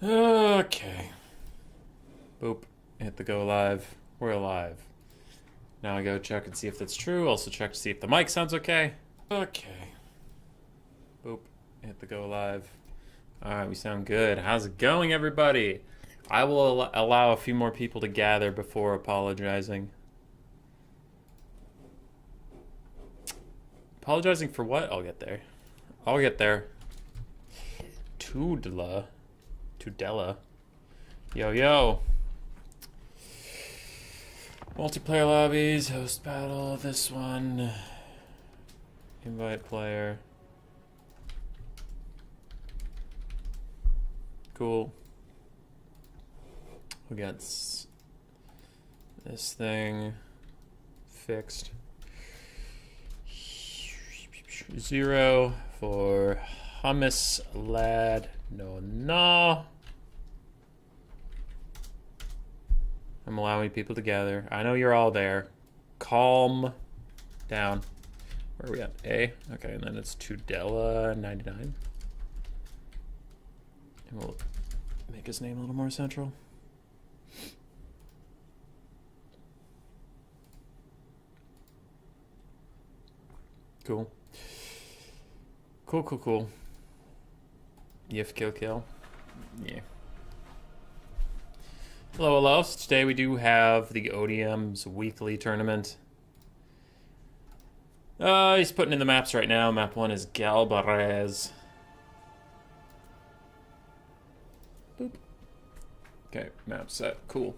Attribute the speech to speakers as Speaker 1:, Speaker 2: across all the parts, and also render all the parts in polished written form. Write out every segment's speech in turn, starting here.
Speaker 1: Okay. Boop. Hit the go live. We're alive. Now I go check and see if that's true. Also check to see if the mic sounds okay. Okay. Boop. Hit the go live. Alright, we sound good. How's it going, everybody? I will allow a few more people to gather before apologizing. Apologizing for what? I'll get there. I'll get there. Tudela. Yo, yo. Multiplayer lobbies, host battle, this one. Invite player. Cool. We got this thing fixed. 0 for hummus lad. No. I'm allowing people to gather. I know you're all there. Calm down. Where are we at? A? Okay, and then it's Tudela 99. And we'll make his name a little more central. Cool. Cool. Yif kill. Yeah. Hello. So today we do have the ODM's weekly tournament. He's putting in the maps right now. Map 1 is Galbarez. Boop. Okay, map set. Cool.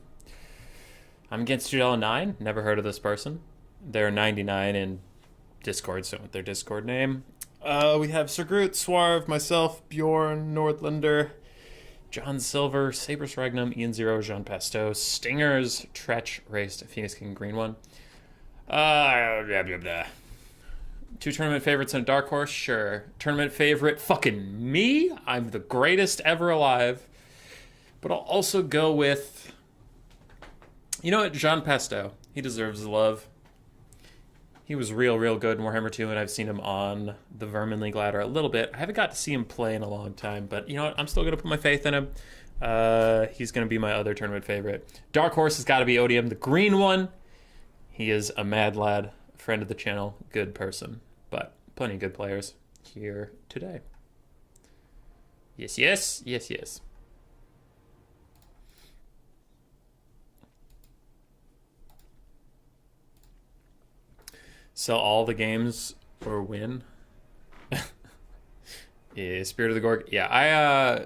Speaker 1: I'm against Tudela 9. Never heard of this person. They're 99 in Discord, so with their Discord name. We have Sir Groot, Swarv, myself, Bjorn, Nordlander, John Silver, Saber's Regnum, Ian Zero, Jean Pasto, Stingers, Tretch, Raced, Phoenix King, Green One. Blah, blah, blah. 2 tournament favorites and a dark horse? Sure. Tournament favorite? Fucking me? I'm the greatest ever alive. But I'll also go with... You know what? Jean Pasto. He deserves the love. He was real good in Warhammer 2, and I've seen him on the Vermin League ladder a little bit. I haven't got to see him play in a long time, but you know what? I'm still going to put my faith in him. He's going to be my other tournament favorite. Dark Horse has got to be ODM, the green one. He is a mad lad, friend of the channel, good person, but plenty of good players here today. Yes. Sell all the games or win. Yeah, Spirit of the Gorg. Yeah,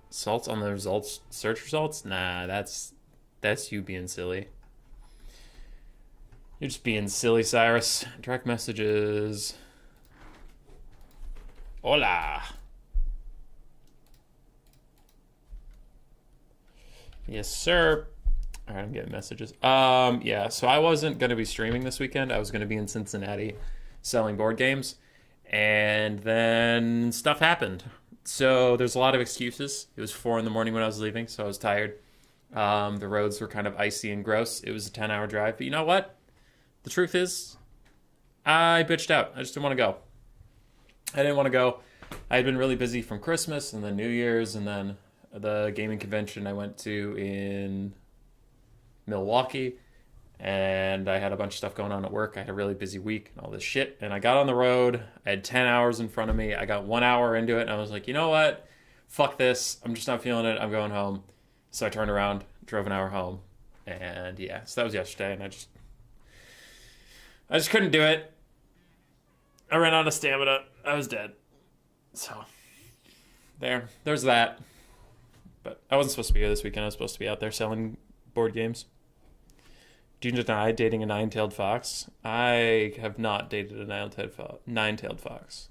Speaker 1: salts on the results, search results? Nah, that's you being silly. You're just being silly, Cyrus. Direct messages. Hola. Yes, sir. All right, I'm getting messages. Yeah, so I wasn't going to be streaming this weekend. I was going to be in Cincinnati selling board games. And then stuff happened. So there's a lot of excuses. It was 4 in the morning when I was leaving, so I was tired. The roads were kind of icy and gross. It was a 10-hour drive. But you know what? The truth is, I bitched out. I just didn't want to go. I didn't want to go. I had been really busy from Christmas and then New Year's and then the gaming convention I went to in Milwaukee, and I had a bunch of stuff going on at work. I had a really busy week and all this shit, and I got on the road. I had 10 hours in front of me. I got 1 hour into it, and I was like, you know what? Fuck this. I'm just not feeling it. I'm going home. So I turned around, drove an hour home, and yeah, so that was yesterday, and I just couldn't do it. I ran out of stamina. I was dead. So there's that. But I wasn't supposed to be here this weekend. I was supposed to be out there selling board games. Do you deny dating a nine-tailed fox? I have not dated a nine-tailed fox.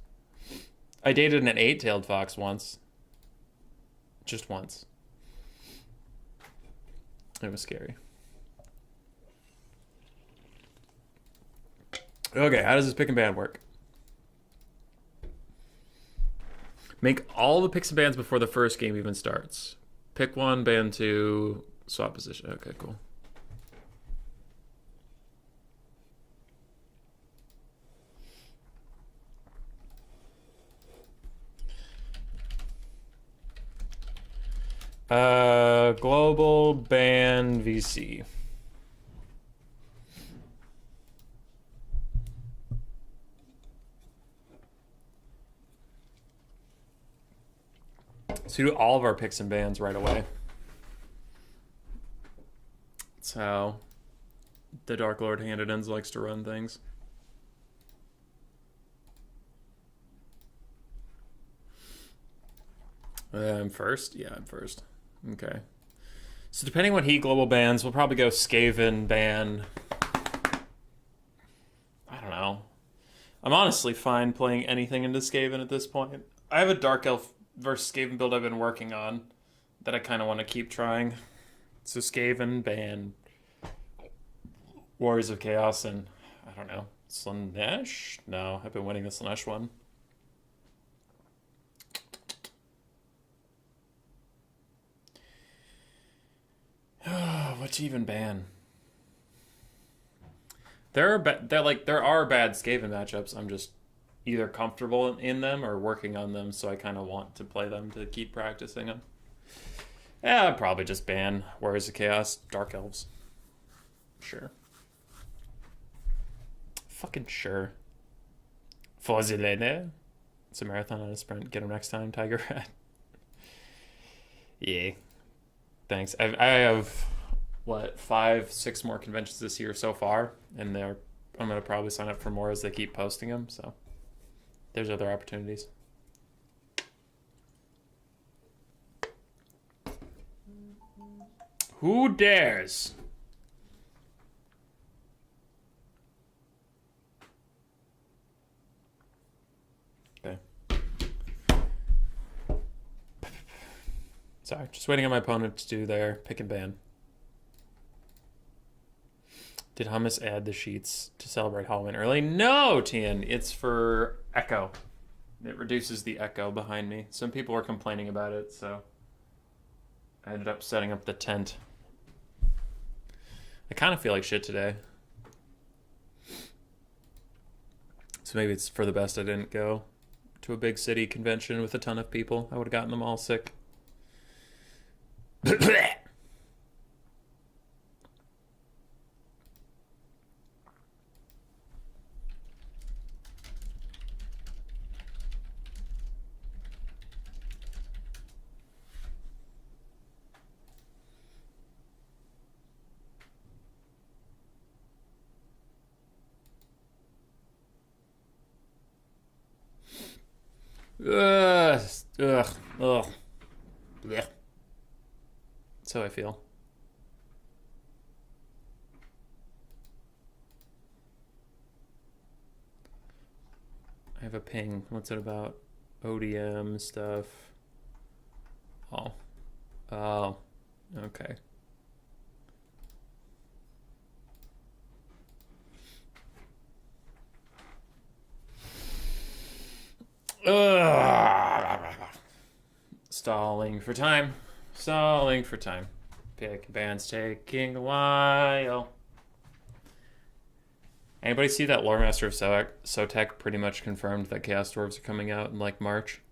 Speaker 1: I dated an eight-tailed fox once. Just once. It was scary. Okay, how does this pick and ban work? Make all the picks and bans before the first game even starts. Pick one, ban two, swap position. Okay, cool. Global ban VC. So do all of our picks and bans right away. That's how the Dark Lord Handedens likes to run things. I'm first? Yeah, I'm first. Okay. So depending on what he global bans, we'll probably go Skaven ban. I don't know. I'm honestly fine playing anything into Skaven at this point. I have a Dark Elf versus Skaven build I've been working on that I kind of want to keep trying. So Skaven ban Warriors of Chaos and, I don't know, Slaanesh? No, I've been winning the Slaanesh one. What to even ban? There are bad Skaven matchups. I'm just either comfortable in them or working on them, so I kind of want to play them to keep practicing them. Yeah, I'd probably just ban Warriors of Chaos, Dark Elves. Sure. Fucking sure. Fozilene. It's a marathon, not a sprint. Get him next time, Tiger Rat. Yeah. Thanks. I have, 5-6 more conventions this year so far, and I'm going to probably sign up for more as they keep posting them, so there's other opportunities. Who dares? Okay. Sorry, just waiting on my opponent to do their pick and ban. Did Hummus add the sheets to celebrate Halloween early? No, Tian. It's for echo. It reduces the echo behind me. Some people were complaining about it, so I ended up setting up the tent. I kind of feel like shit today. So maybe it's for the best I didn't go to a big city convention with a ton of people. I would have gotten them all sick. Ugh. Blech. That's how I feel. I have a ping. What's it about? ODM stuff. Oh. Okay. Stalling for time. Pick band's taking a while. Anybody see that Lore Master of Sotek pretty much confirmed that Chaos Dwarves are coming out in like March?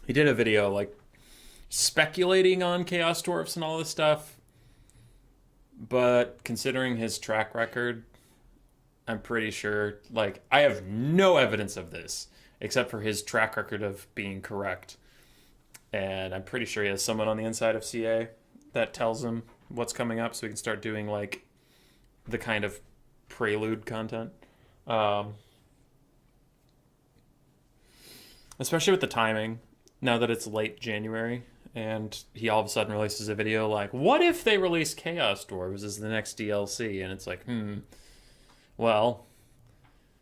Speaker 1: He did a video like speculating on Chaos Dwarfs and all this stuff, but considering his track record, I'm pretty sure, like, I have no evidence of this except for his track record of being correct, and I'm pretty sure he has someone on the inside of CA that tells him what's coming up so he can start doing like the kind of prelude content. Especially with the timing. Now that it's late January, and he all of a sudden releases a video like, what if they release Chaos Dwarves as the next DLC? And it's like, well,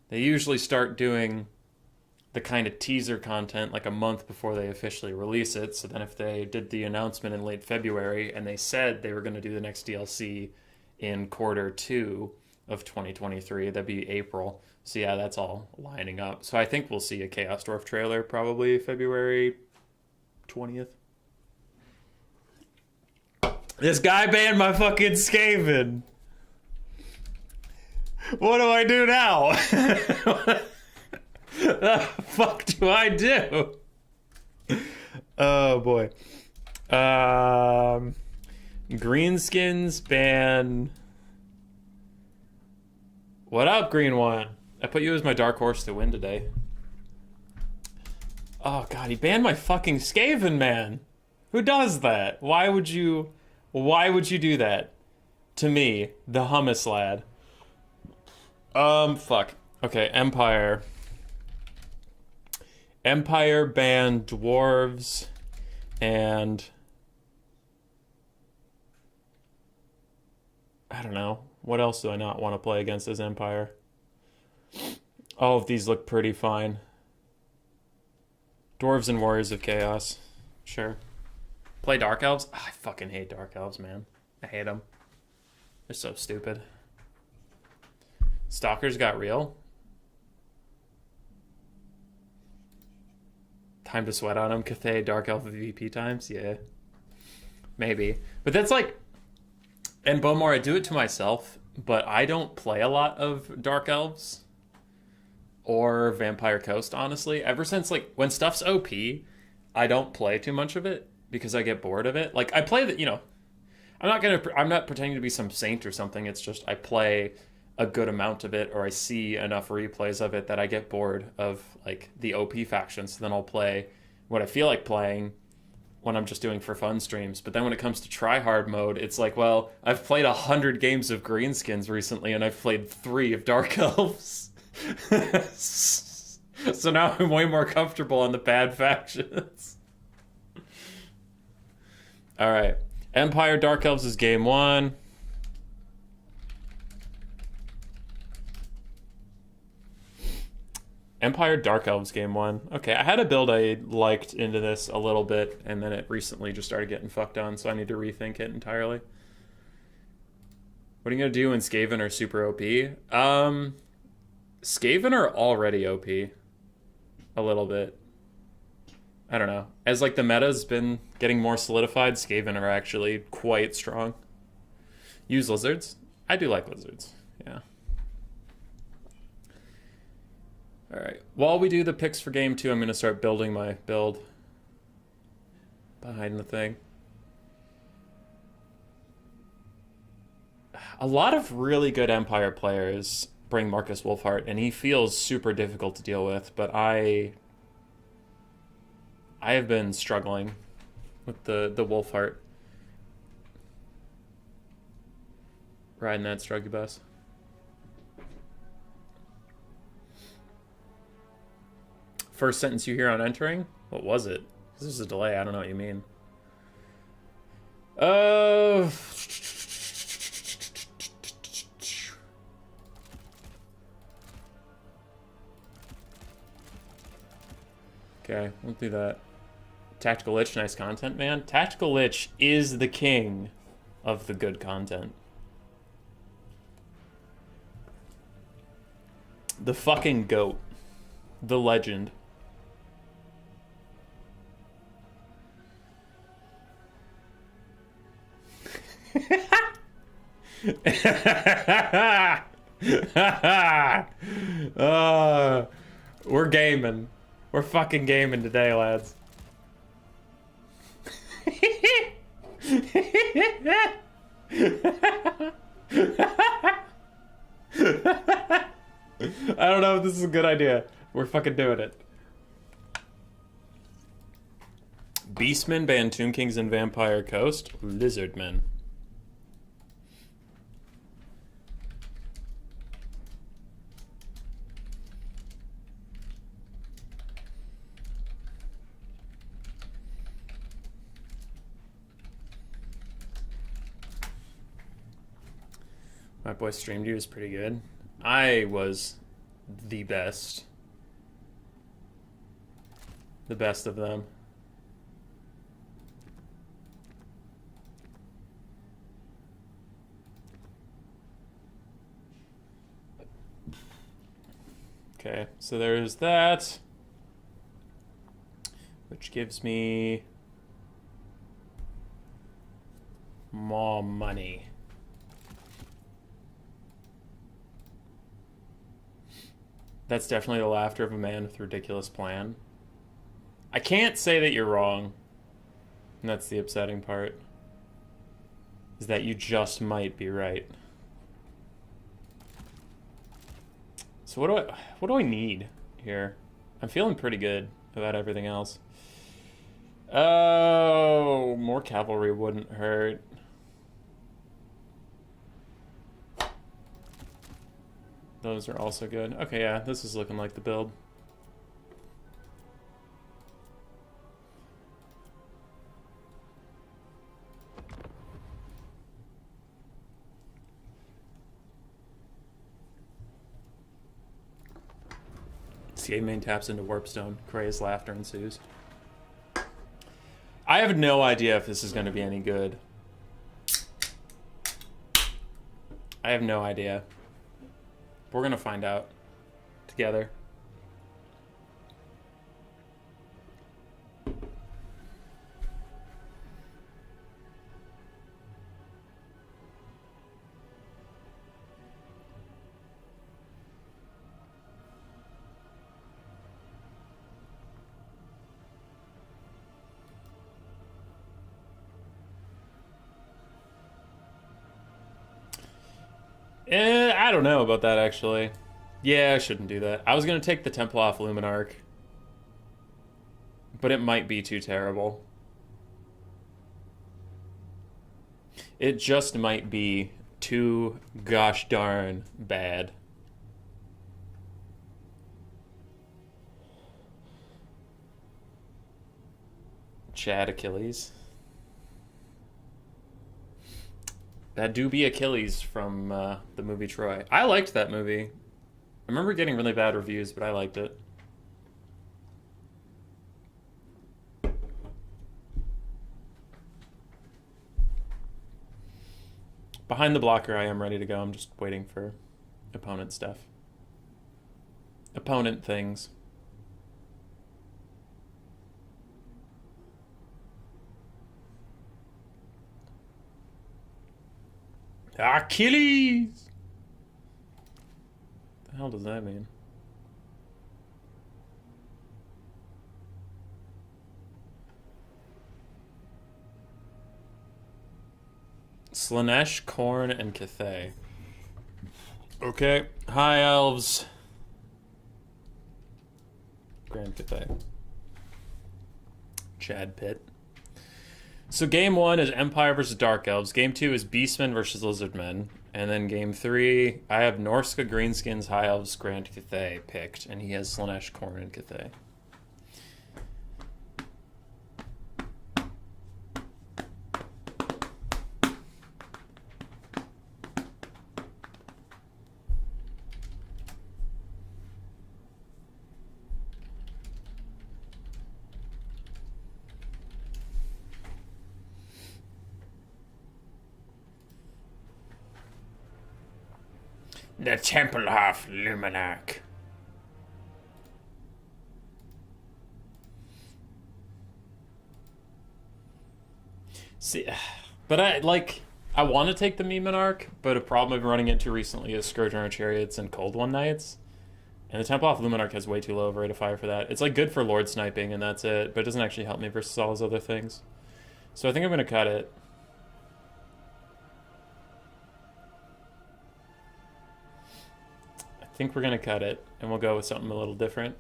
Speaker 1: they usually start doing the kind of teaser content like a month before they officially release it. So then if they did the announcement in late February and they said they were going to do the next DLC in Q2 of 2023, that'd be April. So yeah, that's all lining up. So I think we'll see a Chaos Dwarf trailer probably February 20th. This guy banned my fucking Skaven. What do I do now? What the fuck do I do? Oh boy. Greenskins ban. What up, green one? I put you as my dark horse to win today. Oh god, he banned my fucking Skaven, man. Who does that? Why would you do that to me, the hummus lad? Fuck. Okay, Empire. Empire banned dwarves and I don't know. What else do I not want to play against as Empire? All of these look pretty fine. Dwarves and Warriors of Chaos. Sure. Play Dark Elves? Oh, I fucking hate Dark Elves, man. I hate them. They're so stupid. Stalkers got real? Time to sweat on them. Cathay Dark Elf VP times? Yeah. Maybe. But that's like... And Bowmore, I do it to myself, but I don't play a lot of Dark Elves or Vampire Coast, honestly. Ever since, like, when stuff's OP, I don't play too much of it because I get bored of it. Like, I play the, you know, I'm not pretending to be some saint or something. It's just I play a good amount of it, or I see enough replays of it that I get bored of, like, the OP factions. So then I'll play what I feel like playing when I'm just doing for fun streams. But then when it comes to tryhard mode, it's like, well, I've played 100 games of Greenskins recently, and I've played 3 of Dark Elves. So now I'm way more comfortable on the bad factions. All right. Empire Dark Elves is game 1. Empire Dark Elves game 1. Okay, I had a build I liked into this a little bit, and then it recently just started getting fucked on, so I need to rethink it entirely. What are you going to do when Skaven are super OP? Skaven are already OP. A little bit. I don't know. As, like, the meta's been getting more solidified, Skaven are actually quite strong. Use lizards? I do like lizards, yeah. Alright, while we do the picks for game 2, I'm going to start building my build behind the thing. A lot of really good Empire players bring Marcus Wolfheart, and he feels super difficult to deal with, but I have been struggling with the Wolfheart. Riding that struggy bus. First sentence you hear on entering? What was it? This is a delay. I don't know what you mean. Okay, we'll do that. Tactical Lich, nice content, man. Tactical Lich is the king of the good content. The fucking GOAT. The legend. We're gaming. We're fucking gaming today, lads. I don't know if this is a good idea. We're fucking doing it. Beastmen ban Tomb Kings and Vampire Coast. Lizardmen. My boy streamed you was pretty good. I was the best. The best of them. Okay, so there's that. Which gives me more money. That's definitely the laughter of a man with a ridiculous plan. I can't say that you're wrong. And that's the upsetting part. Is that you just might be right. So what do I need here? I'm feeling pretty good about everything else. Oh, more cavalry wouldn't hurt. Those are also good. Okay, yeah, this is looking like the build. Skaven main taps into Warpstone. Crazed laughter ensues. I have no idea if this is going to be any good. I have no idea. We're going to find out together. I don't know about that, actually. Yeah, I shouldn't do that. I was going to take the Temple off Luminarch. But it might be too terrible. It just might be too gosh darn bad. Chad Achilles. That do be Achilles from the movie Troy. I liked that movie. I remember getting really bad reviews, but I liked it. Behind the blocker, I am ready to go. I'm just waiting for opponent stuff. Opponent things. Achilles! What the hell does that mean? Slaanesh, Khorne, and Cathay. Okay. High Elves. Grand Cathay. Chad Pitt. So game 1 is Empire versus Dark Elves. Game 2 is Beastmen versus Lizardmen. And then game 3, I have Norska, Greenskins, High Elves, Grand Cathay picked. And he has Slaanesh, Khorne, and Cathay. The Temple of Luminarch. See, but I want to take the Luminarch, but a problem I've been running into recently is Scourge Armor Chariots and Cold One Knights. And the Temple of Luminarch has way too low of a rate of fire for that. It's like good for Lord sniping and that's it, but it doesn't actually help me versus all those other things. So I think I'm going to cut it. I think we're going to cut it, and we'll go with something a little different.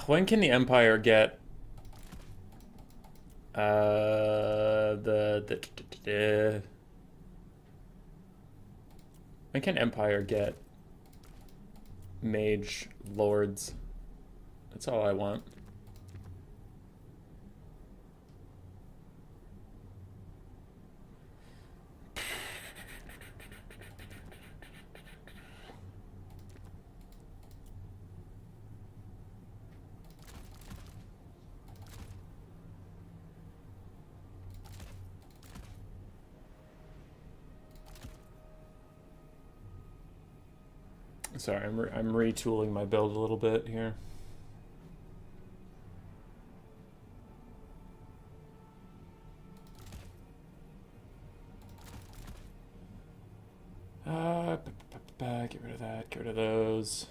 Speaker 1: When can the Empire get when can Empire get Mage Lords? That's all I want. Sorry, I'm retooling my build a little bit here. Get rid of that. Get rid of those.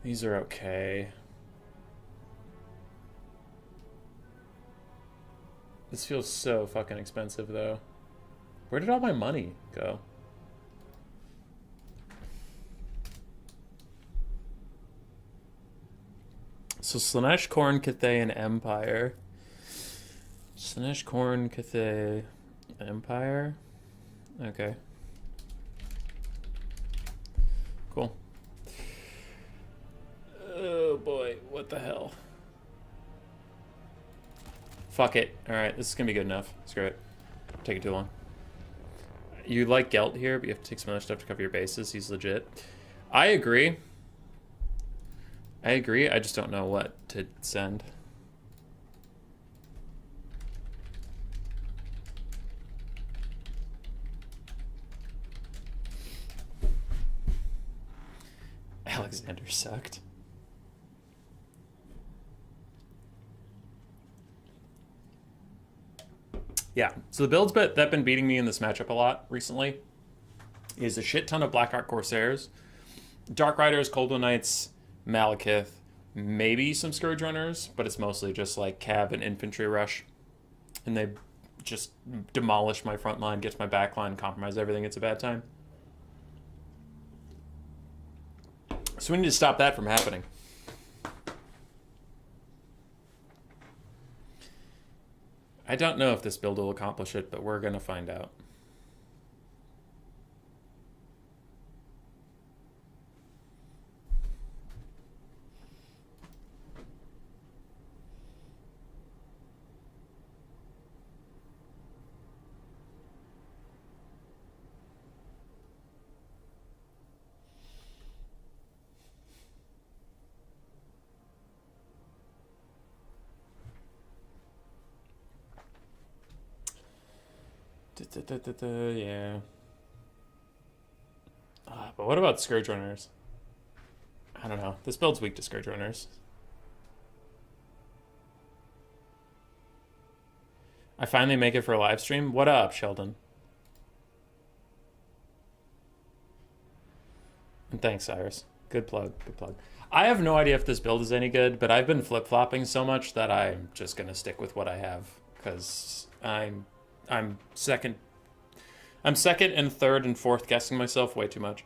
Speaker 1: These are okay. This feels so fucking expensive, though. Where did all my money go? So Slaanesh, Khorne, Cathay, and Empire. Slaanesh, Khorne, Cathay, Empire. Okay. Cool. Oh boy, what the hell? Fuck it. Alright, this is gonna be good enough. Screw it. Take it too long. You like Gelt here, but you have to take some other stuff to cover your bases. He's legit. I agree. I just don't know what to send. Alexander sucked. Yeah, so the builds that have been beating me in this matchup a lot recently is a shit ton of Blackheart Corsairs, Dark Riders, Coldwell Knights, Malekith, maybe some Scourge Runners, but it's mostly just like Cav and Infantry Rush. And they just demolish my front line, get to my back line, compromise everything. It's a bad time. So we need to stop that from happening. I don't know if this build will accomplish it, but we're going to find out. Yeah. But what about Scourge Runners? I don't know. This build's weak to Scourge Runners. I finally make it for a live stream. What up, Sheldon? And thanks, Cyrus. Good plug. Good plug. I have no idea if this build is any good, but I've been flip-flopping so much that I'm just going to stick with what I have, because I'm second and third and fourth guessing myself way too much.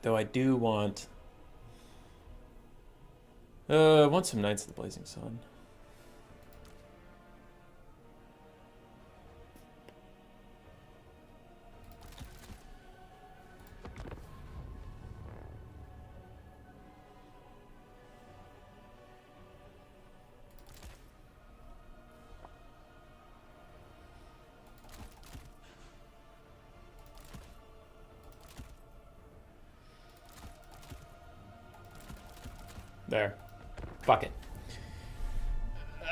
Speaker 1: Though I do want some Knights of the Blazing Sun. There. Fuck it.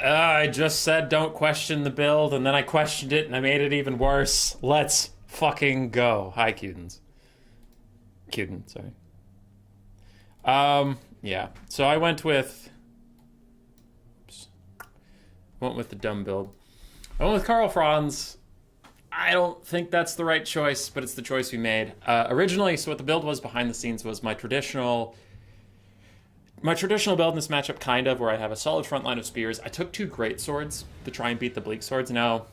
Speaker 1: I just said don't question the build, and then I questioned it, and I made it even worse. Let's fucking go. Hi, Cudens. Cuden, sorry. Yeah. So I went with the dumb build. I went with Karl Franz. I don't think that's the right choice, but it's the choice we made. Originally, so what the build was behind the scenes was my traditional build in this matchup, kind of, where I have a solid front line of spears. I took 2 great swords to try and beat the bleak swords. Now,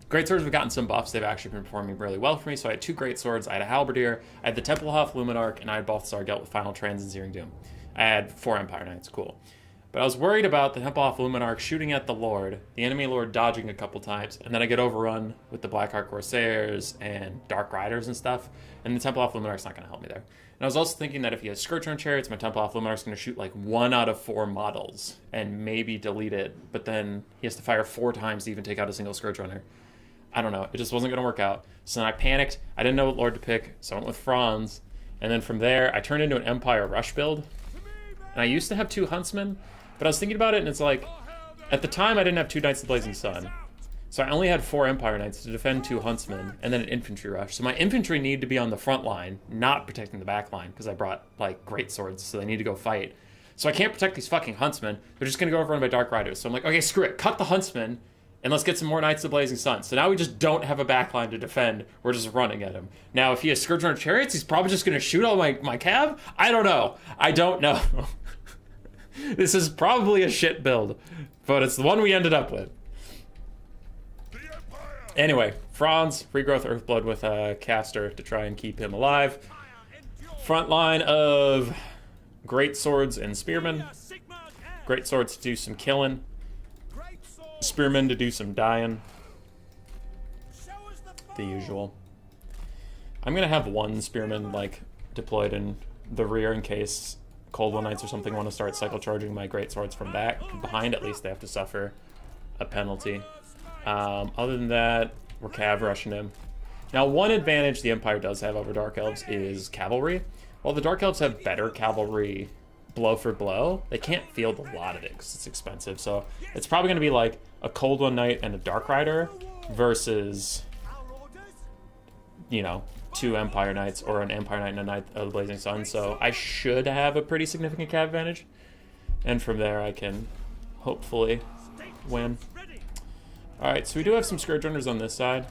Speaker 1: great swords have gotten some buffs. They've actually been performing really well for me. So I had 2 great swords. I had a halberdier, I had the Templehof Luminarch, and I had Balthasar Gelt with Final Trans and Searing Doom. I had 4 Empire Knights. Cool. But I was worried about the Templehof Luminarch shooting at the Lord, the enemy Lord dodging a couple times, and then I get overrun with the Blackheart Corsairs and Dark Riders and stuff, and the Templehof Luminarch's not going to help me there. And I was also thinking that if he has Scourge Run Chariots, my Templehof Luminarch's going to shoot like 1 out of 4 models and maybe delete it, but then he has to fire 4 times to even take out a single Scourge Runner. I don't know. It just wasn't going to work out. So then I panicked. I didn't know what Lord to pick, so I went with Franz. And then from there, I turned into an Empire Rush build. And I used to have 2 huntsmen, but I was thinking about it, and it's like, at the time I didn't have 2 Knights of the Blazing Sun. So I only had 4 Empire Knights to defend 2 huntsmen, and then an infantry rush. So my infantry need to be on the front line, not protecting the back line, because I brought, like, great swords, so they need to go fight. So I can't protect these fucking huntsmen. They're just gonna go overrun by Dark Riders. So I'm like, okay, screw it. Cut the huntsmen, and let's get some more Knights of the Blazing Sun. So now we just don't have a backline to defend. We're just running at him. Now, if he has Scourge Runner Chariots, he's probably just gonna shoot all my cav? I don't know. I don't know. This is probably a shit build, but it's the one we ended up with. Anyway, Franz, Regrowth Earthblood with a caster to try and keep him alive. Front line of great swords and spearmen. Great swords to do some killing. Spearmen to do some dying. The usual. I'm gonna have 1 spearman like deployed in the rear in case Cold One Knights or something want to start cycle charging my great swords from behind. At least they have to suffer a penalty. Other than that, we're cav rushing him. Now, one advantage the Empire does have over Dark Elves is cavalry. While the Dark Elves have better cavalry blow for blow, they can't field a lot of it because it's expensive. So it's probably going to be like a Cold One Knight and a Dark Rider versus, you know, 2 Empire Knights or an Empire Knight and a Knight of the Blazing Sun. So I should have a pretty significant cav advantage. And from there, I can hopefully win. Alright, so we do have some Scourge Runners on this side,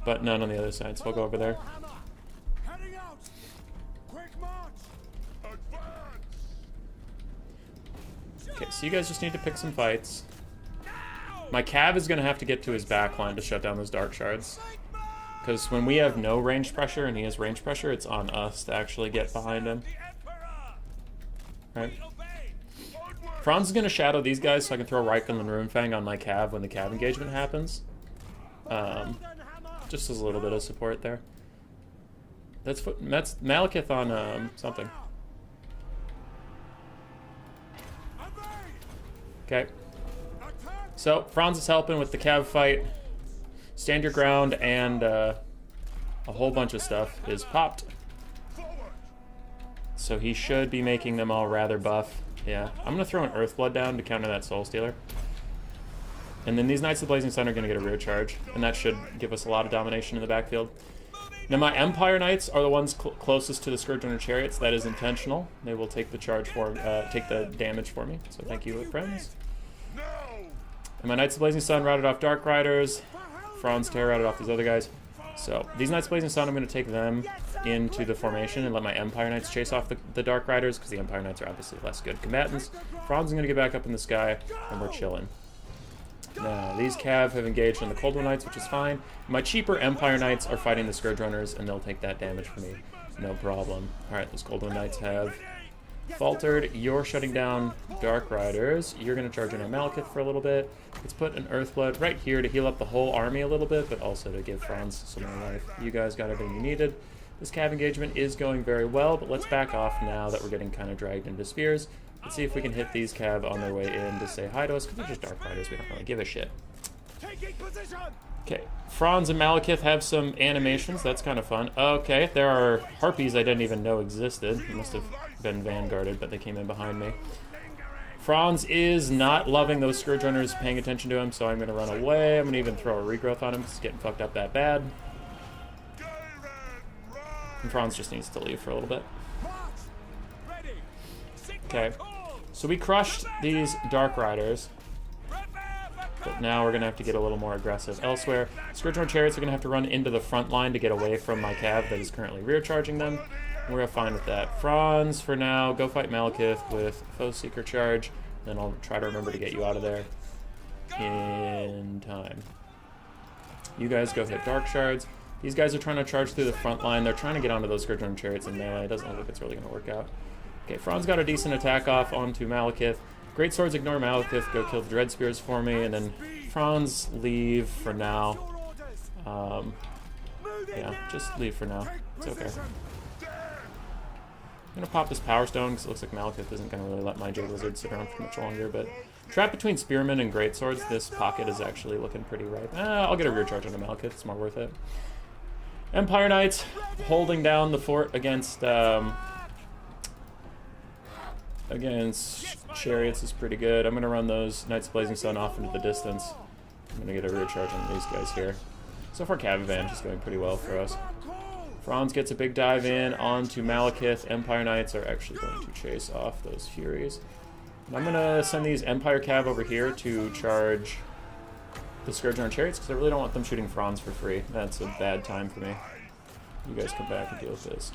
Speaker 1: but none on the other side, so we'll go over there. Okay, so you guys just need to pick some fights. My cav is going to have to get to his back line to shut down those Dark Shards. Because when we have no range pressure and he has range pressure, it's on us to actually get behind him. Right. Franz is going to shadow these guys so I can throw Reichel and Ruinfang on my cav when the cav engagement happens. Just as a little bit of support there. That's Malekith on something. Okay. So, Franz is helping with the cav fight. Stand your ground and a whole bunch of stuff is popped. So he should be making them all rather buff. Yeah, I'm going to throw an Earthblood down to counter that Soul Stealer. And then these Knights of the Blazing Sun are going to get a rear charge, and that should give us a lot of domination in the backfield. Now my Empire Knights are the ones closest to the Scourge Runner Chariots. That is intentional. They will take the charge for, take the damage for me. So thank you, friends. And my Knights of the Blazing Sun routed off Dark Riders. Franz Terror routed off these other guys. So these Knights of the Blazing Sun, I'm going to take them into the formation and let my Empire Knights chase off the Dark Riders, because the Empire Knights are obviously less good combatants. Franz is going to get back up in the sky, and we're chilling. Now, these cav have engaged on the Cold One Knights, which is fine. My cheaper Empire Knights are fighting the Scourge Runners, and they'll take that damage for me. No problem. Alright, those Cold One Knights have faltered. You're shutting down Dark Riders. You're going to charge in on Malekith for a little bit. Let's put an Earthblood right here to heal up the whole army a little bit, but also to give Franz some more life. You guys got everything you needed. This cav engagement is going very well, but let's back off now that we're getting kind of dragged into spears. Let's see if we can hit these cav on their way in to say hi to us, because they're just Dark Riders. We don't really give a shit. Okay, Franz and Malekith have some animations. That's kind of fun. Okay, there are Harpies I didn't even know existed. They must have been vanguarded, but they came in behind me. Franz is not loving those Scourge Runners paying attention to him, so I'm going to run away. I'm going to even throw a Regrowth on him because he's getting fucked up that bad. And Franz just needs to leave for a little bit. Okay, so we crushed these Dark Riders, but now we're going to have to get a little more aggressive elsewhere. Scourge Runner Chariots are going to have to run into the front line to get away from my cav that is currently rear charging them. We're going to fine with that. Franz, for now, go fight Malekith with Foe Seeker Charge, then I'll try to remember to get you out of there in time. You guys go hit Dark Shards. These guys are trying to charge through the front line. They're trying to get onto those Scourge Runner Chariots in melee. It doesn't look like it's really going to work out. Okay, Franz got a decent attack off onto Malekith. Great Swords ignore Malekith, go kill the Dread Spears for me, and then Franz, leave for now. Yeah, just leave for now. It's okay. I'm going to pop this Power Stone, because it looks like Malekith isn't going to really let my Jade Lizard sit around for much longer, but trapped between Spearmen and Great Swords, this pocket is actually looking pretty ripe. I'll get a rear charge onto Malekith, it's more worth it. Empire Knights holding down the fort against against chariots is pretty good. I'm going to run those Knights of Blazing Sun off into the distance. I'm going to get a rear charge on these guys here. So far, Cav advantage is going pretty well for us. Franz gets a big dive in onto Malekith. Empire Knights are actually going to chase off those Furies. And I'm going to send these Empire Cav over here to charge the Scourge on Chariots, because I really don't want them shooting Franz for free. That's a bad time for me. You guys come back and deal with this.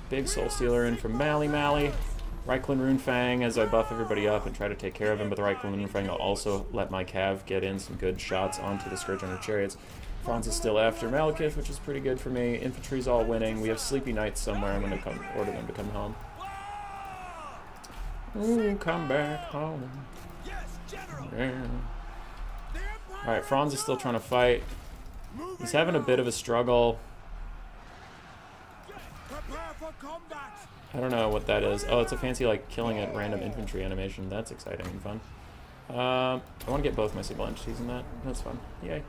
Speaker 1: Big Soul Stealer in from Mally. Reiklin Runefang as I buff everybody up and try to take care of him, but the Reiklin Runefang will also let my Cav get in some good shots onto the Scourge Runner Chariots. Franz is still after Malekith, which is pretty good for me. Infantry's all winning. We have Sleepy Knights somewhere. I'm going to order them to come home. Ooh, come back home. Yeah. Alright, Franz is still trying to fight. He's having a bit of a struggle. I don't know what that is. Oh, it's a fancy, like, killing at random infantry animation. That's exciting and fun. I want to get both my single entities in that. That's fun. Yay.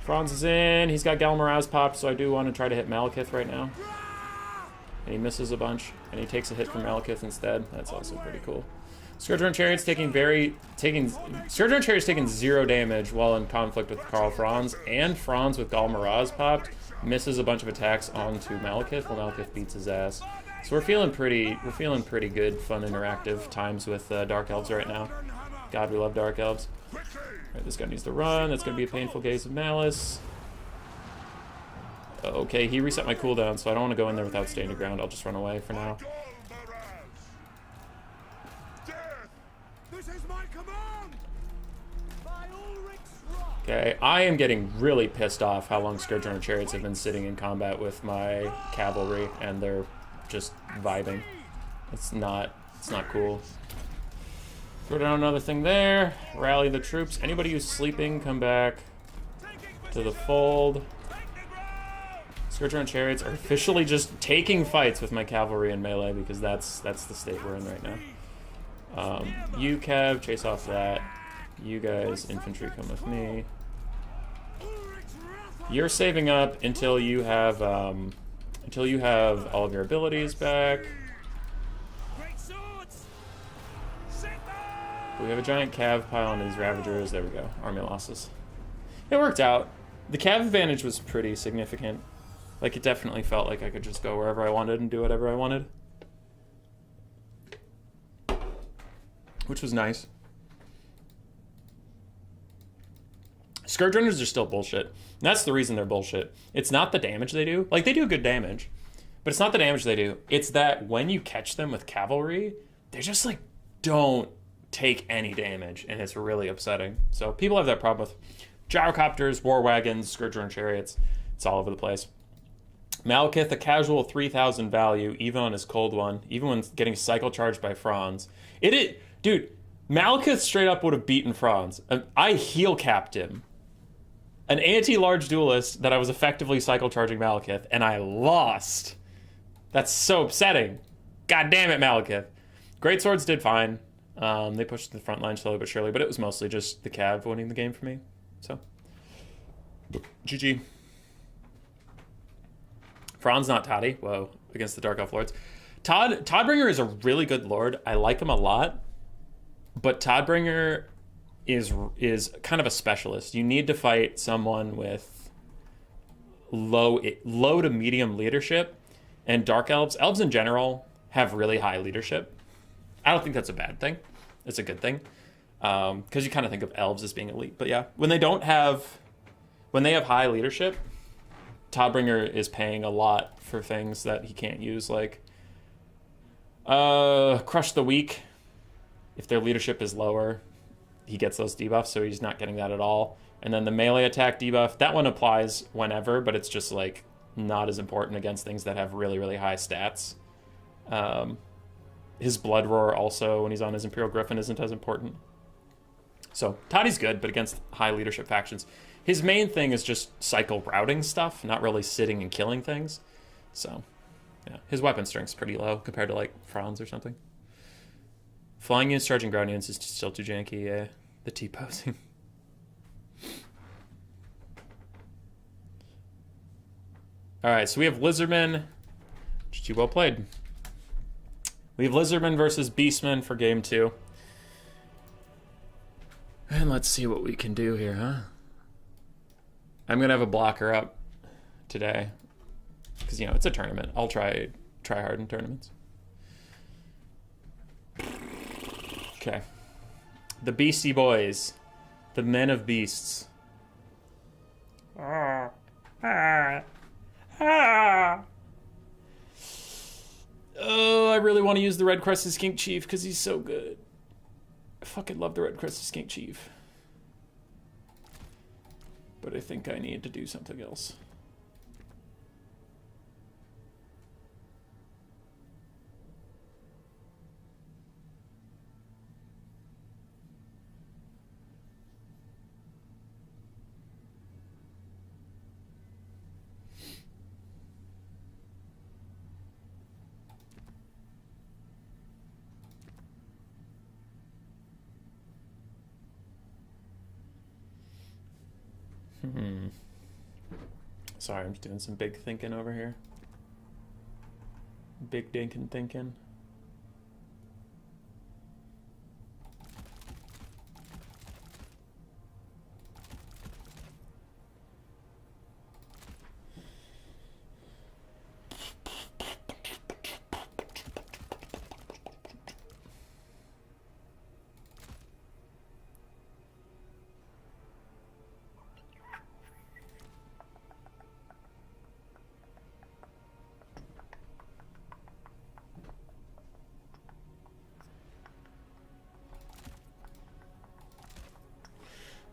Speaker 1: Franz is in. He's got Galmaraz popped, so I do want to try to hit Malekith right now. And he misses a bunch, and he takes a hit from Malekith instead. That's also pretty cool. Scourge Runner Chariot's taking 0 damage while in conflict with Karl Franz, and Franz with Galmaraz popped misses a bunch of attacks onto Malekith while Malekith beats his ass. So we're feeling pretty good, fun, interactive times with Dark Elves right now. God, we love Dark Elves. Alright, this guy needs to run. That's going to be a painful Gaze of Malice. Okay, he reset my cooldown, so I don't want to go in there without staying to ground. I'll just run away for now. Okay, I am getting really pissed off how long Scourge Runner Chariots have been sitting in combat with my cavalry, and they're just vibing. It's not cool. Throw down another thing there. Rally the troops. Anybody who's sleeping, come back to the fold. Scourge Runner Chariots are officially just taking fights with my cavalry and melee, because that's the state we're in right now. You, Cav, chase off that. You guys, infantry, come with me. You're saving up until you have all of your abilities back. We have a giant Cav pile on these Ravagers. There we go. Army losses. It worked out. The Cav advantage was pretty significant. Like, it definitely felt like I could just go wherever I wanted and do whatever I wanted. Which was nice. Scourge Runners are still bullshit. And that's the reason they're bullshit. It's not the damage they do. Like, they do good damage. But it's not the damage they do. It's that when you catch them with cavalry, they just, like, don't take any damage. And it's really upsetting. So people have that problem with gyrocopters, war wagons, Scourge Runner Chariots. It's all over the place. Malekith, a casual 3,000 value, even on his cold one. Even when getting cycle charged by Franz. Dude, Malekith straight up would have beaten Franz. I heal capped him. An anti-large duelist that I was effectively cycle charging Malekith, and I lost. That's so upsetting. God damn it, Malekith. Great Swords did fine. They pushed the front line slowly but surely, but it was mostly just the Cav winning the game for me. So, GG. Franz, not Toddy. Whoa, against the Dark Elf Lords. Toddbringer is a really good lord. I like him a lot. But Toddbringer is kind of a specialist. You need to fight someone with low to medium leadership, and Dark Elves in general have really high leadership. I don't think that's a bad thing. It's a good thing, because you kind of think of elves as being elite. But yeah, when they have high leadership, Toddbringer is paying a lot for things that he can't use, like Crush the Weak. If their leadership is lower, he gets those debuffs, so he's not getting that at all. And then the melee attack debuff, that one applies whenever, but it's just like not as important against things that have really, really high stats. His Blood Roar also, when he's on his Imperial Griffin, isn't as important. So Toddy's good, but against high leadership factions. His main thing is just cycle routing stuff, not really sitting and killing things. So, yeah, his weapon strength's pretty low compared to like Franz or something. Flying units, charging ground units is still too janky, yeah. The T-posing. Alright, so we have Lizardmen. GG, well played. We have Lizardmen versus Beastmen for game 2. And let's see what we can do here, huh? I'm gonna have a blocker up today. Because, you know, it's a tournament. I'll try hard in tournaments. Okay. The Beastie Boys. The Men of Beasts. Oh, I really want to use the Red Crested Skink Chief because he's so good. I fucking love the Red Crested Skink Chief. But I think I need to do something else. Sorry, I'm just doing some big thinking over here. Big dinkin' thinking.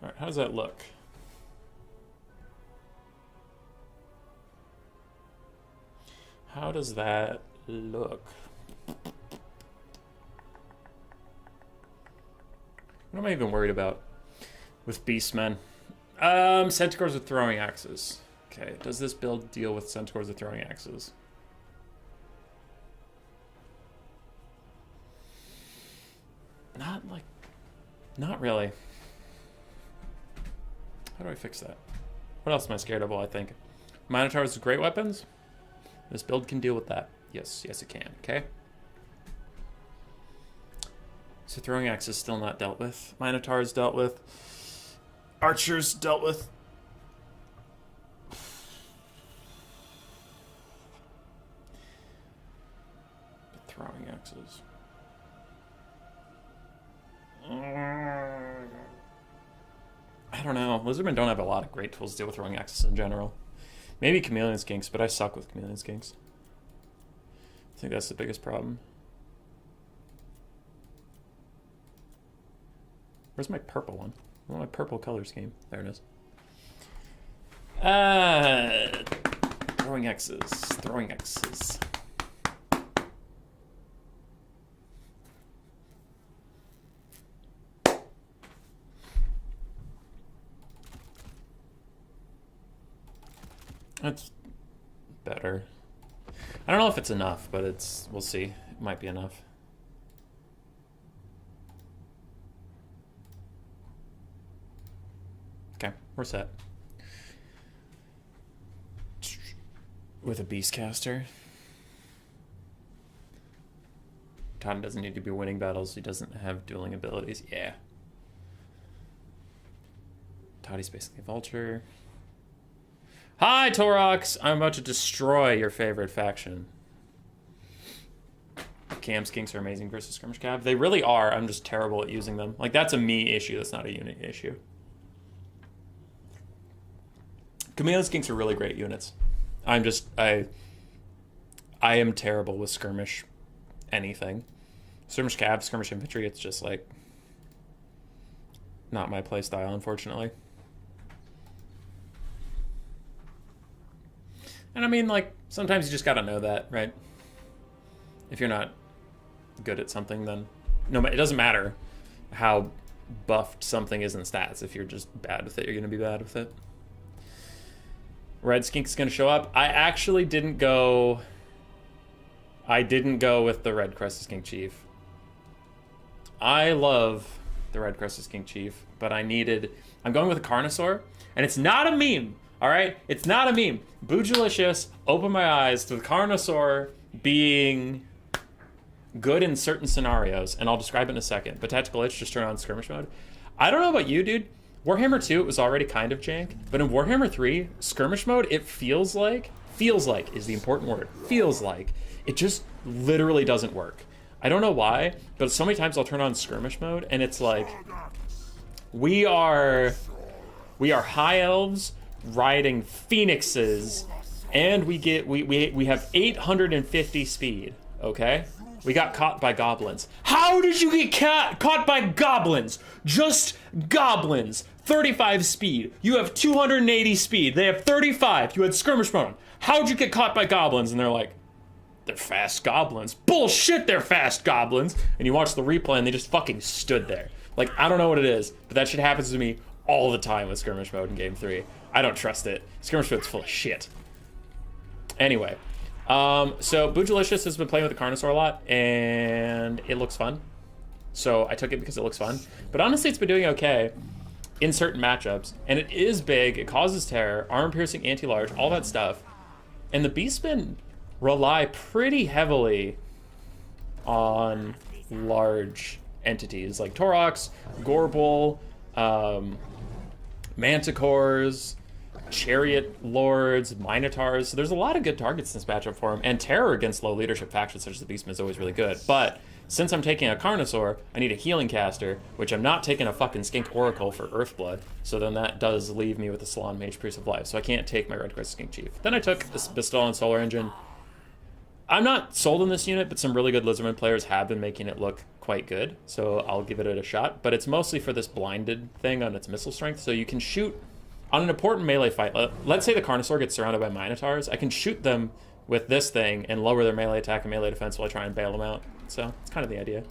Speaker 1: All right, how does that look? How does that look? What am I even worried about with Beastmen? Centaurs with throwing axes. Okay, does this build deal with Centaurs with throwing axes? Not really. How do I fix that? What else am I scared of? Well, I think Minotaurs with great weapons. This build can deal with that. Yes, yes it can, okay? So throwing axe is still not dealt with. Minotaurs dealt with. Archers dealt with. But throwing axes. I don't know. Lizardmen don't have a lot of great tools to deal with throwing axes in general. Maybe chameleon skinks, but I suck with chameleon skinks. I think that's the biggest problem. Where's my purple one? I want my purple color scheme. There it is. Throwing axes. Throwing axes. That's better. I don't know if it's enough, but we'll see. It might be enough. Okay, we're set. With a Beastcaster. Todd doesn't need to be winning battles. He doesn't have dueling abilities. Yeah. Toddy's basically a vulture. Hi, Torox! I'm about to destroy your favorite faction. Cam skinks are amazing versus skirmish cav. They really are. I'm just terrible at using them. Like, that's a me issue. That's not a unit issue. Chameleon skinks are really great units. I am terrible with skirmish anything. Skirmish cav, skirmish infantry, it's just like not my play style, unfortunately. And I mean, like, sometimes you just gotta know that, right? If you're not good at something, then it doesn't matter how buffed something is in stats. If you're just bad with it, you're gonna be bad with it. Red Skink is gonna show up. I actually didn't go with the Red Crested Skink Chief. I love the Red Crested Skink Chief, but I'm going with a Carnosaur, and it's not a meme. All right, it's not a meme. Boojilicious opened my eyes to the Carnosaur being good in certain scenarios, and I'll describe it in a second. But Tactical Itch, just turn on skirmish mode. I don't know about you, dude. Warhammer 2, it was already kind of jank, but in Warhammer 3, skirmish mode, it feels like is the important word, feels like, it just literally doesn't work. I don't know why, but so many times I'll turn on skirmish mode, and it's like, we are high elves riding phoenixes, and we have 850 speed, okay? We got caught by goblins. How did you get caught by goblins? Just goblins. 35 speed. You have 280 speed. They have 35. You had skirmish mode. How'd you get caught by goblins? And they're like, they're fast goblins. Bullshit, they're fast goblins. And you watch the replay and they just fucking stood there. Like, I don't know what it is, but that shit happens to me all the time with skirmish mode in Game 3. I don't trust it. Skirmish mode's full of shit. Anyway. So Boojilicious has been playing with the Carnosaur a lot, and it looks fun. So I took it because it looks fun. But honestly, it's been doing okay in certain matchups. And it is big, it causes terror, armor-piercing, anti-large, all that stuff. And the Beastmen rely pretty heavily on large entities like Taurox, Gorbel, Manticores, Chariot Lords, Minotaurs. So there's a lot of good targets in this matchup for him, and terror against low leadership factions such as the Beastmen is always really good. But since I'm taking a Carnosaur, I need a healing caster, which I'm not taking a fucking Skink Oracle for Earthblood. So then that does leave me with a Salon Mage Priest of Life. So I can't take my Red Crest Skink Chief. Then I took this Bastille Solar Engine. I'm not sold on this unit, but some really good Lizardmen players have been making it look quite good. So I'll give it a shot. But it's mostly for this blinded thing on its missile strength. So you can shoot on an important melee fight. Let's say the Carnosaur gets surrounded by Minotaurs. I can shoot them with this thing and lower their melee attack and melee defense while I try and bail them out. So it's kind of the idea.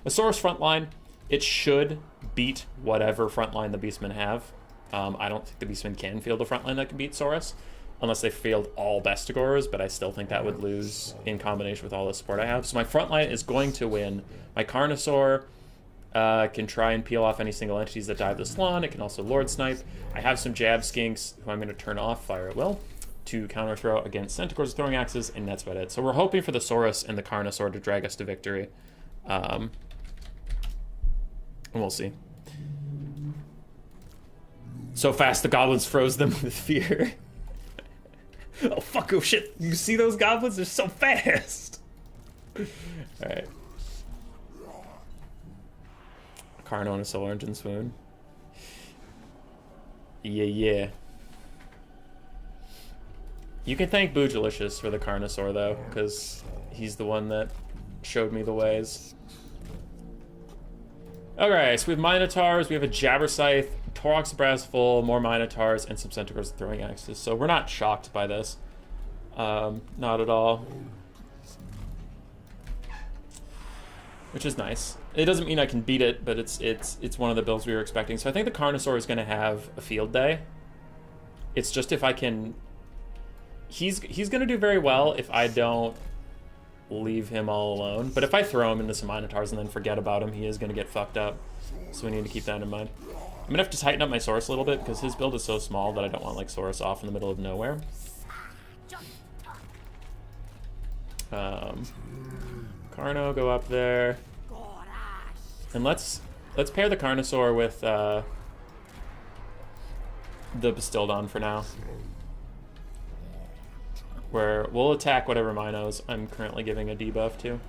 Speaker 1: The Saurus frontline, it should beat whatever frontline the Beastmen have. I don't think the Beastmen can field a frontline that can beat Saurus, unless they field all Bestigors, but I still think that would lose in combination with all the support I have. So my frontline is going to win. My Carnosaur can try and peel off any single entities that dive the Slaanesh. It can also Lord Snipe. I have some Jab Skinks who I'm going to turn off Fire at Will to counter throw against Centaurs throwing axes, and that's about it. So we're hoping for the Saurus and the Carnosaur to drag us to victory. And we'll see. So fast the goblins froze them with fear. Oh fuck, oh shit. You see those goblins? They're so fast. Alright. Carno and a Solar Engine Swoon. Yeah. You can thank Boojilicious for the Carnosaur, though, because he's the one that showed me the ways. Okay, so we have Minotaurs, we have a Jabber Scythe, Taurox Brassful, more Minotaurs, and some Centaurs throwing axes. So we're not shocked by this. Not at all. Which is nice. It doesn't mean I can beat it, but it's one of the builds we were expecting. So I think the Carnosaur is going to have a field day. It's just if I can... He's going to do very well if I don't leave him all alone. But if I throw him into some Minotaurs and then forget about him, he is going to get fucked up. So we need to keep that in mind. I'm going to have to tighten up my Saurus a little bit because his build is so small that I don't want like Saurus off in the middle of nowhere. Carno, go up there. And let's pair the Carnosaur with the Bastildon for now. Where we'll attack whatever Minos I'm currently giving a debuff to.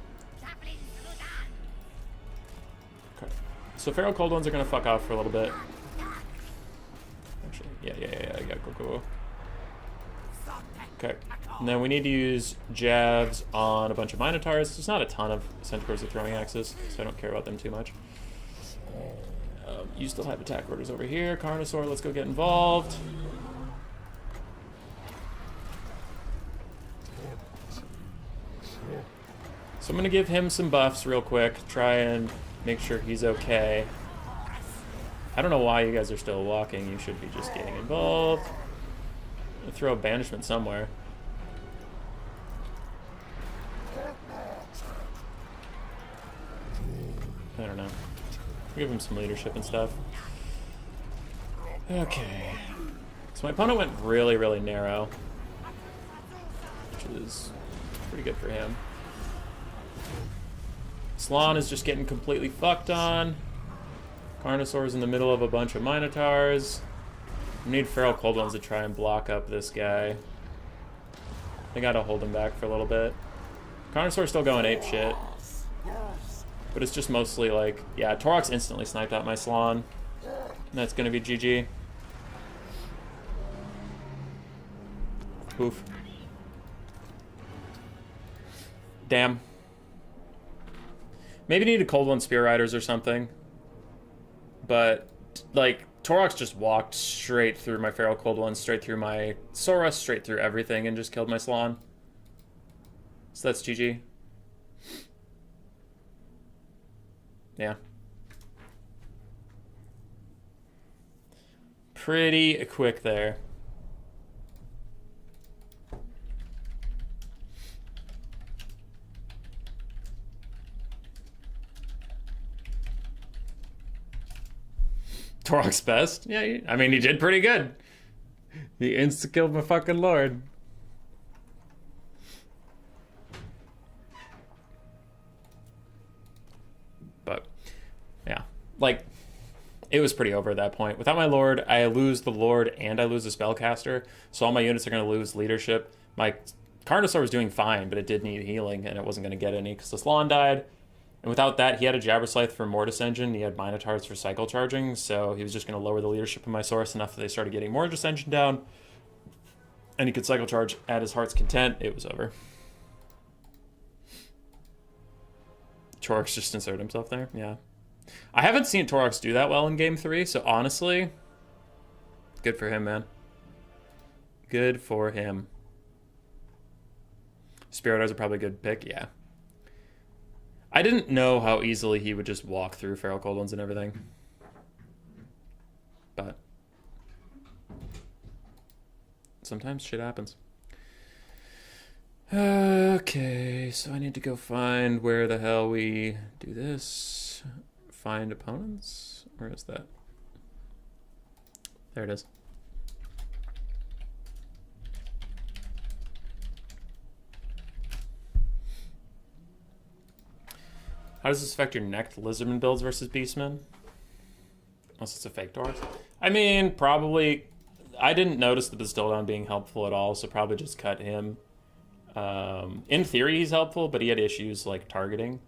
Speaker 1: Okay. So Feral Cold Ones are gonna fuck off for a little bit. Actually, yeah, go. Okay. And then we need to use jabs on a bunch of Minotaurs. There's not a ton of Centaurs with throwing axes, so I don't care about them too much. You still have attack orders over here. Carnosaur, let's go get involved. So I'm going to give him some buffs real quick, try and make sure he's okay. I don't know why you guys are still walking. You should be just getting involved. Throw a banishment somewhere. I don't know. Give him some leadership and stuff. Okay. So my opponent went really, really narrow, which is pretty good for him. Slaanesh is just getting completely fucked on. Carnosaur's in the middle of a bunch of Minotaurs. We need Feral Cold Ones to try and block up this guy. They gotta hold him back for a little bit. Carnosaur's still going ape shit. But it's just mostly like, yeah, Torox instantly sniped out my Slaanesh. And that's gonna be GG. Oof. Damn. Maybe need a Cold One Spear Riders or something. But, like, Torox just walked straight through my Feral Cold One, straight through my Sora, straight through everything, and just killed my Slaanesh. So that's GG. Yeah. Pretty quick there. Torox best? Yeah, I mean, he did pretty good. He insta-killed my fucking lord. But, yeah. Like, it was pretty over at that point. Without my lord, I lose the lord and I lose the spellcaster. So all my units are going to lose leadership. My Carnosaur was doing fine, but it did need healing, and it wasn't going to get any because the Slaanesh died. And without that, he had a Jabberslythe for Mortis Engine. He had Minotaurs for cycle charging, so he was just going to lower the leadership of my source enough that they started getting Mortis Engine down. And he could cycle charge at his heart's content. It was over. Torox just inserted himself there, yeah. I haven't seen Torox do that well in Game 3, so honestly, good for him, man. Good for him. Spirit Riders are probably a good pick, yeah. I didn't know how easily he would just walk through Feral Cold Ones and everything. But sometimes shit happens. Okay, so I need to go find where the hell we do this. Find opponents? Where is that? There it is. How does this affect your next Lizardmen builds versus Beastmen? Unless it's a fake Dwarf. I mean, probably... I didn't notice the Bastildon being helpful at all, so probably just cut him. In theory, he's helpful, but he had issues like targeting.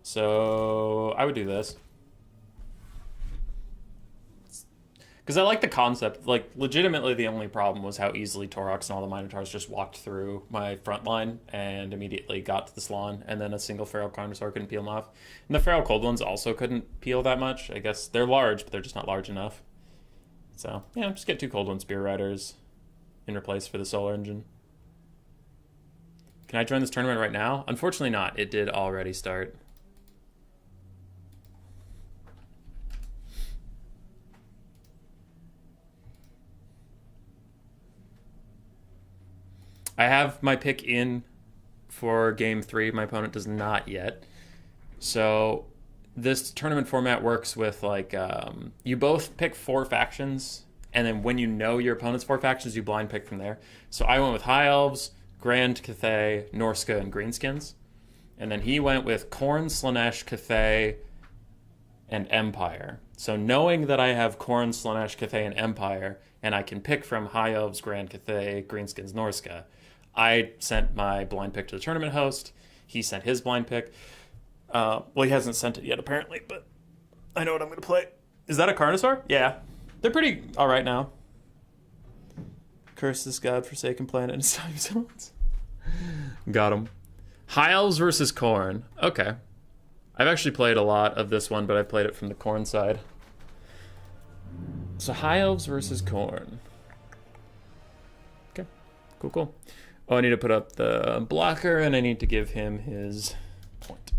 Speaker 1: So I would do this. Because I like the concept. Like, legitimately, the only problem was how easily Torox and all the Minotaurs just walked through my front line and immediately got to the Slaanesh, and then a single Feral Carnosaur couldn't peel them off. And the Feral Cold Ones also couldn't peel that much. I guess they're large, but they're just not large enough. So, yeah, just get 2 Cold One Spear Riders in replace for the Solar Engine. Can I join this tournament right now? Unfortunately not. It did already start. I have my pick in for Game 3. My opponent does not yet. So this tournament format works with, like, you both pick 4 factions, and then when you know your opponent's 4 factions, you blind pick from there. So I went with High Elves, Grand Cathay, Norska, and Greenskins. And then he went with Khorne, Slaanesh, Cathay, and Empire. So knowing that I have Khorne, Slaanesh, Cathay, and Empire, and I can pick from High Elves, Grand Cathay, Greenskins, Norska, I sent my blind pick to the tournament host. He sent his blind pick. Well, he hasn't sent it yet, apparently, but I know what I'm going to play. Is that a Carnosaur? Yeah. They're pretty all right now. Curse this godforsaken planet and time zones. Got him. High Elves versus Khorne. Okay. I've actually played a lot of this one, but I've played it from the Khorne side. So High Elves versus Khorne. Okay. Cool, cool. Oh, I need to put up the blocker, and I need to give him his point.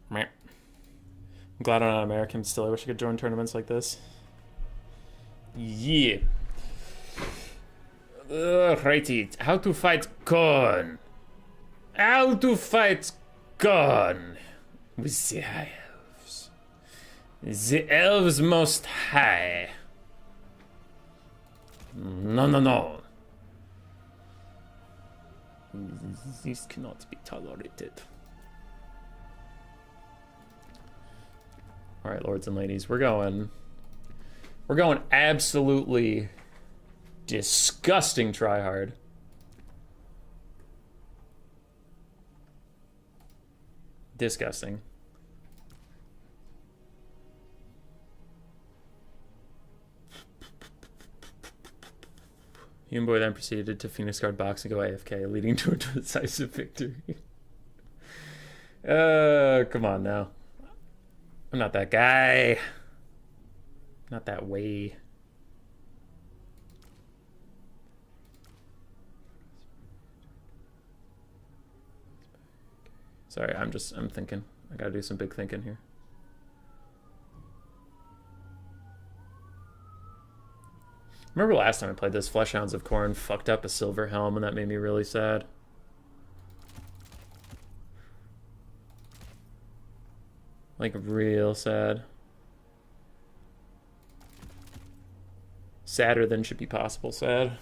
Speaker 1: Meh. I'm glad I'm not American still. I wish I could join tournaments like this. Yeah. Righty. How to fight Khorne. How to fight Khorne with the High Elves. The Elves Most High. No, no, no. This cannot be tolerated. Alright, lords and ladies, we're going absolutely disgusting tryhard. Disgusting. Human Boy then proceeded to Phoenix Guard box and go AFK, leading to a decisive victory. Come on now. I'm not that guy. Not that way. Sorry, I'm thinking. I gotta do some big thinking here. Remember last time I played this, Fleshhounds of Khorne fucked up a silver helm and that made me really sad. Like, real sad. Sadder than should be possible sad.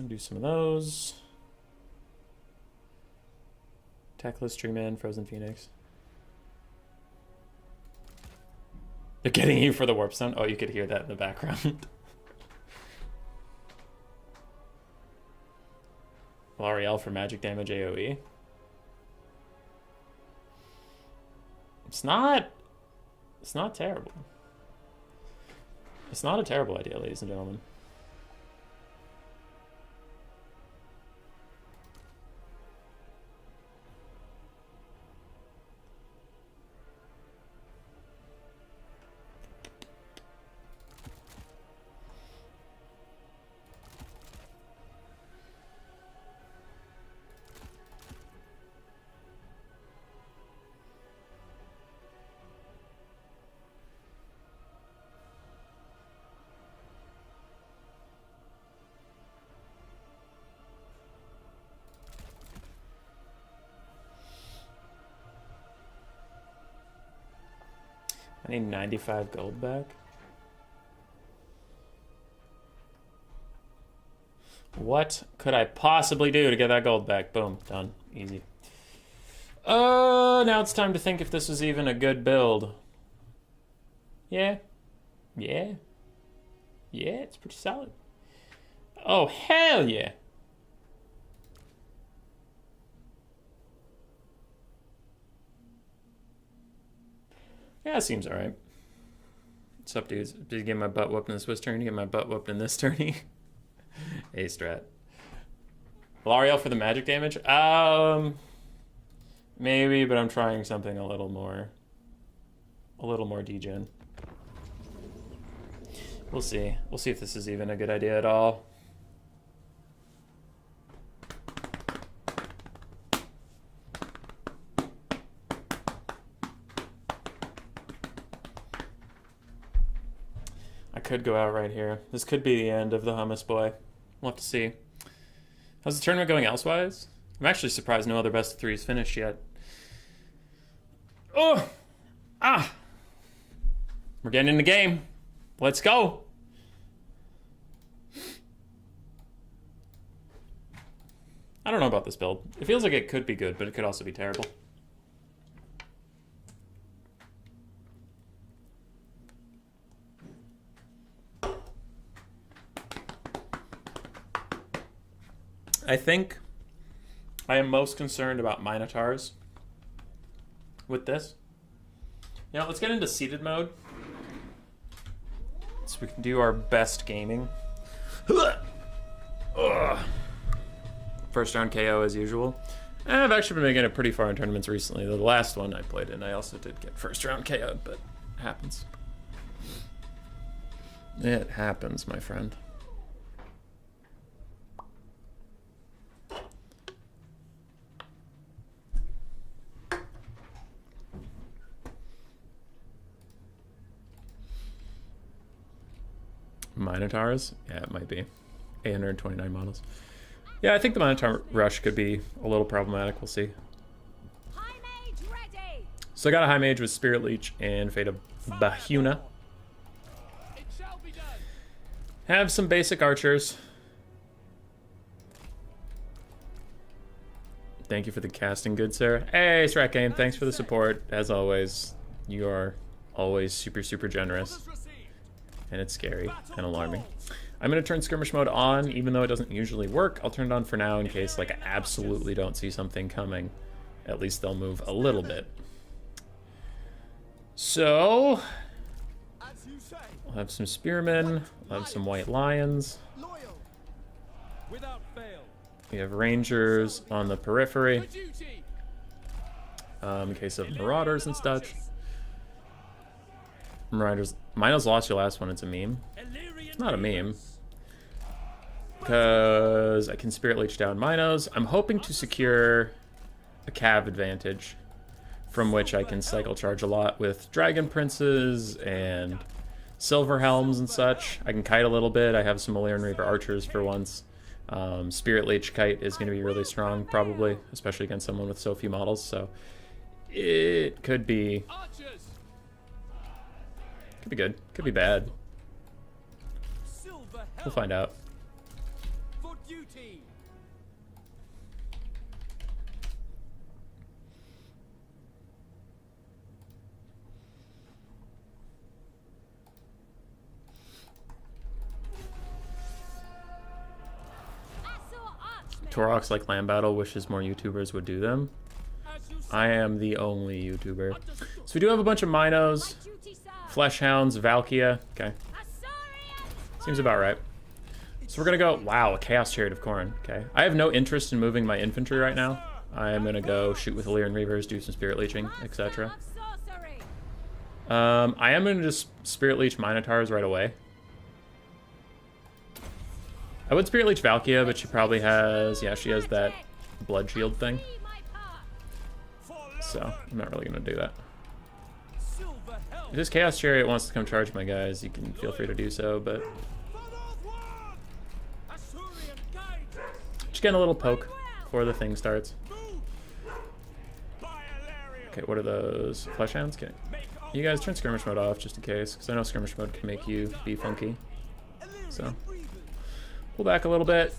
Speaker 1: Do some of those. Tackless Tree Man, Frozen Phoenix. They're getting you for the warp stone. Oh, you could hear that in the background. L'Oreal for magic damage AoE. It's not terrible. It's not a terrible idea, ladies and gentlemen. I need 95 gold back. What could I possibly do to get that gold back? Boom, done, easy. Now it's time to think if this was even a good build. Yeah, it's pretty solid. Oh, hell yeah. Yeah, it seems alright. What's up, dudes? Did you get my butt whooped in the Swiss tourney? Get my butt whooped in this tourney? A strat. L'Oreal for the magic damage? Maybe, but I'm trying something a little more degen. We'll see. We'll see if this is even a good idea at all. Could go out right here. This could be the end of the hummus boy. We'll have to see. How's the tournament going elsewise? I'm actually surprised no other best of threes finished yet. Oh! Ah! We're getting in the game. Let's go! I don't know about this build. It feels like it could be good, but it could also be terrible. I think I am most concerned about Minotaurs with this. You know, let's get into seated mode so we can do our best gaming. First round KO as usual. And I've actually been making it pretty far in tournaments recently. The last one I played in, I also did get first round KO'd, but it happens. It happens, my friend. Minotaurs? Yeah, it might be. 829 models. Yeah, I think the Minotaur rush could be a little problematic. We'll see. So I got a high mage with Spirit Leech and Fate of Bahuna. Have some basic archers. Thank you for the casting, good sir. Hey, Strat Game, thanks for the support. As always, you are always super, super generous. And it's scary and alarming. I'm going to turn skirmish mode on, even though it doesn't usually work. I'll turn it on for now in case like I absolutely don't see something coming. At least they'll move a little bit. So, I'll have some spearmen. I'll have some white lions. We have rangers on the periphery. In case of marauders and such. Marauders. Minos lost your last one. It's a meme. It's not a meme. Because I can Spirit Leech down Minos. I'm hoping to secure a cav advantage, from which I can cycle charge a lot with Dragon Princes and Silver Helms and such. I can kite a little bit. I have some Illyrian Reaver archers for once. Spirit Leech kite is going to be really strong, probably, especially against someone with so few models. So it could be good, could be bad. We'll find out. Torox, like Land Battle, wishes more YouTubers would do them. I am the only YouTuber. So we do have a bunch of Minos, Fleshhounds, Valkia. Okay. Seems about right. So we're gonna go, wow, a Chaos Chariot of Khorne. Okay. I have no interest in moving my infantry right now. I am gonna go shoot with Illyrian Reavers, do some Spirit Leeching, etc. I am gonna just Spirit Leech Minotaurs right away. I would Spirit Leech Valkia, but she probably has, yeah, she has that blood shield thing. So, I'm not really going to do that. If this Chaos Chariot wants to come charge my guys, you can feel free to do so, but... just getting a little poke before the thing starts. Okay, what are those? Fleshhounds? Okay. You guys turn Skirmish Mode off, just in case, because I know Skirmish Mode can make you be funky. So... pull back a little bit.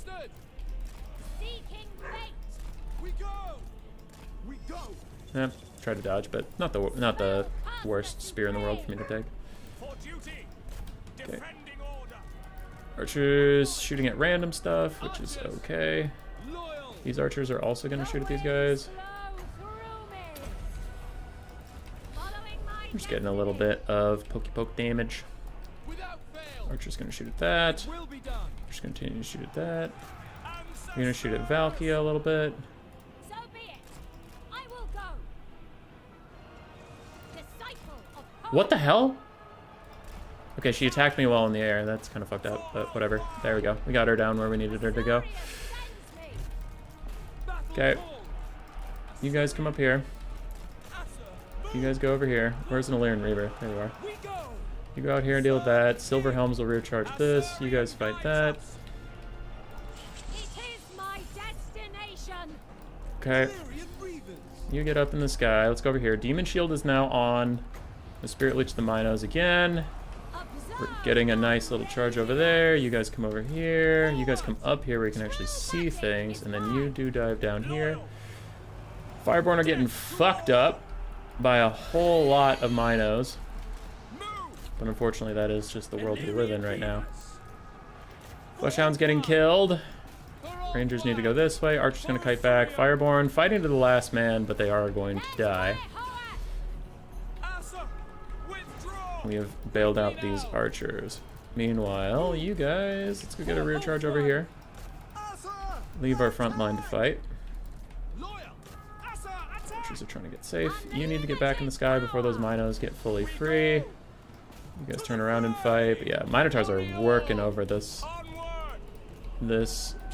Speaker 1: Yeah, try to dodge, but not the worst spear in the world for me to take. Okay. Archers shooting at random stuff, which is okay. These archers are also going to shoot at these guys. I'm just getting a little bit of pokey poke damage. Archer's going to shoot at that. Just continue to shoot at that. You're going to shoot at Valkia a little bit. What the hell? Okay, she attacked me while in the air. That's kind of fucked up, but whatever. There we go. We got her down where we needed her to go. Okay. You guys come up here. You guys go over here. Where's an Illyrian Reaver? There you are. You go out here and deal with that. Silver Helms will rear charge this. You guys fight that. Okay. You get up in the sky. Let's go over here. Demon Shield is now on. The Spirit Leech the Minos again. We're getting a nice little charge over there. You guys come over here. You guys come up here where you can actually see things. And then you do dive down here. Fireborn are getting fucked up by a whole lot of Minos. But unfortunately, that is just the world we live in right now. Fleshhound's getting killed. Rangers need to go this way. Archer's going to kite back. Fireborn fighting to the last man, but they are going to die. We have bailed out these archers. Meanwhile, you guys, let's go get a rear charge over here. Leave our front line to fight. Archers are trying to get safe. You need to get back in the sky before those Minos get fully free. You guys turn around and fight. But yeah, Minotaurs are working over this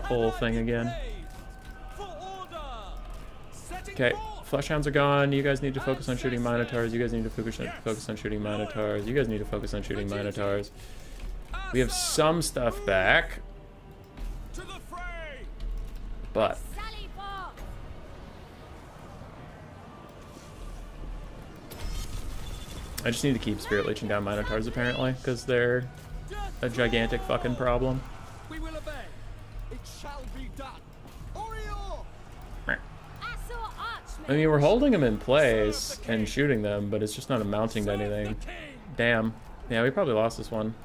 Speaker 1: whole thing again. Okay, Fleshhounds are gone. You guys need to focus on shooting Minotaurs. You guys need to focus on shooting Minotaurs. You guys need to focus on shooting Minotaurs. We have some stuff back. But I just need to keep Spirit Leeching down Minotaurs, apparently, because they're a gigantic fucking problem.
Speaker 2: We will obey. It shall be done.
Speaker 1: I mean, we're holding them in place and shooting them, but it's just not amounting to anything. Damn. Yeah, we probably lost this one.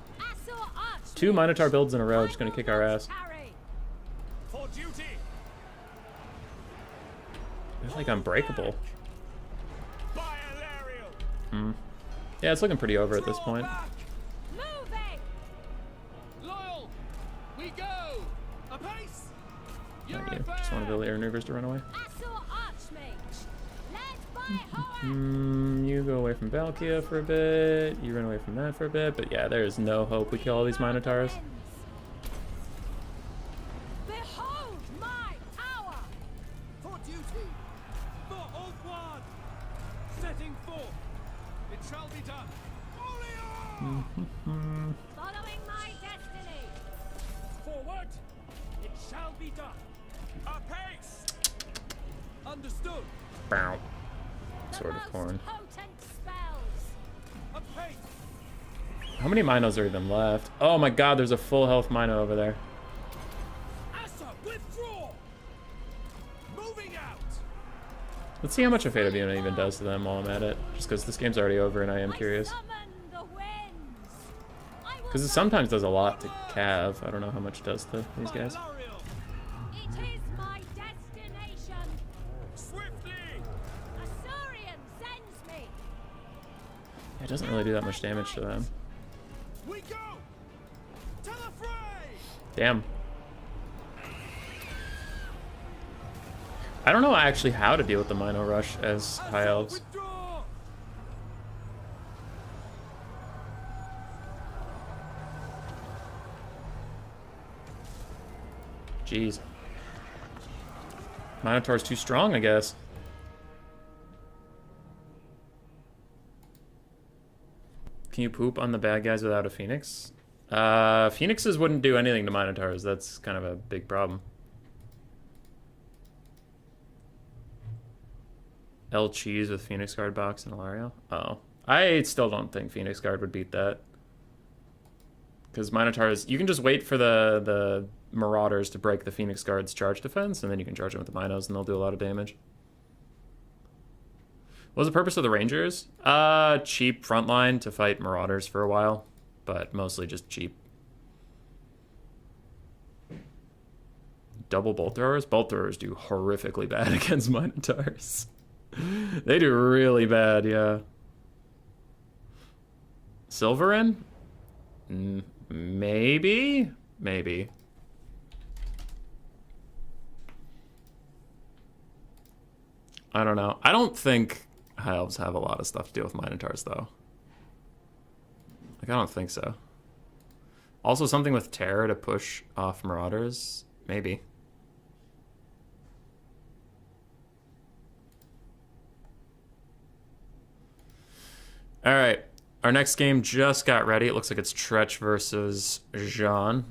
Speaker 1: 2 Minotaur builds in a row, just gonna kick our ass.
Speaker 2: For duty.
Speaker 1: It's like unbreakable. Yeah, it's looking pretty over at this point.
Speaker 2: Loyal. We go. Apace.
Speaker 1: Thank you. Just wanted the air maneuvers to run away. You go away from Valkia for a bit. You run away from that for a bit. But yeah, there's no hope we kill all these Minotaurs.
Speaker 2: Behold my power. For duty. For Old One. Setting forth. It shall be done. Following my destiny. Forward. It shall be done. Apace. Understood.
Speaker 1: Bow. Sword of Khorne. How many Minos are even left? Oh my god, there's a full health Mino over there. Let's see how much a Fate of Yuna even does to them while I'm at it. Just because this game's already over and I am curious. Because it sometimes does a lot to Cav. I don't know how much it does to these guys. It doesn't really do that much damage to them. Damn. I don't know actually how to deal with the Mino Rush as High Elves. Jeez. Minotaur's too strong, I guess. Can you poop on the bad guys without a Phoenix? Phoenixes wouldn't do anything to Minotaurs. That's kind of a big problem. L Cheese with Phoenix Guard box and Alario? Oh. I still don't think Phoenix Guard would beat that. Because Minotaurs, you can just wait for the Marauders to break the Phoenix Guard's charge defense, and then you can charge them with the Minos, and they'll do a lot of damage. What was the purpose of the Rangers? Cheap frontline to fight Marauders for a while, but mostly just cheap. Double Bolt Throwers? Bolt Throwers do horrifically bad against Minotaurs. They do really bad, yeah. Silverin? Maybe? Maybe. I don't know. I don't think High Elves have a lot of stuff to deal with Minotaurs, though. Like, I don't think so. Also, something with Terror to push off Marauders? Maybe. Alright. Our next game just got ready. It looks like it's Tretch versus Jean.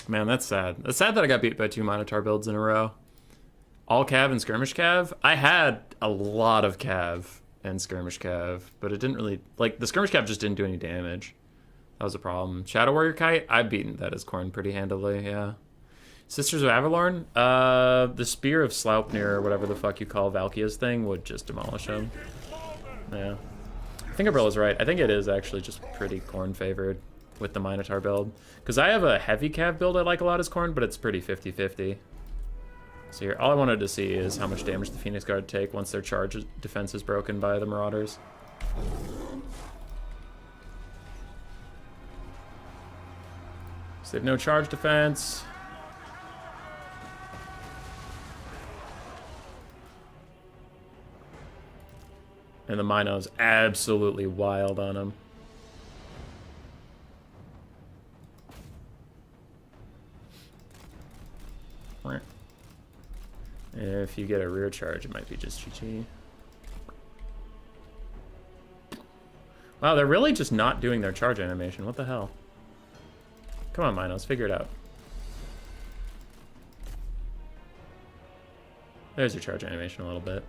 Speaker 1: Man, that's sad. It's sad that I got beat by 2 Minotaur builds in a row. All Cav and Skirmish Cav? I had a lot of Cav and Skirmish Cav, but it didn't really... Like, the Skirmish Cav just didn't do any damage. That was a problem. Shadow Warrior Kite? I've beaten that as Khorne pretty handily, yeah. Sisters of Avalorn? The Spear of Sleipnir, or whatever the fuck you call Valkia's thing, would just demolish him. Yeah. I think Abrilla's right. I think it is actually just pretty Khorne favored with the Minotaur build. Because I have a heavy Cav build I like a lot as Khorne, but it's pretty 50-50. So here, all I wanted to see is how much damage the Phoenix Guard take once their charge defense is broken by the Marauders. So they have no charge defense. And the Mino's absolutely wild on him. If you get a rear charge, it might be just GG. Wow, they're really just not doing their charge animation. What the hell? Come on, Minos, figure it out. There's your charge animation a little bit.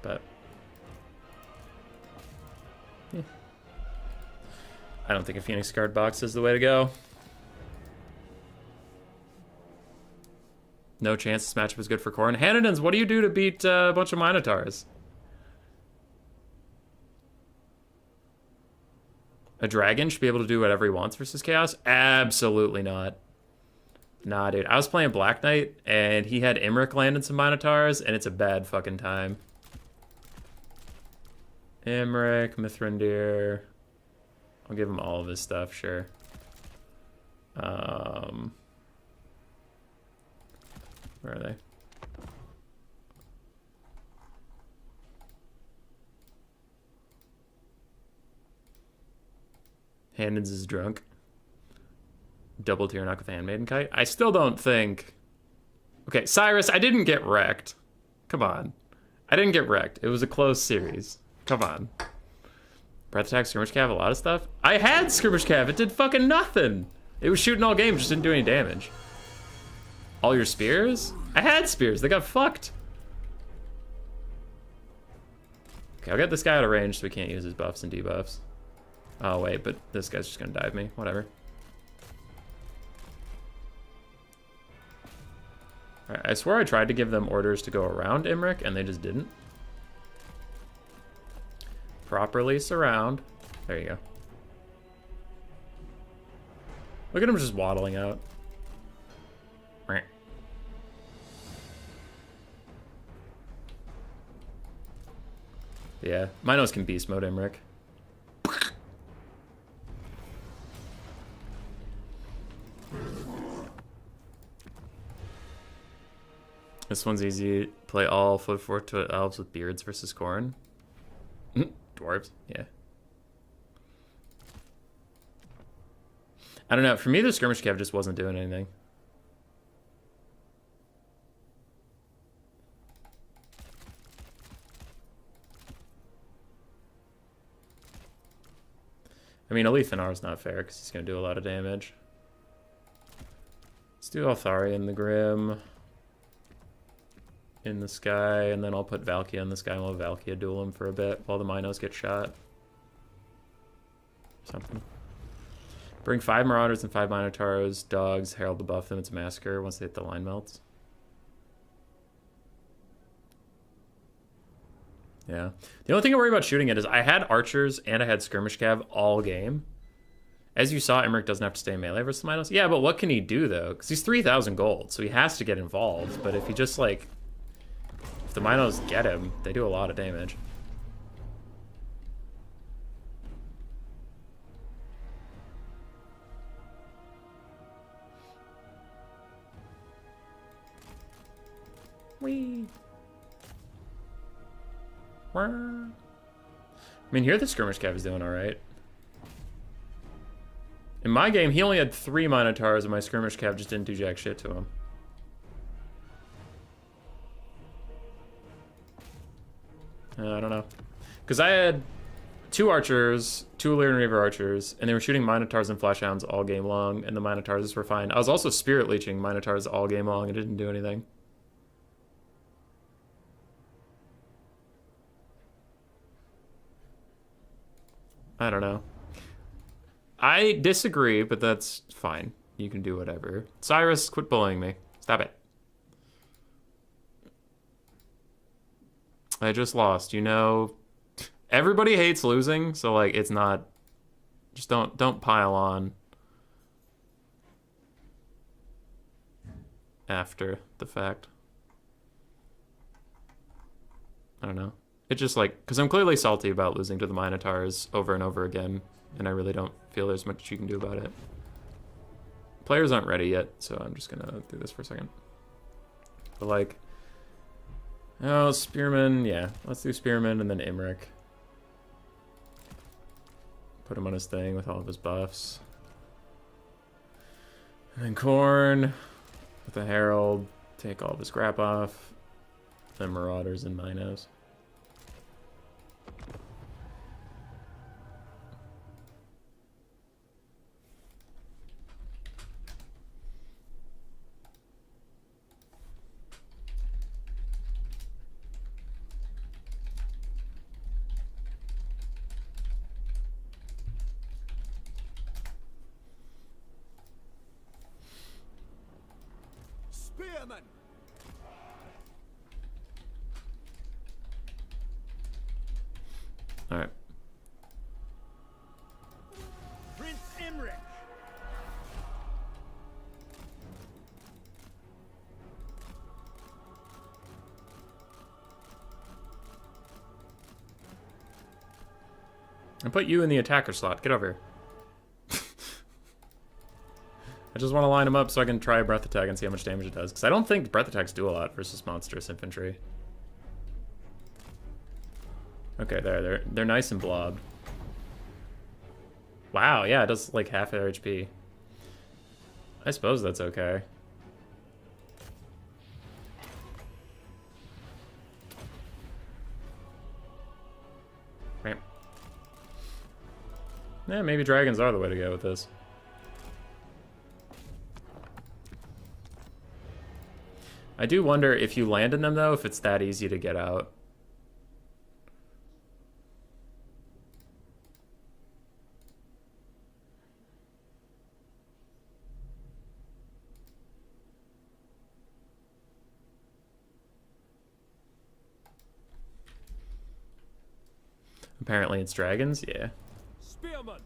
Speaker 1: But... yeah. I don't think a Phoenix Guard box is the way to go. No chance this matchup is good for Khorne. Hanadins, what do you do to beat a bunch of Minotaurs? A dragon should be able to do whatever he wants versus Chaos? Absolutely not. Nah, dude. I was playing Black Knight, and he had Imric landing some Minotaurs, and it's a bad fucking time. Imric, Mithrandir. I'll give him all of his stuff, sure. Where are they? Handins is drunk. Double tier knock with the Handmaiden Kite. I still don't think... Okay, Cyrus, I didn't get wrecked. Come on. I didn't get wrecked. It was a close series. Come on. Breath Attack, Skirmish Cav, a lot of stuff. I had Skirmish Cav. It did fucking nothing. It was shooting all game, just didn't do any damage. All your spears? I had spears. They got fucked. Okay, I'll get this guy out of range so we can't use his buffs and debuffs. Oh, wait, but this guy's just gonna dive me. Whatever. Alright, I swear I tried to give them orders to go around Imric, and they just didn't. Properly surround. There you go. Look at him just waddling out. Yeah, Minos can beast mode Imric. This one's easy. Play all foot 4 to elves with beards versus Khorne. Dwarves, yeah. I don't know. For me, the skirmish cav just wasn't doing anything. I mean, Alethanar's not fair because he's going to do a lot of damage. Let's do Althari in the Grim. In the sky, and then I'll put Valkia in the sky and we'll have Valkia duel him for a bit while the Minos get shot. Something. Bring 5 Marauders and 5 Minotaurs, dogs, Herald to buff them. It's a massacre once they hit the line melts. Yeah. The only thing I worry about shooting it is I had archers and I had skirmish cav all game. As you saw, Imric doesn't have to stay melee versus Minos. Yeah, but what can he do though? Because he's 3,000 gold, so he has to get involved. But if he just like... If the Minos get him, they do a lot of damage. Whee! I mean, here the skirmish cav is doing alright. In my game, he only had 3 Minotaurs and my skirmish cav just didn't do jack shit to him. I don't know. Because I had 2 archers, 2 Illyrian Reaver archers, and they were shooting Minotaurs and Fleshhounds all game long, and the Minotaurs were fine. I was also Spirit Leeching Minotaurs all game long, and it didn't do anything. I don't know. I disagree, but that's fine. You can do whatever. Cyrus, quit bullying me. Stop it. I just lost. You know, everybody hates losing, so like it's not. Just don't pile on after the fact. I don't know. It's just like, because I'm clearly salty about losing to the Minotaurs over and over again, and I really don't feel there's much you can do about it. Players aren't ready yet, so I'm just gonna do this for a second. But like, Oh, Spearman, yeah. Let's do Spearman and then Imric. Put him on his thing with all of his buffs. And then Khorne with the Herald. Take all of his scrap off. Then Marauders and Minos.
Speaker 2: Spearman!
Speaker 1: Alright.
Speaker 2: Prince Imric!
Speaker 1: And put you in the attacker slot. Get over here. I just want to line them up so I can try a breath attack and see how much damage it does. Because I don't think breath attacks do a lot versus monstrous infantry. Okay, they're nice and blobbed. Wow, yeah, it does like half their HP. I suppose that's okay. Yeah, maybe dragons are the way to go with this. I do wonder if you land in them, though, if it's that easy to get out. Apparently it's dragons, yeah.
Speaker 2: Spearman!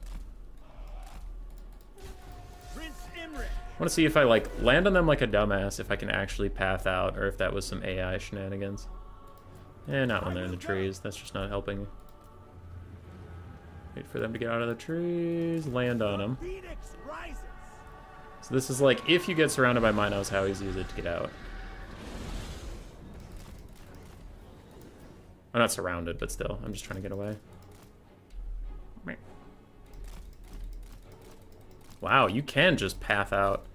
Speaker 2: Prince Imric!
Speaker 1: I want to see if I, like, land on them like a dumbass, if I can actually path out, or if that was some AI shenanigans. Eh, not when they're in the trees. That's just not helping. Wait for them to get out of the trees. Land on them.
Speaker 2: Phoenix rises!
Speaker 1: So this is like, if you get surrounded by Minos, how easy is it to get out? I'm not surrounded, but still. I'm just trying to get away. Wow, you can just path out.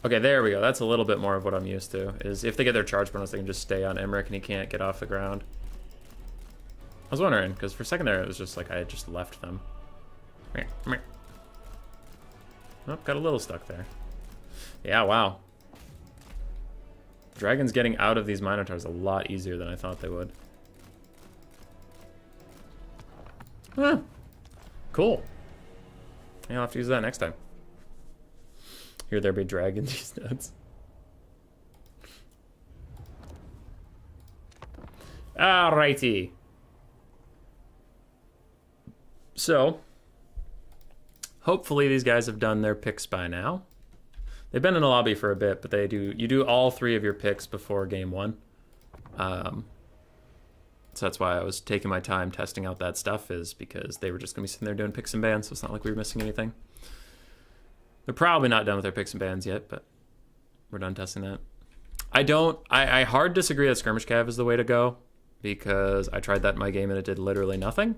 Speaker 1: Okay, there we go. That's a little bit more of what I'm used to. Is if they get their charge bonus, they can just stay on Imric and he can't get off the ground. I was wondering, because for a second there, it was just like I had just left them. Oh, got a little stuck there. Yeah, wow. Dragons getting out of these Minotaurs a lot easier than I thought they would. Huh. Cool. Yeah, I'll have to use that next time. Here there be dragons, these nuts. Alrighty. So, hopefully these guys have done their picks by now. They've been in the lobby for a bit, but you do all 3 of your picks before game 1. So that's why I was taking my time testing out that stuff, is because they were just going to be sitting there doing picks and bans, so it's not like we were missing anything. They're probably not done with their picks and bans yet, but we're done testing that. I hard disagree that Skirmish Cav is the way to go, because I tried that in my game and it did literally nothing.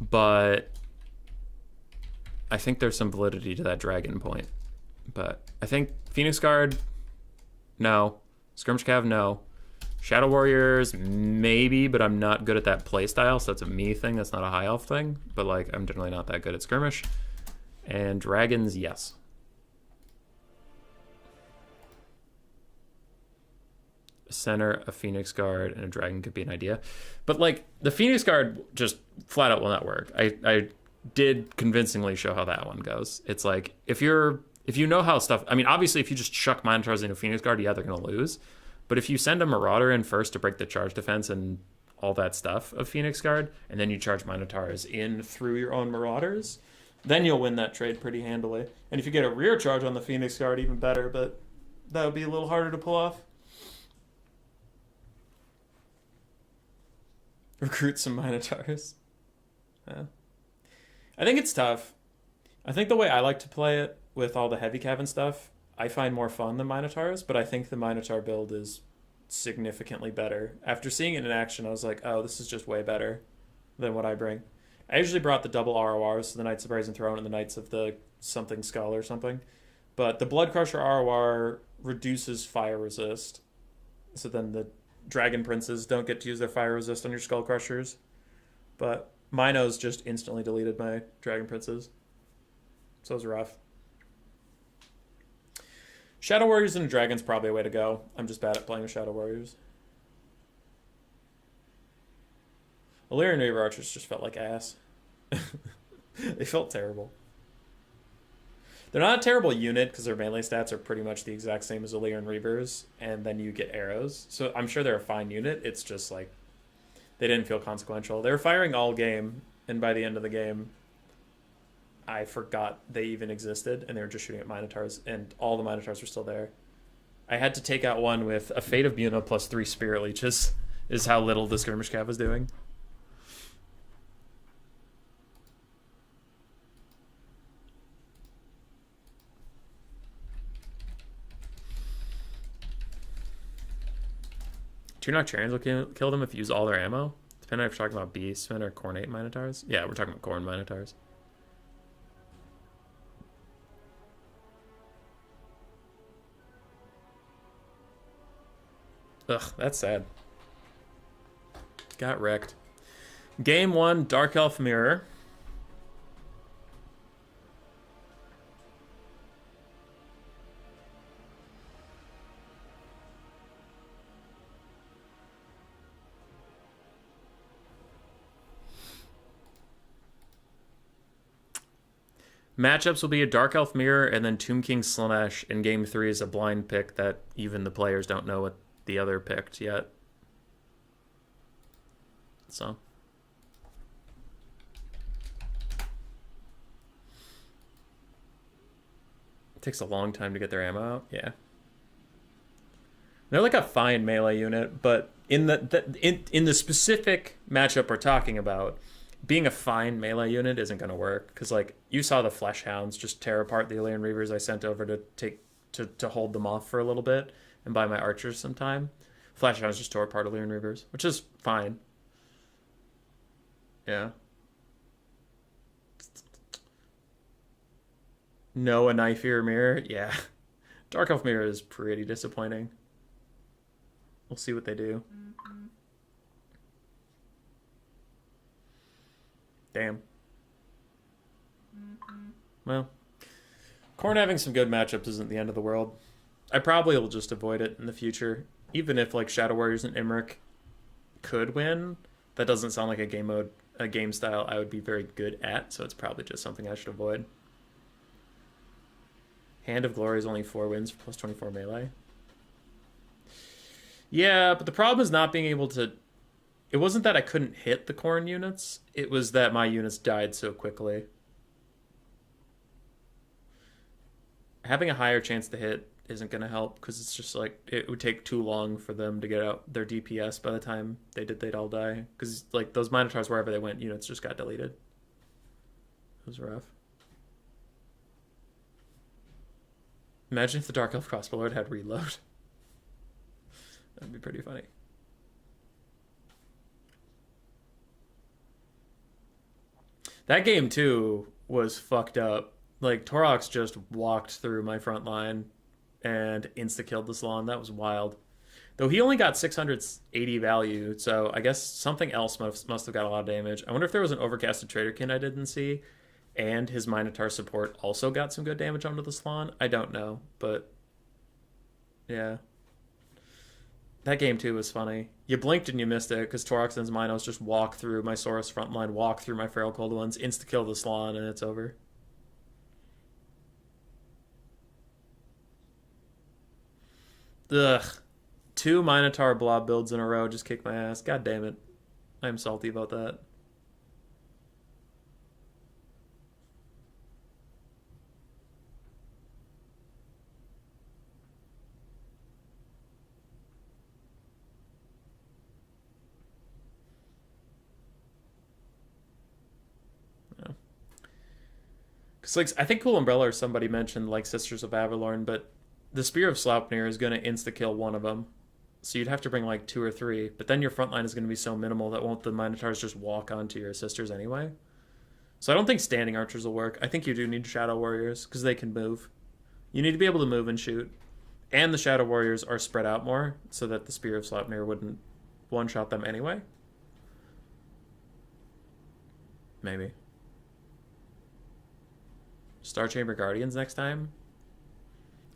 Speaker 1: But I think there's some validity to that dragon point. But I think Phoenix Guard, no. Skirmish Cav, no. Shadow Warriors, maybe, but I'm not good at that playstyle, so that's a me thing, that's not a high elf thing. But, like, I'm generally not that good at Skirmish. And Dragons, yes. Center, a Phoenix Guard, and a Dragon could be an idea. But, like, the Phoenix Guard just flat out will not work. I did convincingly show how that one goes. It's like, if you know how stuff... I mean, obviously, if you just chuck Minotaurs into Phoenix Guard, yeah, they're going to lose. But if you send a Marauder in first to break the charge defense and all that stuff of Phoenix Guard, and then you charge Minotaurs in through your own Marauders, then you'll win that trade pretty handily. And if you get a rear charge on the Phoenix Guard, even better, but that would be a little harder to pull off. Recruit some Minotaurs. Yeah. I think it's tough. I think the way I like to play it with all the heavy cav and stuff, I find more fun than Minotaurs, but I think the Minotaur build is significantly better. After seeing it in action, I was like, oh, this is just way better than what I bring. I usually brought the double RORs, so the Knights of Brazen Throne and the Knights of the something Skull or something. But the Blood Crusher ROR reduces fire resist. So then the Dragon Princes don't get to use their fire resist on your Skull Crushers. But Minos just instantly deleted my Dragon Princes. So it was rough. Shadow Warriors and Dragons probably a way to go. I'm just bad at playing with Shadow Warriors. Illyrian Reaver Archers just felt like ass. They felt terrible. They're not a terrible unit because their melee stats are pretty much the exact same as Illyrian Reavers, and then you get arrows. So I'm sure they're a fine unit. It's just like they didn't feel consequential. They were firing all game, and by the end of the game, I forgot they even existed, and they were just shooting at Minotaurs, and all the Minotaurs were still there. I had to take out one with a Fate of Muna plus 3 Spirit Leeches, is how little the Skirmish Cav was doing. Two Nocturians will kill them if you use all their ammo? Depending on if you're talking about Beastmen or Khorne Minotaurs. Yeah, we're talking about Khorne Minotaurs. Ugh, that's sad. Got wrecked. Game 1, Dark Elf Mirror. Matchups will be a Dark Elf Mirror and then Tomb King Slaanesh, and Game 3 is a blind pick that even the players don't know what the other picked yet. So. It takes a long time to get their ammo out. Yeah. They're like a fine melee unit, but in the specific matchup we're talking about, being a fine melee unit isn't going to work, because like you saw the Flesh Hounds just tear apart the Illyrian Reavers I sent over to hold them off for a little bit and buy my archers some time. Flesh Hounds just tore apart Illyrian Reavers, which is fine. Yeah. No, a Knife Ear Mirror? Yeah. Dark Elf Mirror is pretty disappointing. We'll see what they do. Damn. Well, Khorne having some good matchups isn't the end of the world. I probably will just avoid it in the future. Even if like Shadow Warriors and Imrik could win, that doesn't sound like a game style I would be very good at, so it's probably just something I should avoid. Hand of Glory is only 4 wins for plus 24 melee. Yeah, but the problem is not being able to... It wasn't that I couldn't hit the Khorne units, it was that my units died so quickly. Having a higher chance to hit isn't going to help, because it's just like, it would take too long for them to get out their DPS by the time they'd all die. Because like those Minotaurs, wherever they went, units just got deleted. It was rough. Imagine if the Dark Elf Crossbow Lord had reload. That'd be pretty funny. That game, too, was fucked up. Like, Torox just walked through my front line and insta-killed the Slann. That was wild. Though he only got 680 value, so I guess something else must have got a lot of damage. I wonder if there was an Overcasted Traderkin I didn't see, and his Minotaur support also got some good damage onto the Slann. I don't know, but yeah. That game, too, was funny. You blinked and you missed it, because Torox and his Minos just walk through my Saurus frontline, walk through my Feral Cold Ones, insta-kill the Slann, and it's over. Ugh. 2 Minotaur blob builds in a row just kicked my ass. God damn it. I'm salty about that. Because like, I think Cool Umbrella or somebody mentioned like Sisters of Avalorn, but the Spear of Sleipnir is going to insta-kill one of them. So you'd have to bring like 2 or 3, but then your front line is going to be so minimal that won't the Minotaurs just walk onto your sisters anyway? So I don't think standing archers will work. I think you do need Shadow Warriors because they can move. You need to be able to move and shoot. And the Shadow Warriors are spread out more so that the Spear of Sleipnir wouldn't one-shot them anyway. Maybe. Star Chamber Guardians next time?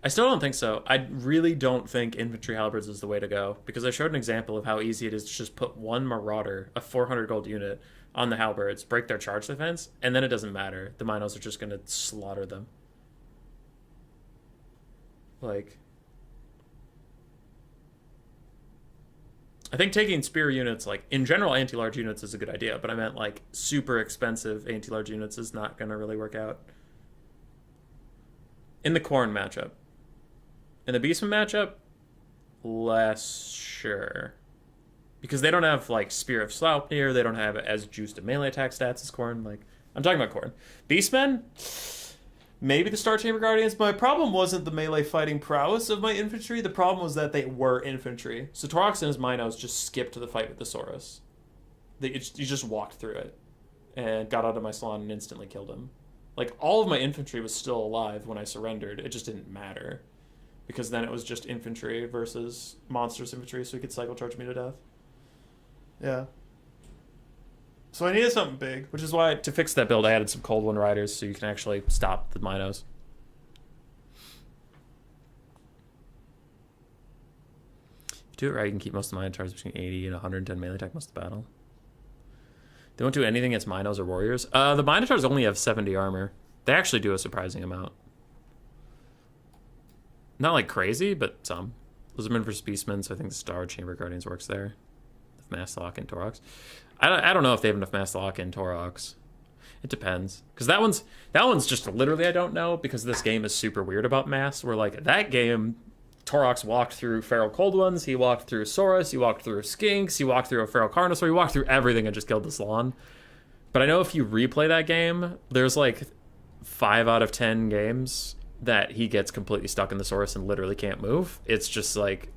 Speaker 1: I still don't think so. I really don't think Infantry Halberds is the way to go, because I showed an example of how easy it is to just put one Marauder, a 400 gold unit, on the Halberds, break their charge defense, and then it doesn't matter. The Minos are just going to slaughter them. Like, I think taking spear units, like, in general, anti-large units is a good idea, but I meant, like, super expensive anti-large units is not going to really work out. In the Khorne matchup. In the Beastmen matchup, less sure. Because they don't have, like, Spear of Sleipnir, they don't have as juiced a melee attack stats as Khorne. Like, I'm talking about Khorne. Beastmen, maybe the Star Chamber Guardians. My problem wasn't the melee fighting prowess of my infantry. The problem was that they were infantry. So Torox and his Minos just skipped the fight with the Saurus. You just walked through it and got out of my salon and instantly killed him. Like, all of my infantry was still alive when I surrendered. It just didn't matter. Because then it was just infantry versus monstrous infantry, so he could cycle charge me to death. Yeah. So I needed something big, which is why, to fix that build, I added some Cold One Riders so you can actually stop the Minos. If you do it right, you can keep most of the Minotaurs between 80 and 110 melee attack most of the battle. They won't do anything against Minos or Warriors. The Minotaurs only have 70 armor. They actually do a surprising amount. Not like crazy, but some. Lizardmen versus Beastmen, so I think the Star Chamber Guardians works there. With Mass Lock and Torox. I don't know if they have enough Mass Lock and Torox. It depends. Because that one's just literally I don't know, because this game is super weird about Mass. Where, like, that game, Torox walked through Feral Cold Ones, he walked through Saurus, he walked through Skinks, he walked through a Feral Carnosaur, he walked through everything and just killed the Slann. But I know if you replay that game, there's like 5 out of 10 games that he gets completely stuck in the Saurus and literally can't move. It's just like,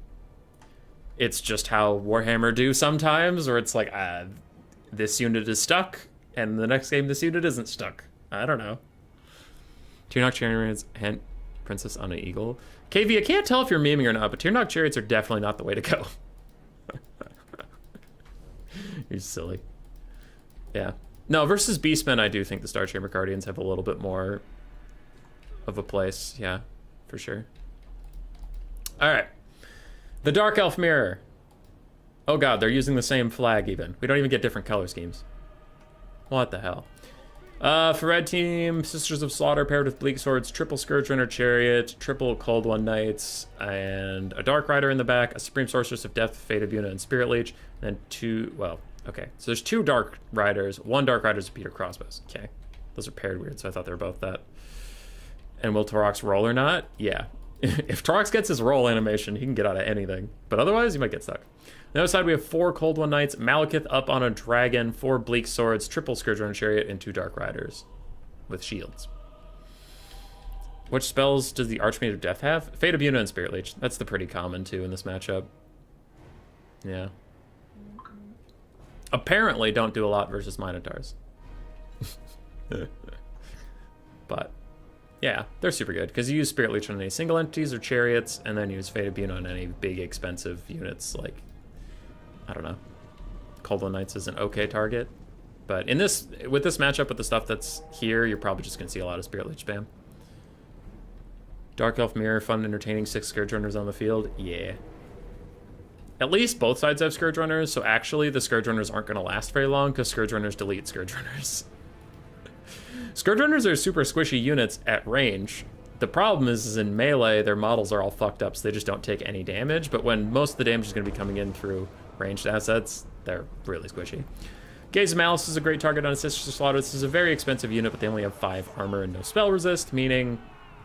Speaker 1: it's just how Warhammer do sometimes, or it's like, this unit is stuck, and the next game this unit isn't stuck. I don't know. Tyrnok Chariots, Hent Princess on an Eagle. KV, I can't tell if you're memeing or not, but Tyrnok Chariots are definitely not the way to go. You're silly. Yeah. No, versus Beastmen, I do think the Star Chamber Guardians have a little bit more of a place. Yeah, for sure. Alright. The Dark Elf Mirror. Oh god, they're using the same flag even. We don't even get different color schemes. What the hell? For red team, Sisters of Slaughter paired with Bleak Swords, triple Scourge Runner Chariot, triple Cold One Knights, and a Dark Rider in the back, a Supreme Sorceress of Death, Fate of Una, and Spirit Leech, and 2, well, okay. So there's 2 Dark Riders, 1 Dark Rider's a Peter Crossbows. Okay. Those are paired weird, so I thought they were both that. And will Torox roll or not? Yeah. If Torox gets his roll animation, he can get out of anything. But otherwise, he might get stuck. On the other side, we have 4 Cold One Knights, Malekith up on a dragon, 4 Bleak Swords, triple Scourge Runner Chariot, and 2 Dark Riders with shields. Which spells does the Archmage of Death have? Fate of Una and Spirit Leech. That's the pretty common, too, in this matchup. Yeah. Apparently don't do a lot versus Minotaurs. But, yeah, they're super good, because you use Spirit Leech on any single entities or chariots, and then use Fate of Una on any big, expensive units, like, I don't know. Cold One Knights is an okay target. But in this, with this matchup with the stuff that's here, you're probably just going to see a lot of Spirit Leech spam. Dark Elf Mirror, fun, entertaining, 6 Scourge Runners on the field. Yeah. At least both sides have Scourge Runners, so actually the Scourge Runners aren't going to last very long, because Scourge Runners delete Scourge Runners. Scourge Runners are super squishy units at range. The problem is in melee, their models are all fucked up, so they just don't take any damage, but when most of the damage is going to be coming in through ranged assets, they're really squishy. Gaze of Malice is a great target on Sisters of Slaughter. This is a very expensive unit, but they only have 5 armor and no spell resist, meaning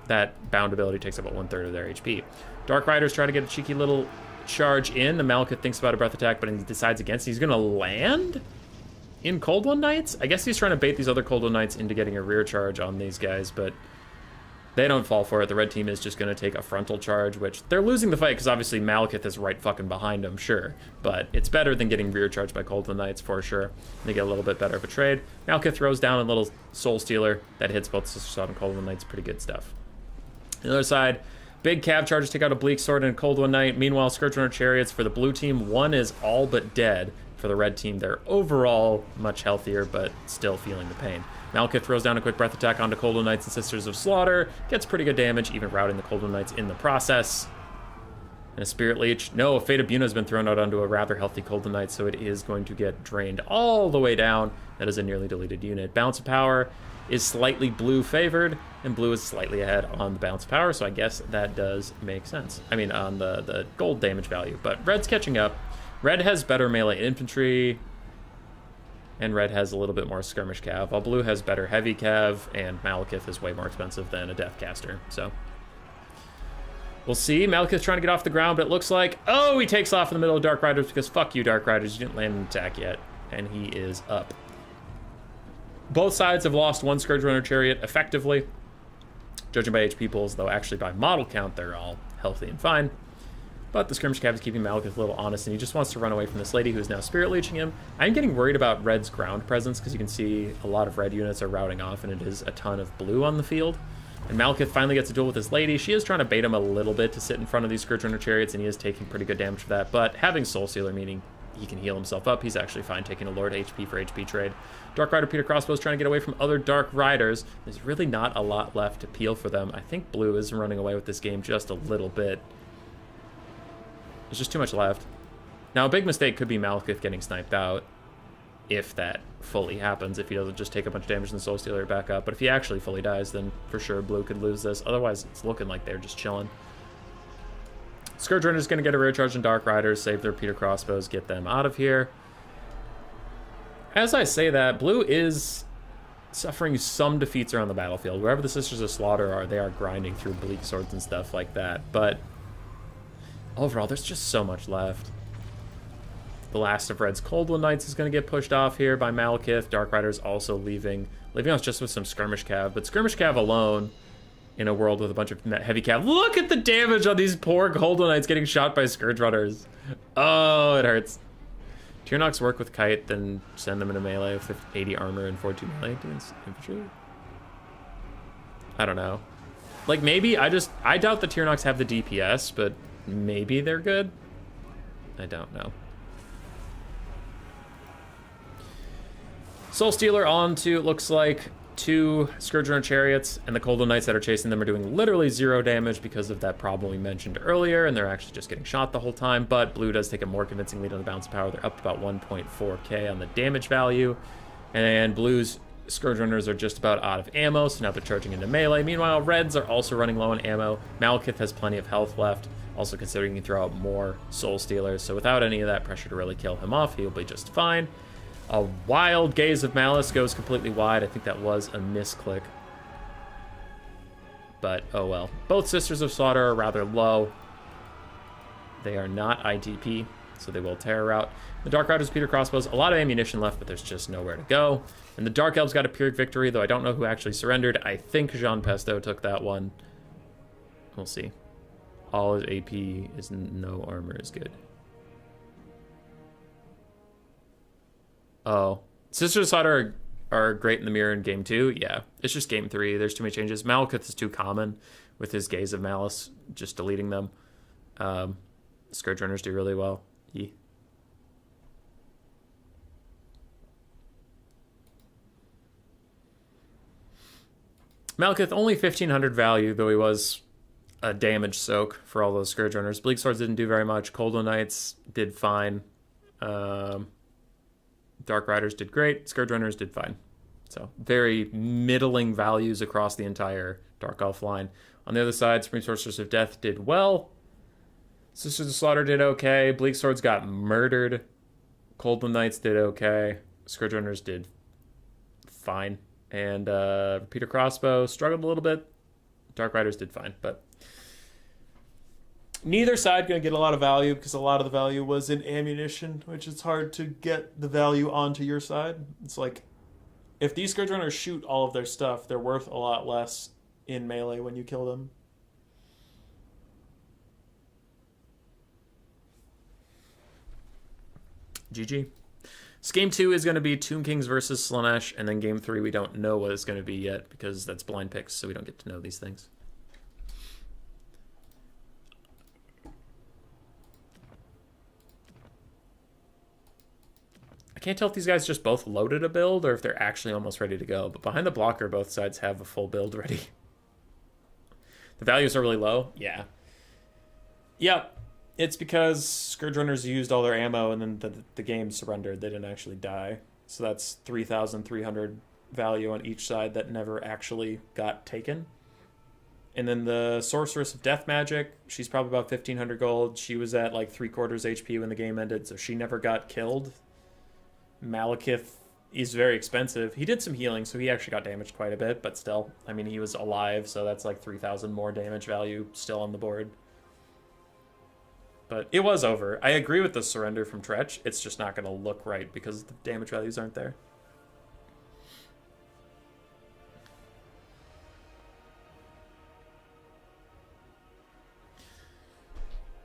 Speaker 1: that bound ability takes about 1/3 of their HP. Dark Riders try to get a cheeky little charge in. The Malekith thinks about a breath attack, but he decides against it. He's going to land in Cold One Knights? I guess he's trying to bait these other Cold One Knights into getting a rear charge on these guys, but They don't fall for it. The red team is just going to take a frontal charge, which they're losing the fight because obviously Malekith is right fucking behind them, sure. But it's better than getting rear charged by Cold Knights for sure. They get a little bit better of a trade. Malekith throws down a little Soul Stealer that hits both Sister Sod and Cold Knights. Pretty good stuff. On the other side, big cav charges take out a Bleak Sword and a Cold Knight. Meanwhile, Scourge Runner Chariots for the blue team, one is all but dead. For the red team, they're overall much healthier, but still feeling the pain. Malekith throws down a quick breath attack onto Cold Knights and Sisters of Slaughter. Gets pretty good damage, even routing the Cold Knights in the process. And a Spirit Leech. No, a Fate of Buna has been thrown out onto a rather healthy Cold Knight, so it is going to get drained all the way down. That is a nearly deleted unit. Bounce of Power is slightly blue favored, and blue is slightly ahead on the Bounce of Power, so I guess that does make sense. I mean, on the gold damage value, but red's catching up. Red has better melee infantry, and red has a little bit more skirmish cav, while blue has better heavy cav, and Malekith is way more expensive than a Deathcaster, so. We'll see. Malekith trying to get off the ground, but it looks like, oh, he takes off in the middle of Dark Riders because fuck you, Dark Riders, you didn't land an attack yet, and he is up. Both sides have lost one Scourge Runner Chariot effectively, judging by HP pools, though actually by model count, they're all healthy and fine. But the skirmish cav is keeping Malekith a little honest, and he just wants to run away from this lady who is now spirit leeching him. I'm getting worried about red's ground presence because you can see a lot of red units are routing off, and it is a ton of blue on the field. And Malekith finally gets a duel with this lady. She is trying to bait him a little bit to sit in front of these Scourge Runner Chariots, and he is taking pretty good damage for that. But having Soul Stealer, meaning he can heal himself up, he's actually fine taking a Lord HP for HP trade. Dark Rider Peter Crossbow is trying to get away from other Dark Riders. There's really not a lot left to peel for them. I think blue is running away with this game just a little bit. There's just too much left. Now, a big mistake could be Malekith getting sniped out, if that fully happens, if he doesn't just take a bunch of damage and Soul Stealer back up. But if he actually fully dies, then for sure blue could lose this. Otherwise, it's looking like they're just chilling. Scourge Runner's going to get a rear charge in Dark Riders, save their Peter Crossbows, get them out of here. As I say that, blue is suffering some defeats around the battlefield. Wherever the Sisters of Slaughter are, they are grinding through Bleak Swords and stuff like that. But overall, there's just so much left. The last of Red's Coldwood Knights is going to get pushed off here by Malekith. Dark Rider's also leaving us just with some Skirmish Cav. But Skirmish Cav alone, in a world with a bunch of heavy cav. Look at the damage on these poor Coldwood Knights getting shot by Scourge Runners. Oh, it hurts. Tyrnox work with Kite, then send them in a melee with 80 armor and 42 melee against infantry? I don't know. Like, maybe, I doubt the Tyrnox have the DPS, but maybe they're good? I don't know. Soul Stealer on to, it looks like, 2 Scourge Runner Chariots, and the Coldwood Knights that are chasing them are doing literally 0 damage because of that problem we mentioned earlier, and they're actually just getting shot the whole time. But blue does take a more convincing lead on the bounce power. They're up about 1.4k on the damage value, and blue's Scourge Runners are just about out of ammo, so now they're charging into melee. Meanwhile, reds are also running low on ammo. Malekith has plenty of health left, also considering he can throw out more Soul Stealers, so without any of that pressure to really kill him off, he'll be just fine. A wild Gaze of Malice goes completely wide. I think that was a misclick. But, oh well. Both Sisters of Slaughter are rather low. They are not ITP, so they will tear out. The Dark Riders, Peter Crossbows, a lot of ammunition left, but there's just nowhere to go. And the Dark Elves got a Pyrrhic victory, though I don't know who actually surrendered. I think Jean Pesto took that one. We'll see. All his AP is no armor is good. Oh. Sisters of Slaughter are great in the mirror in game 2. Yeah. It's just game 3. There's too many changes. Malekith is too common with his Gaze of Malice, just deleting them. Scourge Runners do really well. Yeah. Malekith, only 1500 value, though he was a damage soak for all those Scourge Runners. Bleak Swords didn't do very much. Coldwood Knights did fine. Dark Riders did great. Scourge Runners did fine. So very middling values across the entire Dark Elf line. On the other side, Supreme Sorceress of Death did well. Sisters of Slaughter did okay. Bleak Swords got murdered. Coldwood Knights did okay. Scourge Runners did fine. And Peter Crossbow struggled a little bit. Dark Riders did fine, but neither side going to get a lot of value because a lot of the value was in ammunition, which is hard to get the value onto your side. It's like, if these Scourge Runners shoot all of their stuff, they're worth a lot less in melee when you kill them. GG. So game 2 is going to be Tomb Kings versus Slaanesh, and then game 3 we don't know what it's going to be yet because that's blind picks, so we don't get to know these things. I can't tell if these guys just both loaded a build or if they're actually almost ready to go, but behind the blocker both sides have a full build ready. The values are really low? Yeah. Yep. It's because Scourge Runners used all their ammo and then the game surrendered. They didn't actually die. So that's 3,300 value on each side that never actually got taken. And then the Sorceress of Death Magic, she's probably about 1,500 gold. She was at like 3/4 HP when the game ended, so she never got killed. Malekith is very expensive. He did some healing, so he actually got damaged quite a bit, but still, I mean, he was alive, so that's like 3,000 more damage value still on the board. But it was over. I agree with the surrender from Tretch. It's just not going to look right because the damage values aren't there.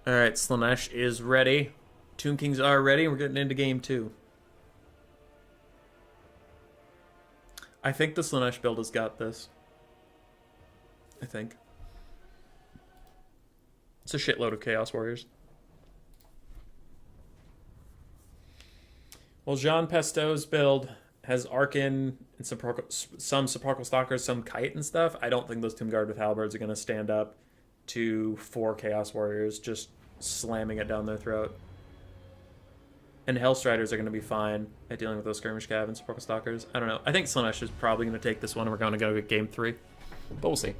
Speaker 1: Alright, Slaanesh is ready. Tomb Kings are ready. We're getting into game 2. I think the Slaanesh build has got this. I think. It's a shitload of Chaos Warriors. Well, Jean Pesto's build has Arcan and some Sepulchral Stalkers, some Kite and stuff. I don't think those Tomb Guard with Halberds are going to stand up to 4 Chaos Warriors just slamming it down their throat. And Hellstriders are going to be fine at dealing with those Skirmish Cav and Sepulchral Stalkers. I don't know. I think Slaanesh is probably going to take this one, and we're going to go to game 3. But we'll see.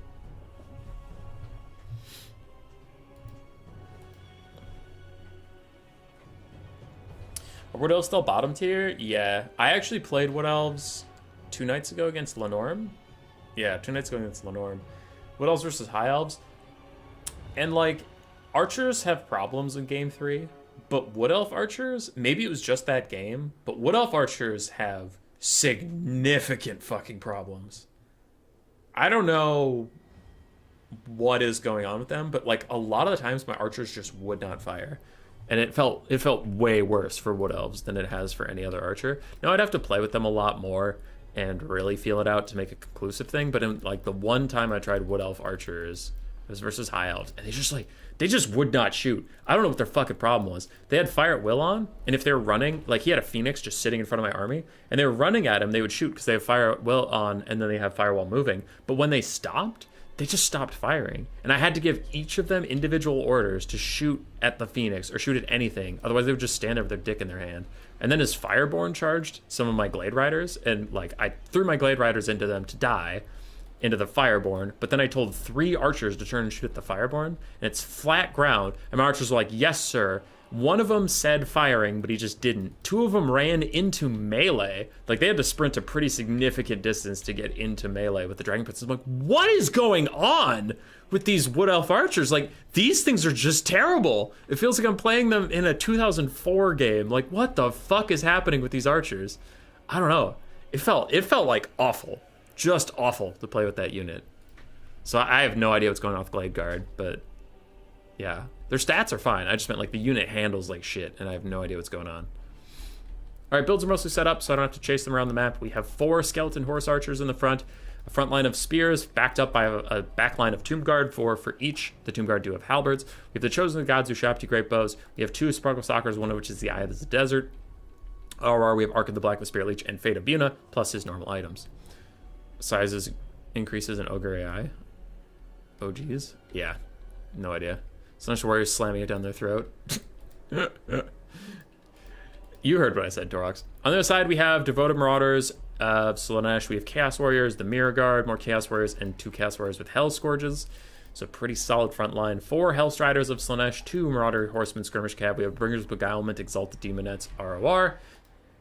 Speaker 1: Are Wood Elves still bottom tier? Yeah. I actually played Wood Elves 2 nights ago against Lenorm. Yeah, 2 nights ago against Lenorm. Wood Elves versus High Elves. And, like, Archers have problems in game 3. But Wood Elf Archers, maybe it was just that game, but Wood Elf Archers have significant fucking problems. I don't know what is going on with them, but, like, a lot of the times my Archers just would not fire. And it felt way worse for Wood Elves than it has for any other Archer. Now, I'd have to play with them a lot more and really feel it out to make a conclusive thing, but in, like, the one time I tried Wood Elf Archers, it was versus High Elves, and they just would not shoot. I don't know what their fucking problem was. They had Fire at Will on, and if they were running, like, he had a Phoenix just sitting in front of my army, and they were running at him, they would shoot because they have Fire at Will on, and then they have Firewall moving. But when they stopped, they just stopped firing. And I had to give each of them individual orders to shoot at the Phoenix or shoot at anything. Otherwise, they would just stand there with their dick in their hand. And then as Fireborn charged some of my Glade Riders, and, like, I threw my Glade Riders into them to die, into the Fireborn, but then I told 3 Archers to turn and shoot at the Fireborn, and it's flat ground, and my Archers were like, yes, sir. One of them said firing, but he just didn't. 2 of them ran into melee. Like, they had to sprint a pretty significant distance to get into melee with the Dragon Prince. I'm like, what is going on with these Wood Elf Archers? Like, these things are just terrible. It feels like I'm playing them in a 2004 game. Like, what the fuck is happening with these Archers? I don't know. It felt like awful. Just awful to play with that unit. So I have no idea what's going on with Glade Guard, but yeah. Their stats are fine. I just meant, like, the unit handles like shit, and I have no idea what's going on. All right, builds are mostly set up, so I don't have to chase them around the map. We have 4 Skeleton Horse Archers in the front, a front line of Spears, backed up by a back line of Tomb Guard, 4 for each. The Tomb Guard do have Halberds. We have the Chosen Gods who Shapti Great Bows. We have 2 Sparkle Stalkers, one of which is the Eye of the Desert. OR, we have Ark of the Black, the Spirit Leech, and Fate of Buna, plus his normal items. Sizes increases in Ogre AI. Oh, geez. Yeah, no idea. Slaanesh Warriors slamming it down their throat. You heard what I said, Dorox. On the other side, we have Devoted Marauders of Slaanesh. We have Chaos Warriors, the Mirror Guard, more Chaos Warriors, and 2 Chaos Warriors with Hell Scourges. So pretty solid front line. 4 Hellstriders of Slaanesh, 2 Marauder Horsemen Skirmish Cab. We have Bringers of Beguilement, Exalted Demonettes, ROR.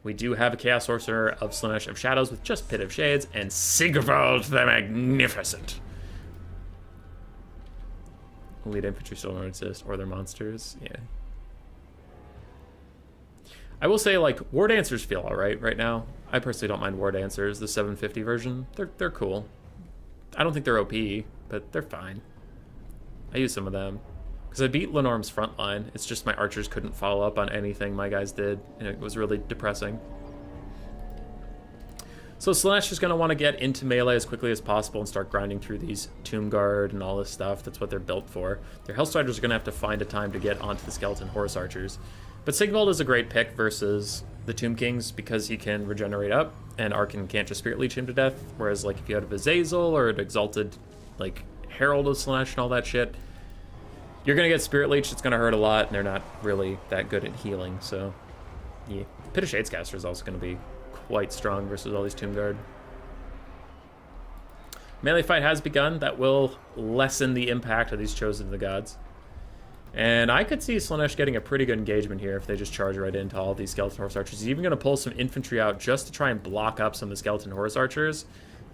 Speaker 1: We do have a Chaos Sorcerer of Slaanesh of Shadows with just Pit of Shades, and Sigvald the Magnificent. Elite Infantry still don't exist, or their monsters. Yeah. I will say, like, War Dancers feel alright right now. I personally don't mind War Dancers, the 750 version. They're cool. I don't think they're OP, but they're fine. I use some of them. Because I beat Lenorm's front line. It's just my archers couldn't follow up on anything my guys did, and it was really depressing. So Slaanesh is going to want to get into melee as quickly as possible and start grinding through these Tomb Guard and all this stuff. That's what they're built for. Their Hellstriders are going to have to find a time to get onto the Skeleton Horse Archers. But Sigvald is a great pick versus the Tomb Kings because he can regenerate up, and Arkan can't just Spirit Leech him to death. Whereas, like, if you had a Azazel or an Exalted, like, Herald of Slaanesh and all that shit, you're going to get Spirit Leech. It's going to hurt a lot, and they're not really that good at healing. So, yeah. Pit of Shadescaster is also going to be quite strong versus all these Tomb Guard. Melee fight has begun. That will lessen the impact of these Chosen of the Gods. And I could see Slaanesh getting a pretty good engagement here if they just charge right into all of these Skeleton Horse Archers. He's even going to pull some infantry out just to try and block up some of the Skeleton Horse Archers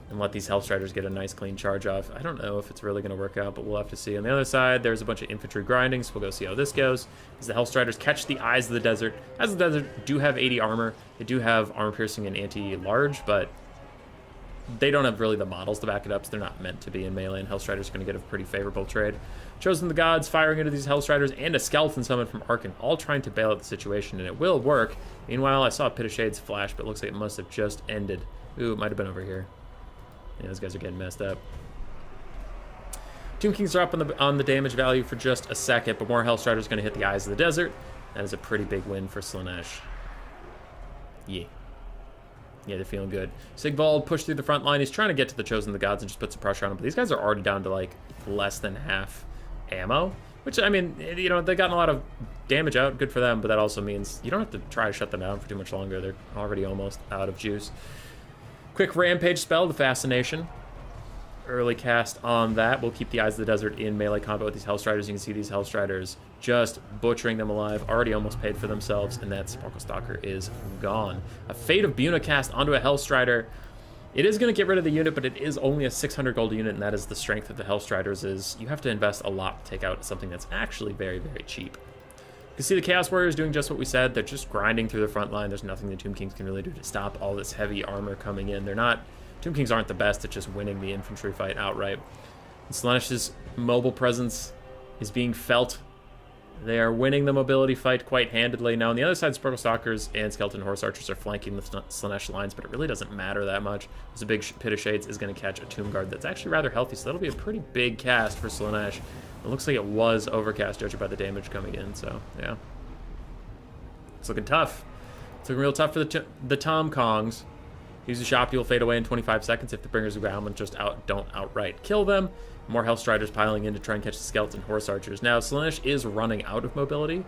Speaker 1: and let these Hellstriders get a nice clean charge off. I don't know if it's really going to work out, but we'll have to see. On the other side, there's a bunch of infantry grinding, so we'll go see how this goes. As the Hellstriders catch the Eyes of the Desert. Eyes of the Desert do have 80 armor. They do have armor piercing and anti-large, but they don't have really the models to back it up, so they're not meant to be in melee, and Hellstriders are going to get a pretty favorable trade. Chosen the Gods firing into these Hellstriders and a Skeleton Summon from Arkan, all trying to bail out the situation, and it will work. Meanwhile, I saw a Pit of Shades flash, but it looks like it must have just ended. Ooh, it might have been over here. Yeah, those guys are getting messed up. Tomb Kings are up on the damage value for just a second, but more Hellstriders are going to hit the Eyes of the Desert. That is a pretty big win for Slaanesh. Yeah. Yeah, they're feeling good. Sigvald pushed through the front line. He's trying to get to the Chosen of the Gods and just put some pressure on them. But these guys are already down to, like, less than half ammo. Which, I mean, you know, they've gotten a lot of damage out. Good for them. But that also means you don't have to try to shut them down for too much longer. They're already almost out of juice. Quick Rampage spell, the Fascination. Early cast on that. We'll keep the Eyes of the Desert in melee combat with these Hellstriders. You can see these Hellstriders just butchering them alive. Already almost paid for themselves, and that Sparkle Stalker is gone. A Fate of Buna cast onto a Hellstrider. It is going to get rid of the unit, but it is only a 600 gold unit, and that is the strength of the Hellstriders. Is you have to invest a lot to take out something that's actually very, very cheap. You can see the Chaos Warriors doing just what we said. They're just grinding through the front line. There's nothing the Tomb Kings can really do to stop all this heavy armor coming in. They're not... Tomb Kings aren't the best at just winning the infantry fight outright. And Slaanesh's mobile presence is being felt. They are winning the mobility fight quite handedly. Now, on the other side, Sparkle Stalkers and Skeleton Horse Archers are flanking the Slaanesh lines, but it really doesn't matter that much. There's a big Pit of Shades is going to catch a Tomb Guard that's actually rather healthy, so that'll be a pretty big cast for Slaanesh. It looks like it was overcast, judging by the damage coming in, so, yeah. It's looking tough. It's looking real tough for the Tom Kongs. Use the shop, you'll fade away in 25 seconds if the Bringers of Gromlin just don't outright kill them. More Hellstriders piling in to try and catch the Skeleton Horse Archers. Now, Slaanesh is running out of mobility.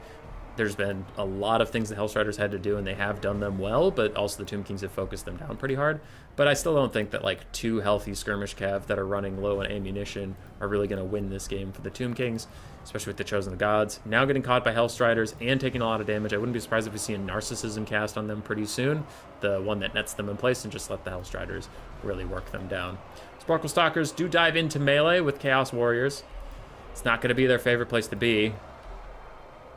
Speaker 1: There's been a lot of things the Hellstriders had to do, and they have done them well, but also the Tomb Kings have focused them down pretty hard. But I still don't think that, like, two healthy skirmish cav that are running low on ammunition are really going to win this game for the Tomb Kings, especially with the Chosen of the Gods. Now getting caught by Hellstriders and taking a lot of damage. I wouldn't be surprised if we see a Narcissism cast on them pretty soon, the one that nets them in place, and just let the Hellstriders really work them down. Sparkle Stalkers do dive into melee with Chaos Warriors. It's not going to be their favorite place to be.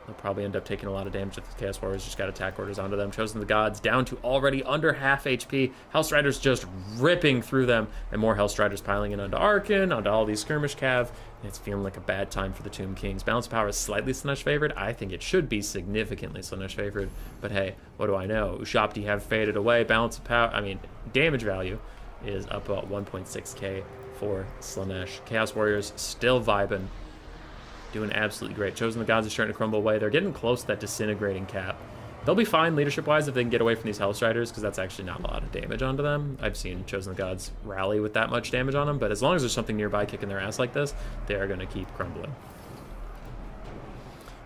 Speaker 1: They'll probably end up taking a lot of damage if the Chaos Warriors just got attack orders onto them. Chosen of the Gods down to already under half HP. Hellstriders just ripping through them, and more Hellstriders piling in onto Arkan, onto all these skirmish cav. And it's feeling like a bad time for the Tomb Kings. Balance of power is slightly Slaanesh favored. I think it should be significantly Slaanesh favored. But hey, what do I know? Ushapti have faded away. Balance of power, I mean, damage value is up about 1.6k for Slaanesh. Chaos Warriors still vibing. Doing absolutely great. Chosen the Gods are starting to crumble away. They're getting close to that disintegrating cap. They'll be fine leadership-wise if they can get away from these Hellstriders, because that's actually not a lot of damage onto them. I've seen Chosen the Gods rally with that much damage on them, but as long as there's something nearby kicking their ass like this, they are going to keep crumbling.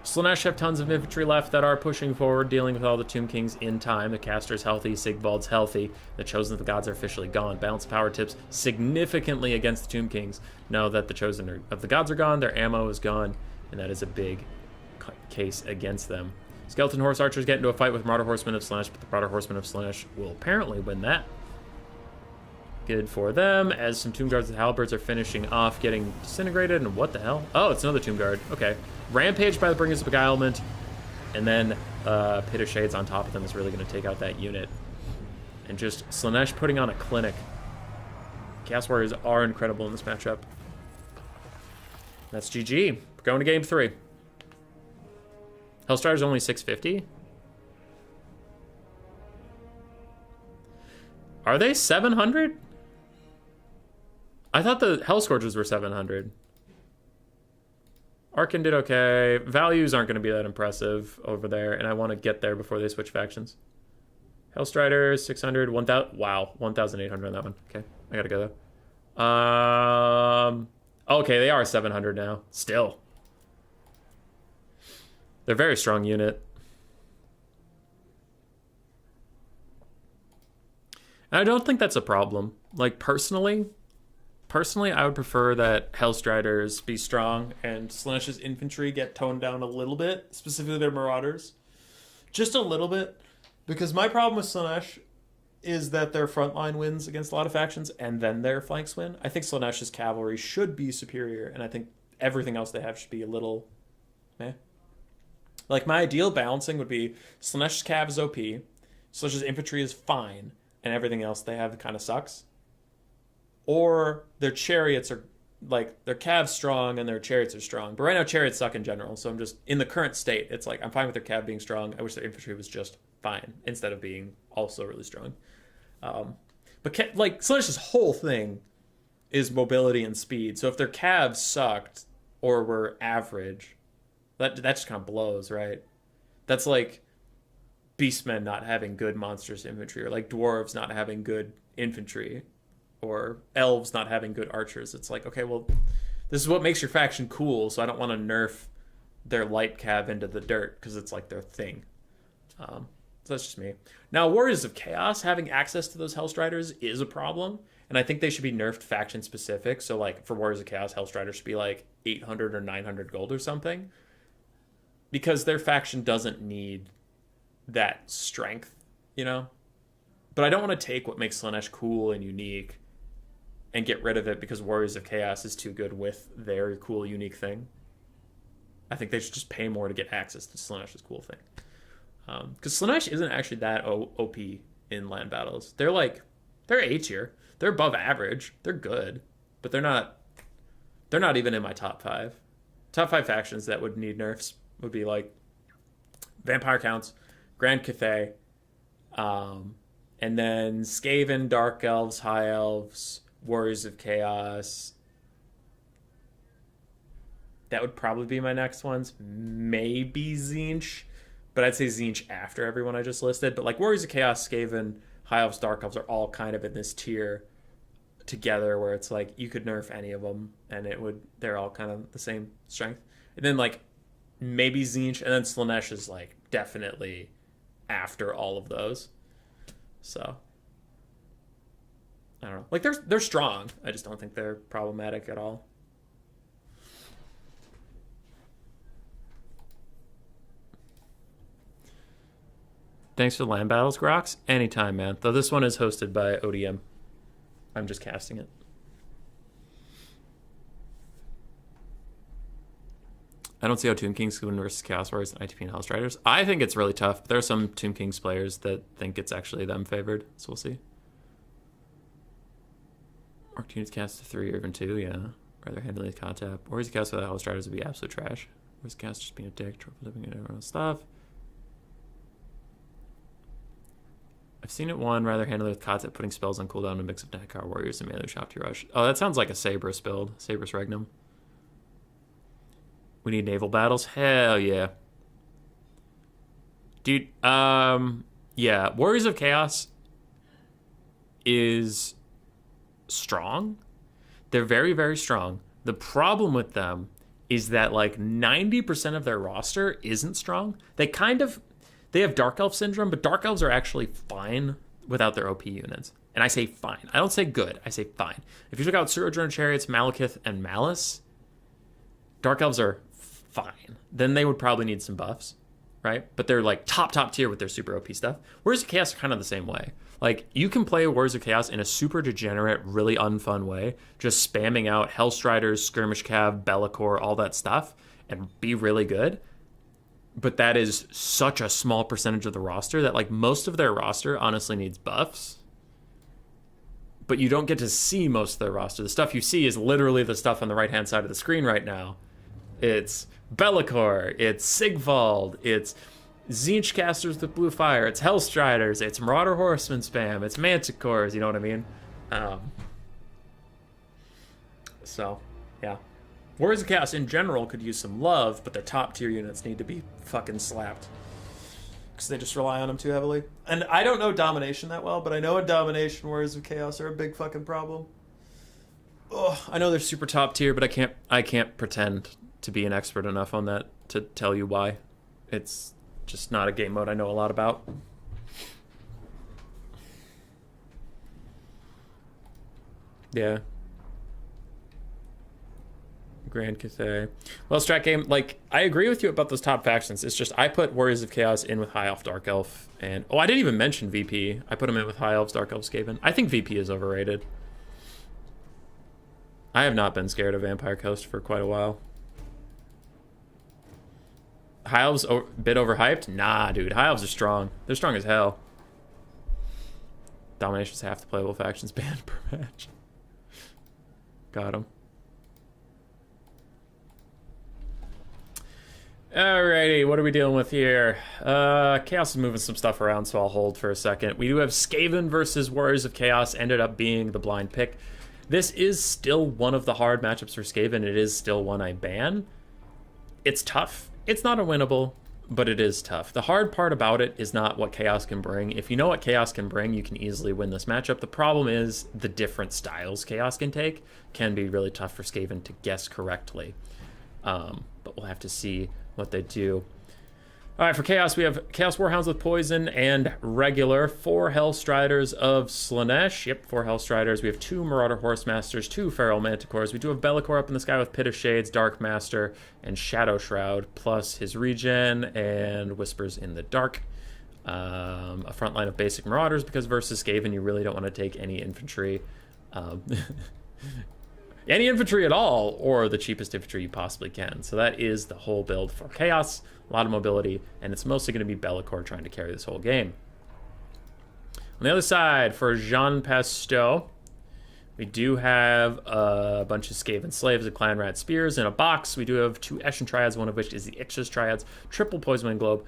Speaker 1: Slaanesh have tons of infantry left that are pushing forward, dealing with all the Tomb Kings in time. The Caster's healthy, Sigvald's healthy. The Chosen of the Gods are officially gone. Balance of power tips significantly against the Tomb Kings. Now that the Chosen of the Gods are gone, their ammo is gone, and that is a big case against them. Skeleton Horse Archers get into a fight with Marauder Horsemen of Slaanesh, but the Marauder Horsemen of Slaanesh will apparently win that. Good for them, as some Tomb Guards and Halberds are finishing off, getting disintegrated, and what the hell? Oh, it's another Tomb Guard. Okay. Rampage by the Bringers of Beguilement, and then Pit of Shades on top of them is really going to take out that unit. And just Slaanesh putting on a clinic. Chaos Warriors are incredible in this matchup. That's GG. We're going to game 3. Hellstrider's only 650. Are they 700? I thought the Hellscourgers were 700. Arkin did okay. Values aren't going to be that impressive over there, and I want to get there before they switch factions. Hellstriders, 600, 1,000. Wow, 1,800 on that one. Okay, I gotta go though. Okay, they are 700 now. Still. They're a very strong unit. And I don't think that's a problem. Like, personally, I would prefer that Hellstriders be strong and Slaanesh's infantry get toned down a little bit, specifically their Marauders. Just a little bit. Because my problem with Slaanesh is that their frontline wins against a lot of factions and then their flanks win. I think Slaanesh's cavalry should be superior, and I think everything else they have should be a little meh. Like, my ideal balancing would be Slaanesh's cav is OP, Slaanesh's infantry is fine, and everything else they have kind of sucks. Or their chariots are, like, their cav's strong and their chariots are strong. But right now, chariots suck in general, so I'm just, in the current state, it's like, I'm fine with their cav being strong. I wish their infantry was just fine, instead of being also really strong. But, like, Slaanesh's whole thing is mobility and speed. So if their calves sucked or were average, that just kind of blows, right? That's like Beastmen not having good monstrous infantry, or like dwarves not having good infantry, or elves not having good archers. It's like, okay, well, this is what makes your faction cool, so I don't want to nerf their light cav into the dirt because it's like their thing. So that's just me. Now, Warriors of Chaos having access to those Hellstriders is a problem, and I think they should be nerfed faction specific. So, like, for Warriors of Chaos, Hellstriders should be like 800 or 900 gold or something, because their faction doesn't need that strength, you know? But I don't want to take what makes Slaanesh cool and unique and get rid of it because Warriors of Chaos is too good with their cool, unique thing. I think they should just pay more to get access to Slaanesh's cool thing. Because Slaanesh isn't actually that OP in land battles. They're A tier. They're above average. They're good, but they're not even in my top 5. Top 5 factions that would need nerfs would be like Vampire Counts, Grand Cathay, and then Skaven, Dark Elves, High Elves, Warriors of Chaos. That would probably be my next ones. Maybe Tzeentch. But I'd say Tzeentch after everyone I just listed. But like Warriors of Chaos, Skaven, High Elves, Dark Elves are all kind of in this tier together where it's like you could nerf any of them and they're all kind of the same strength. And then like maybe Tzeentch, and then Slaanesh is like definitely after all of those. So I don't know. Like they're strong. I just don't think they're problematic at all. Thanks for the land battles, Grox. Anytime, man. Though this one is hosted by ODM. I'm just casting it. I don't see how Tomb Kings could win versus Chaos Warriors and ITP and Hellstriders. I think it's really tough. There are some Tomb Kings players that think it's actually them favored, so we'll see. Marked units cast to 3 or even 2, yeah. Rather handily with Contap. Warriors cast without Hellstriders would be absolute trash. Warriors cast just being a dick, trophy living and everyone's stuff. I've seen it won rather handily with Contap putting spells on cooldown and a mix of Nightcar Warriors and melee shop to rush. Oh, that sounds like a Sabrus build. Sabrus Regnum. We need naval battles? Hell yeah. Dude, yeah. Warriors of Chaos is strong. They're very, very strong. The problem with them is that like 90% of their roster isn't strong. They have Dark Elf syndrome, but Dark Elves are actually fine without their OP units. And I say fine. I don't say good. I say fine. If you took out Sojourner Chariots, Malekith, and Malice, Dark Elves are fine. Then they would probably need some buffs, right? But they're like top tier with their super OP stuff. Warriors of Chaos are kind of the same way. Like, you can play Warriors of Chaos in a super degenerate, really unfun way, just spamming out Hellstriders, Skirmish Cav, Be'lakor, all that stuff, and be really good. But that is such a small percentage of the roster that, like, most of their roster honestly needs buffs. but you don't get to see most of their roster. The stuff you see is literally the stuff on the right-hand side of the screen right now. It's Be'lakor, it's Sigvald, it's Tzeentch casters with blue fire, it's Hellstriders, it's Marauder Horseman spam, it's Manticores, you know what I mean? So, yeah. Warriors of Chaos in general could use some love, but their top tier units need to be fucking slapped. Because they just rely on them too heavily. And I don't know Domination that well, but I know in Domination Warriors of Chaos are a big fucking problem. Ugh, I know they're super top tier, but I can't pretend to be an expert enough on that to tell you why. It's just not a game mode I know a lot about. Yeah. Grand Cathay. Well, strat game, like, I agree with you about those top factions. It's just I put Warriors of Chaos in with High Elf, Dark Elf, and... Oh, I didn't even mention VP. I put them in with High Elves, Dark Elves, Skaven. I think VP is overrated. I have not been scared of Vampire Coast for quite a while. High Elves a bit overhyped? Nah, dude. High Elves are strong. They're strong as hell. Domination's half the playable factions banned per match. Got him. Alrighty, what are we dealing with here? Chaos is moving some stuff around, so I'll hold for a second. We do have Skaven versus Warriors of Chaos, ended up being the blind pick. This is still one of the hard matchups for Skaven. It is still one I ban. It's tough. It's not unwinnable, but it is tough. The hard part about it is not what Chaos can bring. If you know what Chaos can bring, you can easily win this matchup. The problem is the different styles Chaos can take can be really tough for Skaven to guess correctly. But we'll have to see what they do. All right, for Chaos, we have Chaos Warhounds with Poison and regular, 4 Hellstriders of Slaanesh. Yep, 4 Hellstriders. We have 2 Marauder Horsemasters, 2 Feral Manticores. We do have Be'lakor up in the sky with Pit of Shades, Dark Master, and Shadow Shroud, plus his regen and Whispers in the Dark. A front line of basic Marauders, because versus Skaven, you really don't want to take any infantry. Any infantry at all, or the cheapest infantry you possibly can. So that is the whole build for Chaos. A lot of mobility, and it's mostly going to be Be'lakor trying to carry this whole game. On the other side, for Jean Pasteau, we do have a bunch of Skaven Slaves and Clan Rat Spears in a box. We do have 2 Eshin Triads, one of which is the Ixchis Triads, triple Poison Wind Globe,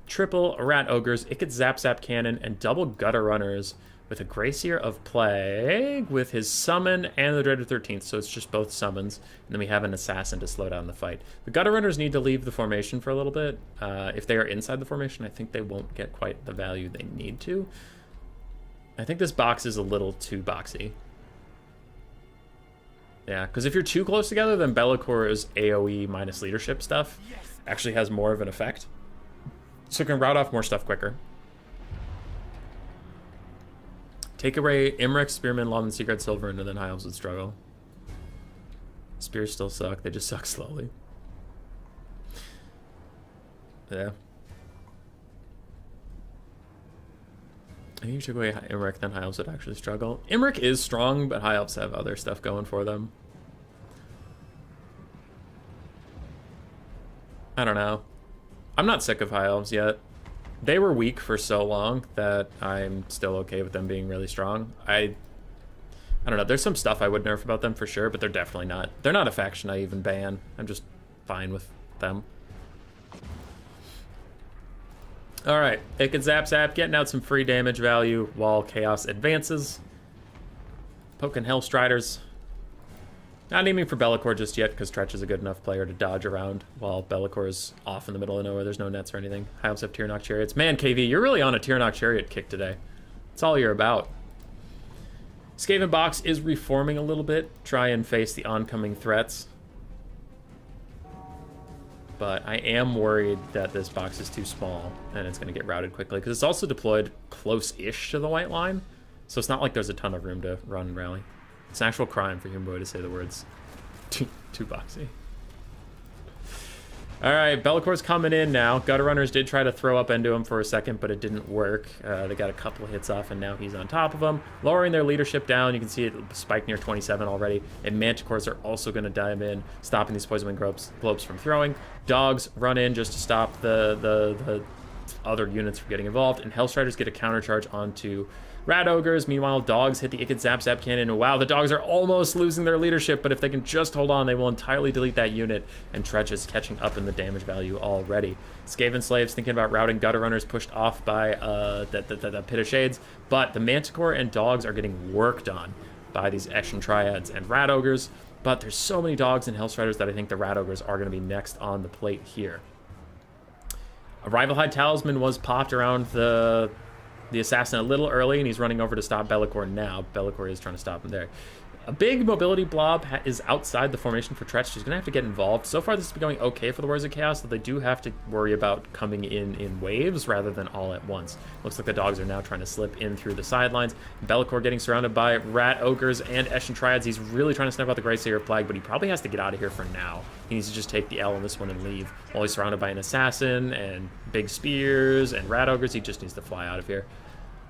Speaker 1: triple Rat Ogres, Ikit Zap Zap Cannon, and double Gutter Runners, with a Gracier of Plague, with his Summon and the Dreaded 13th, so it's just both summons. And then we have an Assassin to slow down the fight. The Gutter Runners need to leave the formation for a little bit. If they are inside the formation, I think they won't get quite the value they need to. I think this box is a little too boxy. Yeah, because if you're too close together, then Be'lakor's AoE minus leadership stuff actually has more of an effect. So it can route off more stuff quicker. Take away Imrek, Spearman, Lawman, Secret, Silver, and then High Elves would struggle. Spears still suck. They just suck slowly. Yeah. I think you took away Imrek, then High Elves would actually struggle. Imrek is strong, but High Elves have other stuff going for them. I don't know. I'm not sick of High Elves yet. They were weak for so long that I'm still okay with them being really strong. I don't know. There's some stuff I would nerf about them for sure, but they're definitely not. They're not a faction I even ban. I'm just fine with them. All right. Ikit Zap Zap, getting out some free damage value while Chaos advances. Poking Hellstriders. Not aiming for Be'lakor just yet, because Tretch is a good enough player to dodge around while Be'lakor is off in the middle of nowhere. There's no nets or anything. High Elves have Tyrannok Chariots. Man, KV, you're really on a Tyrannok Chariot kick today. That's all you're about. Skaven box is reforming a little bit. Try and face the oncoming threats. But I am worried that this box is too small and it's going to get routed quickly, because it's also deployed close-ish to the white line. So it's not like there's a ton of room to run and rally. It's an actual crime for Human Boy to say the words too boxy. All right, Be'lakor's coming in now. Gutter Runners did try to throw up into him for a second, but it didn't work. They got a couple of hits off, and now he's on top of them, lowering their leadership down. You can see it spike near 27 already. And Manticores are also going to dive in, stopping these Poison Wind globes from throwing. Dogs run in just to stop the other units from getting involved, and Hellstriders get a countercharge onto Rat Ogres, meanwhile, dogs hit the Ikid Zap Zap cannon. And wow, the dogs are almost losing their leadership, but if they can just hold on, they will entirely delete that unit, and Tretch is catching up in the damage value already. Skaven Slaves thinking about routing Gutter Runners, pushed off by the Pit of Shades, but the Manticore and dogs are getting worked on by these Eshin Triads and Rat Ogres, but there's so many dogs and Hellstriders that I think the Rat Ogres are going to be next on the plate here. A Rival Hide Talisman was popped around the assassin a little early, and he's running over to stop Be'lakor now. Be'lakor is trying to stop him there. A big mobility blob is outside the formation for Tretch. She's going to have to get involved. So far, this has been going okay for the Warriors of Chaos, but they do have to worry about coming in waves rather than all at once. Looks like the dogs are now trying to slip in through the sidelines. Be'lakor getting surrounded by Rat Ogres and Eshin Triads. He's really trying to snipe out the Greyseer Plague, but he probably has to get out of here for now. He needs to just take the L on this one and leave. While he's surrounded by an assassin and big spears and Rat Ogres, he just needs to fly out of here.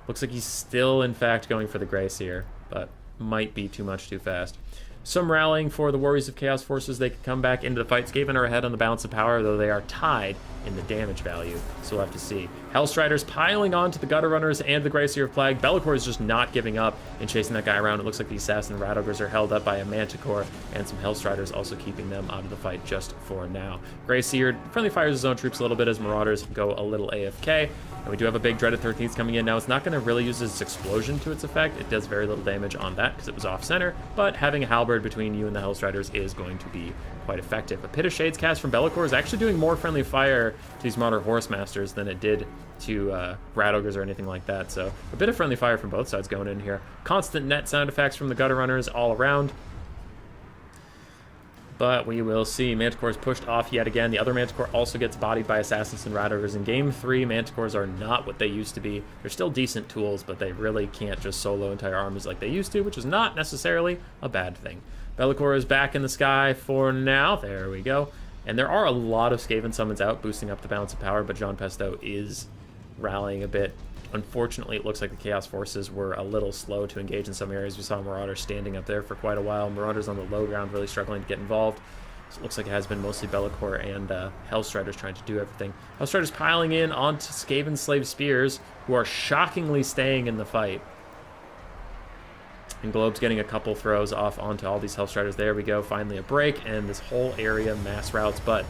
Speaker 1: Looks like he's still, in fact, going for the Greyseer, but might be too much too fast. Some rallying for the Warriors of Chaos forces. They can come back into the fight. Skaven are ahead on the balance of power, though they are tied in the damage value, so we'll have to see. Hellstriders piling on to the Gutter Runners and the Greyseer of Plague. Be'lakor is just not giving up and chasing that guy around. It looks like the Assassin and Rat Ogres are held up by a Manticore and some Hellstriders also keeping them out of the fight just for now. Greyseer friendly fires his own troops a little bit as Marauders go a little AFK. And we do have a big Dreaded 13th coming in. Now, it's not going to really use its explosion to its effect. It does very little damage on that because it was off-center, but having a halberd between you and the Hellstriders is going to be quite effective. A Pit of Shades cast from Be'lakor is actually doing more friendly fire to these Marauder Horsemasters than it did to Rat Ogres or anything like that. So a bit of friendly fire from both sides going in here. Constant net sound effects from the Gutter Runners all around. But we will see. Manticore is pushed off yet again. The other Manticore also gets bodied by Assassins and Rat Ogres. In Game 3, Manticores are not what they used to be. They're still decent tools, but they really can't just solo entire armies like they used to, which is not necessarily a bad thing. Be'lakor is back in the sky for now. There we go. And there are a lot of Skaven summons out, boosting up the balance of power, but John Pesto is rallying a bit. Unfortunately, it looks like the Chaos Forces were a little slow to engage in some areas. We saw Marauders standing up there for quite a while. Marauders on the low ground really struggling to get involved. So it looks like it has been mostly Be'lakor and Hellstriders trying to do everything. Hellstriders piling in onto Skaven Slave Spears, who are shockingly staying in the fight. And Globe's getting a couple throws off onto all these Hellstriders. There we go, finally a break, and this whole area mass routes, but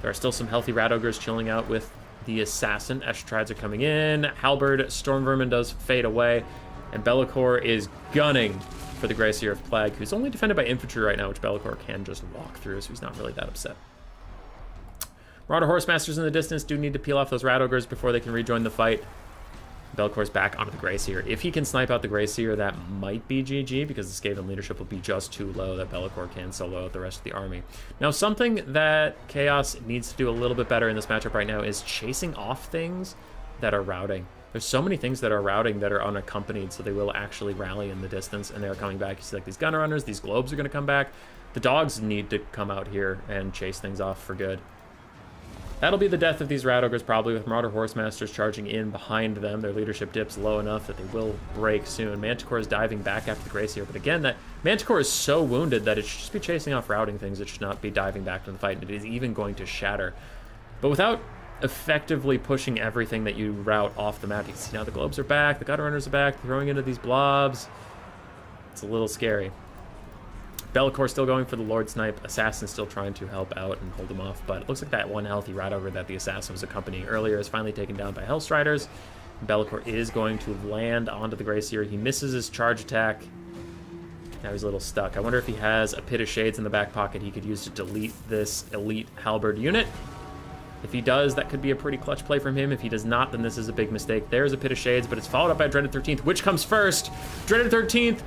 Speaker 1: there are still some healthy Rat Ogres chilling out with the Assassin. Eshin are coming in. Halberd, Storm Vermin does fade away. And Be'lakor is gunning for the Greyseer of Plague, who's only defended by infantry right now, which Be'lakor can just walk through, so he's not really that upset. Marauder Horsemasters in the distance do need to peel off those Rat Ogres before they can rejoin the fight. Be'lakor's back onto the Greyseer. If he can snipe out the Greyseer, that might be GG, because the Skaven leadership will be just too low that Be'lakor can solo out the rest of the army. Now, something that Chaos needs to do a little bit better in this matchup right now is chasing off things that are routing. There's so many things that are routing that are unaccompanied, so they will actually rally in the distance, and they're coming back. You see, like, these Gunner Runners, these Globes are going to come back. The dogs need to come out here and chase things off for good. That'll be the death of these Rat Ogres, probably, with Marauder Horsemasters charging in behind them. Their leadership dips low enough that they will break soon. Manticore is diving back after the Greyseer, but again, that Manticore is so wounded that it should just be chasing off routing things. It should not be diving back to the fight, and it is even going to shatter. But without effectively pushing everything that you route off the map, you can see now the Globes are back, the Gutter Runners are back, throwing into these blobs. It's a little scary. Be'lakor still going for the Lord Snipe. Assassin still trying to help out and hold him off, but it looks like that one healthy Rat Ogre that the Assassin was accompanying earlier is finally taken down by Hellstriders. Be'lakor is going to land onto the Greyseer. He misses his charge attack. Now he's a little stuck. I wonder if he has a Pit of Shades in the back pocket he could use to delete this elite Halberd unit. If he does, that could be a pretty clutch play from him. If he does not, then this is a big mistake. There's a Pit of Shades, but it's followed up by Dreaded 13th. Which comes first? Dreaded 13th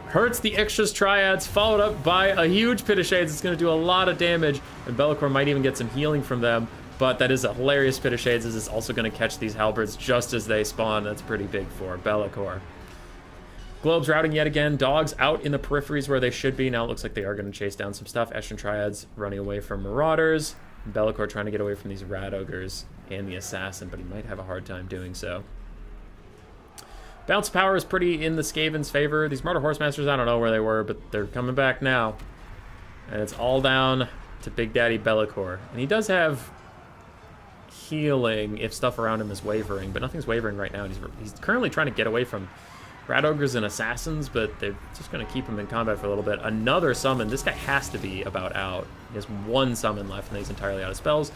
Speaker 1: hurts the Ixtra's Triads, followed up by a huge Pit of Shades. It's going to do a lot of damage, and Be'lakor might even get some healing from them, but that is a hilarious Pit of Shades, as it's also going to catch these Halberds just as they spawn. That's pretty big for Be'lakor. Globes routing yet again. Dogs out in the peripheries where they should be. Now it looks like they are going to chase down some stuff. Eshin Triads running away from Marauders. Be'lakor trying to get away from these Rat Ogres and the Assassin, but he might have a hard time doing so. Bounce power is pretty in the Skaven's favor. These Marauder Horsemasters, I don't know where they were, but they're coming back now. And it's all down to Big Daddy Be'lakor. And he does have healing if stuff around him is wavering, but nothing's wavering right now. And he's currently trying to get away from Rat Ogres and Assassins, but they're just going to keep him in combat for a little bit. Another summon. This guy has to be about out. He has one summon left, and he's entirely out of spells.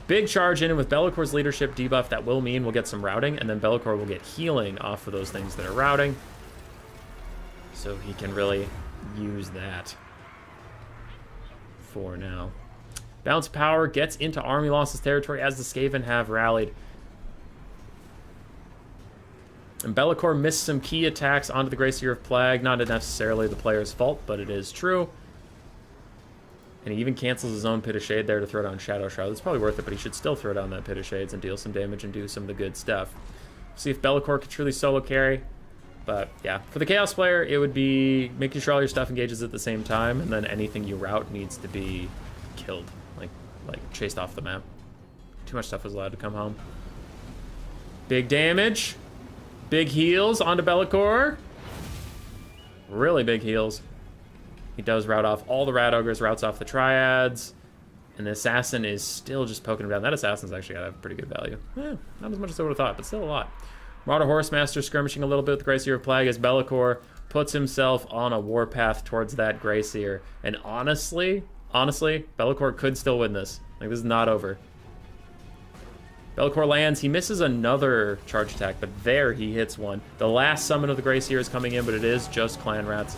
Speaker 1: Big charge in, and with Bellacor's leadership debuff, that will mean we'll get some routing, and then Be'lakor will get healing off of those things that are routing. So he can really use that for now. Balance Power gets into Army Losses territory as the Skaven have rallied. And Be'lakor missed some key attacks onto the Greyseer of Plague. Not necessarily the player's fault, but it is true. And he even cancels his own Pit of Shade there to throw down Shadow Shroud. It's probably worth it, but he should still throw down that Pit of Shades and deal some damage and do some of the good stuff. See if Be'lakor can truly solo carry. But yeah, for the Chaos player, it would be making sure all your stuff engages at the same time, and then anything you route needs to be killed, like chased off the map. Too much stuff was allowed to come home. Big damage. Big heals onto Be'lakor. Really big heals. He does route off all the Rat Ogres, routes off the Triads, and the Assassin is still just poking him down. That Assassin's actually got a pretty good value. Not as much as I would have thought, but still a lot. Marauder Horsemaster skirmishing a little bit with the Greyseer of Plague as Be'lakor puts himself on a warpath towards that Greyseer. And honestly, Be'lakor could still win this. Like, this is not over. Be'lakor lands. He misses another charge attack, but there he hits one. The last summon of the Greyseer is coming in, but it is just Clan Rats.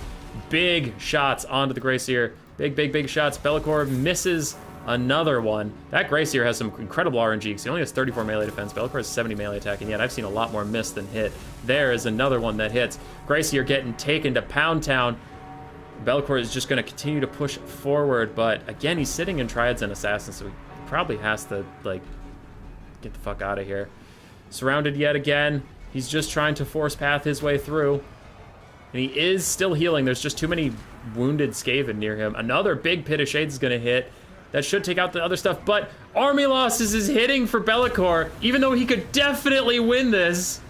Speaker 1: Big shots onto the Greyseer. Big shots. Be'lakor misses another one. That Greyseer has some incredible RNG because he only has 34 melee defense. Be'lakor has 70 melee attack, and yet I've seen a lot more miss than hit. There is another one that hits. Greyseer getting taken to Pound Town. Be'lakor is just going to continue to push forward, but again, he's sitting in Triads and Assassins, so he probably has to, like, get the fuck out of here. Surrounded yet again. He's just trying to force path his way through. And he is still healing. There's just too many wounded Skaven near him. Another big Pit of Shades is going to hit. That should take out the other stuff, but Army Losses is hitting for Be'lakor, even though he could definitely win this.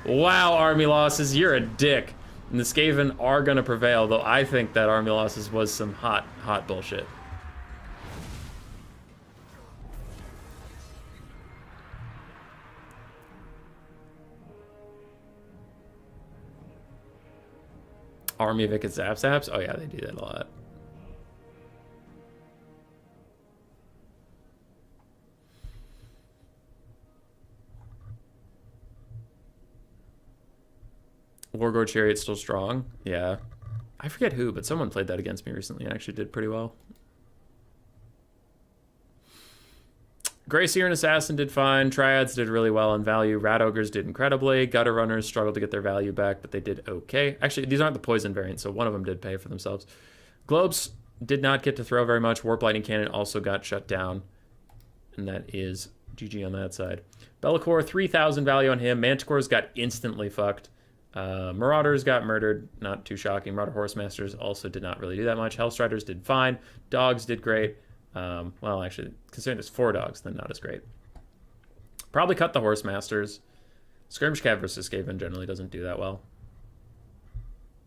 Speaker 1: Wow, Army Losses, you're a dick. And the Skaven are going to prevail, though I think that Army Losses was some hot bullshit. Army of Icked Zap Zaps? Oh yeah, they do that a lot. Wargore Chariot's still strong. Yeah. I forget who, but someone played that against me recently and actually did pretty well. Greyseer and Assassin did fine. Triads did really well in value. Rat Ogres did incredibly. Gutter Runners struggled to get their value back, but they did okay. Actually, these aren't the poison variants, so one of them did pay for themselves. Globes did not get to throw very much. Warp Lightning Cannon also got shut down. And that is GG on that side. Be'lakor, 3,000 value on him. Manticores got instantly fucked. Marauders got murdered. Not too shocking. Marauder Horsemasters also did not really do that much. Hellstriders did fine. Dogs did great. Well, actually, considering there's 4 dogs, then not as great. Probably cut the Horsemasters. Skirmish Cav versus Skaven generally doesn't do that well.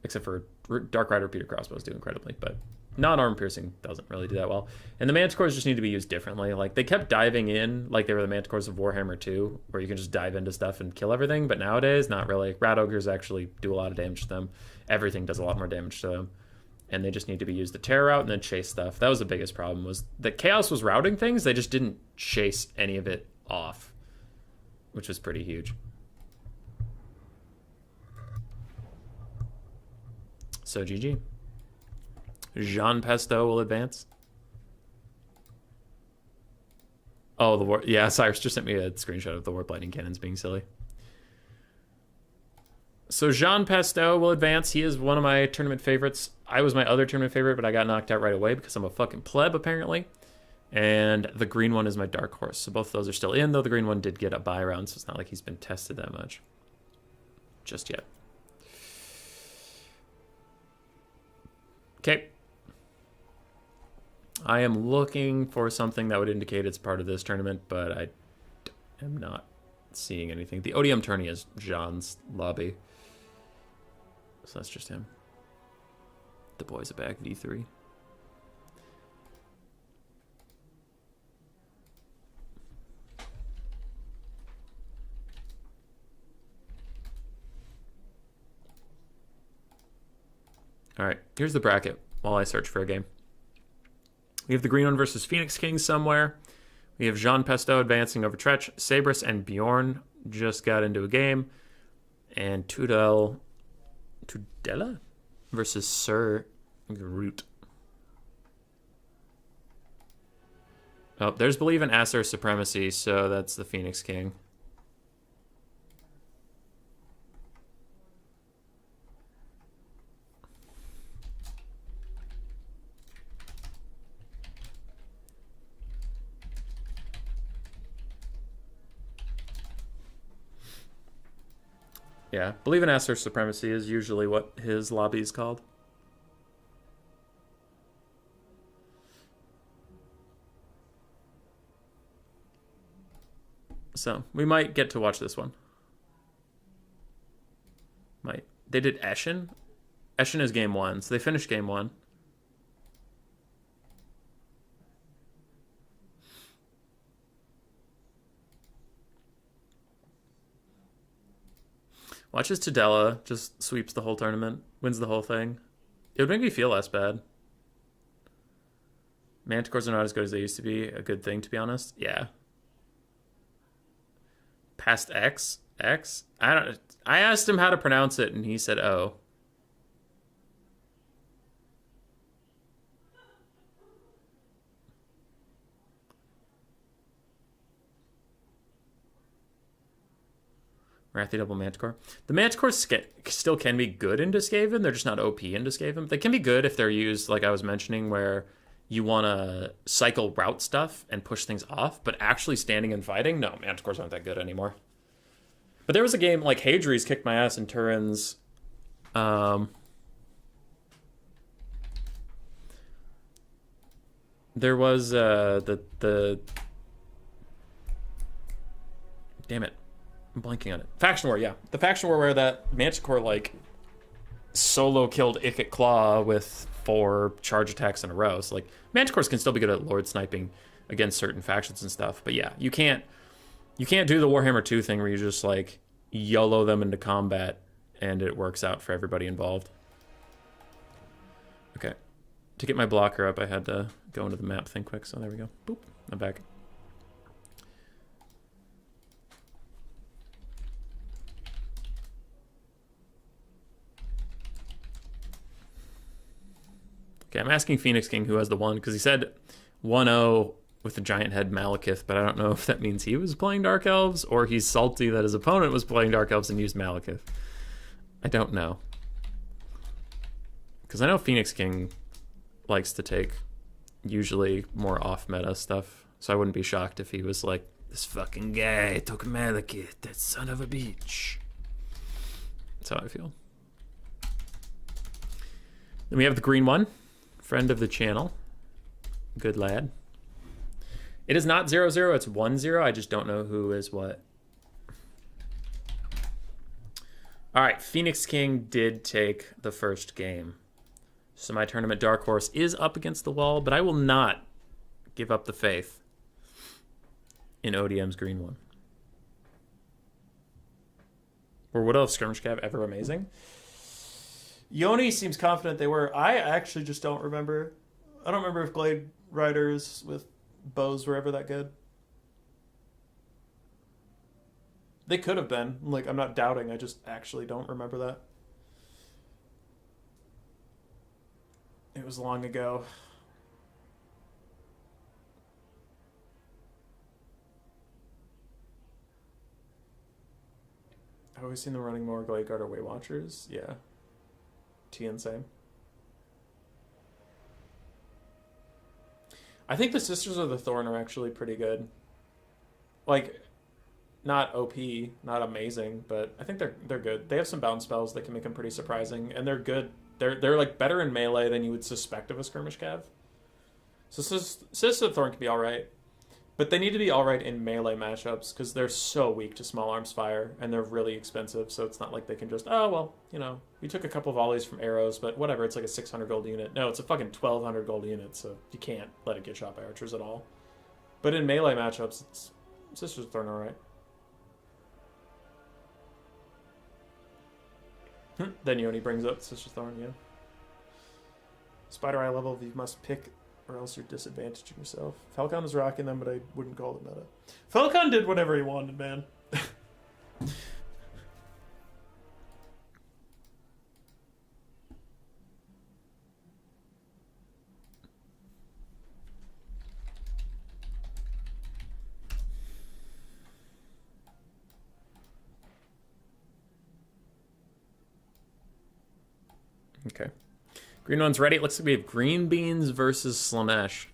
Speaker 1: Except for Dark Rider Repeater Crossbows do incredibly, but non-armor piercing doesn't really do that well. And the Manticores just need to be used differently. Like, they kept diving in like they were the Manticores of Warhammer 2, where you can just dive into stuff and kill everything, but nowadays, not really. Rat Ogres actually do a lot of damage to them. Everything does a lot more damage to them. And they just need to be used to terror out and then chase stuff. That was the biggest problem, was that Chaos was routing things, they just didn't chase any of it off, which was pretty huge. So GG. Jean Pesto will advance. Oh, the war. Yeah, Cyrus just sent me a screenshot of the Warp Lightning Cannons being silly. So Jean Pesto will advance. He is one of my tournament favorites. I was my other tournament favorite, but I got knocked out right away because I'm a fucking pleb, apparently. And the green one is my dark horse. So both of those are still in, though the green one did get a bye round, so it's not like he's been tested that much. Just yet. Okay. I am looking for something that would indicate it's part of this tournament, but I am not seeing anything. The ODM tourney is Jean's lobby. So that's just him. The boys are back, V3. All right, here's the bracket while I search for a game. We have the green one versus Phoenix Kings somewhere. We have Jean Pesto advancing over Tretch. Sabris and Bjorn just got into a game. And Tudela versus Sir Groot. Oh, there's Believe in Acer Supremacy, so that's the Phoenix King. Yeah, Believe in Acer Supremacy is usually what his lobby is called. So, we might get to watch this one. Might. They did Eshin. Eshin is game 1, so they finished game 1. Watches Tudela, just sweeps the whole tournament, wins the whole thing. It would make me feel less bad. Manticores are not as good as they used to be. A good thing, to be honest. Yeah. Past X? X? I asked him how to pronounce it, and he said O. Wrathy Double Manticore. The Manticores still can be good into Skaven. They're just not OP into Skaven. They can be good if they're used, like I was mentioning, where you want to cycle route stuff and push things off, but actually standing and fighting, no, Manticores aren't that good anymore. But there was a game like Hadri's kicked my ass in Turin's. There was the damn it. I'm blanking on it. Faction War, yeah. The Faction War where that Manticore, like, solo killed Ikit Claw with 4 charge attacks in a row. So, like, Manticores can still be good at Lord sniping against certain factions and stuff. But, yeah, you can't do the Warhammer 2 thing where you just, like, YOLO them into combat and it works out for everybody involved. Okay. To get my blocker up, I had to go into the map thing quick. So, there we go. Boop. I'm back. Okay, I'm asking Phoenix King who has the 1, because he said 1-0 with the giant head Malekith, but I don't know if that means he was playing Dark Elves or he's salty that his opponent was playing Dark Elves and used Malekith. I don't know. Because I know Phoenix King likes to take usually more off-meta stuff, so I wouldn't be shocked if he was like, this fucking guy took Malekith, that son of a bitch. That's how I feel. Then we have the green one. Friend of the channel. Good lad. It is not 0-0, it's 1-0. I just don't know who is what. Alright, Phoenix King did take the first game. So my tournament Dark Horse is up against the wall, but I will not give up the faith in ODM's green one. Were Wood Elf Skirmish Cav ever amazing? Yoni seems confident they were. I actually just don't remember. I don't remember if Glade Riders with bows were ever that good. They could have been. Like, I'm not doubting. I just actually don't remember that. It was long ago. I've always seen them running more Glade Guard or Weight Watchers. Yeah. TN same. I think the Sisters of the Thorn are actually pretty good. Like, not OP, not amazing, but I think they're good. They have some bounce spells that can make them pretty surprising, and they're good. They're like better in melee than you would suspect of a skirmish cav. So Sisters of the Thorn can be alright. But they need to be alright in melee matchups, because they're so weak to small arms fire, and they're really expensive, so it's not like they can just, oh, well, you know, we took a couple volleys from arrows, but whatever, it's like a 600 gold unit. No, it's a fucking 1200 gold unit, so you can't let it get shot by archers at all. But in melee matchups, it's Sisters of Thorn alright. Then Yoni brings up Sisters of Thorn, yeah.
Speaker 3: Spider eye level, you must pick or else you're disadvantaging yourself. Falcon is rocking them, but I wouldn't call it meta. Falcon did whatever he wanted, man.
Speaker 1: Okay. Green one's ready. It looks like we have green beans versus Slaanesh.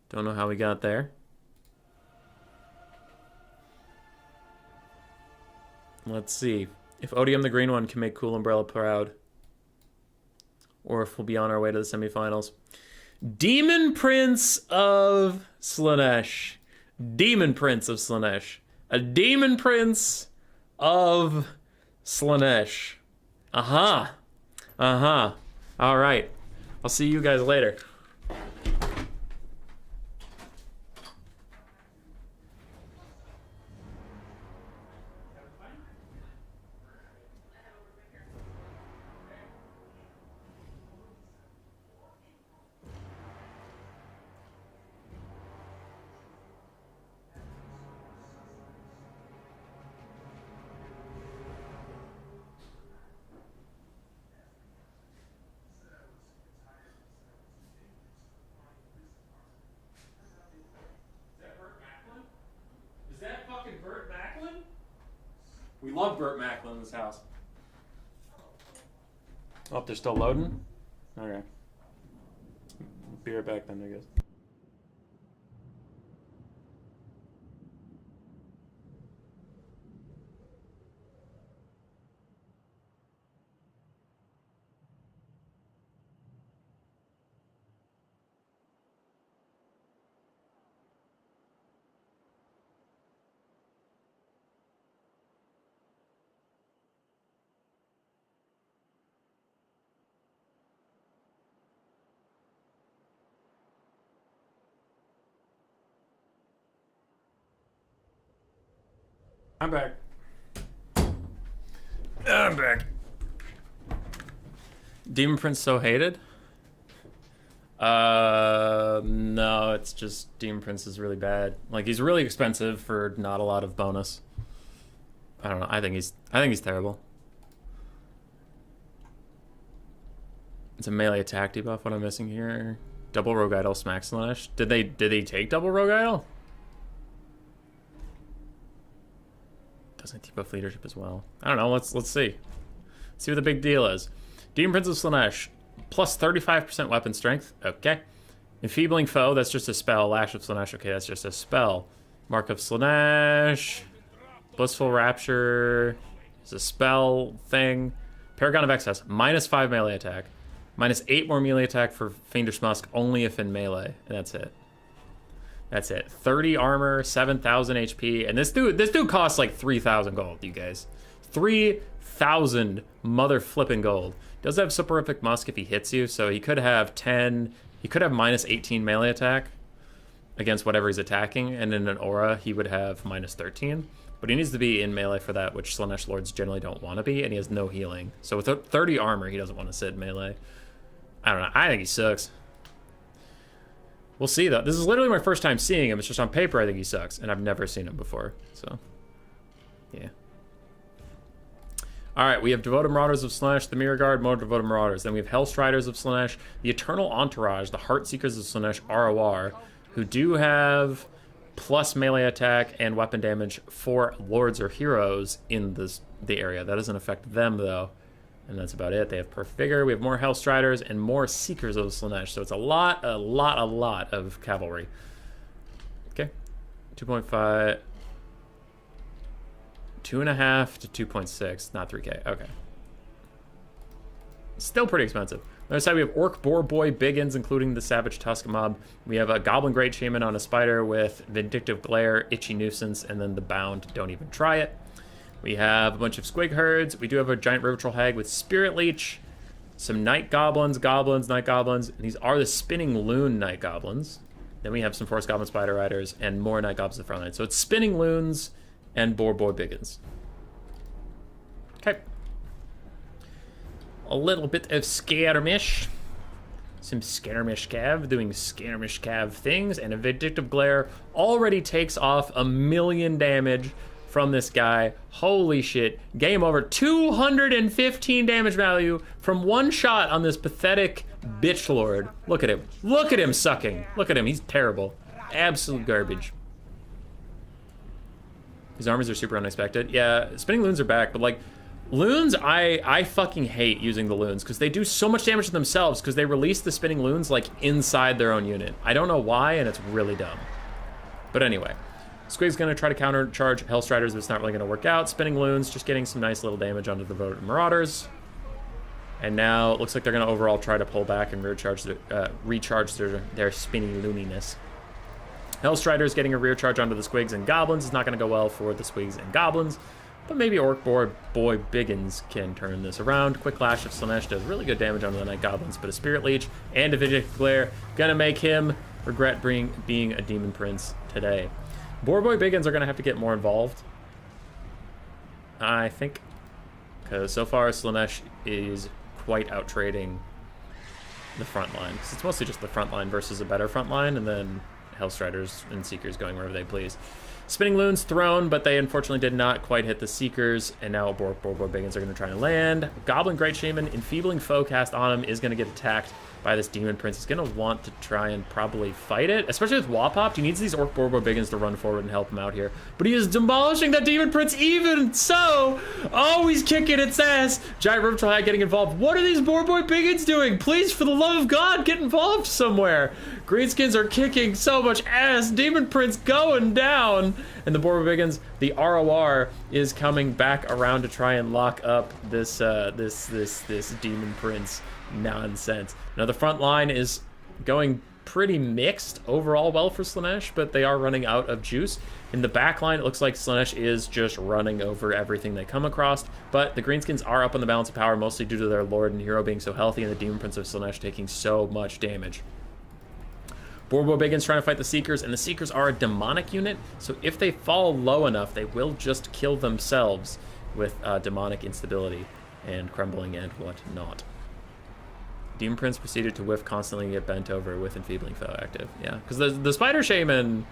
Speaker 1: Don't know how we got there. Let's see. If ODM the green one can make Cool Umbrella proud. Or if we'll be on our way to the semifinals. Demon Prince of Slaanesh. Demon Prince of Slaanesh. A Demon Prince of Slaanesh. Uh-huh. Uh-huh. All right. I'll see you guys later. We love Burt Macklin in this house. Oh, they're still loading? Okay. Be right back then, I guess. I'm back. I'm back. Demon Prince so hated? No, it's just Demon Prince is really bad. Like, he's really expensive for not a lot of bonus. I don't know. I think he's terrible. It's a melee attack debuff. What I'm missing here? Double Rogue Idol smack Slaanesh. Did they take double Rogue Idol? Doesn't debuff leadership as well. I don't know. Let's see. Let's see what the big deal is. Demon Prince of Slaanesh, plus 35% weapon strength. Okay. Enfeebling foe. That's just a spell. Lash of Slaanesh. Okay, that's just a spell. Mark of Slaanesh. Blissful Rapture is a spell thing. Paragon of Excess. Minus 5 melee attack. Minus 8 more melee attack for Fiendish Musk only if in melee. And that's it. That's it. 30 armor, 7,000 HP, and this dude costs like 3,000 gold, you guys. 3,000 mother flipping gold. Does have soporific musk if he hits you, so he could have 10. He could have minus 18 melee attack against whatever he's attacking, and in an aura he would have minus 13. But he needs to be in melee for that, which Slaanesh lords generally don't want to be, and he has no healing. So with 30 armor, he doesn't want to sit melee. I don't know. I think he sucks. We'll see, though. This is literally my first time seeing him. It's just on paper, I think he sucks. And I've never seen him before. So, yeah. All right, we have Devoted Marauders of Slaanesh, the Mirror Guard, more Devoted Marauders. Then we have Hellstriders of Slaanesh, the Eternal Entourage, the Heartseekers of Slaanesh, ROR, who do have plus melee attack and weapon damage for lords or heroes in the area. That doesn't affect them, though. And that's about it. They have Perfect Vigor. We have more Hellstriders and more Seekers of Slaanesh. So it's a lot of cavalry. Okay. 2.5. 2.5 to 2.6. Not 3K. Okay. Still pretty expensive. On the other side, we have Orc Boar Boy Biggins, including the Savage Tusk Mob. We have a Goblin Great Shaman on a Spider with Vindictive Glare, Itchy Nuisance, and then the Bound. Don't even try it. We have a bunch of Squig Herds. We do have a Giant River Troll Hag with Spirit Leech. Some Night Goblins, Night Goblins. And these are the Spinning Loon Night Goblins. Then we have some Forest Goblin Spider Riders and more Night Goblins in the front line. So it's Spinning Loons and Boar Boy Biggins. Okay. A little bit of skirmish. some Skirmish-Cav doing Skirmish-Cav things, and a Vindictive Glare already takes off 1,000,000 damage from this guy. Holy shit. Game over. 215 damage value from one shot on this pathetic bitch lord. Look at him. Look at him sucking. Look at him. He's terrible. Absolute garbage. His armies are super unexpected. Yeah, spinning loons are back, but like, loons, I fucking hate using the loons because they do so much damage to themselves because they release the spinning loons like inside their own unit. I don't know why, and it's really dumb. But anyway. Squig's gonna try to countercharge Hellstriders, but it's not really gonna work out. Spinning loons, just getting some nice little damage onto the Voted Marauders. And now it looks like they're gonna overall try to pull back and recharge their spinning looniness. Hellstriders getting a rear charge onto the Squigs and Goblins is not gonna go well for the Squigs and Goblins, but maybe Orc Boy Biggins can turn this around. Quick Lash of Slaanesh does really good damage onto the Night Goblins, but a Spirit Leech and a Vindictive Glare gonna make him regret being a Demon Prince today. Boy Biggins are going to have to get more involved, I think, because so far Slaanesh is quite out-trading the front line. Because it's mostly just the front line versus a better front line, and then Hellstriders and Seekers going wherever they please. Spinning Loons thrown, but they unfortunately did not quite hit the Seekers, and now Boy Biggins are going to try and land. Goblin Great Shaman, Enfeebling Foe cast on him, is going to get attacked by this Demon Prince. He's going to want to try and probably fight it, especially with Wapop. He needs these Orc Boy Biggins to run forward and help him out here. But he is demolishing that Demon Prince even so. Oh, he's kicking its ass. Giant Riptile Hat getting involved. What are these Boy Biggins doing? Please, for the love of God, get involved somewhere. Greenskins are kicking so much ass. Demon Prince going down. And the Boy Biggins, the ROR, is coming back around to try and lock up this Demon Prince nonsense. Now the front line is going pretty mixed overall well for Slaanesh, but they are running out of juice. In the back line, it looks like Slaanesh is just running over everything they come across, but the Greenskins are up on the balance of power, mostly due to their Lord and Hero being so healthy and the Demon Prince of Slaanesh taking so much damage. Boy Biggins trying to fight the Seekers, and the Seekers are a demonic unit, so if they fall low enough, they will just kill themselves with demonic instability and crumbling and whatnot. Demon Prince proceeded to whiff constantly and get bent over with Enfeebling Foe active. Yeah, because the Spider Shaman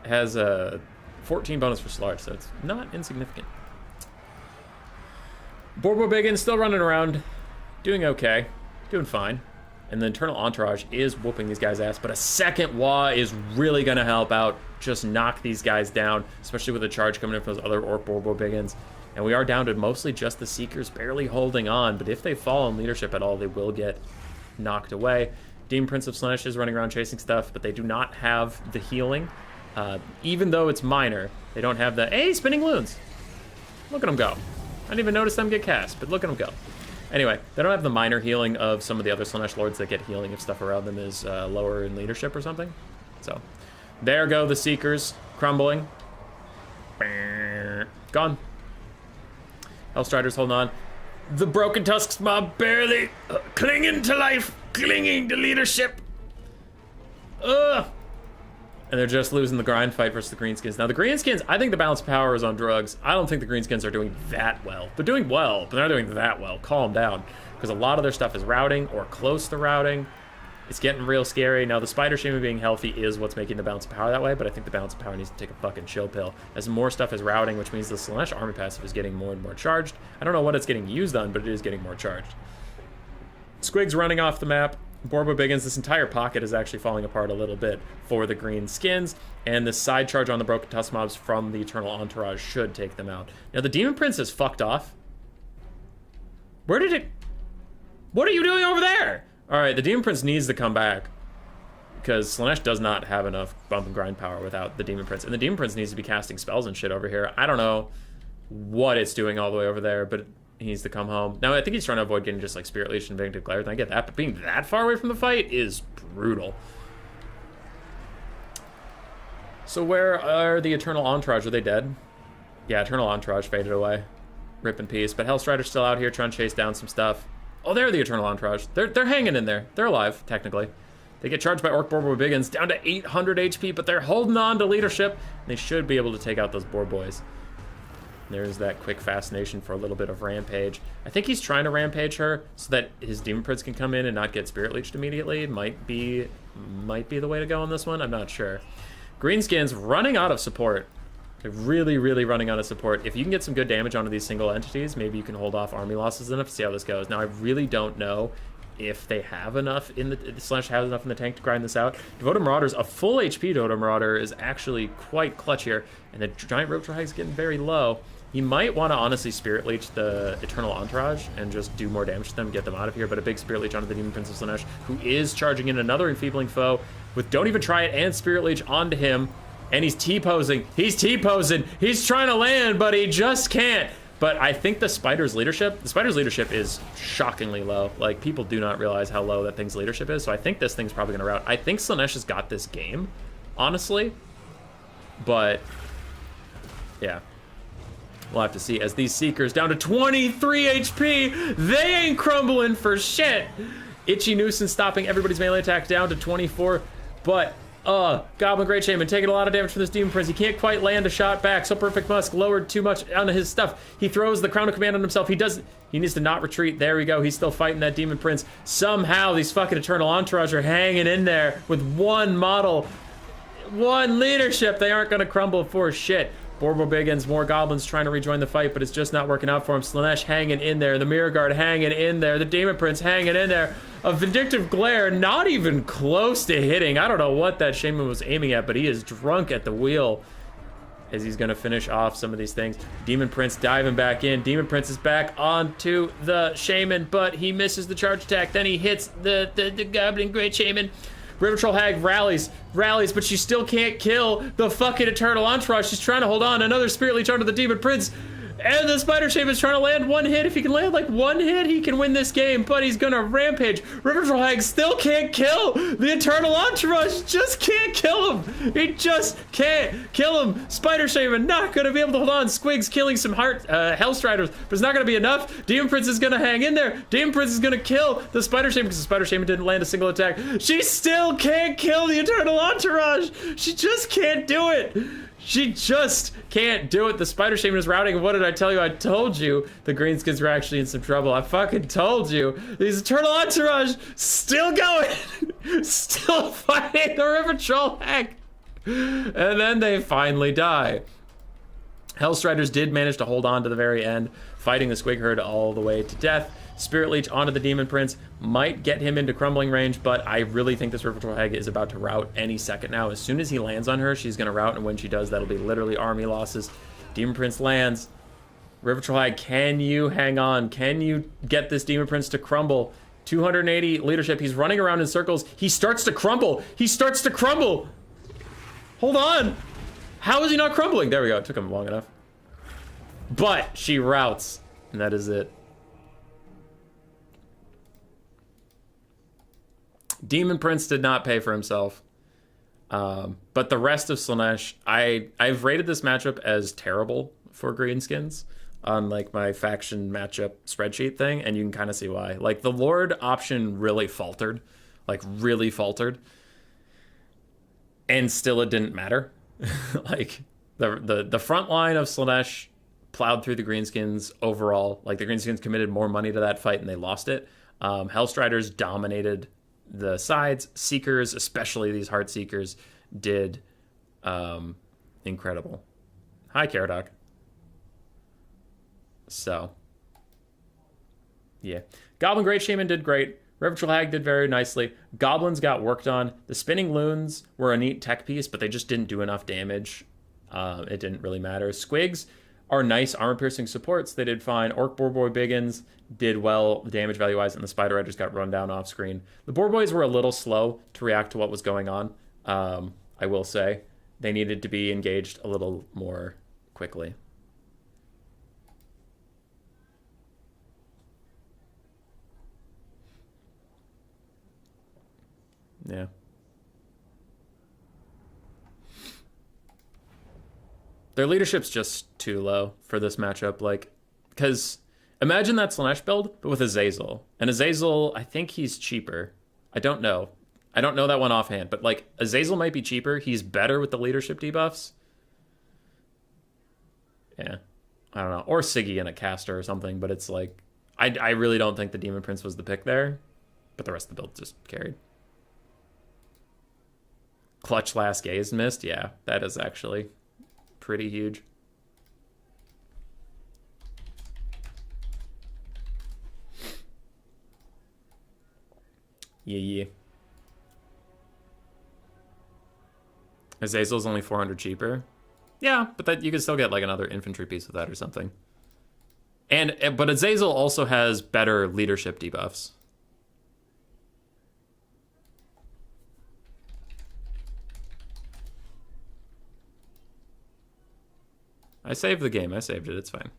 Speaker 1: has a 14 bonus for Slarge, so it's not insignificant. Boy Biggins still running around, doing okay, doing fine. And the Internal Entourage is whooping these guys' ass, but a second Wah is really going to help out, just knock these guys down, especially with a charge coming in from those other Orc Boy Biggins. And we are down to mostly just the Seekers barely holding on, but if they fall in leadership at all, they will get knocked away. Demon Prince of Slaanesh is running around chasing stuff, but they do not have the healing. Even though it's minor, they don't have the, hey, spinning loons. Look at them go. I didn't even notice them get cast, but look at them go. Anyway, they don't have the minor healing of some of the other Slaanesh Lords that get healing if stuff around them is lower in leadership or something. So, there go the Seekers, crumbling. Gone. Hellstriders holding on. The Broken Tusks mob barely clinging to life, clinging to leadership. Ugh. And they're just losing the grind fight versus the Greenskins. Now the Greenskins, I think the balance of power is on drugs. I don't think the Greenskins are doing that well. They're doing well, but they're not doing that well. Calm down. Because a lot of their stuff is routing or close to routing. It's getting real scary. Now, the Spider Shaman being healthy is what's making the balance of power that way, but I think the balance of power needs to take a fucking chill pill. As more stuff is routing, which means the Slaanesh army passive is getting more and more charged. I don't know what it's getting used on, but it is getting more charged. Squig's running off the map. Boy Biggins, this entire pocket is actually falling apart a little bit for the Greenskins, and the side charge on the Broken Tusk mobs from the Eternal Entourage should take them out. Now, the Demon Prince is fucked off. Where did it... What are you doing over there? Alright, the Demon Prince needs to come back, because Slaanesh does not have enough bump and grind power without the Demon Prince, and the Demon Prince needs to be casting spells and shit over here. I don't know what it's doing all the way over there, but he needs to come home. Now, I think he's trying to avoid getting just like Spirit Leash and Vindictive Glare, and I get that, but being that far away from the fight is brutal. So where are the Eternal Entourage? Are they dead? Yeah, Eternal Entourage faded away. Rip in peace. But Hellstrider's still out here trying to chase down some stuff. Oh, they're the Eternal Entourage. They're hanging in there. They're alive, technically. They get charged by Orc Boy Biggins down to 800 HP, but they're holding on to leadership. They should be able to take out those Boar Boys. There's that quick fascination for a little bit of rampage. I think he's trying to rampage her so that his Demon Prince can come in and not get Spirit Leeched immediately. Might be the way to go on this one. I'm not sure. Greenskins running out of support. They're really, really running out of support. If you can get some good damage onto these single entities, maybe you can hold off army losses enough to see how this goes. Now, I really don't know if they have enough in the Slaanesh has enough in the tank to grind this out. Devoted Marauders, a full HP Devoted Marauder is actually quite clutch here, and the giant Riptide Hag is getting very low. He might want to honestly Spirit Leech the Eternal Entourage and just do more damage to them, get them out of here, but a big Spirit Leech onto the Demon Prince of Slaanesh, who is charging in another Enfeebling Foe with Don't Even Try It and Spirit Leech onto him, and he's T-posing. He's T-posing. He's trying to land, but he just can't. But I think the Spider's leadership is shockingly low. Like, people do not realize how low that thing's leadership is, so I think this thing's probably going to rout. I think Slaanesh has got this game, honestly. But, yeah. We'll have to see as these Seekers down to 23 HP. They ain't crumbling for shit. Itchy Nuisance stopping everybody's melee attack down to 24. But, Goblin Great Shaman taking a lot of damage from this Demon Prince. He can't quite land a shot back. So Perfect Musk lowered too much onto his stuff. He throws the Crown of Command on himself. He needs to not retreat. There we go. He's still fighting that Demon Prince. Somehow these fucking Eternal Entourage are hanging in there with one model, one leadership. They aren't going to crumble for shit. Borbo Biggins, more goblins trying to rejoin the fight, but it's just not working out for him. Slaanesh hanging in there. The Mirror Guard hanging in there. The Demon Prince hanging in there. A Vindictive Glare not even close to hitting. I don't know what that Shaman was aiming at, but he is drunk at the wheel as he's going to finish off some of these things. Demon Prince diving back in. Demon Prince is back onto the Shaman, but he misses the charge attack. Then he hits the Goblin Great Shaman. River Troll Hag rallies, but she still can't kill the fucking Eternal Entourage. She's trying to hold on. Another Spirit Leech onto the Demon Prince. And the Spider Shaman is trying to land one hit. If he can land like one hit, he can win this game, but he's gonna rampage. River Troll Hag still can't kill the Eternal Entourage. Just can't kill him. He just can't kill him. Spider Shaman not gonna be able to hold on. Squigs killing some Hellstriders, but it's not gonna be enough. Demon Prince is gonna hang in there. Demon Prince is gonna kill the Spider Shaman because the Spider Shaman didn't land a single attack. She still can't kill the Eternal Entourage. She just can't do it. She just can't do it. The Spider Shaman is routing. What did I tell you? I told you the Greenskins were actually in some trouble. I fucking told you. These Eternal Entourage still going. Still fighting the River Troll Hag. And then they finally die. Hellstriders did manage to hold on to the very end, fighting the Squig Herd all the way to death. Spirit Leech onto the Demon Prince might get him into crumbling range, but I really think this River Troll Hag is about to rout any second now. As soon as he lands on her, she's going to rout, and when she does, that'll be literally army losses. Demon Prince lands. River Troll Hag, can you hang on? Can you get this Demon Prince to crumble? 280 leadership. He's running around in circles. He starts to crumble. He starts to crumble. Hold on. How is he not crumbling? There we go. It took him long enough. But she routs, and that is it. Demon Prince did not pay for himself. But the rest of Slaanesh, I've rated this matchup as terrible for Greenskins on like my faction matchup spreadsheet thing, and you can kind of see why. Like the Lord option really faltered. And still it didn't matter. Like the front line of Slaanesh plowed through the Greenskins overall. Like the Greenskins committed more money to that fight and they lost it. Hellstriders dominated the sides. Seekers, especially these Heart Seekers, did incredible. Hi, Caradoc. So, yeah. Goblin Great Shaman did great. River Troll Hag did very nicely. Goblins got worked on. The Spinning Loons were a neat tech piece, but they just didn't do enough damage. It didn't really matter. Squigs are nice armor-piercing supports. They did fine. Orc Boarboy Biggins did well damage value-wise, and the Spider Riders got run down off-screen. The Boarboys were a little slow to react to what was going on, I will say. They needed to be engaged a little more quickly. Yeah. Their leadership's just too low for this matchup. Like, because imagine that Slaanesh build, but with Azazel. And Azazel, I think he's cheaper. I don't know. I don't know that one offhand, but like Azazel might be cheaper. He's better with the leadership debuffs. Yeah. I don't know, or Siggy and a caster or something, but it's like, I really don't think the Demon Prince was the pick there, but the rest of the build just carried. Clutch Last Gaze missed, yeah, that is actually pretty huge. Yeah. Azazel's only 400 cheaper. Yeah, but that you could still get like another infantry piece with that or something. But Azazel also has better leadership debuffs. I saved the game. I saved it. It's fine.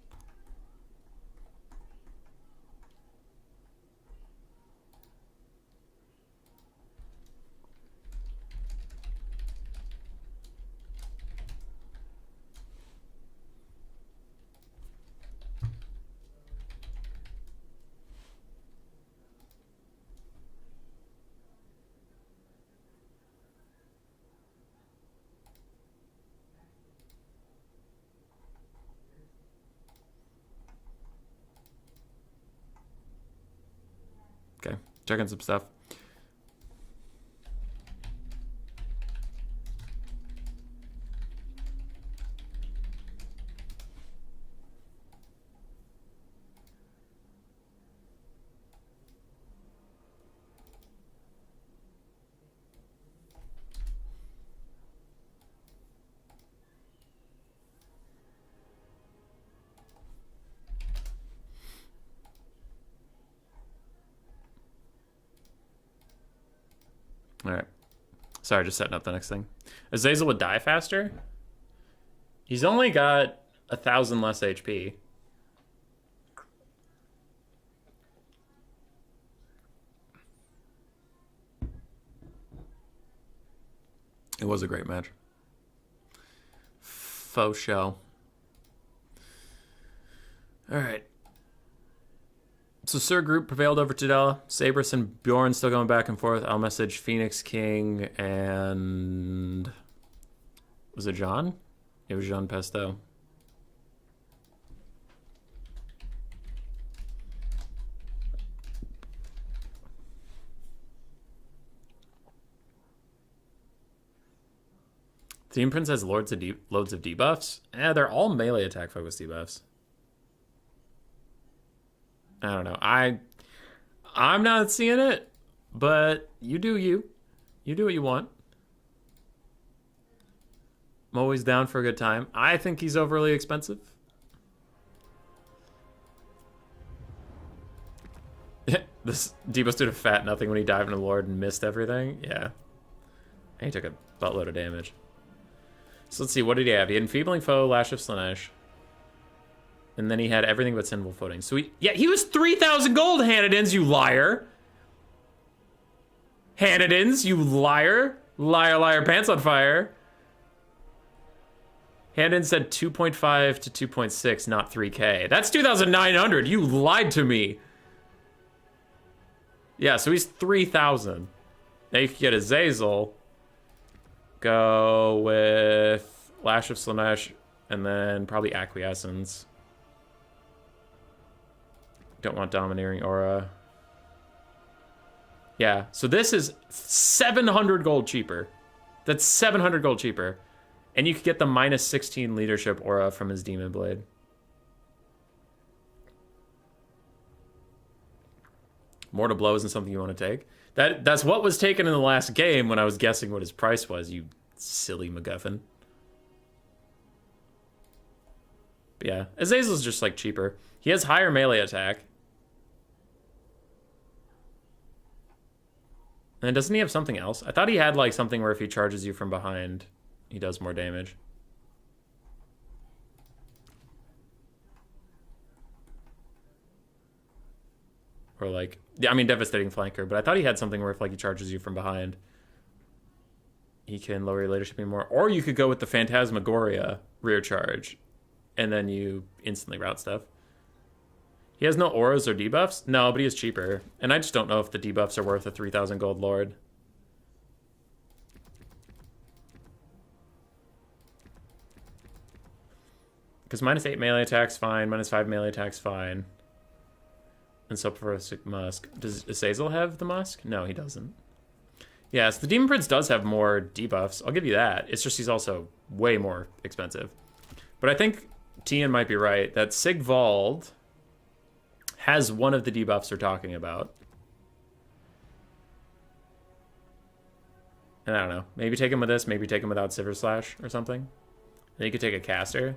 Speaker 1: Okay, checking some stuff. All right. Sorry, just setting up the next thing. Azazel would die faster? He's only got 1,000 less HP. It was a great match. Faux show. All right. So Sir Group prevailed over Tudela. Sabrus and Bjorn still going back and forth. I'll message Phoenix King and... Was it Jean? It was Jean Pesto. Team Prince has loads of debuffs. They're all melee attack focused debuffs. I don't know. I'm not seeing it, but you do you. You do what you want. I'm always down for a good time. I think he's overly expensive. This Debo's did a fat nothing when he dived into the Lord and missed everything. Yeah. And he took a buttload of damage. So let's see, what did he have? He had Enfeebling Foe, Lash of Slaanesh. And then he had everything but Sinful Footing. So he was 3,000 gold, Hanadins, you liar. Hanadins, you liar. Liar, liar, pants on fire. Hanadin said 2.5 to 2.6, not 3K. That's 2,900. You lied to me. Yeah, so he's 3,000. Now you can get Azazel. Go with Lash of Slaanesh, and then probably Acquiescence. Don't want Domineering Aura. Yeah, so this is 700 gold cheaper. That's 700 gold cheaper. And you could get the minus 16 leadership aura from his Demon Blade. Mortal Blow isn't something you want to take. That's what was taken in the last game when I was guessing what his price was, you silly MacGuffin. But yeah, Azazel's just like cheaper. He has higher melee attack. And doesn't he have something else? I thought he had like something where if he charges you from behind, he does more damage. Or like, yeah, I mean Devastating Flanker, but I thought he had something where if like he charges you from behind, he can lower your leadership even more. Or you could go with the Phantasmagoria rear charge, and then you instantly route stuff. He has no auras or debuffs? No, but he is cheaper. And I just don't know if the debuffs are worth a 3,000 gold lord. Because -8 melee attack's fine, -5 melee attack's fine. And so prefers Musk. Does Azazel have the Musk? No, he doesn't. Yes, the Demon Prince does have more debuffs. I'll give you that. It's just he's also way more expensive. But I think Tian might be right that Sigvald has one of the debuffs we're talking about. And I don't know. Maybe take him with this, maybe take him without Silver Slash or something. Then you could take a caster.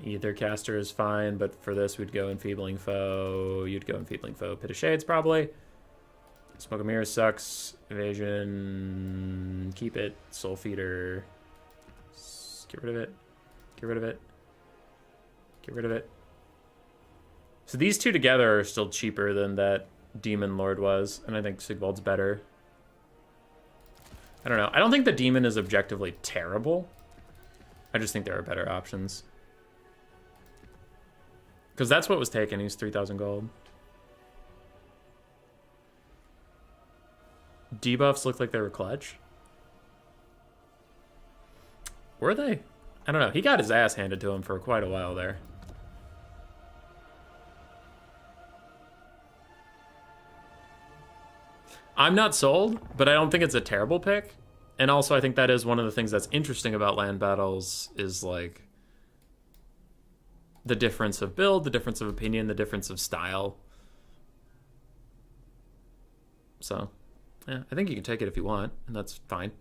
Speaker 1: Either caster is fine, but for this we'd go Enfeebling Foe. You'd go Enfeebling Foe. Pit of Shades probably. Smoke of Mirrors sucks. Evasion. Keep it. Soul Feeder. Get rid of it. Get rid of it. Get rid of it. So these two together are still cheaper than that Demon Lord was, and I think Sigvald's better. I don't know. I don't think the Demon is objectively terrible. I just think there are better options. Because that's what was taken. He's 3,000 gold. Debuffs looked like they were clutch. Were they? I don't know. He got his ass handed to him for quite a while there. I'm not sold, but I don't think it's a terrible pick. And also, I think that is one of the things that's interesting about land battles is, like, the difference of build, the difference of opinion, the difference of style. So, yeah, I think you can take it if you want, and that's fine.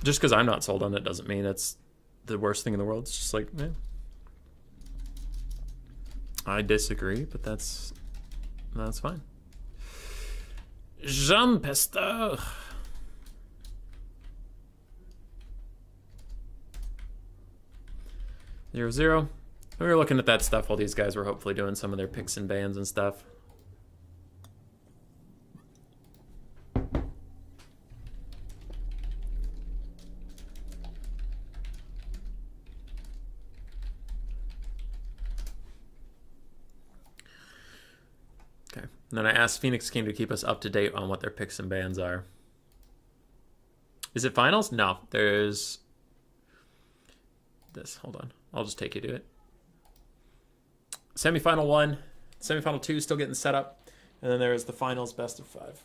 Speaker 1: Just because I'm not sold on it doesn't mean it's the worst thing in the world. It's just like, yeah. I disagree, but that's fine. Jean Pesteur. Zero, zero. We were looking at that stuff while these guys were hopefully doing some of their picks and bans and stuff. And then I asked Phoenix King to keep us up to date on what their picks and bans are. Is it finals? No, there's this. Hold on. I'll just take you to it. Semifinal 1, semifinal 2 still getting set up. And then there's the finals best of 5.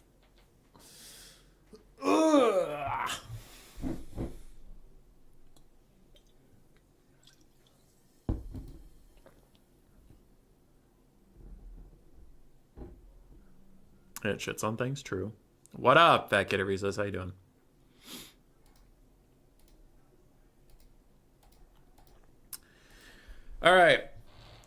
Speaker 1: Ugh. It shits on things, true. What up, Fat Kid Arizos? How you doing? All right.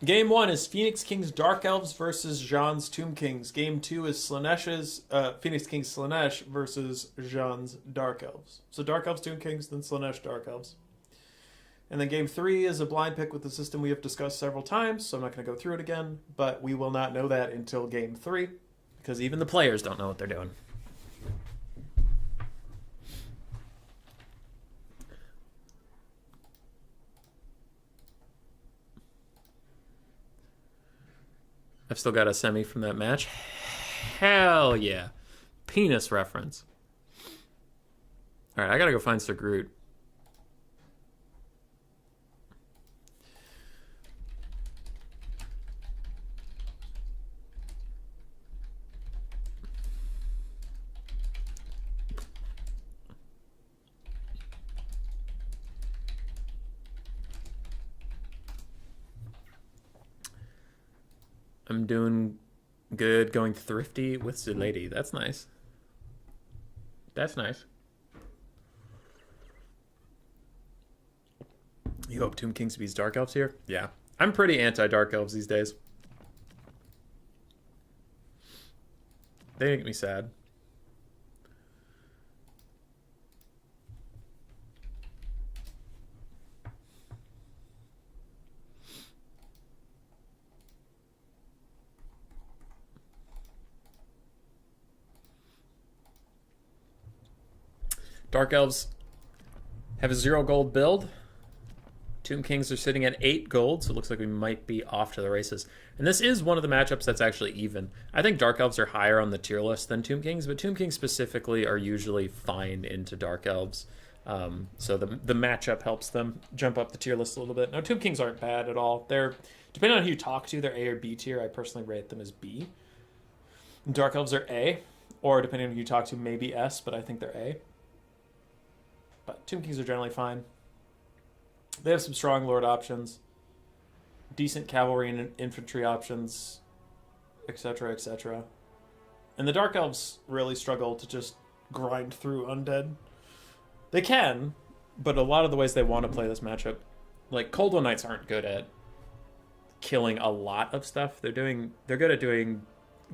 Speaker 1: Game 1 is Phoenix King's Dark Elves versus Jean's Tomb Kings. Game 2 is Slaanesh's Phoenix King's Slaanesh versus Jean's Dark Elves. So Dark Elves, Tomb Kings, then Slaanesh, Dark Elves. And then Game 3 is a blind pick with the system we have discussed several times, so I'm not going to go through it again, but we will not know that until Game 3. Because even the players don't know what they're doing. I've still got a semi from that match. Hell yeah. Penis reference. Alright, I gotta go find Sir Groot. I'm doing good, going thrifty with the lady. That's nice. That's nice. You hope Tomb Kings beats Dark Elves here? Yeah. I'm pretty anti-Dark Elves these days. They make me sad. Dark Elves have a 0 gold build. Tomb Kings are sitting at 8 gold, so it looks like we might be off to the races. And this is one of the matchups that's actually even. I think Dark Elves are higher on the tier list than Tomb Kings, but Tomb Kings specifically are usually fine into Dark Elves. So the matchup helps them jump up the tier list a little bit. Now, Tomb Kings aren't bad at all. They're, depending on who you talk to, they're A or B tier. I personally rate them as B. Dark Elves are A, or depending on who you talk to, maybe S, but I think they're A. But Tomb Kings are generally fine. They have some strong Lord options, decent cavalry and infantry options, etc., etc. And the Dark Elves really struggle to just grind through undead. They can, but a lot of the ways they want to play this matchup, like Cold One Knights aren't good at killing a lot of stuff. They're good at doing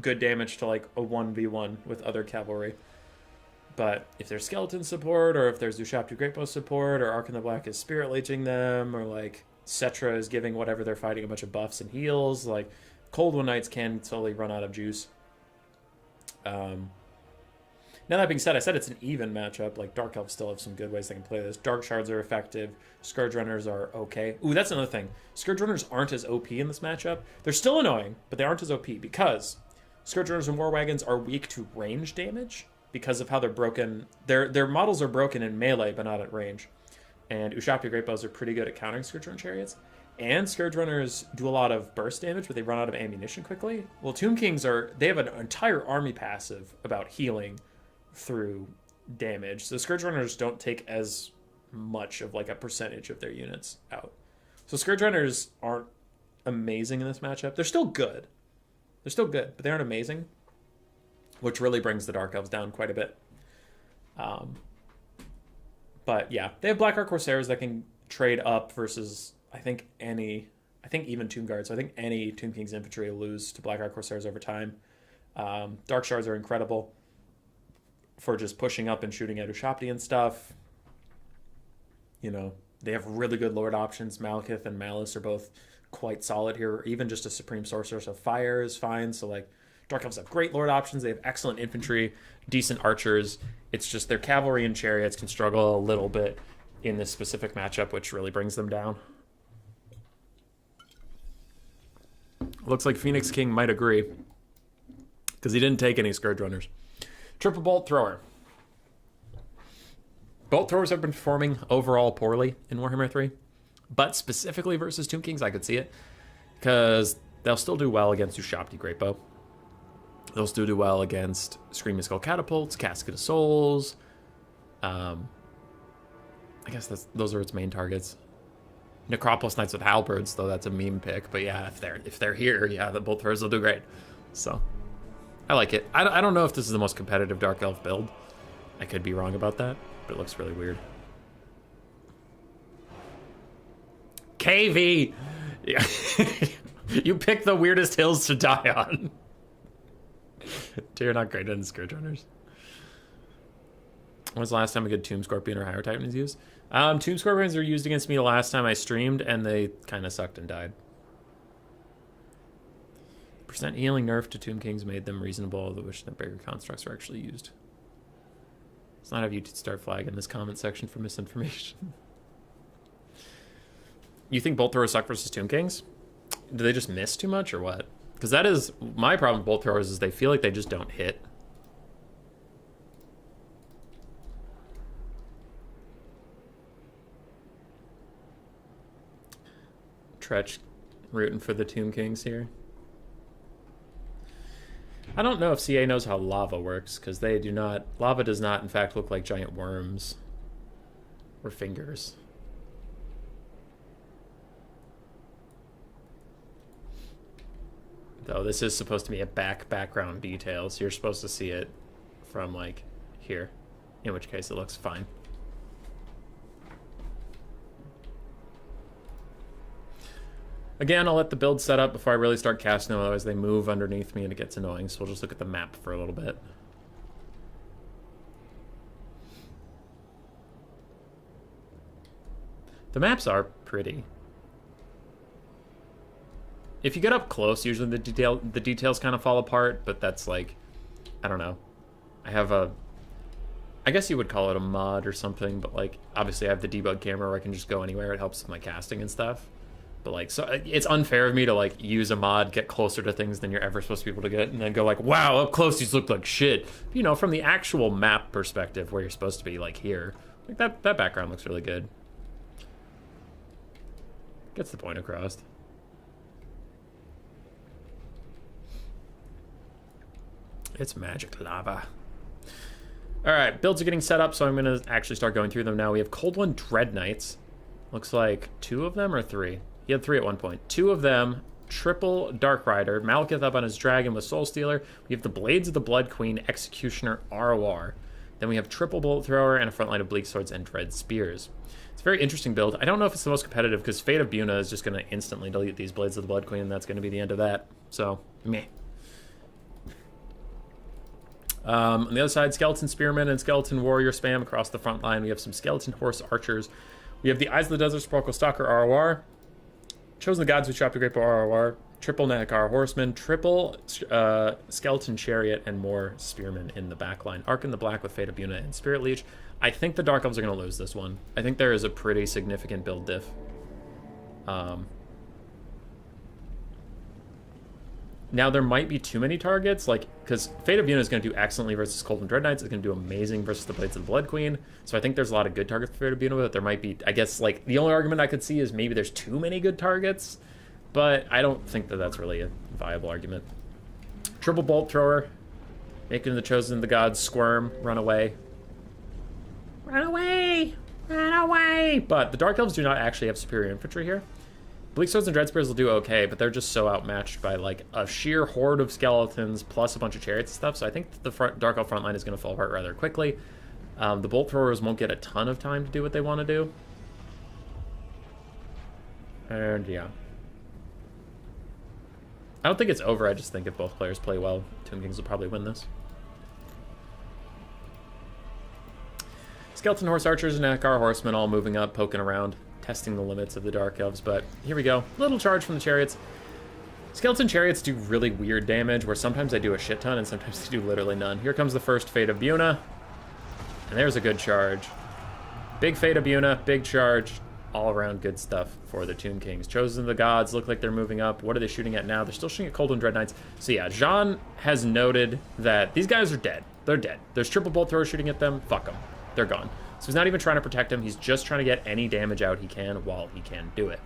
Speaker 1: good damage to like a 1v1 with other cavalry. But if there's skeleton support, or if there's Ushapti Greatbow support, or Ark in the Black is spirit leeching them, or like Cetra is giving whatever they're fighting a bunch of buffs and heals, like Cold One Knights can slowly run out of juice. Now that being said, I said it's an even matchup. Like Dark Elves still have some good ways they can play this. Dark Shards are effective. Scourge Runners are okay. Ooh, that's another thing. Scourge Runners aren't as OP in this matchup. They're still annoying, but they aren't as OP because Scourge Runners and War Wagons are weak to range damage because of how they're broken. Their models are broken in melee, but not at range. And Ushapti Greatbows are pretty good at countering Scourge Run Chariots. And Scourge Runners do a lot of burst damage, but they run out of ammunition quickly. Well, Tomb Kings they have an entire army passive about healing through damage. So Scourge Runners don't take as much of like a percentage of their units out. So Scourge Runners aren't amazing in this matchup. They're still good. But they aren't amazing, which really brings the Dark Elves down quite a bit. But yeah, they have Black Ark Corsairs that can trade up versus I think even Tomb Guards. So I think any Tomb King's infantry will lose to Black Ark Corsairs over time. Dark Shards are incredible for just pushing up and shooting at Ushapti and stuff. You know, they have really good Lord options. Malekith and Malice are both quite solid here. Even just a Supreme Sorceress of Fire is fine. So like Dark Elves have great Lord options. They have excellent infantry, decent archers. It's just their cavalry and chariots can struggle a little bit in this specific matchup, which really brings them down. Looks like Phoenix King might agree, because he didn't take any Scourge Runners. Triple Bolt Thrower. Bolt Throwers have been performing overall poorly in Warhammer 3, but specifically versus Tomb Kings, I could see it, because they'll still do well against Ushapti Greatbow. They'll still do well against Screaming Skull Catapults, Casket of Souls. I guess those are its main targets. Necropolis Knights with Halberds, though that's a meme pick. But yeah, if they're here, yeah, the Bolt Throwers will do great. So I like it. I don't know if this is the most competitive Dark Elf build. I could be wrong about that, but it looks really weird. KV! Yeah. You pick the weirdest hills to die on. You're not great at Scourge Runners. When was the last time a good Tomb Scorpion or Higher Titan was used? Tomb Scorpions were used against me the last time I streamed, and they kind of sucked and died. Percent healing nerf to Tomb Kings made them reasonable, although wish that bigger constructs were actually used. Let's not have you start flagging this comment section for misinformation. You think Bolt Throwers suck versus Tomb Kings? Do they just miss too much or what? Because that is my problem with Bolt Throwers, is they feel like they just don't hit. Tretch rooting for the Tomb Kings here. I don't know if CA knows how lava works, because they do not. Lava does not, in fact, look like giant worms or fingers. Though this is supposed to be a background detail, so you're supposed to see it from like here, in which case it looks fine. Again, I'll let the build set up before I really start casting them, otherwise they move underneath me and it gets annoying, so we'll just look at the map for a little bit. The maps are pretty. If you get up close, usually the details kind of fall apart, but that's like, I don't know. I have a I guess you would call it a mod or something, but like obviously I have the debug camera where I can just go anywhere. It helps with my casting and stuff. But like, so it's unfair of me to like use a mod, get closer to things than you're ever supposed to be able to get, and then go like, wow, up close these look like shit. You know, from the actual map perspective where you're supposed to be, like here, like that background looks really good. Gets the point across. It's magic lava. All right, builds are getting set up, so I'm gonna actually start going through them now. We have Cold One Dread Knights. Looks like 2 of them or 3. He had 3 at one point. 2 of them, triple Dark Rider, Malekith up on his dragon with Soul Stealer. We have the Blades of the Blood Queen, Executioner, ROR. Then we have triple Bolt Thrower and a front line of Bleak Swords and Dread Spears. It's a very interesting build. I don't know if it's the most competitive because Fate of Buna is just going to instantly delete these Blades of the Blood Queen, and that's going to be the end of that. So, meh. On the other side, Skeleton Spearmen and Skeleton Warrior spam across the front line. We have some Skeleton Horse Archers. We have the Eyes of the Desert Sparkle Stalker ROR. Chosen the Gods who chopped the Great Bow ROR. Triple Nakar Horseman. Triple Skeleton Chariot and more Spearmen in the back line. Arc in the Black with Fate of Buna and Spirit Leech. I think the Dark Elves are going to lose this one. I think there is a pretty significant build diff. Now, there might be too many targets, like, because Fate of Buna is going to do excellently versus Cold and Dread Knights. It's going to do amazing versus the Blades of the Blood Queen. So I think there's a lot of good targets for Fate of Buna, but there might be, I guess, like, the only argument I could see is maybe there's too many good targets, but I don't think that that's really a viable argument. Triple Bolt Thrower, making the Chosen of the Gods squirm, run away. Run away! Run away! But the Dark Elves do not actually have superior infantry here. Bleak Swords and Dread Spears will do okay, but they're just so outmatched by like a sheer horde of skeletons plus a bunch of chariots and stuff, so I think the Dark Elf front line is going to fall apart rather quickly. The Bolt Throwers won't get a ton of time to do what they want to do. And yeah. I don't think it's over, I just think if both players play well, Tomb Kings will probably win this. Skeleton Horse Archers and Nakar Horsemen all moving up, poking around, testing the limits of the Dark Elves, but here we go. Little charge from the Chariots. Skeleton Chariots do really weird damage, where sometimes they do a shit ton and sometimes they do literally none. Here comes the first Fate of Buna, and there's a good charge. Big Fate of Buna, big charge, all around good stuff for the Tomb Kings. Chosen of the Gods look like they're moving up. What are they shooting at now? They're still shooting at Cold and Dread Knights. So yeah, Jean has noted that these guys are dead. They're dead. There's triple Bolt Thrower shooting at them. Fuck them. They're gone. So he's not even trying to protect him. He's just trying to get any damage out he can while he can do it.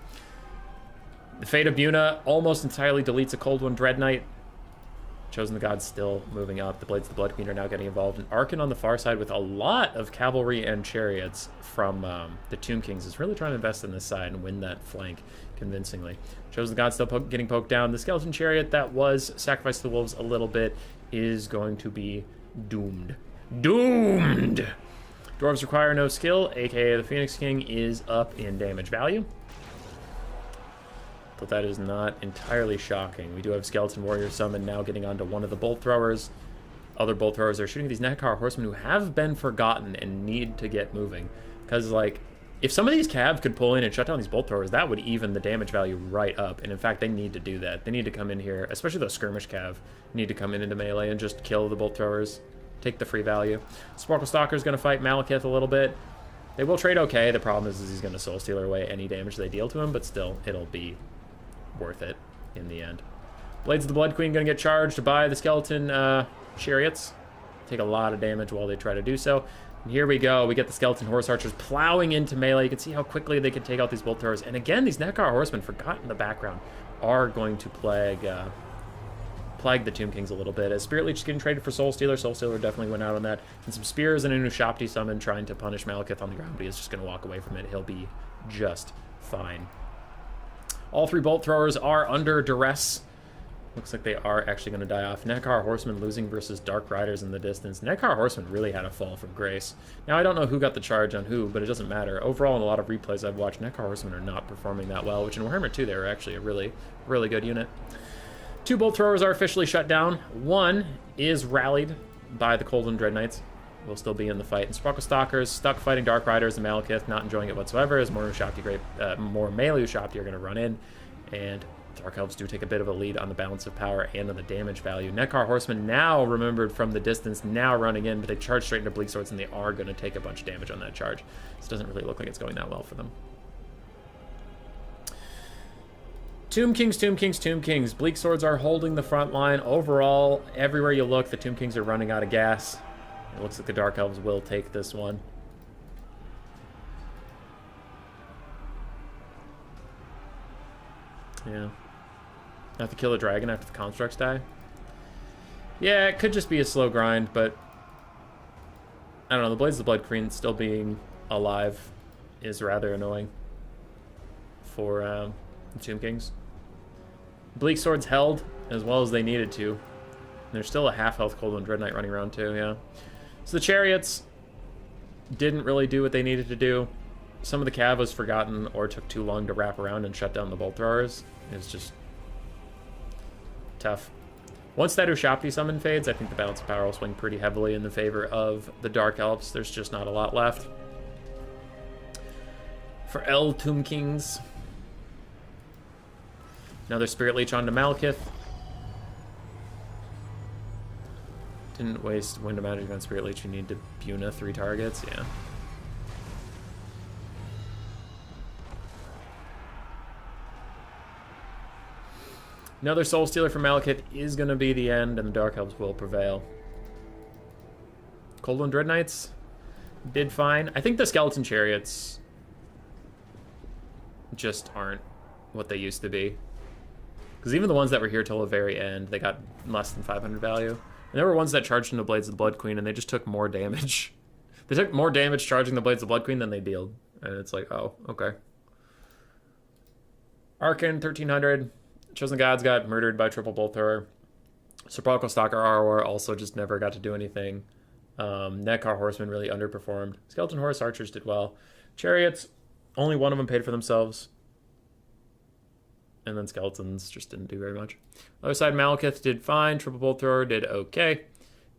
Speaker 1: The Fate of Buna almost entirely deletes a Cold One Dread Knight. Chosen of the Gods still moving up. The Blades of the Blood Queen are now getting involved. And Arkin on the far side with a lot of cavalry and chariots from the Tomb Kings is really trying to invest in this side and win that flank convincingly. Chosen of the Gods still getting poked down. The Skeleton Chariot that was sacrificed to the Wolves a little bit is going to be doomed. Doomed! Dwarves require no skill, aka the Phoenix King is up in damage value. But that is not entirely shocking. We do have Skeleton Warrior Summon now getting onto one of the Bolt Throwers. Other Bolt Throwers are shooting these Nakar Horsemen who have been forgotten and need to get moving. Because, like, if some of these Cavs could pull in and shut down these Bolt Throwers, that would even the damage value right up. And in fact, they need to do that. They need to come in here, especially those Skirmish Cav, need to come in into melee and just kill the Bolt Throwers. Take the free value. Sparkle Stalker's going to fight Malekith a little bit. They will trade okay. The problem is he's going to Soul Stealer away any damage they deal to him, but still, it'll be worth it in the end. Blades of the Blood Queen going to get charged by the Skeleton Chariots. Take a lot of damage while they try to do so. And here we go. We get the Skeleton Horse Archers plowing into melee. You can see how quickly they can take out these Bolt Throwers. And again, these Nakar Horsemen, forgotten in the background, are going to plague the Tomb Kings a little bit. As Spirit Leech is getting traded for Soul Stealer. Soul Stealer definitely went out on that. And some Spears and a Nushapti summon trying to punish Malekith on the ground, but he's just going to walk away from it. He'll be just fine. All 3 Bolt Throwers are under duress. Looks like they are actually going to die off. Nakar Horsemen losing versus Dark Riders in the distance. Nakar Horsemen really had a fall from grace. Now, I don't know who got the charge on who, but it doesn't matter. Overall, in a lot of replays I've watched, Nakar Horsemen are not performing that well, which in Warhammer 2, they were actually a really, really good unit. 2 Bolt Throwers are officially shut down. 1 is rallied by the Cold and Dread Knights. Will still be in the fight. And Sparkle Stalkers stuck fighting Dark Riders and Malekith, not enjoying it whatsoever, as more melee Ushapti are going to run in and Dark Elves do take a bit of a lead on the balance of power and on the damage value. Nekar Horsemen now remembered from the distance, now running in, but they charge straight into Bleak Swords, and they are going to take a bunch of damage on that charge. This doesn't really look like it's going that well for them. Tomb Kings, Tomb Kings, Tomb Kings. Bleak Swords are holding the front line. Overall, everywhere you look, the Tomb Kings are running out of gas. It looks like the Dark Elves will take this one. Yeah. Have to kill a dragon after the constructs die. Yeah, it could just be a slow grind, but I don't know. The Blades of the Blood Queen still being alive is rather annoying for the Tomb Kings. Bleak Swords held as well as they needed to. And there's still a half-health Cold One Dread Knight running around too, yeah. So the Chariots didn't really do what they needed to do. Some of the cav was forgotten or took too long to wrap around and shut down the Bolt Throwers. It was just tough. Once that Ushapti summon fades, I think the balance of power will swing pretty heavily in the favor of the Dark Elves. There's just not a lot left. For El Tomb Kings, another Spirit Leech onto Malekith. Didn't waste Wind of Magic on Spirit Leech. You need to Buna 3 targets, yeah. Another Soul Stealer from Malekith is going to be the end, and the Dark Elves will prevail. Cold One Dread Knights did fine. I think the Skeleton Chariots just aren't what they used to be. Because even the ones that were here till the very end, they got less than 500 value. And there were ones that charged into Blades of the Blood Queen, and they just took more damage. They took more damage charging the Blades of the Blood Queen than they dealt. And it's like, oh, okay. Arcane, 1300. Chosen Gods got murdered by Triple Bolt Thrower. Sepulchral Stalker ROR also just never got to do anything. Nekar Horsemen really underperformed. Skeleton Horse Archers did well. Chariots, only one of them paid for themselves. And then Skeletons just didn't do very much. Other side, Malekith did fine. Triple Bolt Thrower did okay.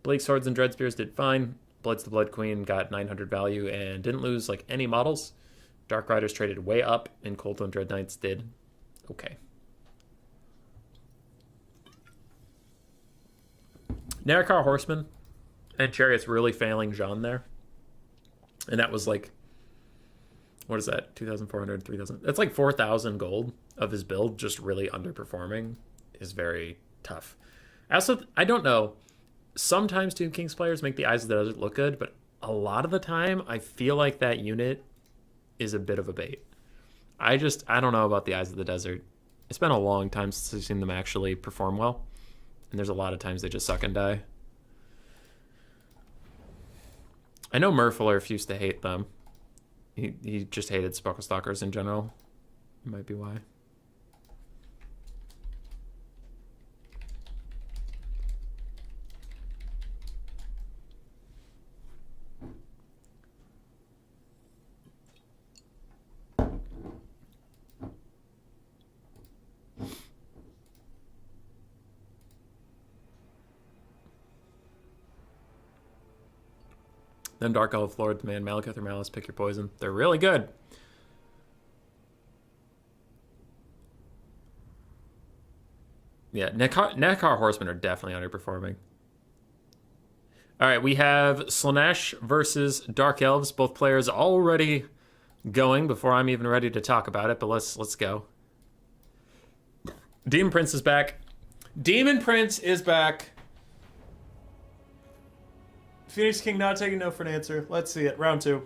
Speaker 1: Bleak Swords and Dread Spears did fine. Blades of the Blood Queen got 900 value and didn't lose like any models. Dark Riders traded way up, and Cold One Dread Knights did okay. Nekar Horsemen and Chariots really failing Jean there. And that was like, what is that? 2,400, 3,000. That's like 4,000 gold of his build just really underperforming is very tough. Also, I don't know. Sometimes Tomb Kings players make the Eyes of the Desert look good, but a lot of the time I feel like that unit is a bit of a bait. I don't know about the Eyes of the Desert. It's been a long time since I've seen them actually perform well. And there's a lot of times they just suck and die. I know Merfolorf used to hate them. He just hated Sepulchral Stalkers in general. It might be why. Then Dark Elf Lords, man, Malekith or Malice, pick your poison. They're really good. Yeah, Nekar Horsemen are definitely underperforming. All right, we have Slaanesh versus Dark Elves. Both players already going before I'm even ready to talk about it, but let's go. Demon Prince is back.
Speaker 3: Demon Prince is back. Phoenix King not taking no for an answer. Let's see it. Round 2.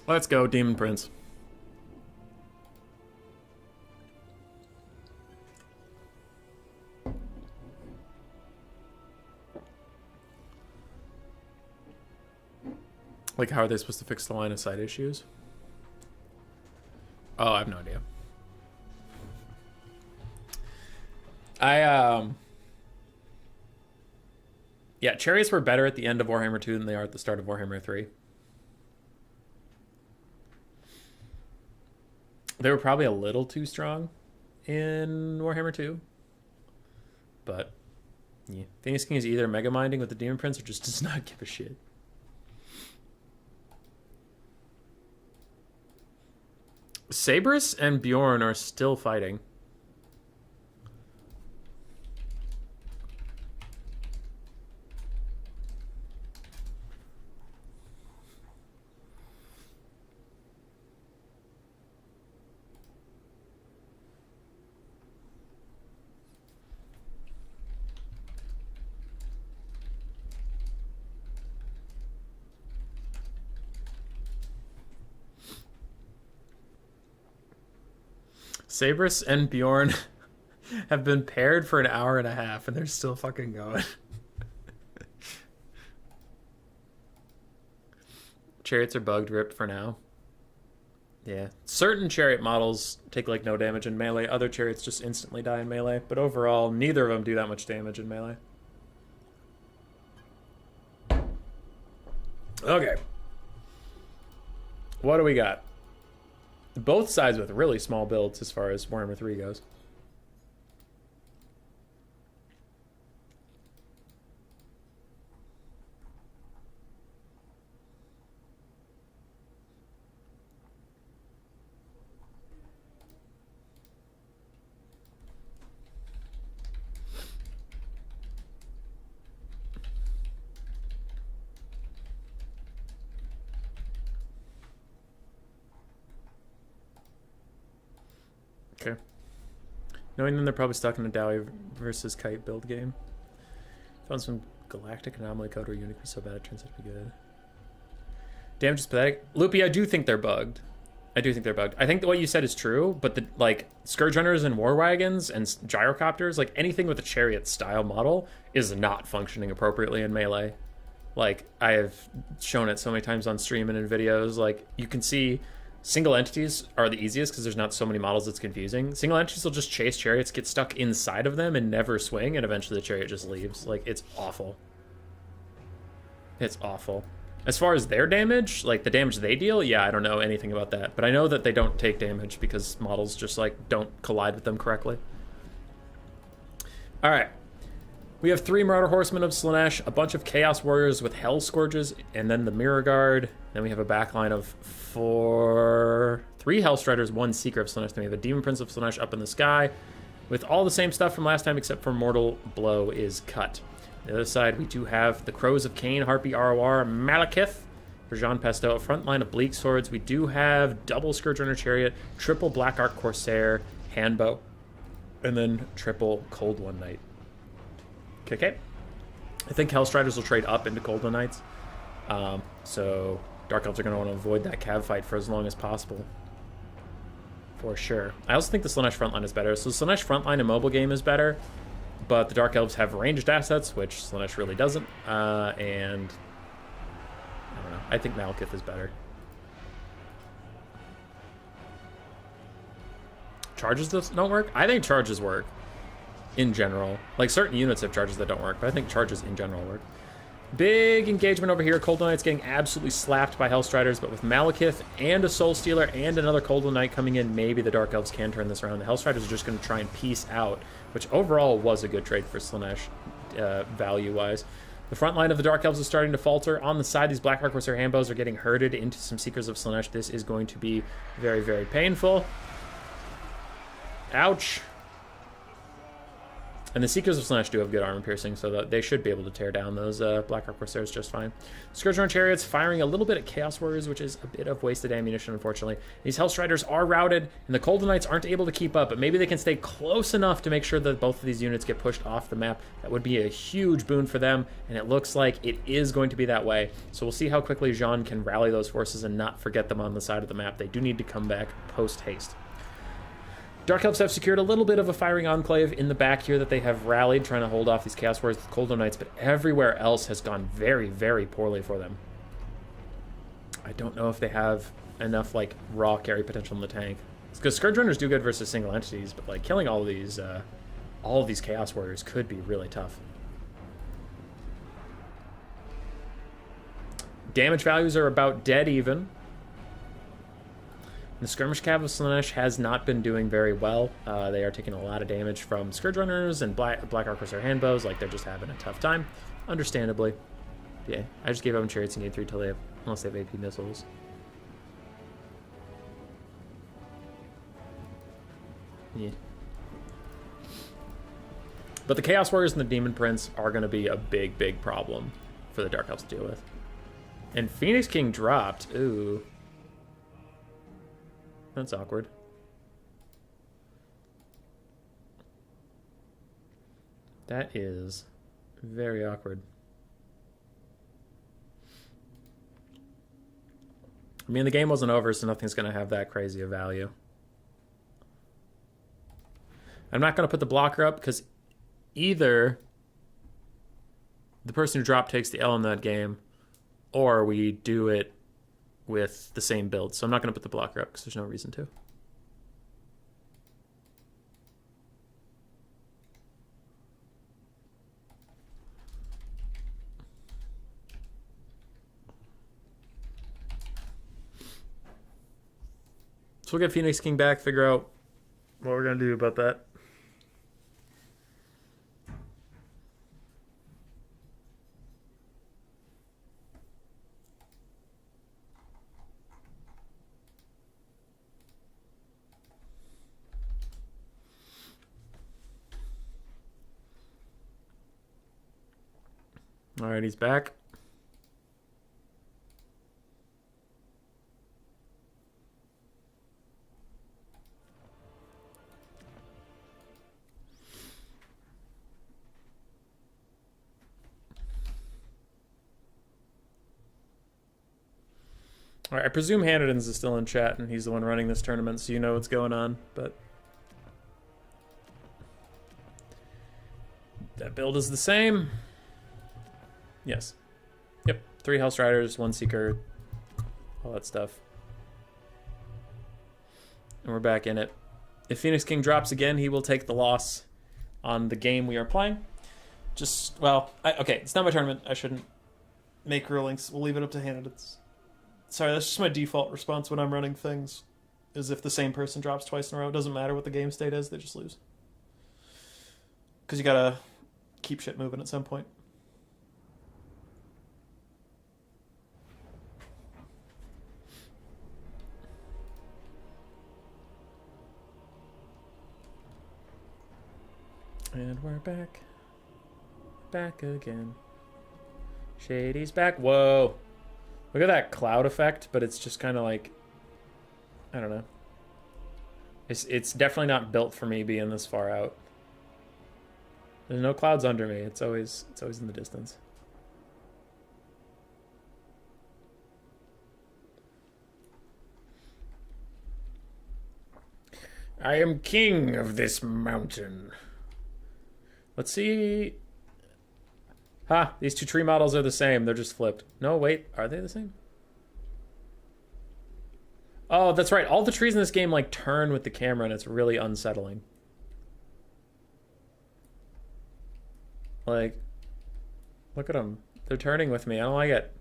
Speaker 1: Let's go, Demon Prince. Like, how are they supposed to fix the line of sight issues? Oh, I have no idea. Yeah, Chariots were better at the end of Warhammer 2 than they are at the start of Warhammer 3. They were probably a little too strong in Warhammer 2. But, yeah. Phoenix King is either mega minding with the Demon Prince or just does not give a shit. Sabrus and Bjorn are still fighting. Sabrus and Bjorn have been paired for an hour and a half, and they're still fucking going. Chariots are bugged, ripped for now. Yeah. Certain chariot models take like no damage in melee. Other chariots just instantly die in melee. But overall, neither of them do that much damage in melee. Okay. What do we got? Both sides with really small builds as far as Warhammer 3 goes. Okay. Knowing them, they're probably stuck in a Dowie versus Kite build game. Found some galactic anomaly code where Unique was so bad it turns out to be good. Damage is pathetic. Loopy, I do think they're bugged. I think that what you said is true, but the like Scourge Runners and War Wagons and Gyrocopters, like anything with a chariot style model, is not functioning appropriately in melee. Like, I have shown it so many times on stream and in videos. Like, you can see single entities are the easiest because there's not so many models it's confusing. Single entities will just chase chariots, get stuck inside of them, and never swing, and eventually the chariot just leaves. Like, it's awful. It's awful. As far as their damage, like the damage they deal, yeah, I don't know anything about that. But I know that they don't take damage because models just, like, don't collide with them correctly. Alright. We have 3 Marauder Horsemen of Slaanesh, a bunch of Chaos Warriors with Hell Scourges, and then the Mirror Guard. Then we have a backline of 3 Hellstriders, 1 Seeker of Slaanesh. Then we have a Demon Prince of Slaanesh up in the sky, with all the same stuff from last time except for Mortal Blow is cut. On the other side, we do have the Crows of Cain, Harpy, ROR, Malekith, for Jean Pesto. Front line of Bleak Swords. We do have double Scourge Runner Chariot, triple Black Arc Corsair, Handbow, and then triple Cold One Knight. Okay. I think Hellstriders will trade up into Cold One Knights. So Dark Elves are going to want to avoid that cav fight for as long as possible. For sure. I also think the Slaanesh frontline is better. So the Slaanesh frontline in mobile game is better, but the Dark Elves have ranged assets, which Slaanesh really doesn't. And I don't know. I think Malekith is better. Charges don't work? I think charges work. In general. Like, certain units have charges that don't work, but I think charges in general work. Big engagement over here. Cold One Knight's getting absolutely slapped by Hellstriders, but with Malekith and a Soul Stealer and another Cold One Knight coming in, maybe the Dark Elves can turn this around. The Hellstriders are just going to try and peace out, which overall was a good trade for Slaanesh, value-wise. The front line of the Dark Elves is starting to falter. On the side, these Black Arc Corsair Handbows are getting herded into some Seekers of Slaanesh. This is going to be very, very painful. Ouch. And the Seekers of Slaanesh do have good armor piercing, so that they should be able to tear down those Black Arc Corsairs just fine. Scourge Runner Chariots firing a little bit at Chaos Warriors, which is a bit of wasted ammunition, unfortunately. These Hellstriders are routed, and the Cold Knights aren't able to keep up, but maybe they can stay close enough to make sure that both of these units get pushed off the map. That would be a huge boon for them, and it looks like it is going to be that way. So we'll see how quickly Jean can rally those forces and not forget them on the side of the map. They do need to come back post-haste. Dark Elves have secured a little bit of a firing enclave in the back here that they have rallied, trying to hold off these Chaos Warriors with Cold Knights, but everywhere else has gone very, very poorly for them. I don't know if they have enough, like, raw carry potential in the tank. Because Scourge Runners do good versus single entities, but, like, killing all of these Chaos Warriors could be really tough. Damage values are about dead even. The Skirmish Cav of Slaanesh has not been doing very well. They are taking a lot of damage from Scourge Runners and Black Arc Corsair Handbows. Like, they're just having a tough time, understandably. Yeah, I just gave up on Chariots and Gate 3 unless they have AP missiles. Yeah. But the Chaos Warriors and the Demon Prince are going to be a big, big problem for the Dark Elves to deal with. And Phoenix King dropped. Ooh. That's awkward. That is very awkward. I mean, the game wasn't over, so nothing's going to have that crazy a value. I'm not going to put the blocker up because either the person who dropped takes the L in that game, or we do it with the same build. So I'm not going to put the blocker up because there's no reason to. So we'll get Phoenix King back, figure out what we're going to do about that. All right, he's back. All right, I presume Hanniden's is still in chat, and he's the one running this tournament, so you know what's going on, but that build is the same. Yes. Yep, 3 Hell's Riders, 1 Seeker, all that stuff. And we're back in it. If Phoenix King drops again, he will take the loss on the game we are playing. Just, well, okay, it's not my tournament. I shouldn't make rulings. We'll leave it up to Hanniden's. Sorry, that's just my default response when I'm running things, is if the same person drops twice in a row. It doesn't matter what the game state is, they just lose. Because you gotta keep shit moving at some point. And we're back. Back again. Shady's back. Whoa. Look at that cloud effect, but it's just kind of like, I don't know. It's definitely not built for me being this far out. There's no clouds under me. It's always in the distance. I am king of this mountain. Let's see. Ha, these 2 tree models are the same. They're just flipped. No, wait. Are they the same? Oh, that's right. All the trees in this game, like, turn with the camera, and it's really unsettling. Like, look at them. They're turning with me. I don't like it.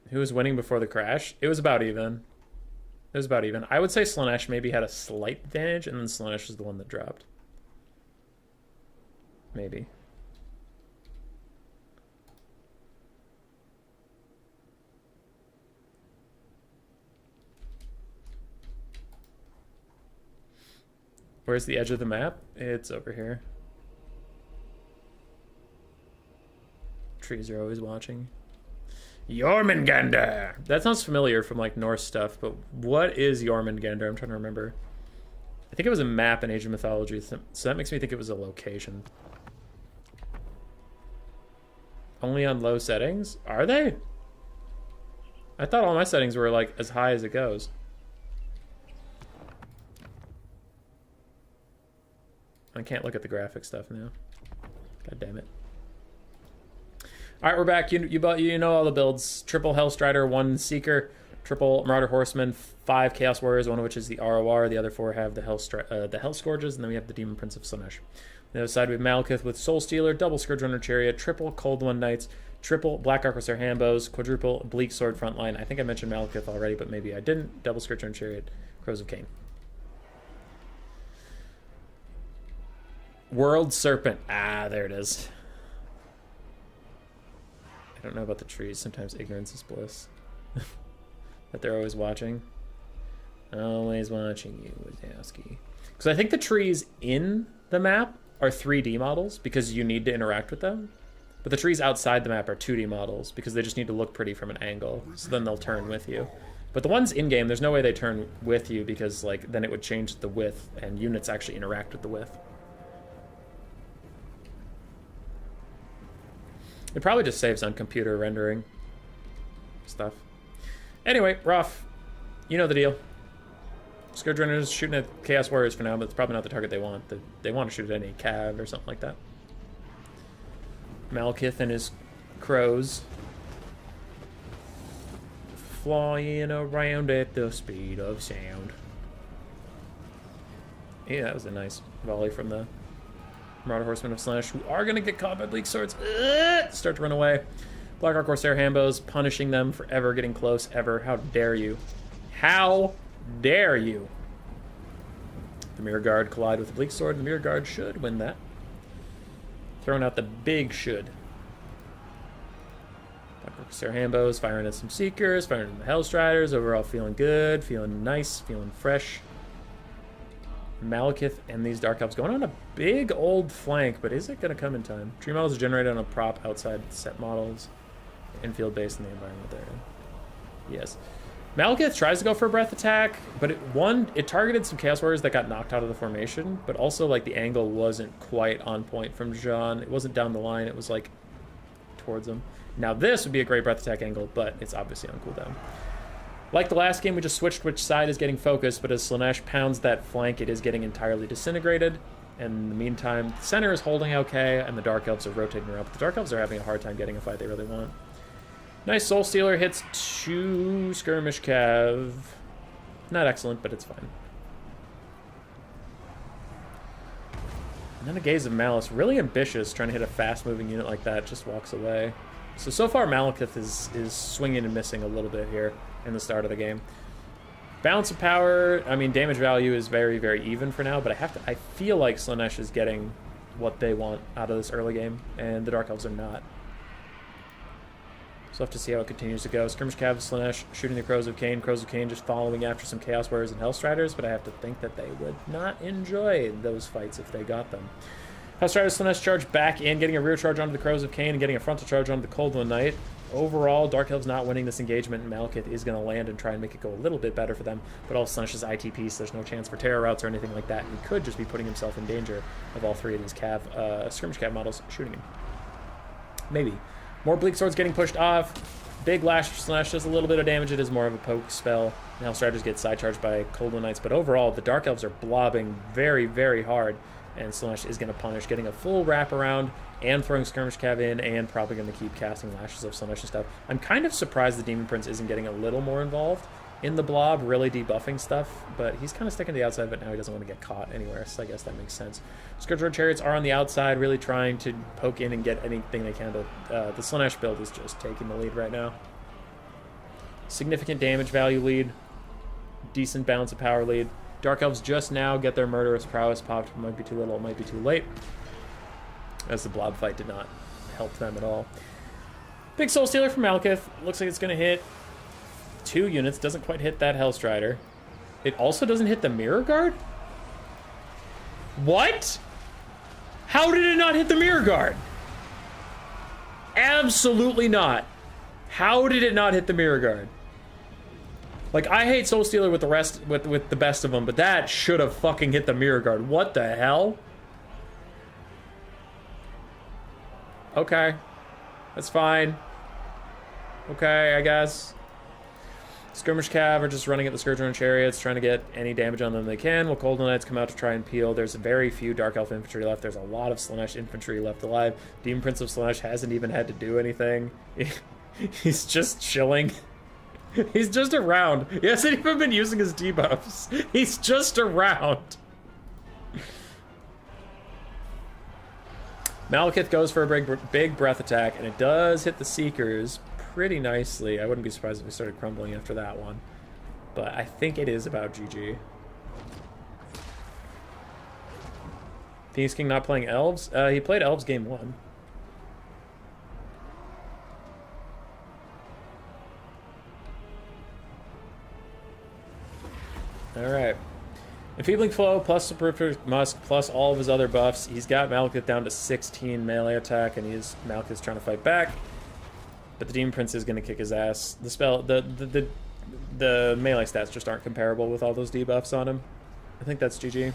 Speaker 1: Who was winning before the crash? It was about even. It was about even. I would say Slaanesh maybe had a slight advantage, and then Slaanesh was the one that dropped. Maybe. Where's the edge of the map? It's over here. Trees are always watching. Jormungandr! That sounds familiar from like Norse stuff, but what is Jormungandr? I'm trying to remember. I think it was a map in Age of Mythology, so that makes me think it was a location. Only on low settings? Are they? I thought all my settings were like as high as it goes. I can't look at the graphic stuff now. God damn it. All right, we're back. You know all the builds. Triple Hellstrider, 1 Seeker, triple Marauder Horseman, 5 Chaos Warriors, one of which is the ROR. The other 4 have the Hell Scourges, and then we have the Demon Prince of Slaanesh. On the other side, we have Malekith with Soul Stealer, double Scourge Runner Chariot, triple Cold One Knights, triple Black Arquebusier Hambos, quadruple Bleak Sword Frontline. I think I mentioned Malekith already, but maybe I didn't. Double Scourge Runner Chariot, Crows of Cain. World Serpent. Ah, there it is. I don't know about the trees. Sometimes ignorance is bliss. that they're always watching. Always watching you, Wazowski. Because I think the trees in the map are 3D models because you need to interact with them. But the trees outside the map are 2D models because they just need to look pretty from an angle. So then they'll turn with you. But the ones in-game, there's no way they turn with you because like then it would change the width and units actually interact with the width. It probably just saves on computer rendering stuff. Anyway, rough. You know the deal. Scourge Runners shooting at Chaos Warriors for now, but it's probably not the target they want. They want to shoot at any Cav or something like that. Malekith and his crows flying around at the speed of sound. Yeah, that was a nice volley from the Marauder Horsemen of Slaanesh, who are going to get caught by Bleak Swords. Start to run away. Blackrock Corsair Hambos punishing them for ever getting close, ever. How dare you? How dare you? The Mirror Guard collide with the Bleak Sword. The Mirror Guard should win that. Throwing out the big should. Corsair Hambos firing at some Seekers, firing at the Hellstriders. Overall feeling good, feeling nice, feeling fresh. Malekith and these Dark Elves going on a big old flank, but is it going to come in time? Tree models are generated on a prop outside set models. Infield based in the environment they're in. Yes. Malekith tries to go for a breath attack, but it targeted some Chaos Warriors that got knocked out of the formation, but also like the angle wasn't quite on point from Jean. It wasn't down the line, it was like towards him. Now this would be a great breath attack angle, but it's obviously on cooldown. Like the last game, we just switched which side is getting focused, but as Slaanesh pounds that flank, it is getting entirely disintegrated. And in the meantime, the center is holding okay, and the Dark Elves are rotating around, but the Dark Elves are having a hard time getting a fight they really want. Nice Soul Stealer hits 2 Skirmish Cav. Not excellent, but it's fine. And then a Gaze of Malice, really ambitious, trying to hit a fast-moving unit like that, just walks away. So far Malekith is swinging and missing a little bit here in the start of the game. Balance of power, I mean, damage value is very, very even for now, but I feel like Slaanesh is getting what they want out of this early game, and the Dark Elves are not. So we'll have to see how it continues to go. Skirmish Cav, Slaanesh shooting the Crows of Cain. Crows of Cain just following after some Chaos Warriors and Hellstriders, but I have to think that they would not enjoy those fights if they got them. Hellstriders, Slaanesh charge back in, getting a rear charge onto the Crows of Cain and getting a frontal charge onto the Cold One Knight. Overall, Dark Elves not winning this engagement, and Malekith is going to land and try and make it go a little bit better for them, but all Slaanesh's ITP, so there's no chance for terror routes or anything like that, and he could just be putting himself in danger of all 3 of these Skirmish Cav models shooting him. Maybe. More Bleak Swords getting pushed off. Big Lash Slaanesh does a little bit of damage. It is more of a poke spell. And Hellstriders get side charged by Cold One Knights, but overall, the Dark Elves are blobbing very, very hard, and Slaanesh is going to punish, getting a full wraparound and throwing Skirmish Cav in, and probably going to keep casting Lashes of Slaanesh and stuff. I'm kind of surprised the Demon Prince isn't getting a little more involved in the blob, really debuffing stuff, but he's kind of sticking to the outside, but now he doesn't want to get caught anywhere, so I guess that makes sense. Scourge Road Chariots are on the outside, really trying to poke in and get anything they can to... the Slaanesh build is just taking the lead right now. Significant damage value lead. Decent balance of power lead. Dark Elves just now get their Murderous Prowess popped. It might be too little, it might be too late, as the blob fight did not help them at all. Big Soul Stealer from Malekith. Looks like it's going to hit 2 units. Doesn't quite hit that Hellstrider. It also doesn't hit the Mirror Guard? What? How did it not hit the Mirror Guard? Absolutely not. How did it not hit the Mirror Guard? Like, I hate Soul Stealer with the rest, with the best of them, but that should have fucking hit the Mirror Guard. What the hell? Okay. That's fine. Okay, I guess. Skirmish Cav are just running at the Scourge Run Chariots, trying to get any damage on them they can, while Cold Knights come out to try and peel. There's very few Dark Elf infantry left. There's a lot of Slaanesh infantry left alive. Demon Prince of Slaanesh hasn't even had to do anything. He's just chilling. He's just around. He hasn't even been using his debuffs. He's just around. Malekith goes for a big breath attack, and it does hit the Seekers pretty nicely. I wouldn't be surprised if we started crumbling after that one. But I think it is about GG. Phoenix King not playing Elves? He played Elves game 1. Enfeebling Flow plus Superfluous Musk plus all of his other buffs. He's got Malekith down to 16 melee attack, and Malekith's trying to fight back. But the Demon Prince is going to kick his ass. The spell, the melee stats just aren't comparable with all those debuffs on him. I think that's GG.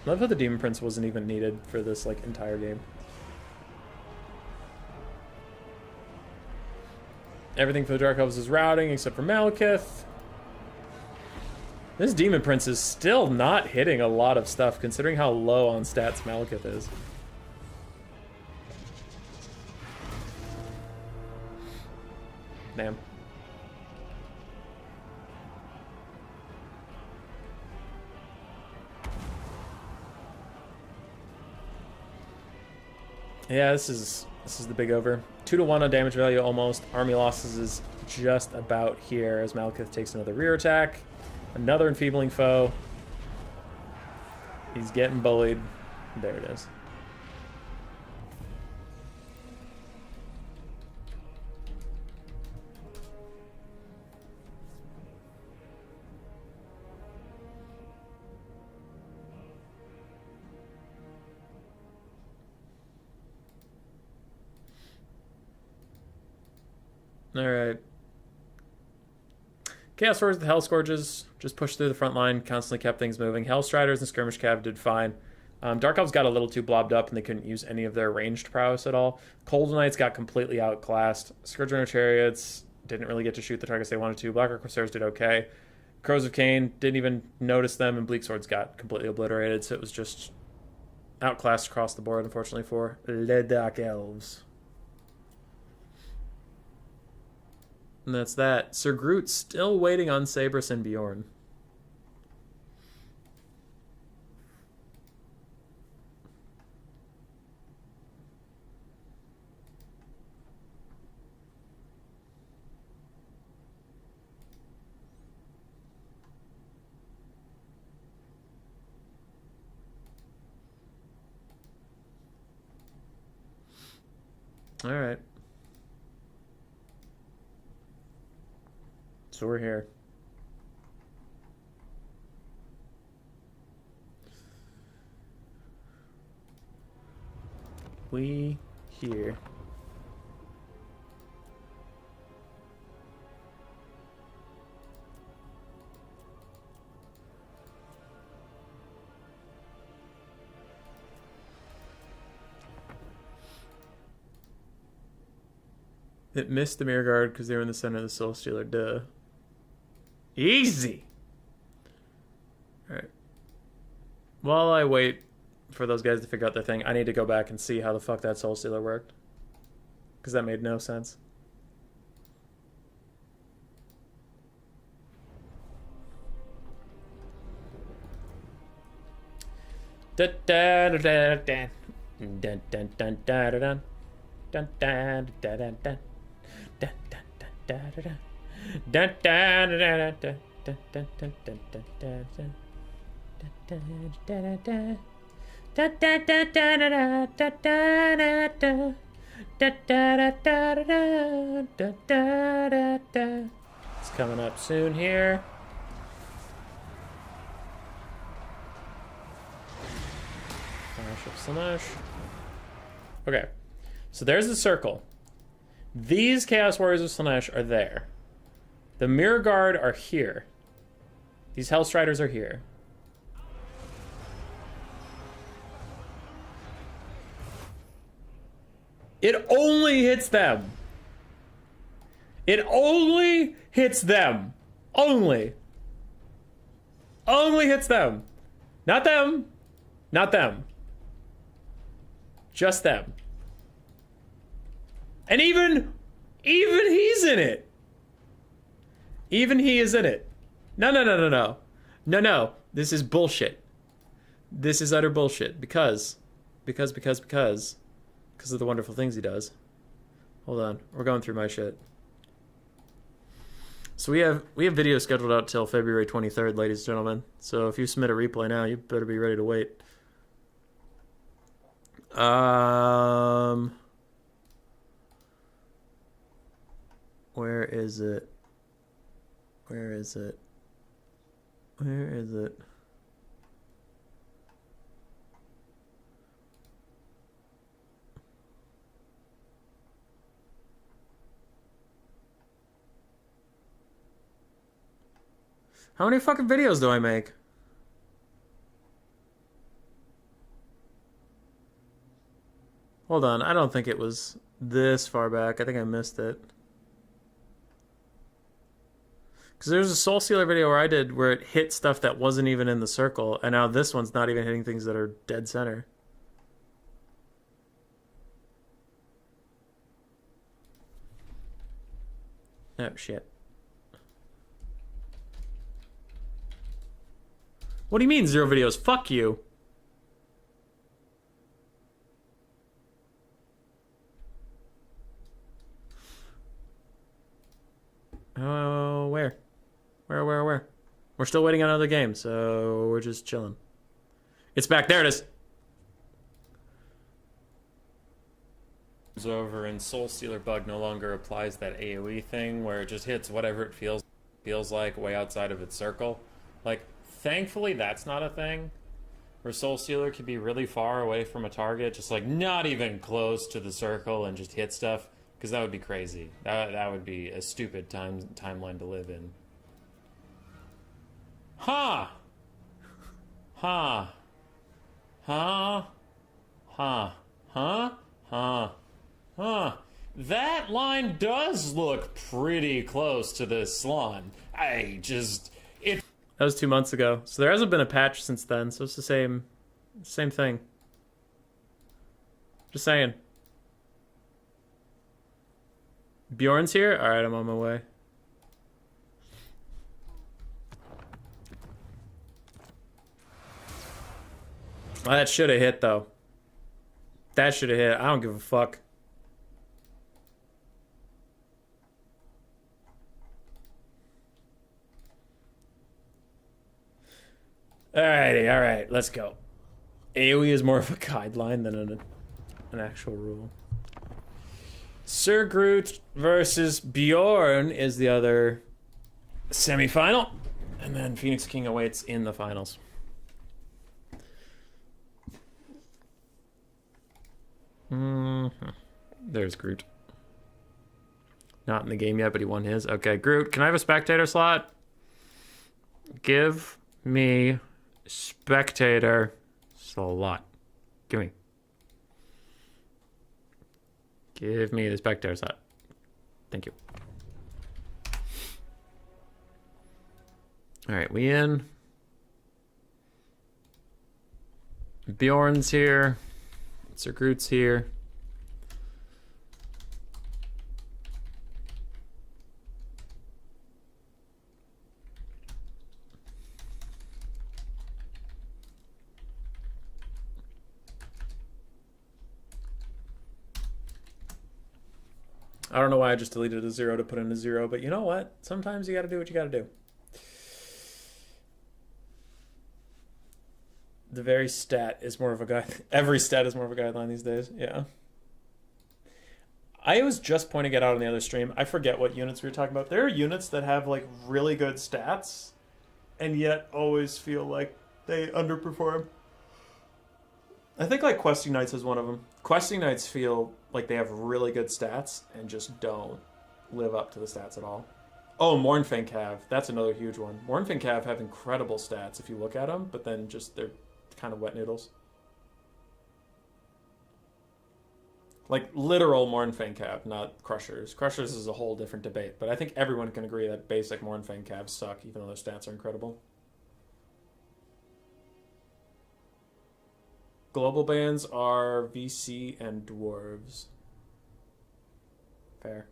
Speaker 1: Love how the Demon Prince wasn't even needed for this like entire game. Everything for the Dark Elves is routing except for Malekith. This Demon Prince is still not hitting a lot of stuff considering how low on stats Malekith is. Damn. Yeah, this is the big over. 2-1 on damage value almost. Army losses is just about here as Malekith takes another rear attack. Another enfeebling foe. He's getting bullied. There it is. Alright. Chaos Warriors with Hell Scourges just pushed through the front line, constantly kept things moving. Hellstriders and Skirmish Cav did fine. Dark Elves got a little too blobbed up and they couldn't use any of their ranged prowess at all. Cold Knights got completely outclassed. Scourge Runner Chariots didn't really get to shoot the targets they wanted to. Black Corsairs did okay. Crows of Cain didn't even notice them, and Bleak Swords got completely obliterated, so it was just outclassed across the board, unfortunately, for the Dark Elves. And that's that. Sir Groot still waiting on Sabrus and Bjorn. All right. So we're here. We here. It missed the Mirror Guard because they were in the center of the Soul Stealer. Duh. Easy! Alright. While I wait for those guys to figure out their thing, I need to go back and see how the fuck that Soul Stealer worked. Because that made no sense. Da da da da da. Dun dun dun da da dun. Dun dun da da da. Dun dun dun da da da. Dun dun da da da. Dun dun dun dun dun dun dun. Dun dun da da da. Da da da da da da da da da. Da da da da da da da da da. It's coming up soon here. Slaanesh. Okay, so there's the circle. These Chaos Warriors of Slaanesh are there. The Mirror Guard are here. These Hellstriders are here. It only hits them. It only hits them. Only. Only hits them. Not them. Not them. Just them. And even he's in it. Even he is in it. No. No. This is bullshit. This is utter bullshit. Because of the wonderful things he does. Hold on. We're going through my shit. So we have videos scheduled out till February 23rd, ladies and gentlemen. So if you submit a replay now, you better be ready to wait.
Speaker 3: Where is it? Where is it? Where is it? How many fucking videos do I make? Hold on, I don't think it was this far back. I think I missed it. Because there's a Soul Sealer video where I did where it hit stuff that wasn't even in the circle, and now this one's not even hitting things that are dead center. Oh, shit. What do you mean, 0 videos? Fuck you. Oh, where? Where? We're still waiting on another game, so we're just chilling. It's back. There it is.
Speaker 1: Over and Soul Stealer Bug no longer applies that AoE thing where it just hits whatever it feels like way outside of its circle. Like, thankfully that's not a thing. Where Soul Stealer can be really far away from a target, just like not even close to the circle and just hit stuff. Because that would be crazy. That would be a stupid timeline to live in. Ha! Ha! Ha! Ha! Ha! Ha! Huh. That line does look pretty close to this Slaanesh. That
Speaker 3: was 2 months ago. So there hasn't been a patch since then, so it's the same thing. Just saying. Bjorn's here? Alright, I'm on my way. Well, that should have hit, though. That should have hit. I don't give a fuck. Alrighty, alright, let's go. AoE is more of a guideline than an actual rule. Sir Groot versus Bjorn is the other semi-final. And then Phoenix King awaits in the finals. There's Groot. Not in the game yet, but he won his. Okay, Groot, can I have a spectator slot? Give me spectator slot. Give me the spectator slot. Thank you. All right, we in. Bjorn's here. Sir Groot's here. I don't know why I just deleted a 0 to put in a 0, but you know what? Sometimes you gotta do what you gotta do. The very stat is more of a guide. Every stat is more of a guideline these days. Yeah. I was just pointing it out on the other stream. I forget what units we were talking about. There are units that have like really good stats and yet always feel like they underperform. I think like Questing Knights is one of them. Questing Knights feel like they have really good stats and just don't live up to the stats at all. Oh, Mournfang Cav. That's another huge one. Mournfang Cav have incredible stats if you look at them, but then just they're kind of wet noodles. Like literal Mournfang Cav, not Crushers. Crushers is a whole different debate, but I think everyone can agree that basic Mournfang Cavs suck, even though their stats are incredible. Global bans are VC and Dwarves. Fair.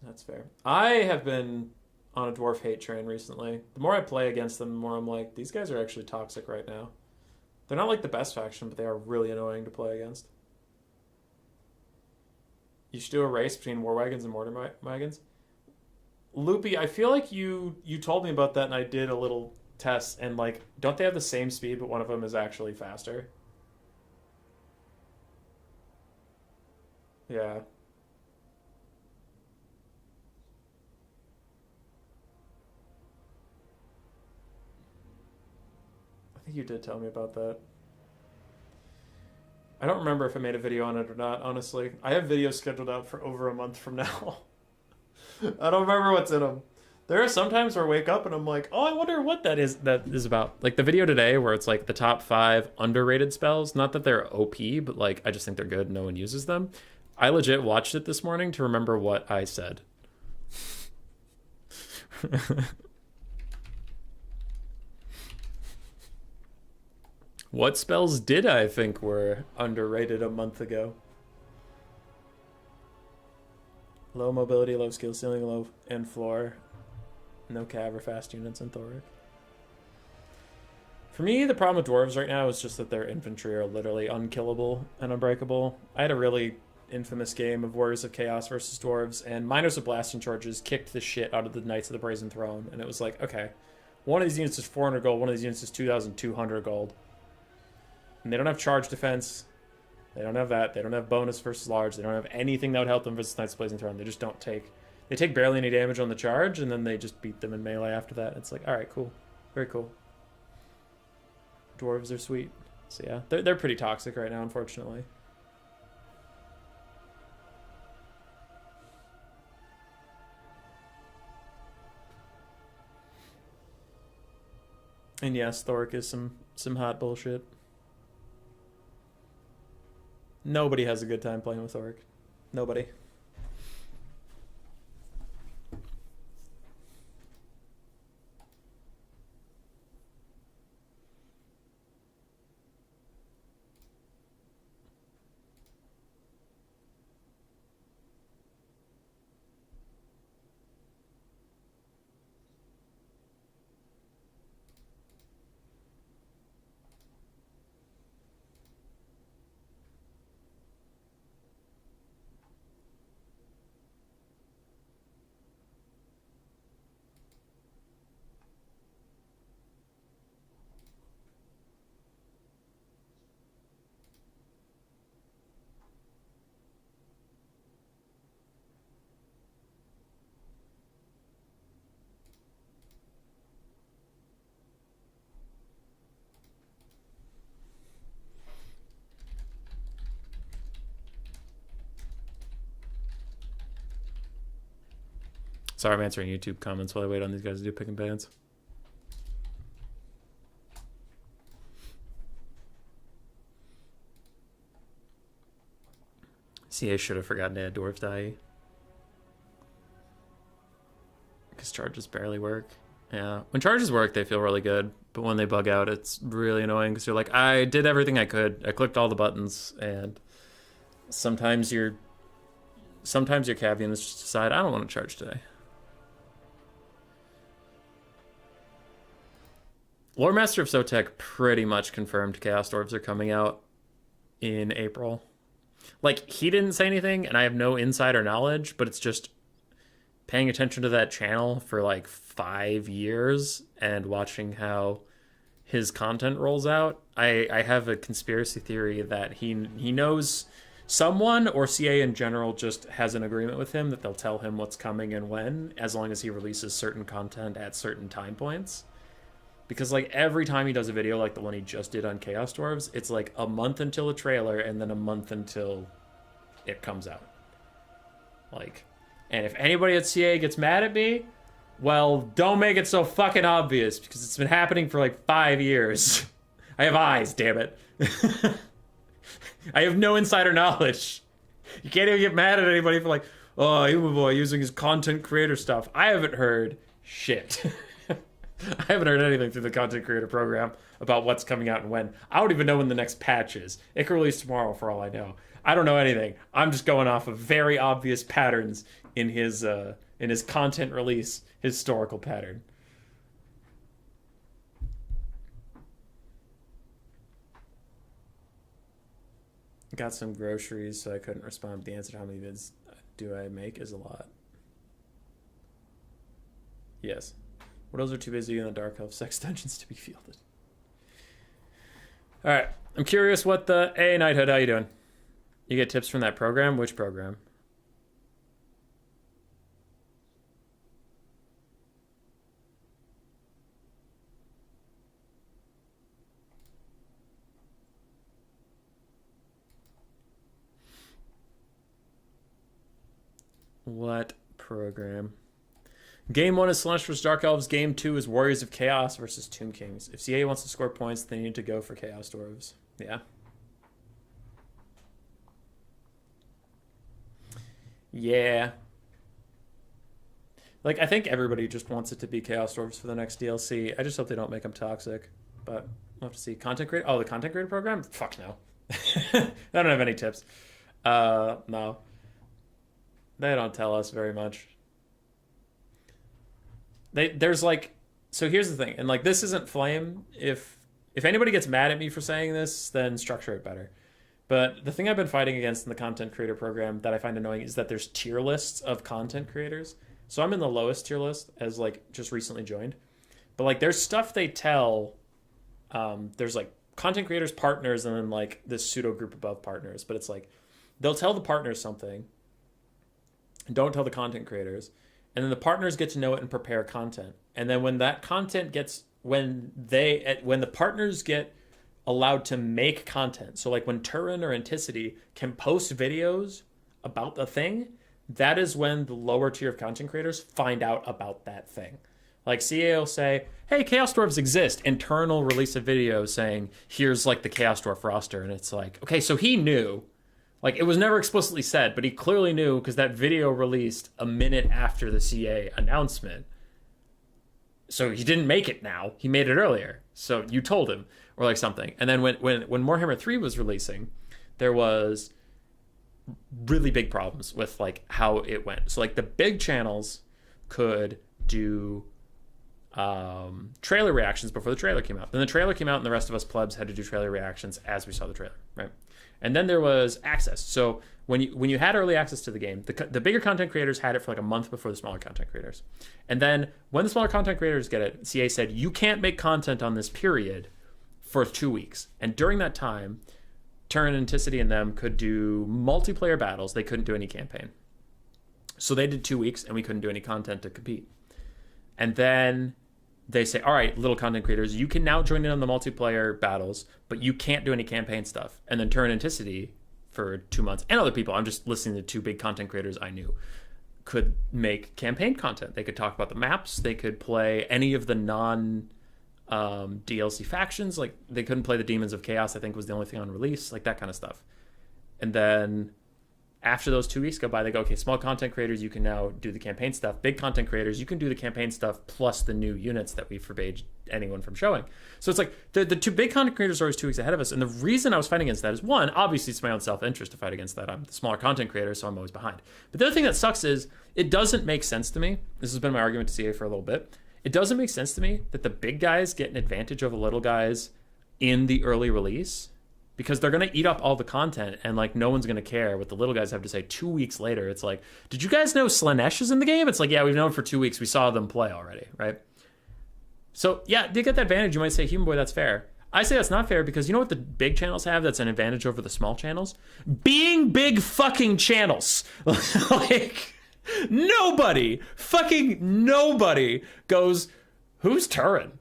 Speaker 3: That's fair. I have been on a Dwarf hate train recently. The more I play against them, the more I'm like, these guys are actually toxic right now. They're not like the best faction, but they are really annoying to play against. You should do a race between War Wagons and Mortar Wagons. Loopy, I feel like you told me about that and I did a little test, and like, don't they have the same speed, but one of them is actually faster? Yeah. think you did tell me about that. I don't remember if I made a video on it or not, honestly. I have videos scheduled out for over a month from now. I don't remember what's in them. There are some times where I wake up and I'm like, oh, I wonder what that is about. Like the video today where it's like the top 5 underrated spells. Not that they're OP, but like I just think they're good and no one uses them. I legit watched it this morning to remember what I said. What spells did I think were underrated a month ago? Low mobility, low skill ceiling, low and floor. No cav or fast units in Thoric. For me, the problem with dwarves right now is just that their infantry are literally unkillable and unbreakable. I had a really infamous game of Warriors of Chaos versus dwarves, and Miners with Blasting Charges kicked the shit out of the Knights of the Brazen Throne, and it was like, okay, one of these units is 400 gold, one of these units is 2,200 gold. And they don't have charge defense. They don't have that. They don't have bonus versus large. They don't have anything that would help them versus Knights of the Blazing Throne. They just don't take... They take barely any damage on the charge, and then they just beat them in melee after that. It's like, alright, cool. Very cool. Dwarves are sweet. So yeah, they're pretty toxic right now, unfortunately. And yes, Thoric is some hot bullshit. Nobody has a good time playing with Thoric. Nobody. Sorry, I'm answering YouTube comments while I wait on these guys to do pick and bans. CA should have forgotten to add dwarf die. Because charges barely work. Yeah, when charges work, they feel really good. But when they bug out, it's really annoying because you're like, I did everything I could. I clicked all the buttons, and sometimes your cav units just decide, I don't want to charge today. Lore Master of Sotek pretty much confirmed Chaos Dwarves are coming out in April. Like, he didn't say anything, and I have no insider knowledge, but it's just paying attention to that channel for like 5 years and watching how his content rolls out. I have a conspiracy theory that he knows someone, or CA in general just has an agreement with him that they'll tell him what's coming and when, as long as he releases certain content at certain time points. Because, like, every time he does a video like the one he just did on Chaos Dwarves, it's like a month until a trailer and then a month until it comes out. Like, and if anybody at CA gets mad at me, well, don't make it so fucking obvious, because it's been happening for like 5 years. I have eyes, damn it. I have no insider knowledge. You can't even get mad at anybody for like, oh, Human Boy using his content creator stuff. I haven't heard shit. I haven't heard anything through the content creator program about what's coming out and when. I don't even know when the next patch is. It could release tomorrow for all I know. I don't know anything. I'm just going off of very obvious patterns in his content release historical pattern. Got some groceries, so I couldn't respond. The answer to how many vids do I make is a lot. Yes. Worlds are too busy in the Dark Elves sex dungeons to be fielded. Alright. I'm curious what the... Hey, Knighthood, how you doing? You get tips from that program? Which program?
Speaker 1: What program? Game 1 is Slaanesh vs. Dark Elves. Game 2 is Warriors of Chaos versus Tomb Kings. If CA wants to score points, they need to go for Chaos Dwarves. Yeah. Yeah. Like, I think everybody just wants it to be Chaos Dwarves for the next DLC. I just hope they don't make them toxic. But we'll have to see. Content creator? Oh, the content creator program? Fuck no. I don't have any tips. No. They don't tell us very much. There's like, so here's the thing, and like this isn't flame. If anybody gets mad at me for saying this, then structure it better. But the thing I've been fighting against in the content creator program that I find annoying is that there's tier lists of content creators. So I'm in the lowest tier list as like just recently joined. But like there's stuff they tell, there's like content creators, partners, and then like this pseudo group above partners. But it's like they'll tell the partners something and don't tell the content creators. And then the partners get to know it and prepare content. And then when that content gets, when the partners get allowed to make content, so like when Turin or Anticity can post videos about the thing, that is when the lower tier of content creators find out about that thing. Like CA will say, hey, Chaos Dwarfs exist, and Turin will release a video saying, here's like the Chaos Dwarf roster. And it's like, okay, so he knew. Like, it was never explicitly said, but he clearly knew because that video released a minute after the CA announcement. So he didn't make it now. He made it earlier. So you told him, or like something. And then when Warhammer 3 was releasing, there was really big problems with like how it went. So like the big channels could do trailer reactions before the trailer came out. Then the trailer came out and the rest of us plebs had to do trailer reactions as we saw the trailer, right? And then there was access. So when you had early access to the game, the bigger content creators had it for like a month before the smaller content creators. And then when the smaller content creators get it, CA said, you can't make content on this period for 2 weeks. And during that time, Turin, Anticity, and them could do multiplayer battles. They couldn't do any campaign. So they did 2 weeks, and we couldn't do any content to compete. And then they say, all right, little content creators, you can now join in on the multiplayer battles, but you can't do any campaign stuff. And then Turin, Anticity for 2 months, and other people, I'm just listening to two big content creators I knew, could make campaign content. They could talk about the maps. They could play any of the DLC factions. Like they couldn't play the Demons of Chaos, I think was the only thing on release, like that kind of stuff. And then after those 2 weeks go by, they go, okay, small content creators, you can now do the campaign stuff. Big content creators, you can do the campaign stuff plus the new units that we forbade anyone from showing. So it's like the two big content creators are always 2 weeks ahead of us. And the reason I was fighting against that is, one, obviously it's my own self-interest to fight against that. I'm the smaller content creator, so I'm always behind. But the other thing that sucks is it doesn't make sense to me. This has been my argument to CA for a little bit. It doesn't make sense to me that the big guys get an advantage over the little guys in the early release, because they're going to eat up all the content and like no one's going to care what the little guys have to say 2 weeks later. It's like, did you guys know Slaanesh is in the game? It's like, yeah, we've known for 2 weeks. We saw them play already, right? So yeah, they get that advantage. You might say, Human Boy, that's fair. I say that's not fair because you know what the big channels have that's an advantage over the small channels? Being big fucking channels. Like fucking nobody goes, who's Turin?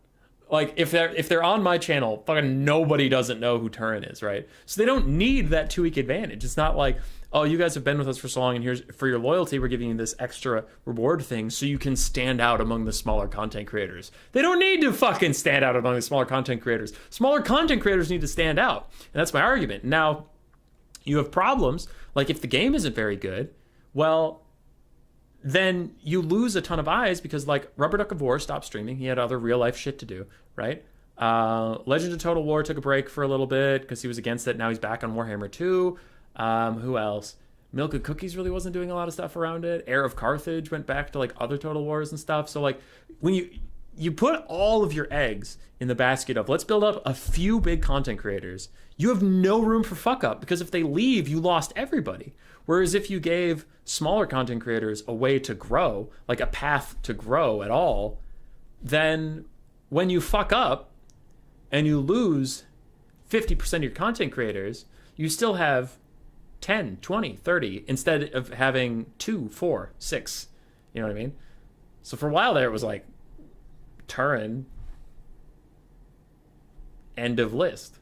Speaker 1: Like if they're on my channel, fucking nobody doesn't know who Turin is, right? So they don't need that 2 week advantage. It's not like, oh, you guys have been with us for so long, and here's for your loyalty, we're giving you this extra reward thing so you can stand out among the smaller content creators. They don't need to fucking stand out among the smaller content creators. Smaller content creators need to stand out, and that's my argument. Now, you have problems like if the game isn't very good, well, then you lose a ton of eyes because like Rubber Duck of War stopped streaming. He had other real life shit to do, right? Legend of Total War took a break for a little bit because he was against it. Now he's back on Warhammer 2. Who else? Milk and Cookies really wasn't doing a lot of stuff around it. Heir of Carthage went back to like other Total Wars and stuff. So like when you put all of your eggs in the basket of let's build up a few big content creators, you have no room for fuck up because if they leave, you lost everybody. Whereas if you gave smaller content creators a way to grow, like a path to grow at all, then when you fuck up and you lose 50% of your content creators, you still have 10, 20, 30 instead of having 2, 4, 6. You know what I mean? So for a while there, it was like Turin, end of list.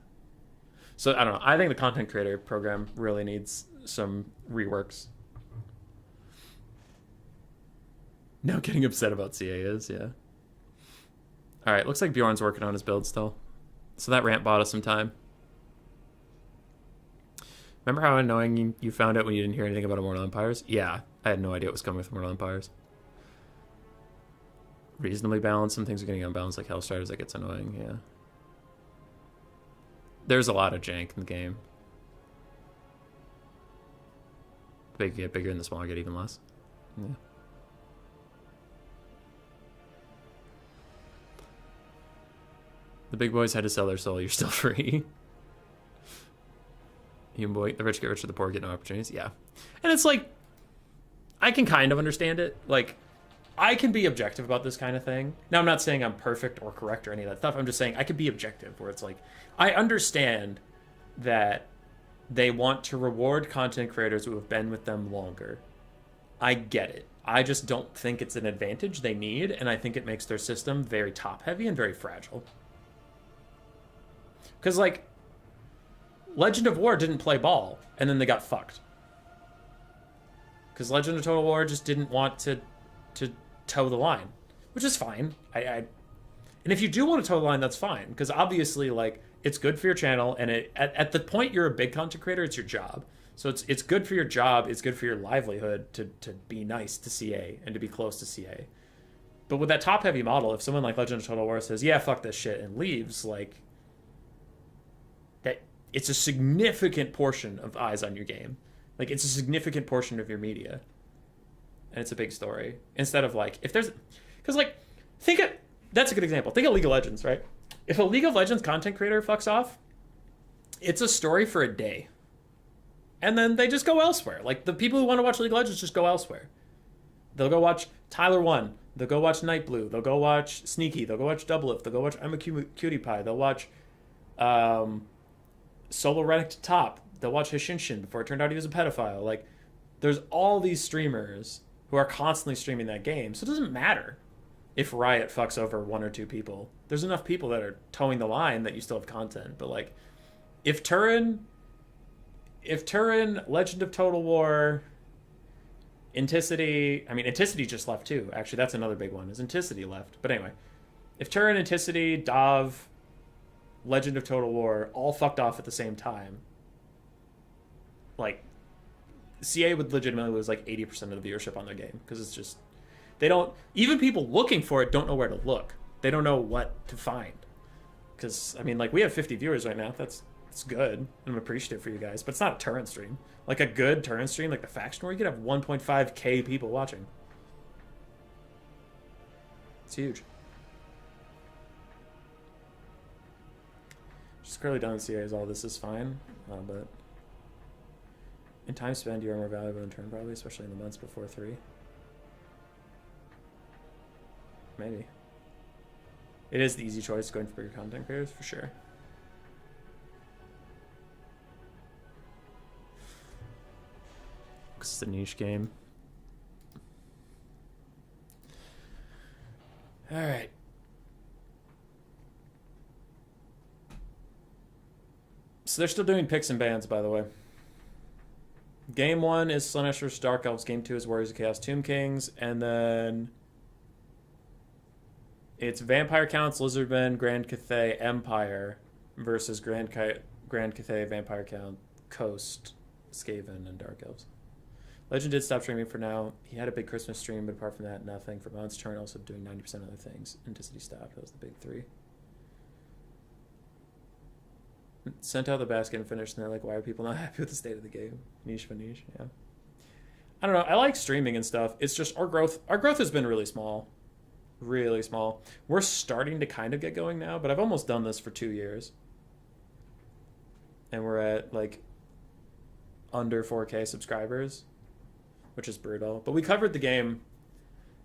Speaker 1: So I don't know. I think the content creator program really needs some reworks. Now getting upset about CA is, yeah. Alright, looks like Bjorn's working on his build still. So that rant bought us some time. Remember how annoying you found out when you didn't hear anything about Immortal Empires? Yeah, I had no idea what was coming with Immortal Empires. Reasonably balanced. Some things are getting unbalanced, like Hellstriders. That gets annoying, yeah. There's a lot of jank in the game. The big get bigger and the smaller get even less. Yeah. The big boys had to sell their soul. You're still free. Human boy, the rich get richer, the poor get no opportunities. Yeah. And it's like, I can kind of understand it. Like, I can be objective about this kind of thing. Now, I'm not saying I'm perfect or correct or any of that stuff. I'm just saying I can be objective, where it's like, I understand that they want to reward content creators who have been with them longer. I get it. I just don't think it's an advantage they need, and I think it makes their system very top-heavy and very fragile. Because, like, Legend of War didn't play ball, and then they got fucked. Because Legend of Total War just didn't want to toe the line, which is fine. And if you do want to toe the line, that's fine. Because obviously, like, it's good for your channel, and at the point you're a big content creator, it's your job. So it's good for your job, it's good for your livelihood to be nice to CA and to be close to CA. But with that top-heavy model, if someone like Legend of Total War says, yeah, fuck this shit, and leaves, like, that it's a significant portion of eyes on your game. Like, it's a significant portion of your media. And it's a big story. Instead of, like, if there's... Because, like, that's a good example. Think of League of Legends, right? If a League of Legends content creator fucks off, it's a story for a day. And then they just go elsewhere. Like, the people who want to watch League of Legends just go elsewhere. They'll go watch Tyler 1. They'll go watch Night Blue. They'll go watch Sneaky. They'll go watch Doublelift. They'll go watch I'm a Cutie Pie. They'll watch Solo Redick to Top. They'll watch Hishinshin before it turned out he was a pedophile. Like, there's all these streamers who are constantly streaming that game. So it doesn't matter if Riot fucks over one or two people. There's enough people that are towing the line that you still have content. But, like, if Turin, Legend of Total War, Inticity... I mean, Inticity just left, too. Actually, that's another big one, is Inticity left. But anyway, if Turin, Inticity, Dav, Legend of Total War all fucked off at the same time, like, CA would legitimately lose like 80% of the viewership on their game, because it's just, they don't, even people looking for it don't know where to look. They don't know what to find. Because, I mean, like, we have 50 viewers right now. That's good. I'm appreciative for you guys, but it's not a Turin stream. Like, a good Turin stream, like the Faction War, you could have 1.5k people watching. It's huge. Just currently done CA is all this is fine, but in time spent, you are more valuable in turn, probably, especially in the months before 3. Maybe. It is the easy choice going for bigger content creators, for sure. Because it's a niche game. Alright. So they're still doing picks and bans, by the way. Game 1 is Slaanesh vs. Dark Elves. Game 2 is Warriors of Chaos Tomb Kings. And then it's Vampire Counts, Lizardmen, Grand Cathay, Empire versus Grand Cathay, Vampire Count, Coast, Skaven, and Dark Elves. Legend did stop streaming for now. He had a big Christmas stream, but apart from that, nothing. For months, Turn also doing 90% of other things. Inticity stopped. That was the big 3. Sent out the basket and finished, and they're like, why are people not happy with the state of the game? Niche for niche, yeah. I don't know. I like streaming and stuff. It's just our growth has been really small. Really small. We're starting to kind of get going now, but I've almost done this for 2 years. And we're at, like, under 4K subscribers, which is brutal. But we covered the game.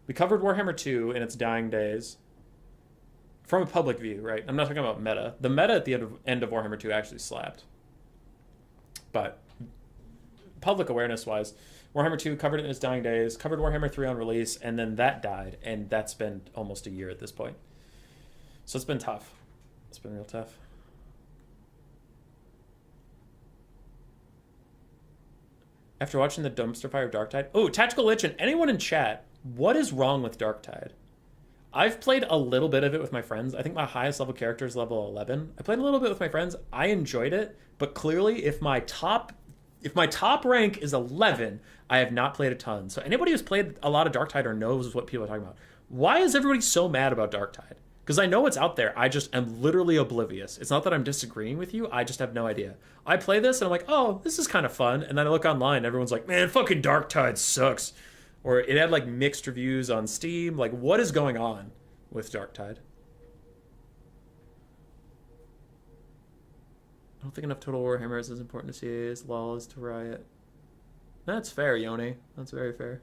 Speaker 1: We covered Warhammer 2 in its dying days. From a public view, right? I'm not talking about meta. The meta at the end of Warhammer 2 actually slapped. But public awareness-wise, Warhammer 2 covered it in its dying days, covered Warhammer 3 on release, and then that died, and that's been almost a year at this point. So it's been tough. It's been real tough. After watching the dumpster fire of Darktide... Oh, Tactical Lich and anyone in chat,
Speaker 3: What is wrong with Darktide? I've played a little bit of it with my friends. I think my highest level character is level 11. I played a little bit with my friends. I enjoyed it, but clearly if my top rank is 11, I have not played a ton. So anybody who's played a lot of Darktide or knows what people are talking about, why is everybody so mad about Darktide? Because I know it's out there. I just am literally oblivious. It's not that I'm disagreeing with you. I just have no idea. I play this and I'm like, oh, this is kind of fun. And then I look online. Everyone's like, man, fucking Darktide sucks. Or it had like mixed reviews on Steam. Like, what is going on with Darktide? I don't think enough Total Warhammer is as important to see as LoL is to Riot. That's fair, Yoni. That's very fair.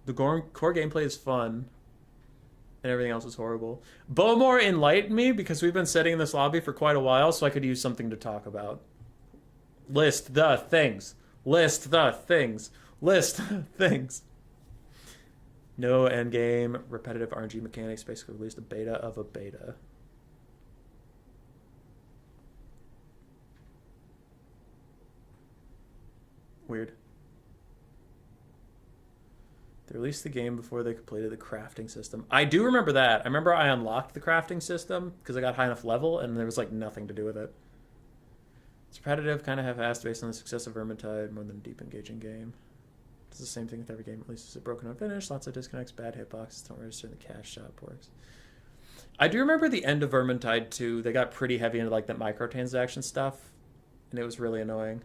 Speaker 3: The core gameplay is fun, and everything else is horrible. Bowmore enlightened me because we've been sitting in this lobby for quite a while, so I could use something to talk about. List the things. List the things. List the things. No endgame, repetitive RNG mechanics, basically released a beta of a beta. Weird. They released the game before they completed the crafting system. I do remember that. I remember I unlocked the crafting system because I got high enough level and there was like nothing to do with it. It's repetitive, kind of half-assed based on the success of Vermintide more than a deep engaging game. It's the same thing with every game it releases. It broken unfinished, lots of disconnects, bad hitboxes, don't register in the cash shop works. I do remember the end of Vermintide 2. They got pretty heavy into like the microtransaction stuff and it was really annoying.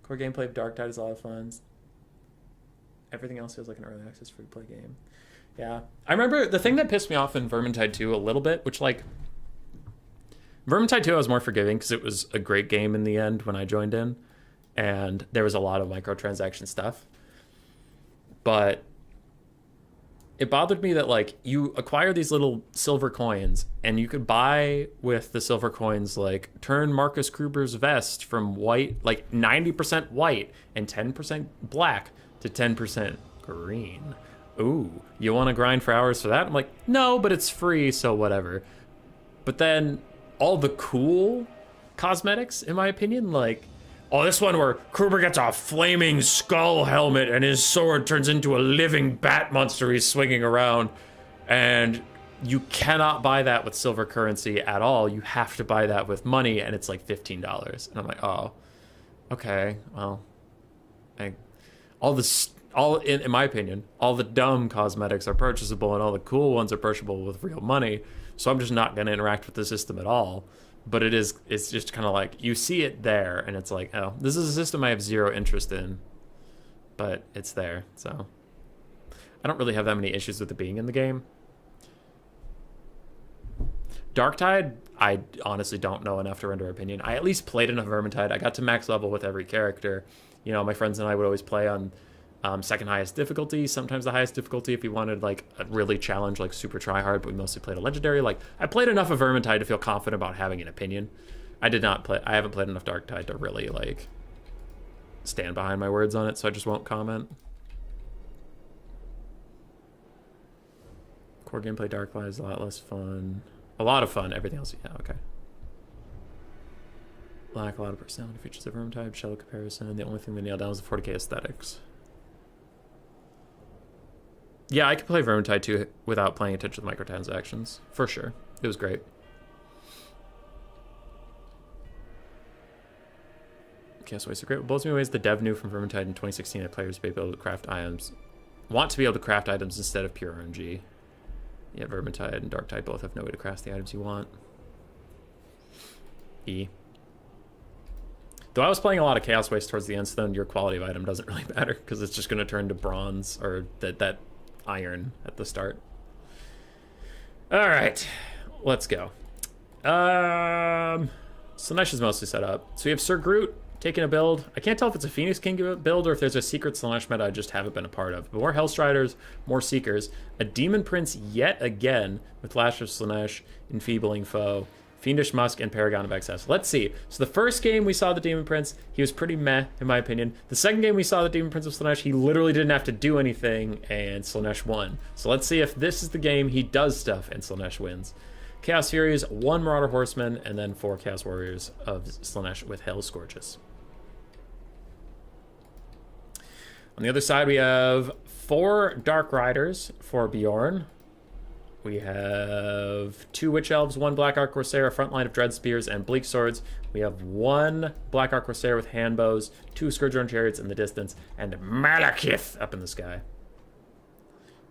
Speaker 3: Core gameplay of Darktide is a lot of fun. Everything else feels like an early access free-to-play game. Yeah. I remember the thing that pissed me off in Vermintide 2 a little bit, which like... Vermintide 2 I was more forgiving because it was a great game in the end when I joined in. And there was a lot of microtransaction stuff. But it bothered me that like you acquire these little silver coins and you could buy with the silver coins like turn Marcus Kruber's vest from white, like 90% white and 10% black to 10% green. Ooh, you want to grind for hours for that? I'm like, no, but it's free, so whatever. But then all the cool cosmetics, in my opinion, like, oh, this one where Kruber gets a flaming skull helmet and his sword turns into a living bat monster he's swinging around. And you cannot buy that with silver currency at all. You have to buy that with money, and it's like $15. And I'm like, oh, okay, well, in my opinion, all the dumb cosmetics are purchasable and all the cool ones are purchasable with real money. So I'm just not going to interact with the system at all. But it's just kind of like, you see it there, and it's like, oh, this is a system I have zero interest in, but it's there, so. I don't really have that many issues with it being in the game. Darktide, I honestly don't know enough to render an opinion. I at least played enough Vermintide. I got to max level with every character. You know, my friends and I would always play on second highest difficulty, sometimes the highest difficulty if we wanted like a really challenge, like super try hard, but we mostly played a legendary. Like I played enough of Vermintide to feel confident about having an opinion. I haven't played enough Darktide to really like stand behind my words on it, so I just won't comment. Core gameplay Darklight is a lot less fun. A lot of fun, everything else, yeah, okay. Lack a lot of personality features of Vermintide, shallow comparison. The only thing they nailed down was the 40k aesthetics. Yeah, I could play Vermintide 2 without paying attention to the microtransactions. For sure. It was great. Chaos Waste are great. What blows me away is the dev knew from Vermintide in 2016 that players will be able to craft items. Want to be able to craft items instead of pure RNG. Yeah, Vermintide and Darktide both have no way to craft the items you want. Though I was playing a lot of Chaos Waste towards the end, so then your quality of item doesn't really matter, because it's just going to turn to bronze, or that iron at the start. Alright, let's go. Slaanesh is mostly set up. So we have Sir Groot taking a build. I can't tell if it's a Phoenix King build or if there's a secret Slaanesh meta I just haven't been a part of. But more Hellstriders, more Seekers. A Demon Prince yet again with Lash of Slaanesh, Enfeebling Foe, Fiendish Musk, and Paragon of Excess. Let's see. So the first game we saw the Demon Prince, he was pretty meh, in my opinion. The second game we saw the Demon Prince of Slaanesh, he literally didn't have to do anything, and Slaanesh won. So let's see if this is the game he does stuff and Slaanesh wins.
Speaker 1: Chaos Furies, 1 Marauder Horseman, and then 4 Chaos Warriors of Slaanesh with Hell Scourges. On the other side, we have 4 Dark Riders for Bjorn. We have 2 Witch Elves, 1 Black Arc Corsair, a front line of Dread Spears and Bleak Swords. We have 1 Black Arc Corsair with hand bows, 2 Scourgeon Chariots in the distance, and Malekith up in the sky.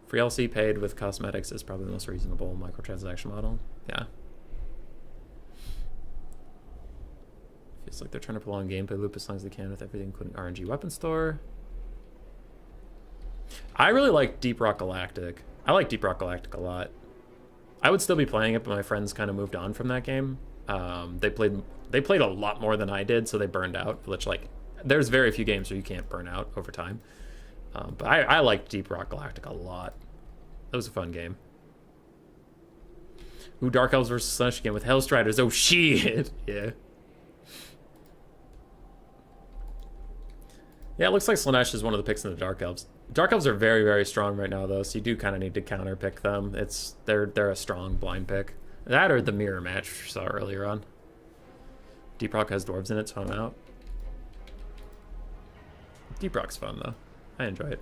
Speaker 1: Free LC paid with cosmetics is probably the most reasonable microtransaction model. Yeah. Feels like they're trying to prolong gameplay loop as long as they can with everything, including RNG weapon store. I really like Deep Rock Galactic. I like Deep Rock Galactic a lot. I would still be playing it, but my friends kind of moved on from that game. They played a lot more than I did, so they burned out. Which, like, there's very few games where you can't burn out over time. But I liked Deep Rock Galactic a lot. That was a fun game. Ooh, Dark Elves versus Slaanesh again with Hellstriders. Oh, shit! Yeah. Yeah, it looks like Slaanesh is one of the picks in the Dark Elves. Dark Elves are very, very strong right now, though, so you do kind of need to counter pick them. They're a strong blind pick. That or the mirror match we saw earlier on. Deep Rock has dwarves in it, so I'm out. Deep Rock's fun, though. I enjoy it.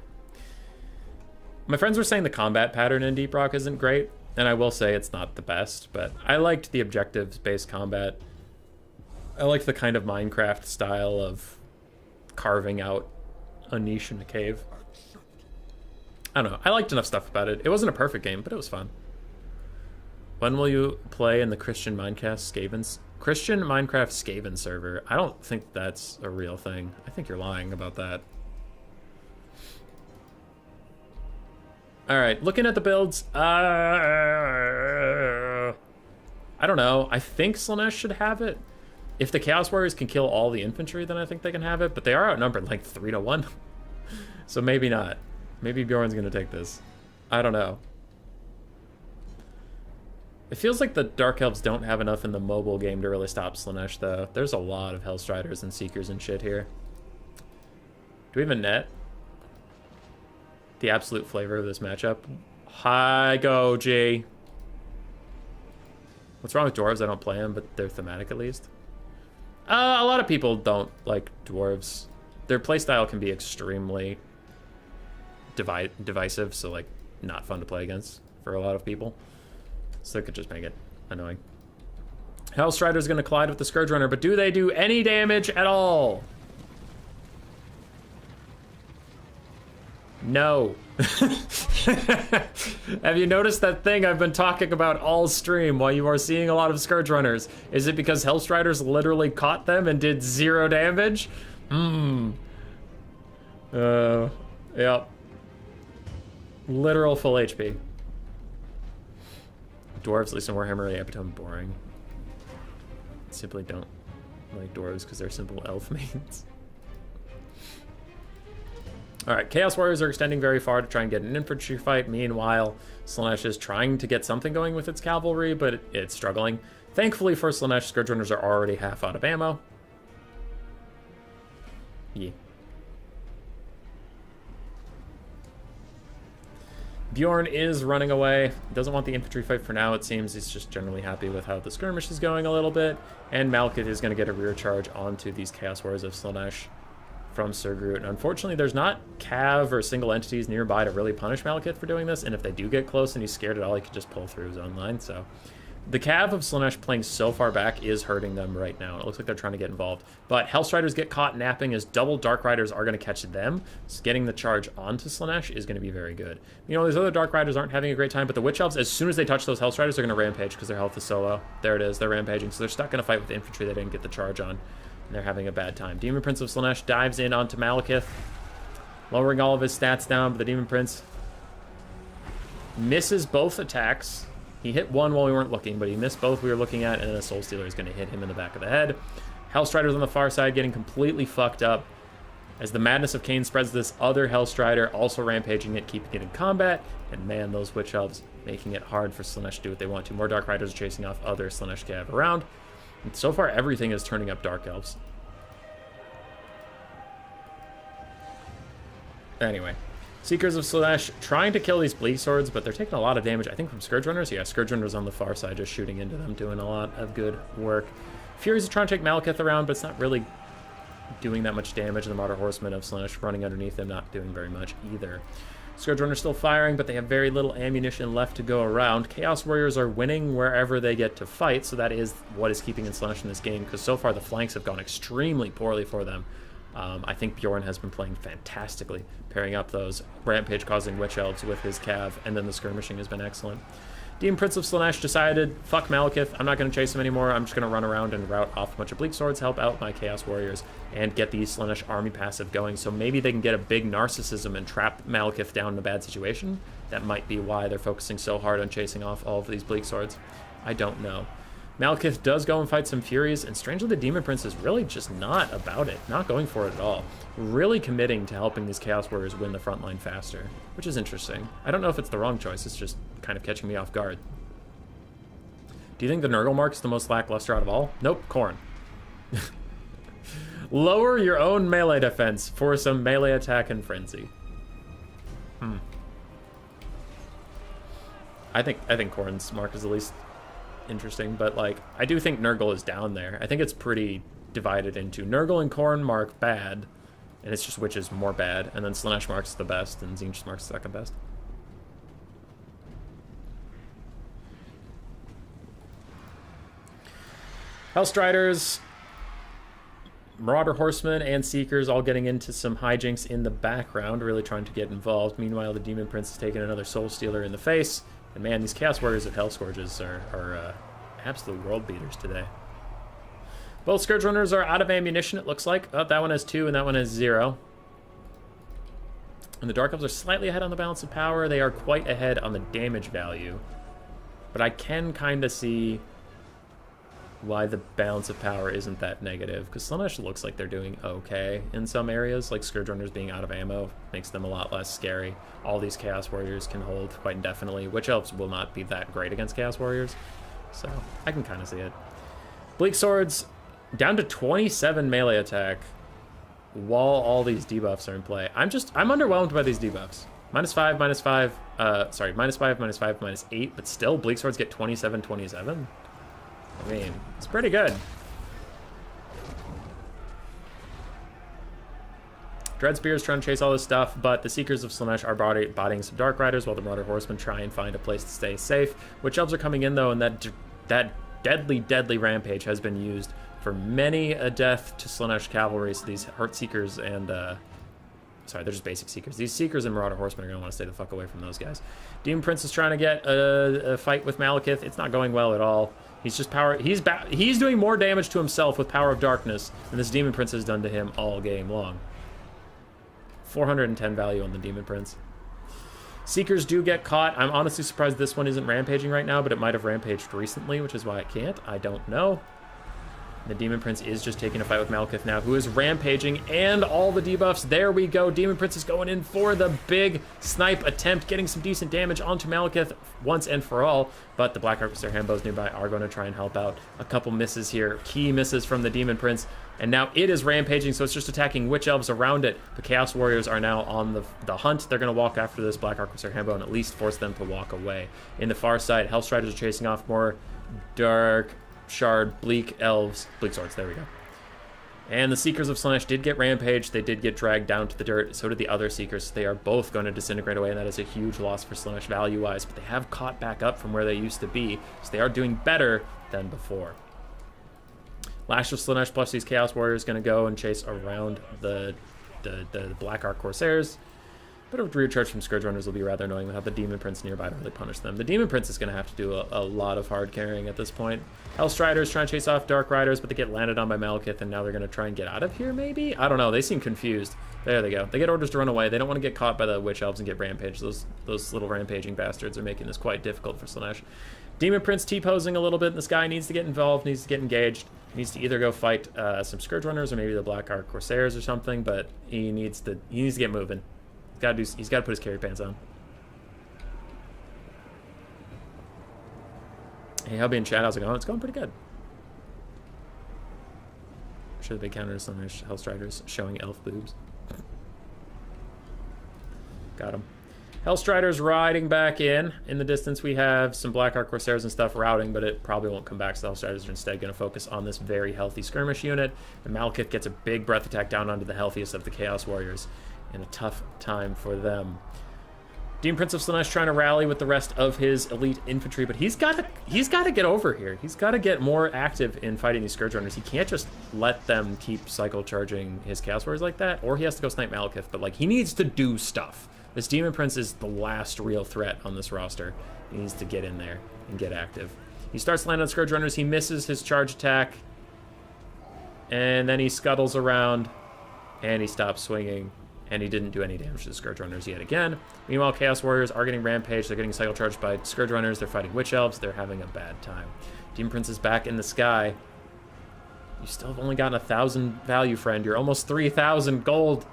Speaker 1: My friends were saying the combat pattern in Deep Rock isn't great, and I will say it's not the best, but I liked the objectives-based combat. I liked the kind of Minecraft style of carving out a niche in a cave. I don't know. I liked enough stuff about it. It wasn't a perfect game, but it was fun. When will you play in the Christian Minecraft Skaven server? I don't think that's a real thing. I think you're lying about that. All right, looking at the builds. I don't know. I think Slaanesh should have it. If the Chaos Warriors can kill all the infantry, then I think they can have it. But they are outnumbered like 3-1. So maybe not. Maybe Bjorn's going to take this. I don't know. It feels like the Dark Elves don't have enough in the mobile game to really stop Slaanesh, though. There's a lot of Hellstriders and Seekers and shit here. Do we have a net? The absolute flavor of this matchup. Hi, go, G. What's wrong with dwarves? I don't play them, but they're thematic at least. A lot of people don't like dwarves. Their playstyle can be extremely divisive, so like not fun to play against for a lot of people. So it could just make it annoying. Hellstrider's going to collide with the Scourge Runner, but do they do any damage at all? No. Have you noticed that thing I've been talking about all stream while you are seeing a lot of Scourge Runners? Is it because Hellstriders literally caught them and did 0 damage? Yep. Literal full HP. Dwarves, at least in Warhammer, the Epitome, boring. Simply don't like dwarves because they're simple elf mains. Alright, Chaos Warriors are extending very far to try and get an infantry fight. Meanwhile, Slaanesh is trying to get something going with its cavalry, but it's struggling. Thankfully for Slaanesh, Scourge Runners are already half out of ammo. Yeah. Bjorn is running away. Doesn't want the infantry fight for now, it seems. He's just generally happy with how the skirmish is going a little bit. And Malekith is going to get a rear charge onto these Chaos Warriors of Slaanesh from Sir Groot. And unfortunately, there's not cav or single entities nearby to really punish Malekith for doing this. And if they do get close and he's scared at all, he can just pull through his own line. So the cav of Slaanesh playing so far back is hurting them right now. It looks like they're trying to get involved. But Hellstriders get caught napping as double Dark Riders are going to catch them. So getting the charge onto Slaanesh is going to be very good. You know, these other Dark Riders aren't having a great time, but the Witch Elves, as soon as they touch those Hellstriders, they're going to rampage because their health is so low. There it is. They're rampaging. So they're stuck in a fight with the infantry they didn't get the charge on. And they're having a bad time. Demon Prince of Slaanesh dives in onto Malekith, lowering all of his stats down, but the Demon Prince misses both attacks. He hit one while we weren't looking, but he missed both we were looking at, and then a Soul Stealer is going to hit him in the back of the head. Hellstrider's on the far side getting completely fucked up as the Madness of Cain spreads this other Hellstrider, also rampaging it, keeping it in combat. And man, those Witch Elves making it hard for Slaanesh to do what they want to. More Dark Riders are chasing off other Slaanesh cav around. And so far, everything is turning up Dark Elves. Anyway, Seekers of Slaanesh trying to kill these Bleak Swords, but they're taking a lot of damage, I think, from Scourge Runners. Yeah, Scourge Runners on the far side just shooting into them, doing a lot of good work. Furies are trying to take Malekith around, but it's not really doing that much damage. The Martyr Horsemen of Slaanesh running underneath them, not doing very much either. Scourge Runners still firing, but they have very little ammunition left to go around. Chaos Warriors are winning wherever they get to fight, so that is what is keeping in Slaanesh in this game, because so far the flanks have gone extremely poorly for them. I think Bjorn has been playing fantastically, pairing up those rampage-causing Witch Elves with his Cav, and then the skirmishing has been excellent. Demon Prince of Slaanesh decided, fuck Malekith, I'm not going to chase him anymore, I'm just going to run around and route off a bunch of Bleak Swords, help out my Chaos Warriors, and get the Slaanesh army passive going, so maybe they can get a big Narcissism and trap Malekith down in a bad situation. That might be why they're focusing so hard on chasing off all of these Bleak Swords. I don't know. Malekith does go and fight some Furies, and strangely the Demon Prince is really just not about it, not going for it at all. Really committing to helping these Chaos Warriors win the front line faster, which is interesting. I don't know if it's the wrong choice, it's just kind of catching me off guard. Do you think the Nurgle Mark is the most lackluster out of all? Nope, Khorne. Lower your own melee defense for some melee attack and frenzy. I think Khorne's mark is the least interesting, but like I do think Nurgle is down there. I think it's pretty divided into Nurgle and Khorne mark bad, and it's just which is more bad, and then Slaanesh marks the best, and Tzeentch marks second best. Hellstriders, Marauder Horsemen, and Seekers all getting into some hijinks in the background, really trying to get involved. Meanwhile, the Demon Prince is taking another Soul Stealer in the face. And man, these Chaos Warriors of Hell Scourges are absolute world beaters today. Both Scourge Runners are out of ammunition, it looks like. Oh, that one has 2 and that one has 0. And the Dark Elves are slightly ahead on the balance of power. They are quite ahead on the damage value. But I can kind of see why the balance of power isn't that negative, because Slaanesh looks like they're doing okay in some areas, like Scourge Runners being out of ammo makes them a lot less scary. All these Chaos Warriors can hold quite indefinitely. Witch Elves will not be that great against Chaos Warriors, so I can kind of see it. Bleak Swords down to 27 melee attack while all these debuffs are in play. I'm underwhelmed by these debuffs. -5, -5, sorry, -5, -5, -8, but still Bleak Swords get 27, 27. I mean, it's pretty good. Dreadspear's trying to chase all this stuff, but the Seekers of Slaanesh are bodying some Dark Riders while the Marauder Horsemen try and find a place to stay safe. Witch Elves are coming in, though, and that deadly rampage has been used for many a death to Slaanesh cavalry, so these Heart Seekers and... sorry, they're just basic Seekers. These Seekers and Marauder Horsemen are going to want to stay the fuck away from those guys. Demon Prince is trying to get a fight with Malekith. It's not going well at all. He's just he's doing more damage to himself with Power of Darkness than this Demon Prince has done to him all game long. 410 value on the Demon Prince. Seekers do get caught. I'm honestly surprised this one isn't rampaging right now, but it might have rampaged recently, which is why it can't. I don't know. The Demon Prince is just taking a fight with Malekith now, who is rampaging, and all the debuffs. There we go. Demon Prince is going in for the big snipe attempt, getting some decent damage onto Malekith once and for all, but the Black Arquebusier Handbows nearby are going to try and help out. A couple misses here, key misses from the Demon Prince, and now it is rampaging, so it's just attacking Witch Elves around it. The Chaos Warriors are now on the hunt. They're going to walk after this Black Arquebusier Handbow and at least force them to walk away. In the far side, Hellstriders are chasing off more Dark Shard, Bleak Elves, Bleak Swords, there we go. And the Seekers of Slaanesh did get rampaged, they did get dragged down to the dirt, so did the other Seekers. They are both going to disintegrate away, and that is a huge loss for Slaanesh value-wise, but they have caught back up from where they used to be, so they are doing better than before. Lash of Slaanesh plus these Chaos Warriors going to go and chase around the Black Ark Corsairs. But a rear charge from Scourge Runners will be rather annoying. They'll have the Demon Prince nearby to really punish them. The Demon Prince is going to have to do a lot of hard carrying at this point. Hellstriders trying to chase off Dark Riders, but they get landed on by Malekith, and now they're going to try and get out of here, maybe? I don't know. They seem confused. There they go. They get orders to run away. They don't want to get caught by the Witch Elves and get rampaged. Those little rampaging bastards are making this quite difficult for Slaanesh. Demon Prince T-posing a little bit, and this guy needs to get involved, needs to get engaged. He needs to either go fight some Scourge Runners or maybe the Black Ark Corsairs or something, but he needs to get moving. He's got to put his carry pants on. Hey, Hubby in chat, how's it going? It's going pretty good. I'm sure the big counter to Slaanesh Hellstriders showing elf boobs. Got him. Hellstrider's riding back in. In the distance, we have some Blackheart Corsairs and stuff routing, but it probably won't come back, so Hellstriders are instead going to focus on this very healthy skirmish unit. And Malekith gets a big breath attack down onto the healthiest of the Chaos Warriors in a tough time for them. Demon Prince of Slaanesh trying to rally with the rest of his elite infantry, but he's got to get over here. He's got to get more active in fighting these Scourge Runners. He can't just let them keep cycle charging his Chaos Warriors like that, or he has to go snipe Malekith, but like he needs to do stuff. This Demon Prince is the last real threat on this roster. He needs to get in there and get active. He starts landing on Scourge Runners. He misses his charge attack. And then he scuttles around. And he stops swinging. And he didn't do any damage to the Scourge Runners yet again. Meanwhile, Chaos Warriors are getting rampaged. They're getting cycle charged by Scourge Runners. They're fighting Witch Elves. They're having a bad time. Demon Prince is back in the sky. You still have only gotten 1,000 value, friend. You're almost 3,000 gold.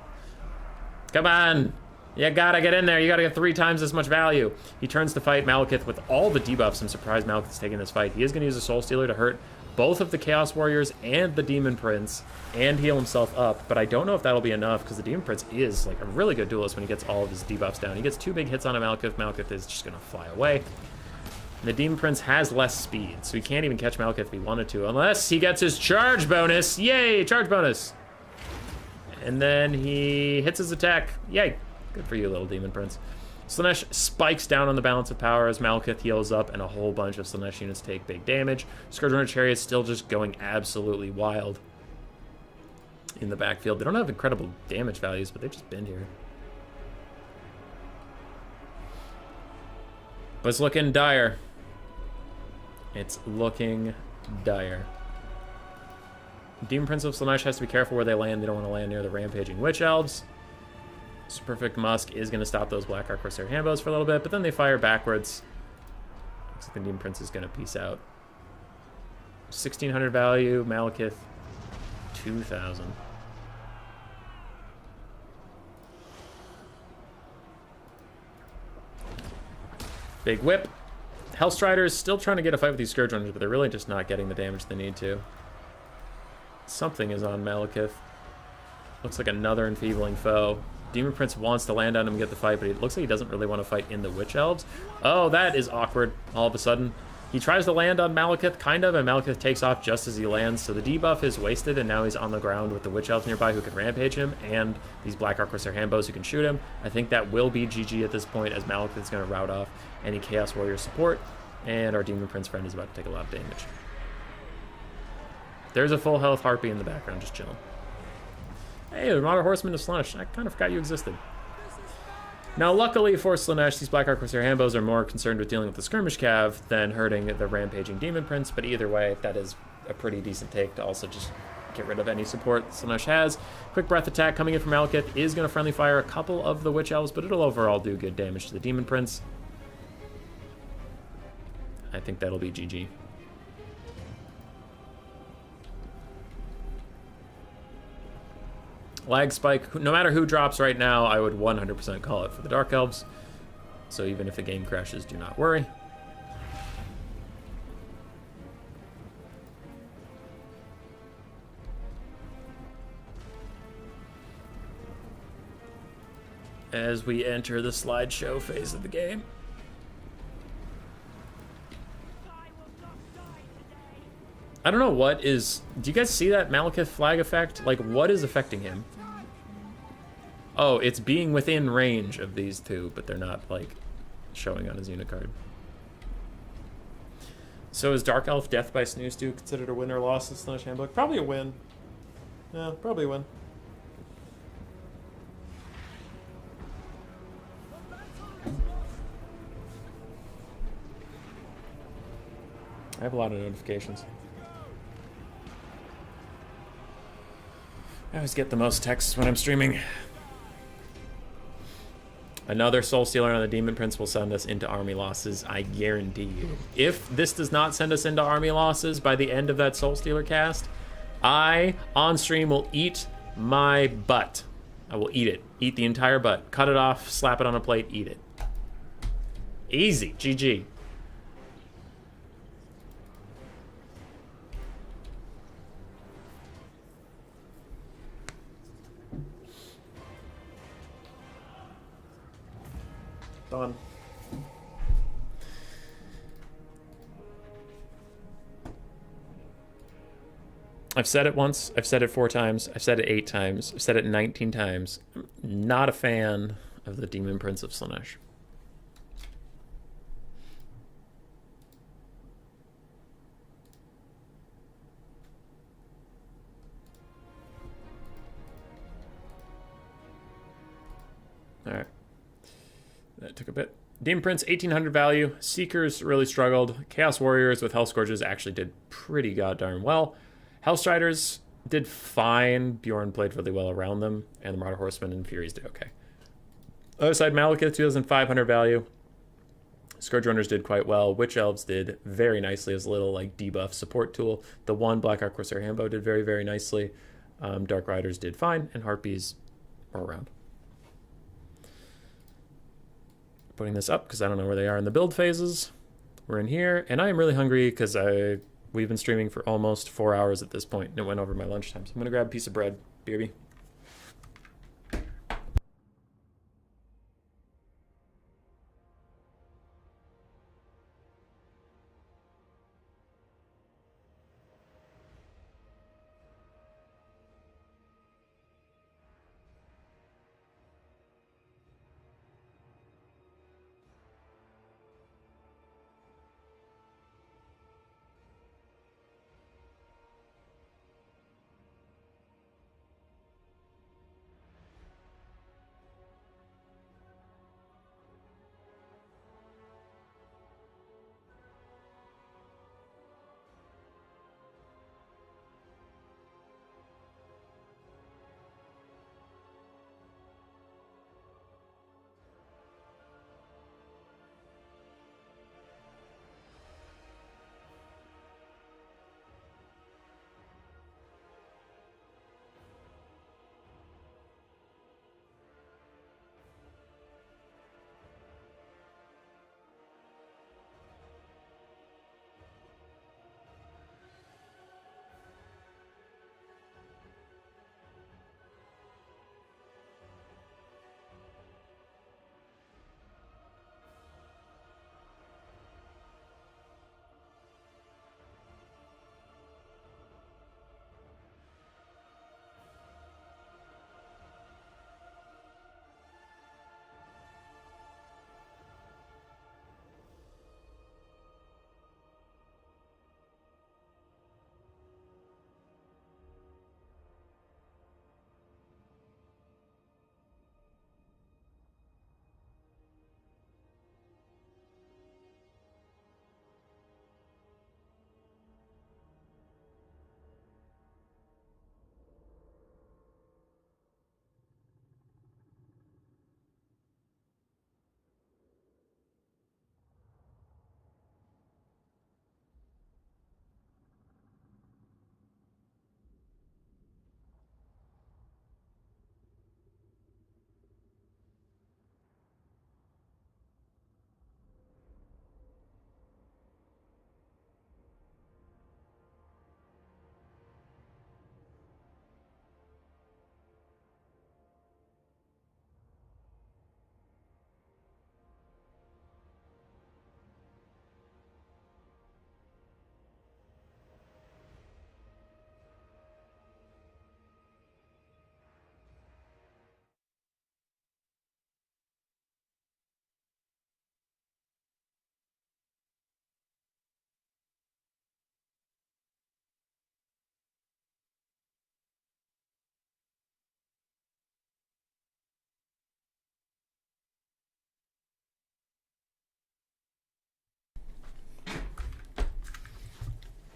Speaker 1: Come on. You gotta get in there. You gotta get 3 times as much value. He turns to fight Malekith with all the debuffs. I'm surprised Malekith's taking this fight. He is gonna use a Soul Stealer to hurt both of the Chaos Warriors and the Demon Prince and heal himself up, but I don't know if that'll be enough because the Demon Prince is like a really good duelist when he gets all of his debuffs down. He gets 2 big hits on a Malekith. Malekith is just gonna fly away. And the Demon Prince has less speed, so he can't even catch Malekith if he wanted to, unless he gets his charge bonus. Yay, charge bonus. And then he hits his attack. Yay. Good for you, little Demon Prince. Slaanesh spikes down on the balance of power as Malekith heals up, and a whole bunch of Slaanesh units take big damage. Scourge Runner Chariot's still just going absolutely wild in the backfield. They don't have incredible damage values, but they've just been here. But it's looking dire. It's looking dire. Demon Prince of Slaanesh has to be careful where they land. They don't want to land near the rampaging Witch Elves. Super Perfect Musk is going to stop those Blackheart Corsair Handbows for a little bit, but then they fire backwards. Looks like the Demon Prince is going to peace out. 1,600 value, Malekith, 2,000. Big whip. Hellstrider is still trying to get a fight with these Scourge Runners, but they're really just not getting the damage they need to. Something is on Malekith. Looks like another enfeebling foe. Demon Prince wants to land on him and get the fight, but it looks like he doesn't really want to fight in the Witch Elves. Oh, that is awkward all of a sudden. He tries to land on Malekith, kind of, and Malekith takes off just as he lands, so the debuff is wasted, and now he's on the ground with the Witch Elves nearby who can rampage him, and these Blackheart Corsair Handbows who can shoot him. I think that will be GG at this point, as Malekith's going to rout off any Chaos Warrior support, and our Demon Prince friend is about to take a lot of damage. There's a full health Harpy in the background, just chilling. Hey, the Marauder Horseman of Slaanesh. I kind of forgot you existed. Now, luckily for Slaanesh, these Blackheart Corsair Handbows are more concerned with dealing with the Skirmish Cav than hurting the rampaging Demon Prince, but either way, that is a pretty decent take to also just get rid of any support Slaanesh has. Quick Breath attack coming in from Malekith is going to friendly fire a couple of the Witch Elves, but it'll overall do good damage to the Demon Prince. I think that'll be GG. Lag spike, no matter who drops right now, I would 100% call it for the Dark Elves. So even if the game crashes, do not worry. As we enter the slideshow phase of the game. I don't know what is... Do you guys see that Malekith flag effect? Like, what is affecting him? Oh, it's being within range of these two, but they're not, like, showing on his unit card. So is Dark Elf Death by Snooze Stew considered a win or loss in Slaanesh Handbook? Probably a win. Yeah, probably a win. I have a lot of notifications. I always get the most texts when I'm streaming. Another Soul Stealer on the Demon Prince will send us into army losses, I guarantee you. If this does not send us into army losses by the end of that Soul Stealer cast, I, on stream, will eat my butt. I will eat it. Eat the entire butt. Cut it off, slap it on a plate, eat it. Easy. GG.
Speaker 3: Done.
Speaker 1: I've said it once. I've said it 4 times. I've said it 8 times. I've said it 19 times. I'm not a fan of the Demon Prince of Slaanesh. Alright. That took a bit. Demon Prince, 1800 value. Seekers really struggled. Chaos Warriors with Hell Scourges actually did pretty goddamn well. Hellstriders did fine. Bjorn played really well around them. And the Marauder Horsemen and Furies did okay. Other side, Malekith, 2500 value. Scourge Runners did quite well. Witch Elves did very nicely as a little like debuff support tool. The one Black Ark Corsair Handbow did very, very nicely. Dark Riders did fine. And Harpies were around. Putting this up because I don't know where they are in the build phases. We're in here. And I am really hungry because we've been streaming for almost 4 hours at this point, and it went over my lunchtime. So I'm going to grab a piece of bread. BRB.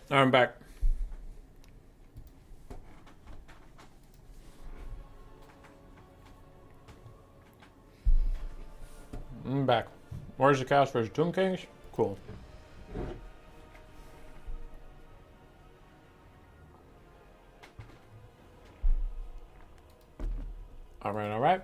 Speaker 1: I'm back. I'm back. Where's the cast for Tomb Kings? Cool. Alright, alright.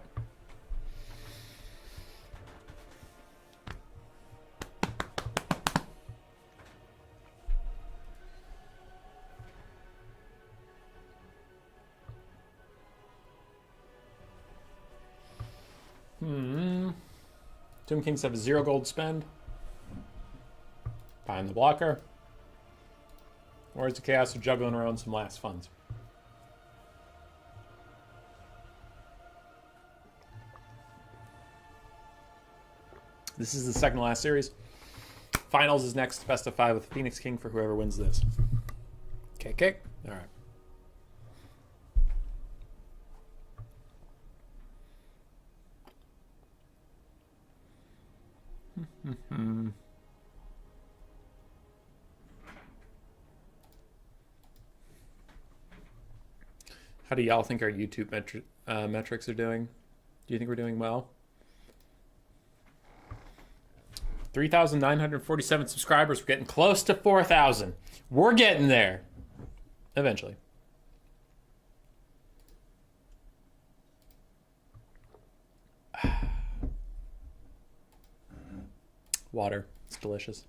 Speaker 1: Tomb Kings have a 0 gold spend. Behind the blocker. Where's the Chaos are juggling around some last funds? This is the second to last series. Finals is next, best of 5 with Phoenix King for whoever wins this. Okay. All right. How do y'all think our YouTube metrics are doing? Do you think we're doing well? 3,947 subscribers. We're getting close to 4,000. We're getting there. Eventually. Water. It's delicious.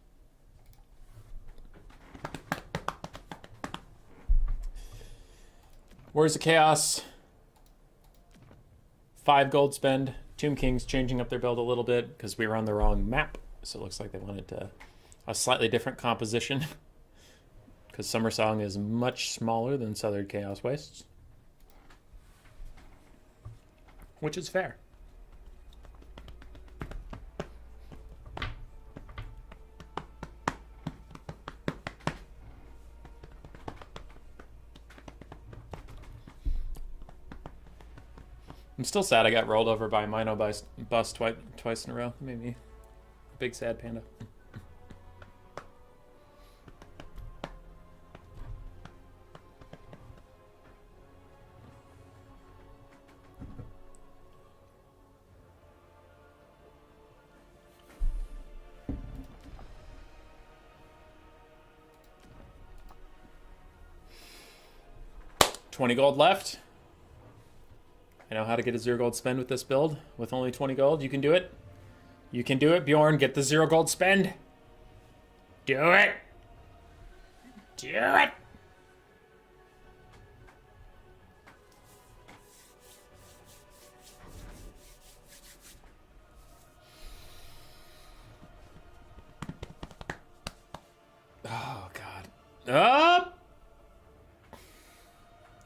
Speaker 1: Where's the Chaos? 5 gold spend. Tomb Kings changing up their build a little bit because we were on the wrong map. So it looks like they wanted a slightly different composition. Because Summer Song is much smaller than Southern Chaos Wastes. Which is fair. I'm still sad I got rolled over by a Mino bus twice in a row. It made me a big sad panda. $20 gold left. I know how to get a 0 gold spend with this build. With only 20 gold, you can do it. You can do it, Bjorn. Get the 0 gold spend. Do it. Do it. Oh, God. Oh!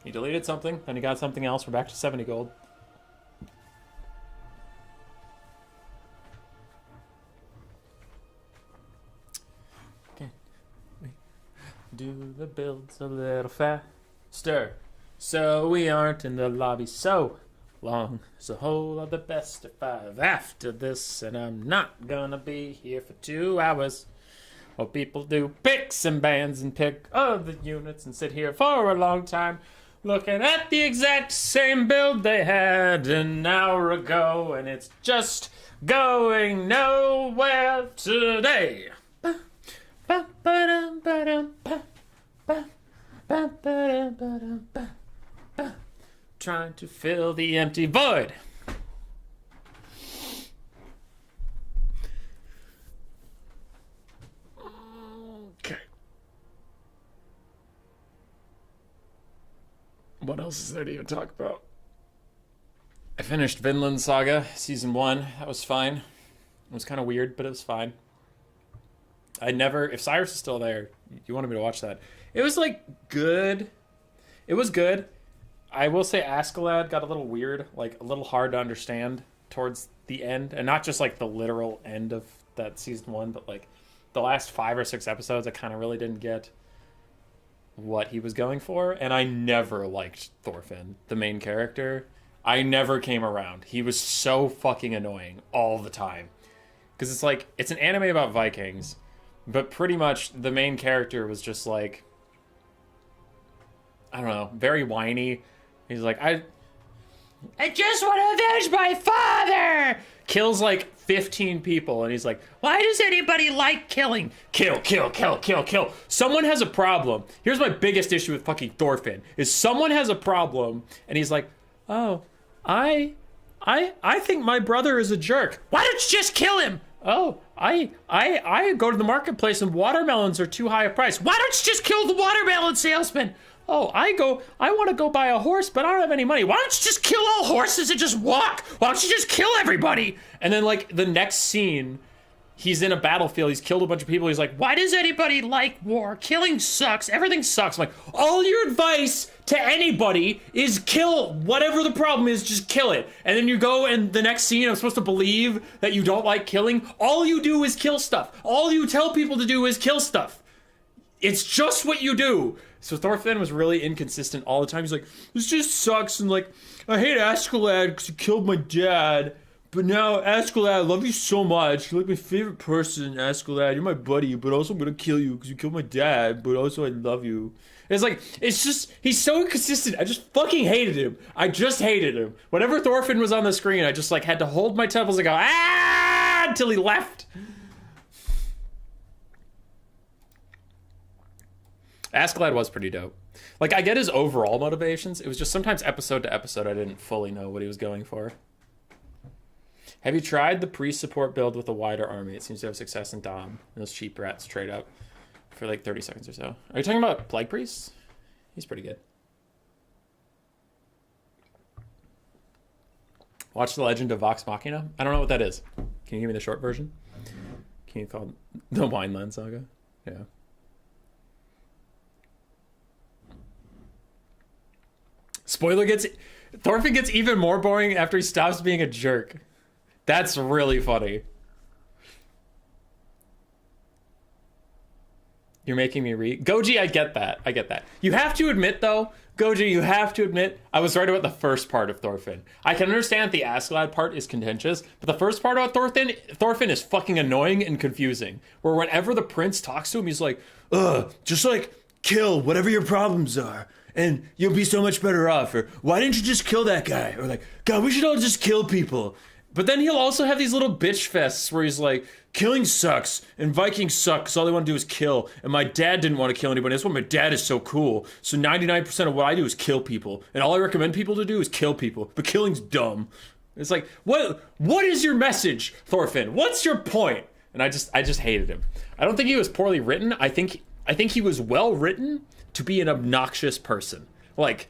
Speaker 1: He deleted something, then he got something else. We're back to 70 gold. Okay. We do the builds a little faster, so we aren't in the lobby so long. There's a whole lot the best of 5 after this, and I'm not gonna be here for 2 hours. Well, people do picks and bans and pick other units and sit here for a long time looking at the exact same build they had an hour ago, and it's just going nowhere today. Trying to fill the empty void. What else is there to even talk about? I finished Vinland Saga Season 1. That was fine. It was kind of weird, but it was fine. If Cyrus is still there, you wanted me to watch that. It was, good. It was good. I will say Askeladd got a little weird, a little hard to understand towards the end. And not just, the literal end of that Season 1, but, the last 5 or 6 episodes, I kind of really didn't get what he was going for. And I never liked Thorfinn, the main character. I never came around. He was so fucking annoying all the time. Because it's an anime about Vikings, but pretty much the main character was just I don't know, very whiny. He's I just want to avenge my father! Kills 15 people, and he's why does anybody like killing? Kill. Someone has a problem. Here's my biggest issue with fucking Thorfinn, is someone has a problem, and he's oh, I think my brother is a jerk. Why don't you just kill him? Oh, I go to the marketplace and watermelons are too high a price. Why don't you just kill the watermelon salesman? oh, I want to go buy a horse, but I don't have any money. Why don't you just kill all horses and just walk? Why don't you just kill everybody? And then like the next scene, he's in a battlefield. He's killed a bunch of people. He's like, why does anybody like war? Killing sucks. Everything sucks. I'm like, all your advice to anybody is kill whatever the problem is, just kill it. And then you go and the next scene, I'm supposed to believe that you don't like killing. All you do is kill stuff. All you tell people to do is kill stuff. It's just what you do. So Thorfinn was really inconsistent all the time. He's like, this just sucks. And like, I hate Askeladd because he killed my dad. But now, Askeladd, I love you so much. You're like my favorite person, Askeladd. You're my buddy, but also I'm gonna kill you because you killed my dad, but also I love you. It's like, it's just, he's so inconsistent. I just fucking hated him. I just hated him. Whenever Thorfinn was on the screen, I just like had to hold my temples and go, ah, until he left. Askeladd was pretty dope. Like, I get his overall motivations. It was just sometimes episode to episode, I didn't fully know what he was going for. Have you tried the priest support build with a wider army? It seems to have success in Dom. And those cheap rats trade up for like 30 seconds or so. Are you talking about Plague Priest? He's pretty good. Watch The Legend of Vox Machina? I don't know what that is. Can you give me the short version? Can you call it the Wineland Saga? Yeah. Spoiler Thorfinn gets even more boring after he stops being a jerk. That's really funny. You're making me read. Goji, I get that. You have to admit, though, Goji, you have to admit, I was right about the first part of Thorfinn. I can understand the Askeladd part is contentious, but the first part about Thorfinn is fucking annoying and confusing. Where whenever the prince talks to him, he's like, just like, kill whatever your problems are, and you'll be so much better off. Or, why didn't you just kill that guy? Or like, God, we should all just kill people. But then he'll also have these little bitch fests where he's like, killing sucks, and Vikings suck, because all they want to do is kill, and my dad didn't want to kill anybody, that's why my dad is so cool, so 99% of what I do is kill people, and all I recommend people to do is kill people, but killing's dumb. It's like, what is your message, Thorfinn? What's your point? And I just hated him. I don't think he was poorly written. I think he was well written to be an obnoxious person. Like,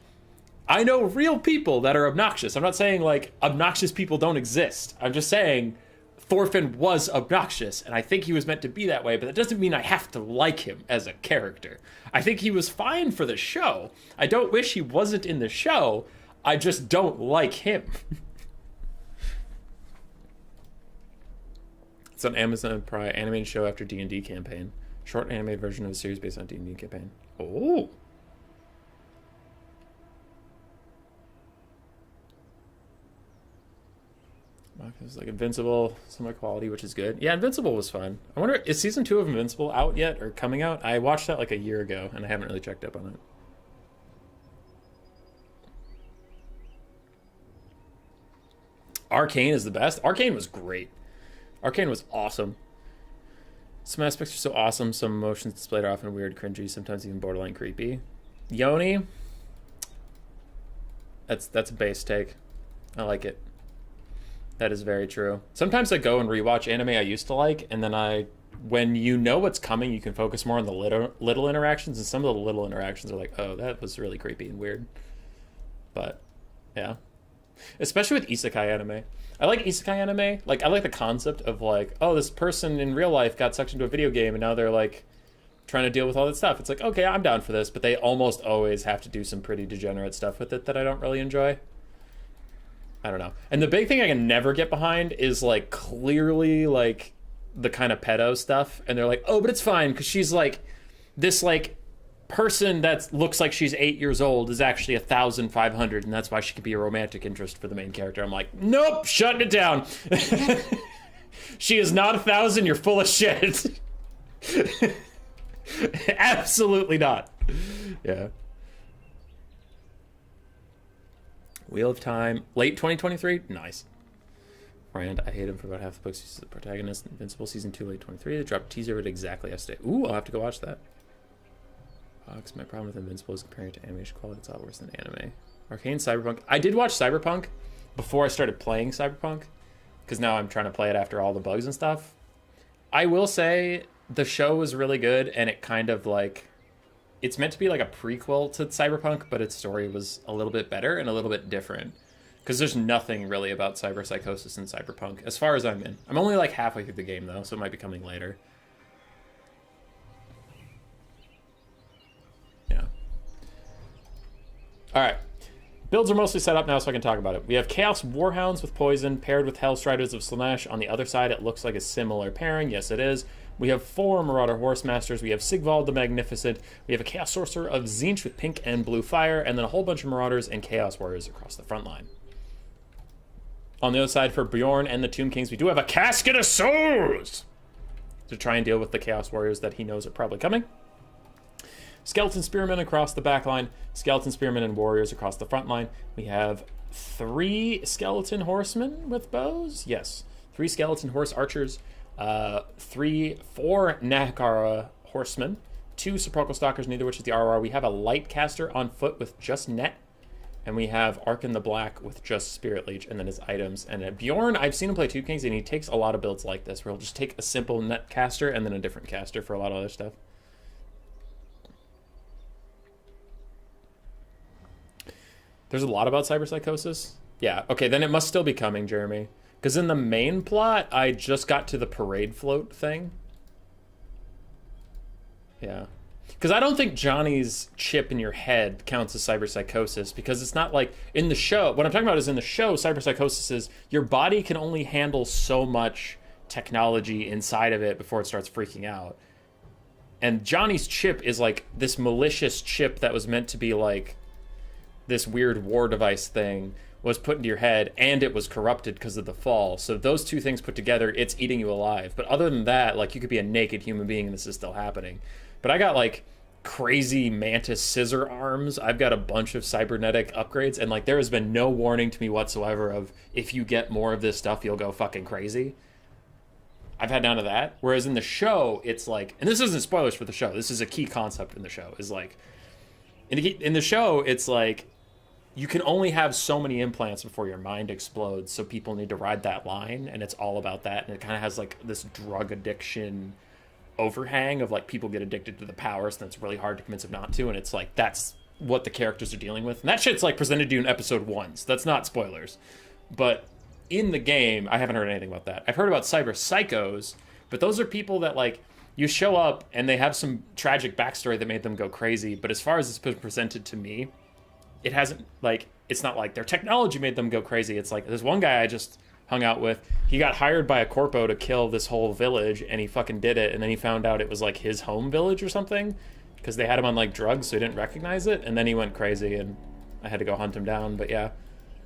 Speaker 1: I know real people that are obnoxious. I'm not saying, like, obnoxious people don't exist. I'm just saying Thorfinn was obnoxious, and I think he was meant to be that way, but that doesn't mean I have to like him as a character. I think he was fine for the show. I don't wish he wasn't in the show. I just don't like him. It's an Amazon Prime animated show after D&D campaign. Short animated version of a series based on D&D campaign. Oh! It was like Invincible, similar quality, which is good. Yeah, Invincible was fun. I wonder, is season 2 of Invincible out yet or coming out? I watched that like a year ago and I haven't really checked up on it. Arcane is the best. Arcane was great. Arcane was awesome. Some aspects are so awesome, some emotions displayed are often weird, cringy, sometimes even borderline creepy. Yoni, that's a base take. I like it. That is very true. Sometimes I go and rewatch anime I used to like, and then when you know what's coming, you can focus more on the little interactions, and some of the little interactions are like, oh, that was really creepy and weird. But, yeah. Especially with isekai anime. I like isekai anime. Like, I like the concept of, like, oh, this person in real life got sucked into a video game, and now they're, like, trying to deal with all that stuff. It's like, okay, I'm down for this, but they almost always have to do some pretty degenerate stuff with it that I don't really enjoy. I don't know. And the big thing I can never get behind is, like, clearly, like, the kind of pedo stuff. And they're like, oh, but it's fine, because she's, like, this, like, person that looks like she's 8 years old is actually 1,500, and that's why she could be a romantic interest for the main character. I'm like, nope, shutting it down. She is not 1,000, you're full of shit. Absolutely not. Yeah. Wheel of Time, late 2023? Nice. Rand, I hate him for about half the books. He's the protagonist. Invincible Season 2, late 23. They dropped a teaser of it exactly yesterday. Ooh, I'll have to go watch that. Because my problem with Invincible is comparing it to animation quality. It's a lot worse than anime. Arcane, Cyberpunk. I did watch Cyberpunk before I started playing Cyberpunk, because now I'm trying to play it after all the bugs and stuff. I will say the show was really good, and it kind of, like, it's meant to be like a prequel to Cyberpunk, but its story was a little bit better and a little bit different. Because there's nothing really about cyberpsychosis in Cyberpunk, as far as I'm in. I'm only like halfway through the game, though, so it might be coming later. Yeah. Alright. Builds are mostly set up now, so I can talk about it. We have Chaos Warhounds with Poison, paired with Hellstriders of Slaanesh. On the other side, it looks like a similar pairing. Yes, it is. We have 4 Marauder Horsemasters. We have Sigvald the Magnificent. We have a Chaos Sorcerer of Tzeentch with pink and blue fire, and then a whole bunch of Marauders and Chaos Warriors across the front line. On the other side, for Bjorn and the Tomb Kings, we do have a Casket of Souls to try and deal with the Chaos Warriors that he knows are probably coming. Skeleton Spearmen across the back line, Skeleton Spearmen and Warriors across the front line. We have 3 Skeleton Horsemen with bows. Yes, 3 Skeleton Horse Archers, 4 Nahkara Horsemen, 2 Sepulchral Stalkers, neither which is the RR. We have a Light Caster on foot with just Net. And we have Arkin the Black with just Spirit Leech and then his items. And Bjorn, I've seen him play Tomb Kings, and he takes a lot of builds like this, where he'll just take a simple Net Caster and then a different caster for a lot of other stuff. There's a lot about cyberpsychosis? Yeah, okay, then it must still be coming, Jeremy. Because in the main plot, I just got to the parade float thing. Yeah. Because I don't think Johnny's chip in your head counts as cyberpsychosis, because it's not like in the show. What I'm talking about is in the show, cyberpsychosis is your body can only handle so much technology inside of it before it starts freaking out. And Johnny's chip is like this malicious chip that was meant to be like this weird war device thing was put into your head, and it was corrupted because of the fall. So those two things put together, it's eating you alive. But other than that, like, you could be a naked human being and this is still happening. But I got like crazy mantis scissor arms. I've got a bunch of cybernetic upgrades, and like there has been no warning to me whatsoever of if you get more of this stuff, you'll go fucking crazy. I've had none of that. Whereas in the show, it's like, and this isn't spoilers for the show, this is a key concept in the show, is like, in the show, it's like, you can only have so many implants before your mind explodes, so people need to ride that line, and it's all about that, and it kind of has like this drug addiction overhang of like people get addicted to the powers, and it's really hard to convince them not to, and it's like that's what the characters are dealing with, and that shit's like presented to you in episode 1, so that's not spoilers. But in the game, I haven't heard anything about that. I've heard about cyber psychos, but those are people that like you show up and they have some tragic backstory that made them go crazy, but as far as it's been presented to me, it hasn't, like, it's not like their technology made them go crazy. It's like there's one guy I just hung out with, he got hired by a corpo to kill this whole village, and he fucking did it, and then he found out it was like his home village or something, because they had him on like drugs, so he didn't recognize it, and then he went crazy, and I had to go hunt him down. But yeah,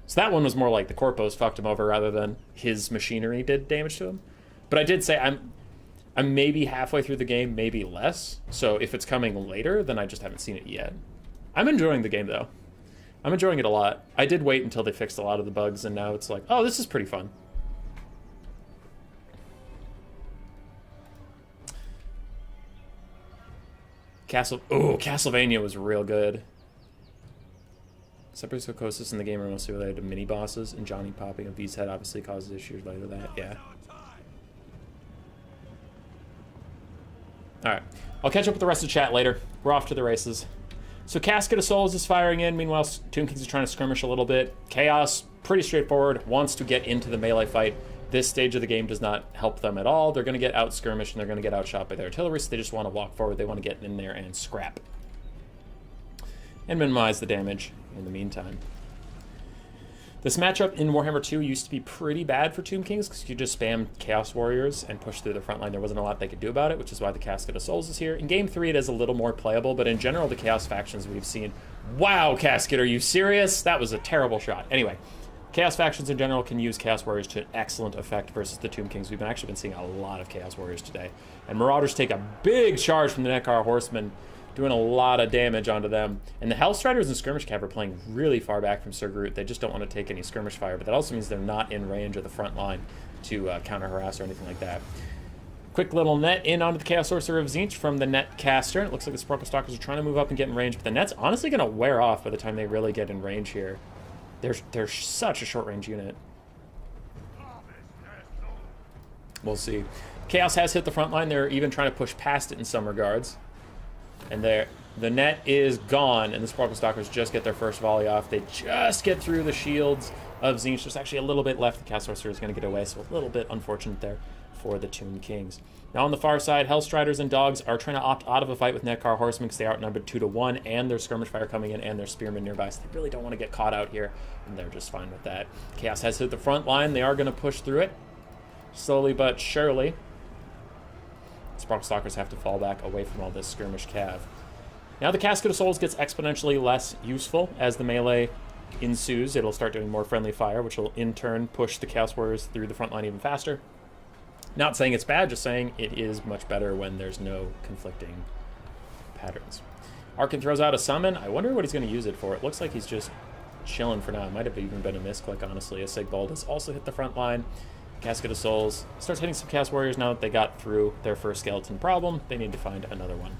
Speaker 1: so that one was more like the corpos fucked him over rather than his machinery did damage to him. But I did say I'm maybe halfway through the game, maybe less, so if it's coming later, then I just haven't seen it yet. I'm enjoying the game though. I'm enjoying it a lot. I did wait until they fixed a lot of the bugs, and now it's like, oh, this is pretty fun. Castlevania was real good. Cyberpsychosis in the game are mostly related to mini bosses, and Johnny popping a beast's head obviously causes issues related to that. Yeah. Alright. I'll catch up with the rest of the chat later. We're off to the races. So Casket of Souls is firing in. Meanwhile, Tomb Kings are trying to skirmish a little bit. Chaos, pretty straightforward, wants to get into the melee fight. This stage of the game does not help them at all. They're going to get out skirmished, and they're going to get outshot by their artillery, so they just want to walk forward. They want to get in there and scrap. And minimize the damage in the meantime. This matchup in Warhammer 2 used to be pretty bad for Tomb Kings, because you just spam Chaos Warriors and push through the front line. There wasn't a lot they could do about it, which is why the Casket of Souls is here. In Game 3, it is a little more playable, but in general, the Chaos factions we've seen... Wow, Casket, are you serious? That was a terrible shot. Anyway, Chaos factions in general can use Chaos Warriors to excellent effect versus the Tomb Kings. We've actually been seeing a lot of Chaos Warriors today. And Marauders take a big charge from the Nekar Horsemen, doing a lot of damage onto them. And the Hellstriders and Skirmish Cav are playing really far back from Sir Groot. They just don't want to take any skirmish fire, but that also means they're not in range of the front line to counter-harass or anything like that. Quick little net in onto the Chaos Sorcerer of Tzeentch from the net caster. It looks like the Sparkle Stalkers are trying to move up and get in range, but the net's honestly going to wear off by the time they really get in range here. They're such a short-range unit. We'll see. Chaos has hit the front line. They're even trying to push past it in some regards. And The net is gone, and the Sparkle Stalkers just get their first volley off. They just get through the shields of Tzeentch. There's actually a little bit left. The Chaos Sorcerer is going to get away, so a little bit unfortunate there for the Tomb Kings. Now on the far side, Hellstriders and Dogs are trying to opt out of a fight with Netkar Horsemen because they are outnumbered 2-1, and there's Skirmish Fire coming in, and there's Spearmen nearby, so they really don't want to get caught out here, and they're just fine with that. Chaos has hit the front line. They are going to push through it, slowly but surely. Sparkle Stalkers have to fall back away from all this Skirmish Cav. Now the Casket of Souls gets exponentially less useful as the melee ensues. It'll start doing more friendly fire, which will in turn push the Chaos Warriors through the front line even faster. Not saying it's bad, just saying it is much better when there's no conflicting patterns. Arkin throws out a summon. I wonder what he's going to use it for. It looks like he's just chilling for now. It might have even been a misclick, honestly, as Sigvald has also hit the front line. Casket of Souls starts hitting some Chaos Warriors now that they got through their first skeleton problem. They need to find another one.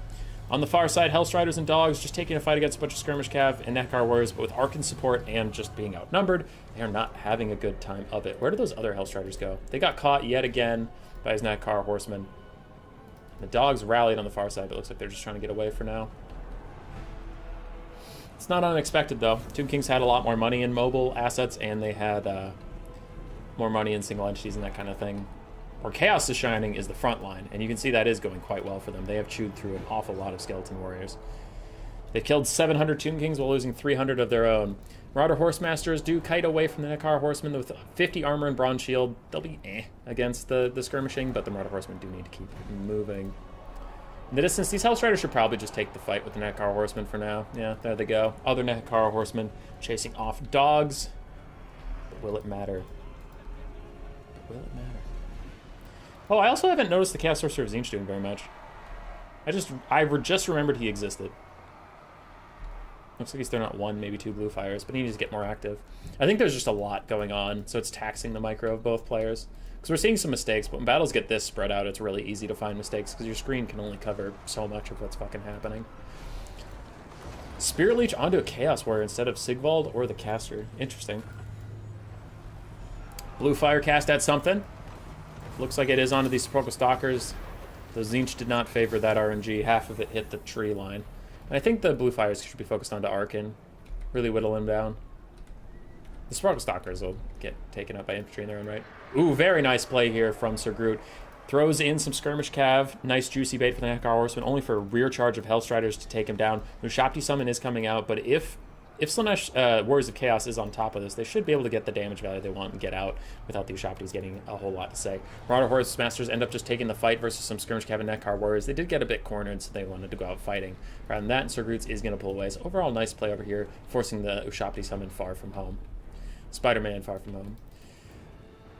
Speaker 1: On the far side, Hellstriders and Dogs just taking a fight against a bunch of Skirmish Cav and Netkar Warriors, but with Arkin's support and just being outnumbered, they are not having a good time of it. Where do those other Hellstriders go? They got caught yet again by his Netkar Horsemen. The Dogs rallied on the far side, but it looks like they're just trying to get away for now. It's not unexpected, though. Tomb Kings had a lot more money in mobile assets, and they had more money in single entities and that kind of thing. Where Chaos is shining is the front line, and you can see that is going quite well for them. They have chewed through an awful lot of Skeleton Warriors. They've killed 700 Tomb Kings while losing 300 of their own. Marauder Horsemasters do kite away from the Netkar Horsemen with 50 armor and bronze shield. They'll be against the skirmishing, but the Marauder Horsemen do need to keep moving. In the distance, these Hellstriders should probably just take the fight with the Netkar Horsemen for now. Yeah, there they go. Other Netkar Horsemen chasing off Dogs. But will it matter? Will it matter? Oh, I also haven't noticed the Chaos Sorcerer of Tzeentch doing very much. I just remembered he existed. Looks like he's throwing out 1, maybe 2 blue fires, but he needs to get more active. I think there's just a lot going on, so it's taxing the micro of both players. Because we're seeing some mistakes, but when battles get this spread out, it's really easy to find mistakes, because your screen can only cover so much of what's fucking happening. Spirit Leech onto a Chaos Warrior instead of Sigvald or the caster. Interesting. Blue fire cast at something. Looks like it is onto these Sparkle Stalkers. The Tzeentch did not favor that RNG. Half of it hit the tree line. And I think the blue fires should be focused onto Arkin. Really whittle him down. The Sparkle Stalkers will get taken up by infantry in their own right. Ooh, very nice play here from Sir Groot. Throws in some Skirmish Cav. Nice juicy bait for the Netkar Horseman, only for a rear charge of Hellstriders to take him down. Ushapti Summon is coming out, but if Slaanesh Warriors of Chaos is on top of this, they should be able to get the damage value they want and get out without the Ushaptis getting a whole lot to say. Marauder Horsemasters end up just taking the fight versus some Skirmish Cav and Netkar Warriors. They did get a bit cornered, so they wanted to go out fighting. Rather than that, and Sir Groots is going to pull away. So overall, nice play over here, forcing the Ushapti Summon far from home. Spider-Man far from home.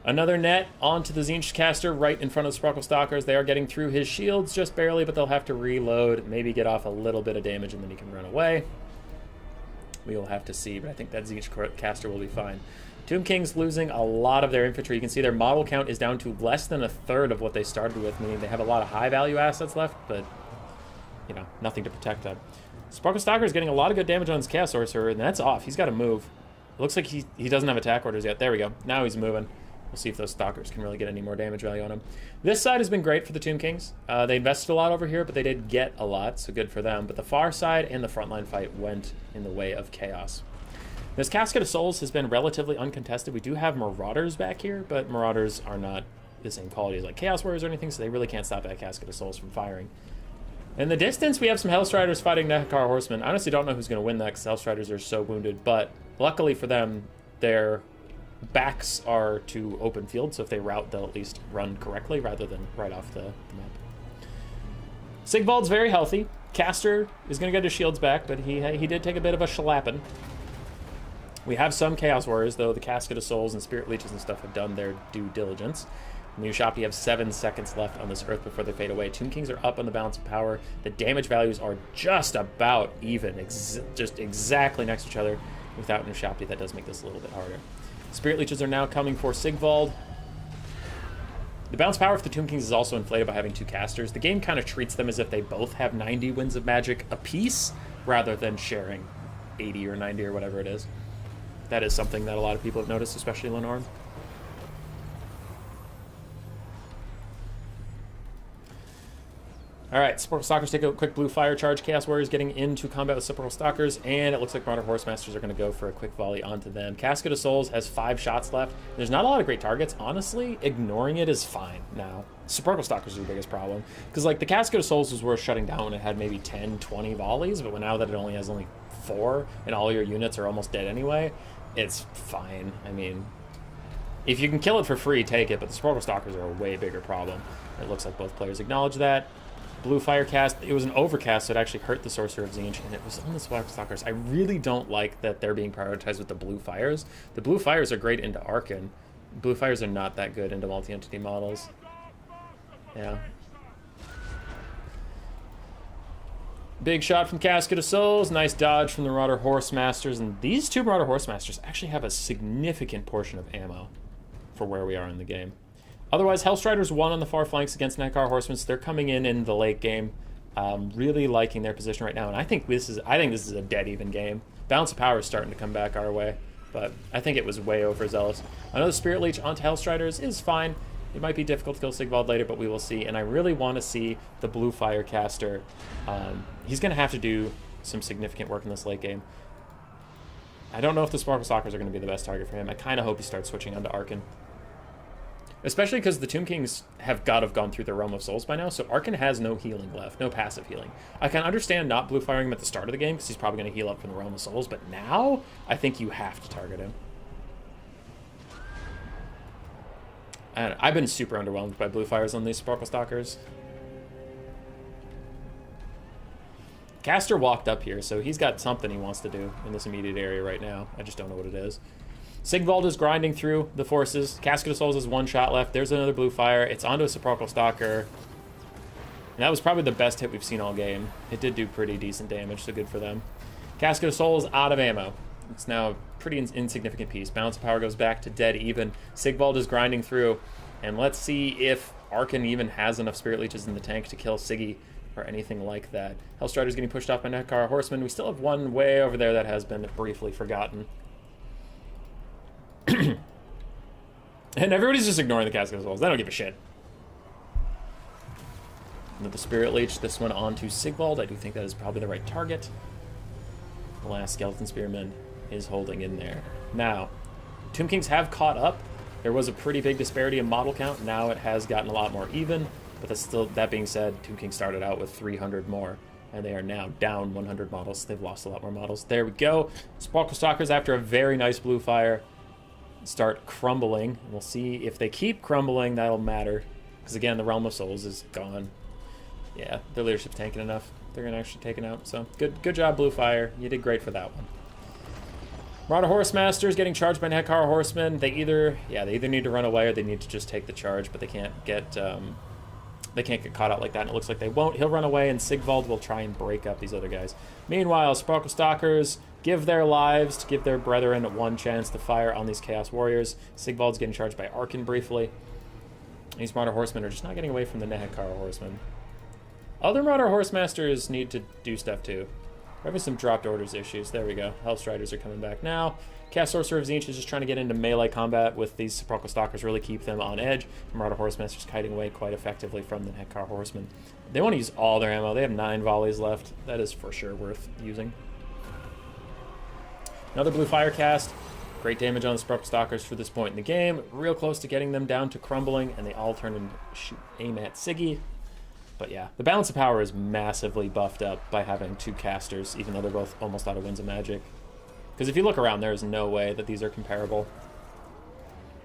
Speaker 1: Another net onto the Tzeentch caster right in front of the Sparkle Stalkers. They are getting through his shields just barely, but they'll have to reload, maybe get off a little bit of damage, and then he can run away. We will have to see, but I think that Tzeentch caster will be fine. Tomb Kings losing a lot of their infantry. You can see their model count is down to less than a third of what they started with, meaning they have a lot of high-value assets left, but, you know, nothing to protect them. Sparkle Stalker is getting a lot of good damage on his Chaos Sorcerer, and that's off. He's got to move. It looks like he doesn't have attack orders yet. There we go. Now he's moving. We'll see if those Stalkers can really get any more damage value on him. This side has been great for the Tomb Kings. They invested a lot over here, but they did get a lot, so good for them. But the far side and the frontline fight went in the way of Chaos. This Casket of Souls has been relatively uncontested. We do have Marauders back here, but Marauders are not the same quality as like Chaos Warriors or anything, so they really can't stop that Casket of Souls from firing. In the distance, we have some Hellstriders fighting Netkar Horsemen. I honestly don't know who's going to win that because Hellstriders are so wounded, but luckily for them, their backs are to open field, so if they route, they'll at least run correctly rather than right off the map. Sigvald's very healthy. Caster is going to get his shields back, but he did take a bit of a shellapping. We have some Chaos Warriors, though. The Casket of Souls and Spirit Leeches and stuff have done their due diligence. And the Ushapti have 7 seconds left on this Earth before they fade away. Tomb Kings are up on the balance of power. The damage values are just about even, just exactly next to each other. Without an Ushapti, that does make this a little bit harder. Spirit Leeches are now coming for Sigvald. The balance power for the Tomb Kings is also inflated by having 2 casters. The game kind of treats them as if they both have 90 winds of magic apiece, rather than sharing 80 or 90 or whatever it is. That is something that a lot of people have noticed, especially Lenore. All right, Sepulchral Stalkers take a quick blue fire charge. Chaos Warriors getting into combat with Sepulchral Stalkers, and it looks like Marauder Horsemasters are going to go for a quick volley onto them. Casket of Souls has 5 shots left. There's not a lot of great targets. Honestly, ignoring it is fine now. Sepulchral Stalkers are the biggest problem. Because, like, the Casket of Souls was worth shutting down when it had maybe 10, 20 volleys, but now that it only has 4, and all your units are almost dead anyway, it's fine. I mean, if you can kill it for free, take it, but the Sepulchral Stalkers are a way bigger problem. It looks like both players acknowledge that. Blue fire cast, it was an overcast, so it actually hurt the Sorcerer of Tzeentch, and it was on the Sepulchral Stalkers. I really don't like that they're being prioritized with the blue fires. The blue fires are great into Archon. Blue fires are not that good into multi-entity models. Yeah. Big shot from Casket of Souls. Nice dodge from the Marauder Horsemasters. And these 2 Marauder Horsemasters actually have a significant portion of ammo for where we are in the game. Otherwise, Hellstriders won on the far flanks against Neckar Horsemen, so they're coming in the late game. Really liking their position right now, and I think this is a dead even game. Balance of Power is starting to come back our way, but I think it was way overzealous. Another Spirit Leech onto Hellstriders is fine. It might be difficult to kill Sigvald later, but we will see. And I really want to see the Blue Fire caster. He's going to have to do some significant work in this late game. I don't know if the Sparkle Stalkers are going to be the best target for him. I kind of hope he starts switching onto Archon. Especially because the Tomb Kings have got to have gone through the Realm of Souls by now, so Archon has no healing left, no passive healing. I can understand not blue firing him at the start of the game, because he's probably going to heal up from the Realm of Souls, but now, I think you have to target him. And I've been super underwhelmed by blue fires on these Sparkle Stalkers. Caster walked up here, so he's got something he wants to do in this immediate area right now. I just don't know what it is. Sigvald is grinding through the forces. Casket of Souls has 1 shot left. There's another blue fire. It's onto a Sepulchral Stalker. And that was probably the best hit we've seen all game. It did do pretty decent damage, so good for them. Casket of Souls out of ammo. It's now a pretty insignificant piece. Balance of Power goes back to dead even. Sigvald is grinding through. And let's see if Archon even has enough Spirit Leeches in the tank to kill Siggy or anything like that. Hellstrider's getting pushed off by Neckar Horsemen. We still have one way over there that has been briefly forgotten. And everybody's just ignoring the Casket of Souls. They don't give a shit. Another Spirit Leech. This one onto Sigvald. I do think that is probably the right target. The last Skeleton Spearman is holding in there. Now, Tomb Kings have caught up. There was a pretty big disparity in model count. Now it has gotten a lot more even. But that's still, that being said, Tomb Kings started out with 300 more. And they are now down 100 models. They've lost a lot more models. There we go. Sparkle Stalkers, after a very nice blue fire, start crumbling. We'll see if they keep crumbling, that'll matter. Because again, the Realm of Souls is gone. Yeah, their leadership's tanking enough. They're going to actually take it out. So good job, Blue Fire. You did great for that one. Marauder Horsemasters getting charged by Neckar Horsemen. They either need to run away or they need to just take the charge, but they can't get caught out like that, and it looks like they won't. He'll run away, and Sigvald will try and break up these other guys. Meanwhile, Sparkle Stalkers give their lives to give their brethren 1 chance to fire on these Chaos Warriors. Sigvald's getting charged by Archon briefly. These Marauder Horsemen are just not getting away from the Neckar Horsemen. Other Marauder Horsemasters need to do stuff too. We're having some dropped orders issues. There we go. Hellstriders are coming back now. Chaos Sorcerer of Tzeentch is just trying to get into melee combat with these Sepulchral Stalkers, really keep them on edge. Marauder Horsemasters kiting away quite effectively from the Neckar Horsemen. They want to use all their ammo. They have 9 volleys left. That is for sure worth using. Another blue fire cast. Great damage on the Sparkle Stalkers for this point in the game. Real close to getting them down to crumbling, and they all turn and aim at Siggy. But yeah, the balance of power is massively buffed up by having 2 casters, even though they're both almost out of Winds of Magic. Because if you look around, there is no way that these are comparable.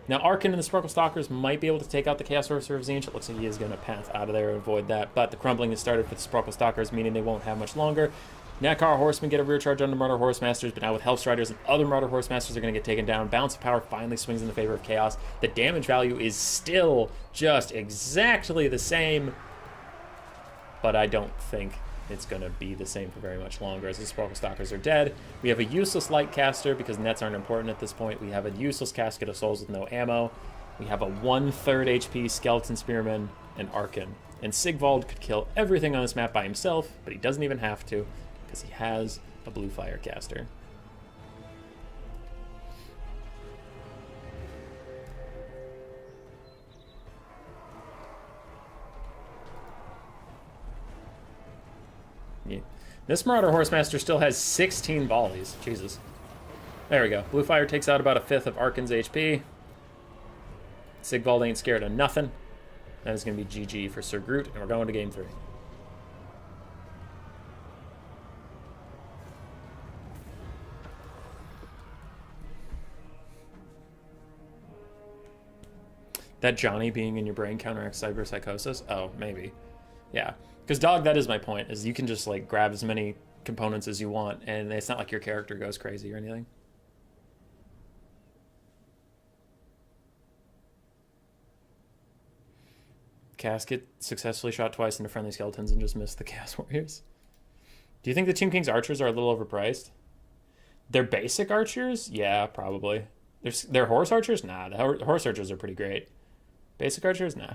Speaker 1: Now, Archon and the Sparkle Stalkers might be able to take out the Chaos Sorcerer of Tzeentch. It looks like he is going to path out of there and avoid that. But the crumbling has started for the Sparkle Stalkers, meaning they won't have much longer. Neckar Horsemen get a rear charge on the Marauder Horsemasters, but now with Hellstriders and other Marauder Horsemasters are going to get taken down. Balance of power finally swings in the favor of Chaos. The damage value is still just exactly the same, but I don't think it's going to be the same for very much longer as the Sparkle Stalkers are dead. We have a useless Light Caster because nets aren't important at this point. We have a useless Casket of Souls with no ammo. We have a 1/3 HP Skeleton Spearman and Archon. And Sigvald could kill everything on this map by himself, but he doesn't even have to because he has a blue fire caster. This Marauder Horsemaster still has 16 volleys. Jesus. There we go. Blue Fire takes out about a fifth of Arkin's HP. Sigvald ain't scared of nothing. That is going to be GG for Sir Groot, and we're going to game 3. That Johnny being in your brain counteracts cyberpsychosis? Oh, maybe. Yeah. Because, dog, that is my point, is you can just, like, grab as many components as you want, and it's not like your character goes crazy or anything. Casket successfully shot twice into friendly skeletons and just missed the Chaos Warriors. Do you think the Tomb King's archers are a little overpriced? They're basic archers? Yeah, probably. They're horse archers? Nah, the horse archers are pretty great. Basic archers? Nah.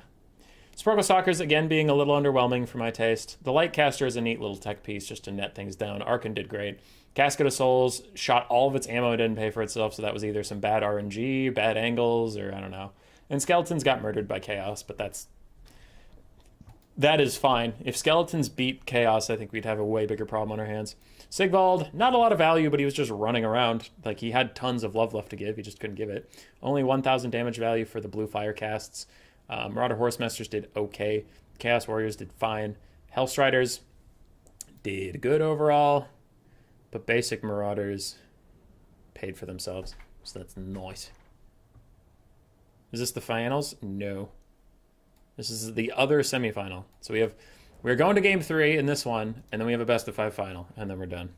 Speaker 1: Sparkle Stalkers, again, being a little underwhelming for my taste. The Light Caster is a neat little tech piece just to net things down. Arkin did great. Casket of Souls shot all of its ammo and didn't pay for itself, so that was either some bad RNG, bad angles, or I don't know. And Skeletons got murdered by Chaos, but that is fine. If Skeletons beat Chaos, I think we'd have a way bigger problem on our hands. Sigvald, not a lot of value, but he was just running around. Like, he had tons of love left to give. He just couldn't give it. Only 1,000 damage value for the blue fire casts. Marauder Horsemasters did okay. Chaos Warriors did fine. Hellstriders did good overall. But basic Marauders paid for themselves. So that's nice. Is this the finals? No. This is the other semifinal. So we're going to game 3 in this one, and then we have a best of 5 final, and then we're done.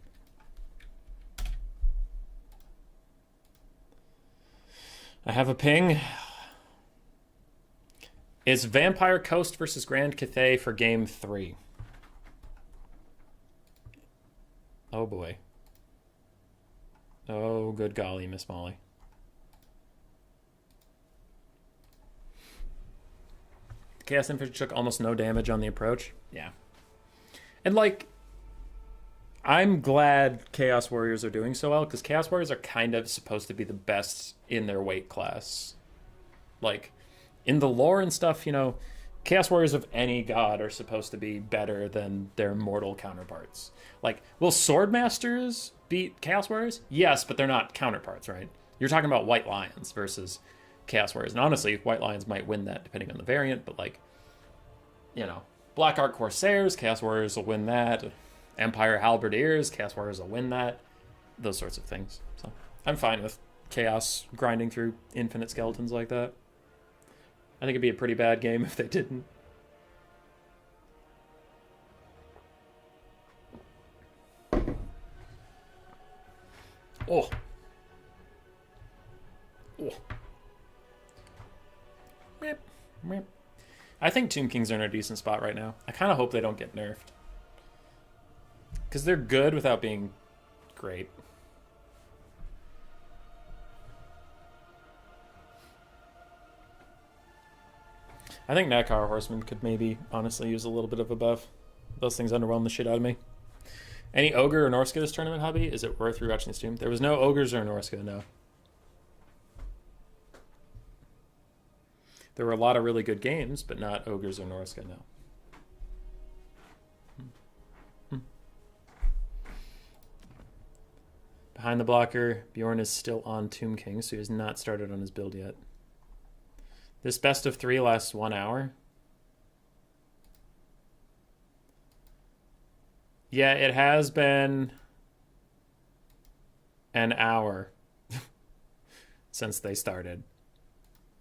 Speaker 1: I have a ping. It's Vampire Coast versus Grand Cathay for game 3. Oh boy. Oh, good golly, Miss Molly. Chaos Infantry took almost no damage on the approach. Yeah. And, like, I'm glad Chaos Warriors are doing so well, because Chaos Warriors are kind of supposed to be the best in their weight class. Like, in the lore and stuff, you know, Chaos Warriors of any god are supposed to be better than their mortal counterparts. Like, will Swordmasters beat Chaos Warriors? Yes, but they're not counterparts, right? You're talking about White Lions versus Chaos Warriors. And honestly, White Lions might win that depending on the variant, but, like, you know, Black Ark Corsairs, Chaos Warriors will win that. Empire Halberdiers, Chaos Warriors will win that. Those sorts of things. So I'm fine with Chaos grinding through infinite skeletons like that. I think it'd be a pretty bad game if they didn't. Oh. Oh. Meep, meep. I think Tomb Kings are in a decent spot right now. I kind of hope they don't get nerfed. Because they're good without being great. I think Nakar Horseman could maybe honestly use a little bit of a buff. Those things underwhelm the shit out of me. Any Ogre or Norska this tournament, hubby? Is it worth rewatching the stream? There was no Ogres or Norska, no. There were a lot of really good games, but not Ogres or Norska, no. Behind the blocker, Bjorn is still on Tomb King, so he has not started on his build yet. This best of 3 lasts 1 hour. Yeah, it has been an hour since they started.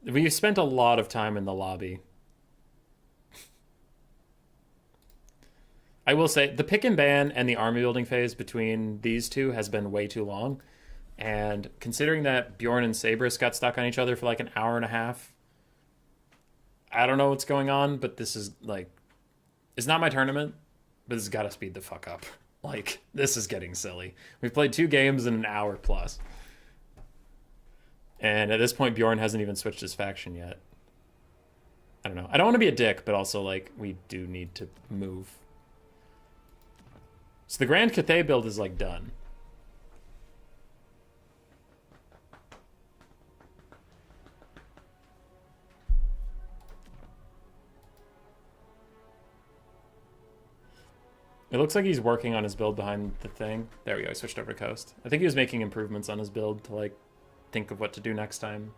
Speaker 1: We've spent a lot of time in the lobby. I will say, the pick and ban and the army building phase between these two has been way too long. And considering that Bjorn and Sabrus got stuck on each other for like an hour and a half, I don't know what's going on, but this is like, it's not my tournament, but this has got to speed the fuck up. Like, this is getting silly. We've played 2 games in an hour plus. And at this point, Bjorn hasn't even switched his faction yet. I don't know. I don't want to be a dick, but also, like, we do need to move. So the Grand Cathay build is, like, done. It looks like he's working on his build behind the thing. There we go, he switched over to Coast. I think he was making improvements on his build to, like, think of what to do next time.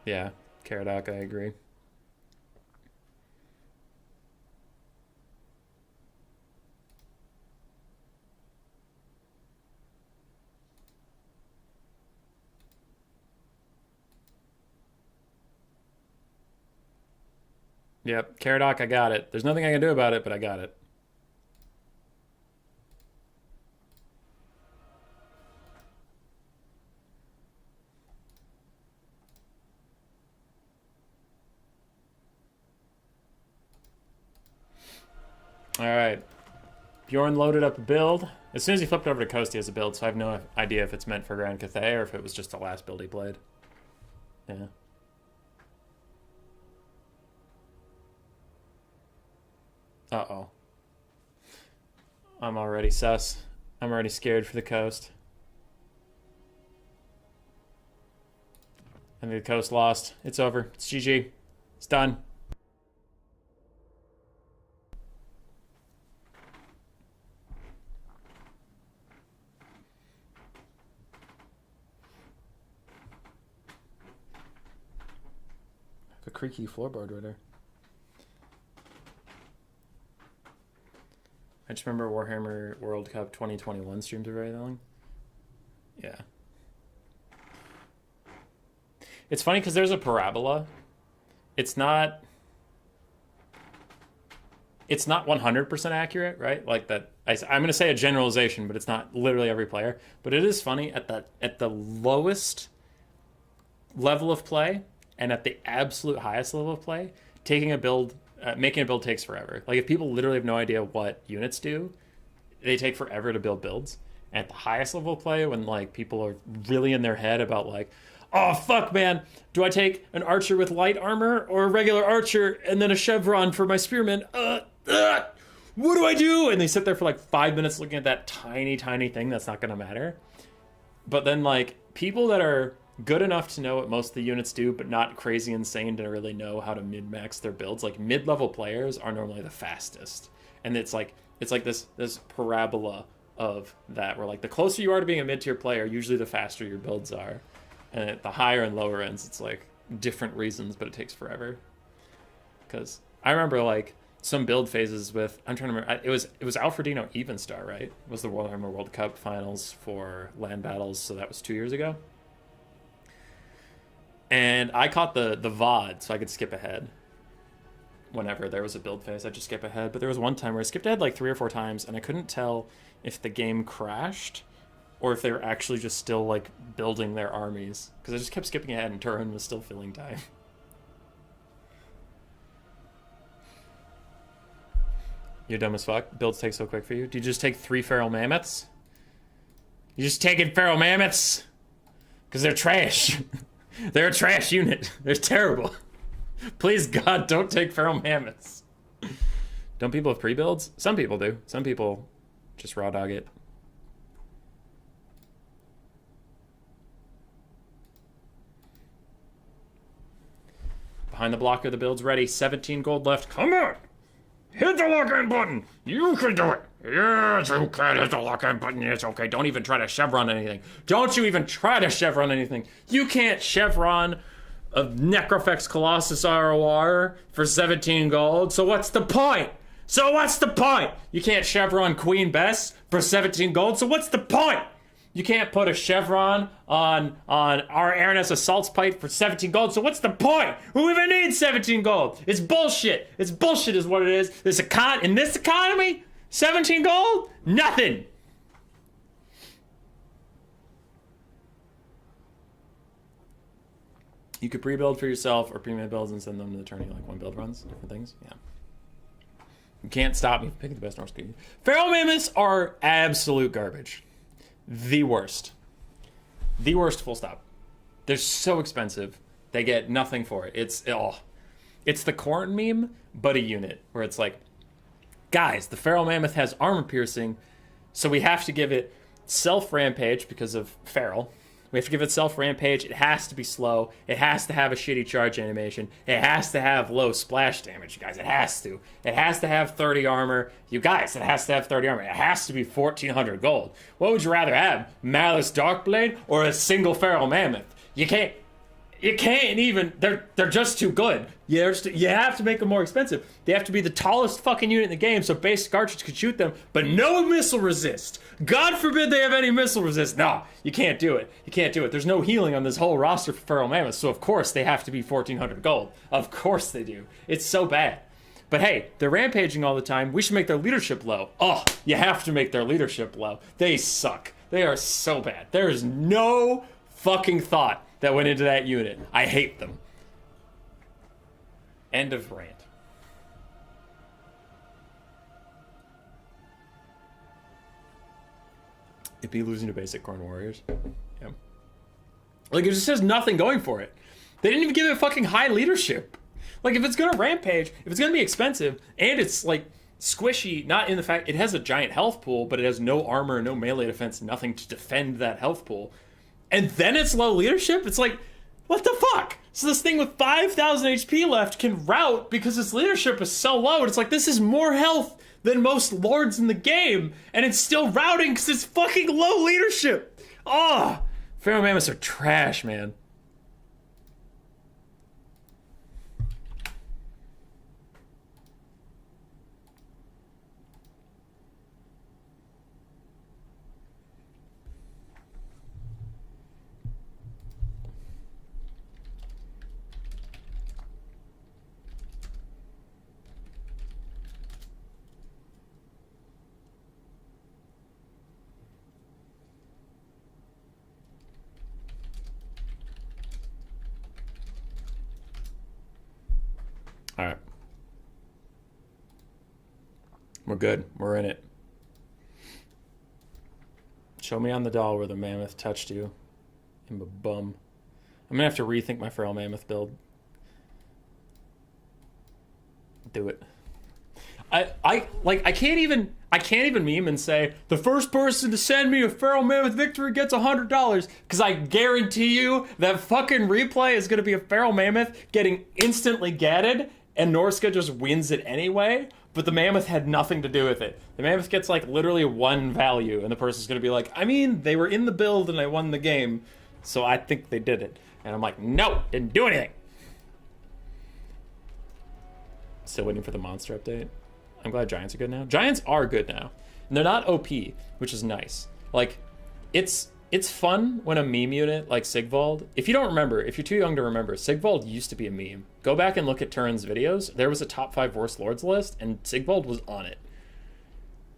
Speaker 1: Yeah, Caradoc, I agree. Yep, Caradoc, I got it. There's nothing I can do about it, but I got it. Alright. Bjorn loaded up a build. As soon as he flipped over to Coast, he has a build, so I have no idea if it's meant for Grand Cathay or if it was just the last build he played. Yeah. Uh-oh. I'm already sus. I'm already scared for the Coast. I think the Coast lost. It's over. It's GG. It's done. The creaky floorboard right there. I just remember Warhammer World Cup 2021 streams are very long. Yeah. It's funny because there's a parabola. It's not 100% accurate, right? Like that. I'm going to say a generalization, but it's not literally every player. But it is funny at the lowest level of play and at the absolute highest level of play, taking a build. Making a build takes forever. Like, if people literally have no idea what units do, they take forever to build builds. And at the highest level of play, when, like, people are really in their head about, like, oh, fuck, man, do I take an archer with light armor or a regular archer and then a chevron for my spearman? What do I do? And they sit there for, like, 5 minutes looking at that tiny, tiny thing that's not going to matter. But then, like, people that are good enough to know what most of the units do, but not crazy insane to really know how to min-max their builds. Like, mid-level players are normally the fastest. And it's like this parabola of that, where, like, the closer you are to being a mid-tier player, usually the faster your builds are. And at the higher and lower ends, it's, like, different reasons, but it takes forever. Because I remember, like, some build phases with, I'm trying to remember, it was Alfredino Evenstar, right? It was the Warhammer World Cup finals for land battles, so that was 2 years ago. And I caught the VOD, so I could skip ahead. Whenever there was a build phase, I'd just skip ahead. But there was one time where I skipped ahead like 3 or 4 times, and I couldn't tell if the game crashed or if they were actually just still, like, building their armies. Because I just kept skipping ahead, and Turin was still filling time. You're dumb as fuck. Builds take so quick for you. Do you just take 3 feral mammoths? You just taking feral mammoths? Because they're trash. They're a trash unit. They're terrible. Please, God, don't take feral mammoths. Don't people have pre-builds? Some people do. Some people just raw dog it. Behind the blocker, the build's ready. 17 gold left. Come on! Hit the lock-in button! You can do it! Yes, you can hit the lock-in button. It's okay. Don't even try to chevron anything. Don't you even try to chevron anything. You can't chevron a Necrofex Colossus ROR for 17 gold. So what's the point? You can't chevron Queen Bess for 17 gold. So what's the point? You can't put a chevron on our Airness Assault Pipe for 17 gold, so what's the point? Who even needs 17 gold? It's bullshit. It's bullshit is what it is. In this economy, 17 gold? Nothing. You could pre-build for yourself or pre-made builds and send them to the tourney, like 1 build runs, different things. Yeah. You can't stop me from picking the best Norse King. Feral Mammoths are absolute garbage. The worst. The worst, full stop. They're so expensive. They get nothing for it. It's the Khorne meme, but a unit, where it's like, guys, the Feral Mammoth has armor piercing, so we have to give it self-rampage because of Feral, We have to give itself rampage. It has to be slow. It has to have a shitty charge animation. It has to have low splash damage, you guys. It has to. It has to have 30 armor. You guys, it has to have 30 armor. It has to be 1,400 gold. What would you rather have? Malice Darkblade or a single Feral Mammoth? You can't even, they're just too good. You have to make them more expensive. They have to be the tallest fucking unit in the game so basic archers could shoot them, but no missile resist. God forbid they have any missile resist. No, you can't do it. You can't do it. There's no healing on this whole roster for Feral Mammoths, so of course they have to be 1,400 gold. Of course they do. It's so bad. But hey, they're rampaging all the time. We should make their leadership low. Oh, you have to make their leadership low. They suck. They are so bad. There is no fucking thought that went into that unit. I hate them. End of rant. It'd be losing to basic Khorne warriors. Yeah. Like, it just has nothing going for it. They didn't even give it fucking high leadership. Like, if it's gonna rampage, if it's gonna be expensive, and it's, like, squishy, not in the fact it has a giant health pool, but it has no armor, no melee defense, nothing to defend that health pool, and then it's low leadership, it's like, what the fuck? So this thing with 5,000 HP left can rout because its leadership is so low, and it's like, this is more health than most lords in the game, and it's still routing because it's fucking low leadership. Oh, Feral Mammoths are trash, man. All right. We're good. We're in it. Show me on the doll where the mammoth touched you. In my bum. I'm gonna have to rethink my Feral Mammoth build. Do it. I can't even meme and say the first person to send me a Feral Mammoth victory gets $100, because I guarantee you that fucking replay is gonna be a Feral Mammoth getting instantly gatted, and Norska just wins it anyway. But the Mammoth had nothing to do with it. The Mammoth gets like literally one value, and the person's gonna be like, I mean, they were in the build and I won the game, so I think they did it. And I'm like, no, didn't do anything. Still waiting for the monster update. I'm glad Giants are good now. Giants are good now. And they're not OP, which is nice. Like, it's fun when a meme unit like Sigvald, if you don't remember, if you're too young to remember, Sigvald used to be a meme. Go back and look at Turin's videos. There was a top 5 worst lords list, and Sigvald was on it.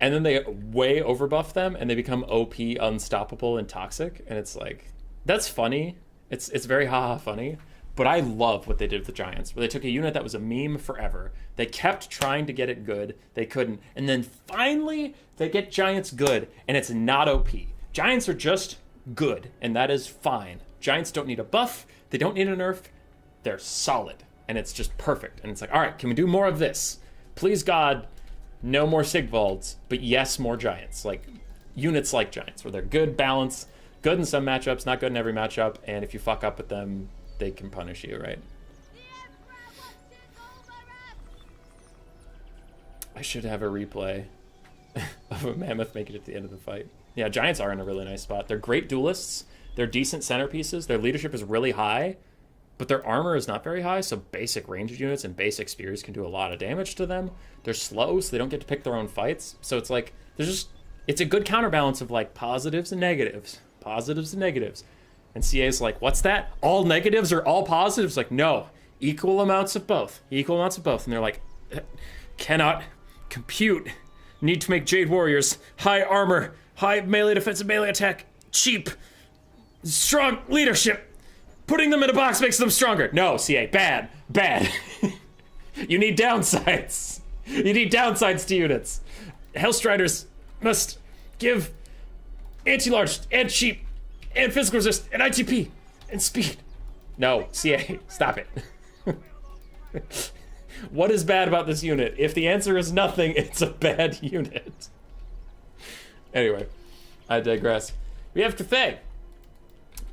Speaker 1: And then they way overbuff them, and they become OP, unstoppable, and toxic. And it's like, that's funny. It's very haha funny. But I love what they did with the Giants, where they took a unit that was a meme forever. They kept trying to get it good. They couldn't. And then finally, they get Giants good, and it's not OP. Giants are just good, and that is fine. Giants don't need a buff. They don't need a nerf. They're solid, and it's just perfect. And it's like, all right, can we do more of this? Please, God, no more Sigvalds, but yes, more Giants. Like, units like Giants, where they're good, balanced, good in some matchups, not good in every matchup, and if you fuck up with them, they can punish you, right? I should have a replay of a mammoth making it to the end of the fight. Yeah, Giants are in a really nice spot. They're great duelists. They're decent centerpieces. Their leadership is really high, but their armor is not very high, so basic ranged units and basic spears can do a lot of damage to them. They're slow, so they don't get to pick their own fights. So it's like, it's a good counterbalance of like positives and negatives. Positives and negatives. And CA's like, what's that? All negatives or all positives? Like, no, equal amounts of both. Equal amounts of both. And they're like, cannot compute. Need to make Jade Warriors high armor, high melee defense and melee attack, cheap, strong leadership. Putting them in a box makes them stronger. No, CA, bad. You need downsides. You need downsides to units. Hellstriders must give anti-large and cheap and physical resist, and ITP, and speed. No, CA, stop it. What is bad about this unit? If the answer is nothing, it's a bad unit. Anyway, I digress. We have Cathay.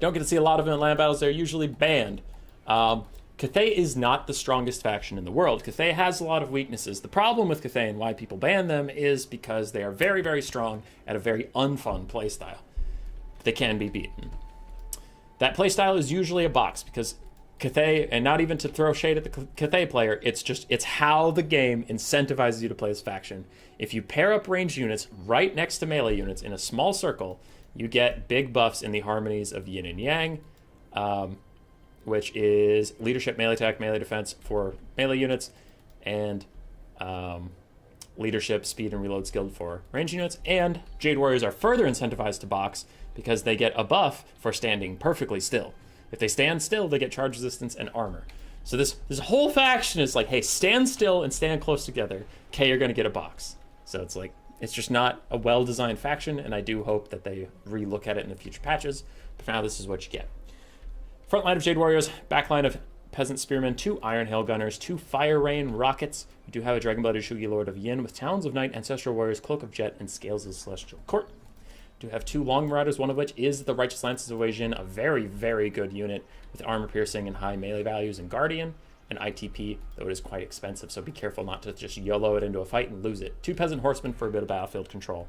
Speaker 1: Don't get to see a lot of them in land battles. They're usually banned. Cathay is not the strongest faction in the world. Cathay has a lot of weaknesses. The problem with Cathay and why people ban them is because they are very, very strong at a very unfun playstyle. They can be beaten. That playstyle is usually a box because Cathay, and not even to throw shade at the Cathay player, it's how the game incentivizes you to play this faction. If you pair up ranged units right next to melee units in a small circle, you get big buffs in the harmonies of yin and yang, which is leadership, melee attack, melee defense for melee units, and leadership, speed, and reload skill for ranged units. And Jade Warriors are further incentivized to box because they get a buff for standing perfectly still. If they stand still, they get charge resistance and armor. So this whole faction is like, hey, stand still and stand close together. Okay, you're going to get a box. So it's like, it's just not a well-designed faction, and I do hope that they re-look at it in the future patches. But for now, this is what you get. Front line of Jade Warriors, back line of Peasant Spearmen, 2 Iron Hail Gunners, 2 Fire Rain Rockets. We do have a Dragon-Blooded Shugi Lord of Yin with Talons of Night, Ancestral Warriors, Cloak of Jet, and Scales of Celestial Court. We do have 2 Long Marauders, one of which is the Righteous Lances of Wei Jin, a very, very good unit with armor piercing and high melee values and Guardian, and ITP, though it is quite expensive, so be careful not to just YOLO it into a fight and lose it. 2 Peasant Horsemen for a bit of battlefield control.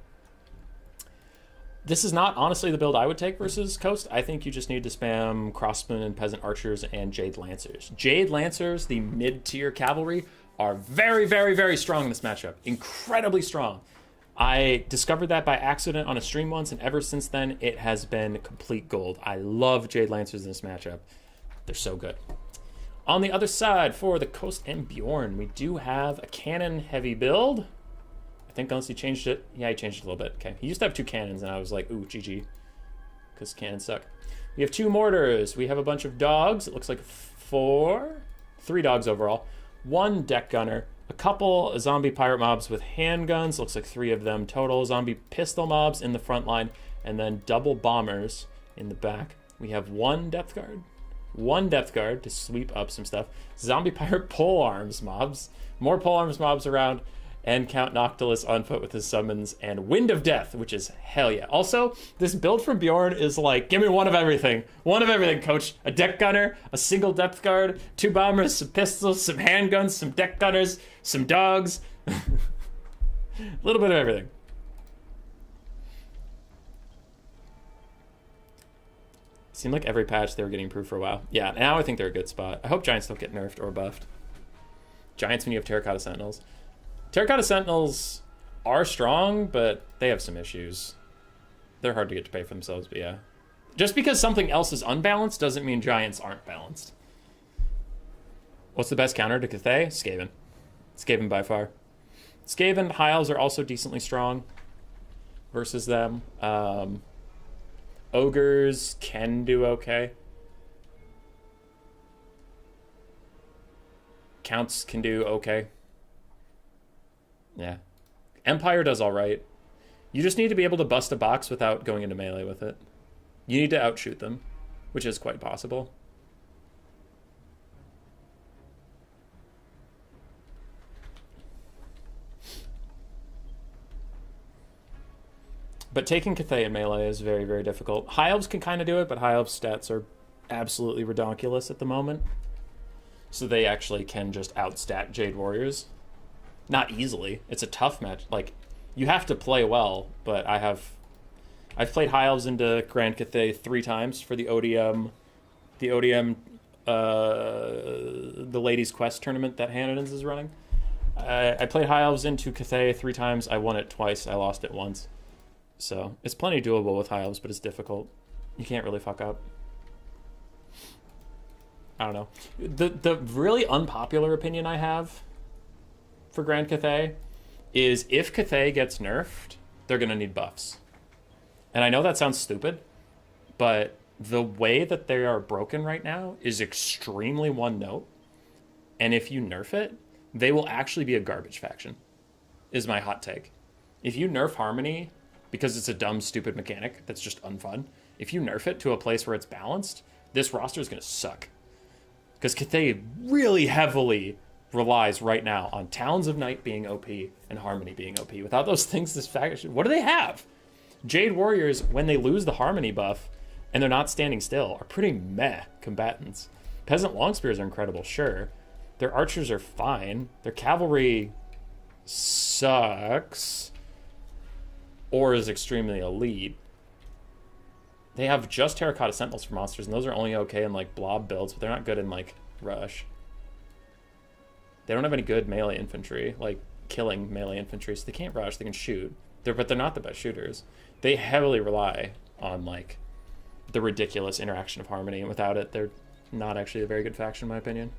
Speaker 1: This is not honestly the build I would take versus Coast. I think you just need to spam Crossmen and Peasant Archers and Jade Lancers. Jade Lancers, the mid-tier cavalry, are very, very, very strong in this matchup. Incredibly strong. I discovered that by accident on a stream once, and ever since then, it has been complete gold. I love Jade Lancers in this matchup. They're so good. On the other side, for the Coast and Bjorn, we do have a cannon-heavy build. I think unless he changed it. Yeah, he changed it a little bit. Okay, he used to have 2 cannons, and I was like, ooh, GG. Because cannons suck. We have 2 mortars. We have a bunch of dogs. It looks like 3 dogs overall. 1 deck gunner. A couple zombie pirate mobs with handguns. Looks like 3 of them total. Zombie pistol mobs in the front line. And then double bombers in the back. We have 1 depth guard. 1 depth guard to sweep up some stuff. Zombie pirate polearms mobs. More polearms mobs around. And Count Noctilus on foot with his summons, and Wind of Death, which is hell yeah. Also, this build from Bjorn is like, give me one of everything. One of everything, coach. A deck gunner, a single depth guard, 2 bombers, some pistols, some handguns, some deck gunners, some dogs. A little bit of everything. Seemed like every patch they were getting improved for a while. Yeah, now I think they're a good spot. I hope Giants don't get nerfed or buffed. Giants when you have Terracotta Sentinels. Terracotta Sentinels are strong, but they have some issues. They're hard to get to pay for themselves, but yeah. Just because something else is unbalanced doesn't mean Giants aren't balanced. What's the best counter to Cathay? Skaven. Skaven by far. Skaven, High Elves are also decently strong versus them. Ogres can do okay. Counts can do okay. Yeah. Empire does all right. You just need to be able to bust a box without going into melee with it. You need to outshoot them, which is quite possible. But taking Cathay in melee is very, very difficult. High Elves can kind of do it, but High Elves' stats are absolutely redonkulous at the moment. So they actually can just outstat Jade Warriors. Not easily. It's a tough match. Like, you have to play well, but I've played High Elves into Grand Cathay 3 times for the ODM, the Ladies Quest tournament that Hanadans is running. I played High Elves into Cathay 3 times. I won it twice. I lost it once. So it's plenty doable with High Elves, but it's difficult. You can't really fuck up. I don't know. The really unpopular opinion I have for Grand Cathay is if Cathay gets nerfed, they're going to need buffs. And I know that sounds stupid, but the way that they are broken right now is extremely one note. And if you nerf it, they will actually be a garbage faction, is my hot take. If you nerf Harmony because it's a dumb, stupid mechanic that's just unfun, if you nerf it to a place where it's balanced, this roster is going to suck. Because Cathay really heavily relies right now on Talons of Night being OP and Harmony being OP. Without those things, this faction, what do they have? Jade Warriors, when they lose the Harmony buff, and they're not standing still, are pretty meh combatants. Peasant Longspears are incredible, sure. Their archers are fine. Their cavalry sucks, or is extremely elite. They have just Terracotta Sentinels for monsters, and those are only okay in, like, blob builds, but they're not good in, like, rush. They don't have any good melee infantry, like, killing melee infantry, so they can't rush, they can shoot. But they're not the best shooters. They heavily rely on, like, the ridiculous interaction of harmony, and without it, they're not actually a very good faction, in my opinion.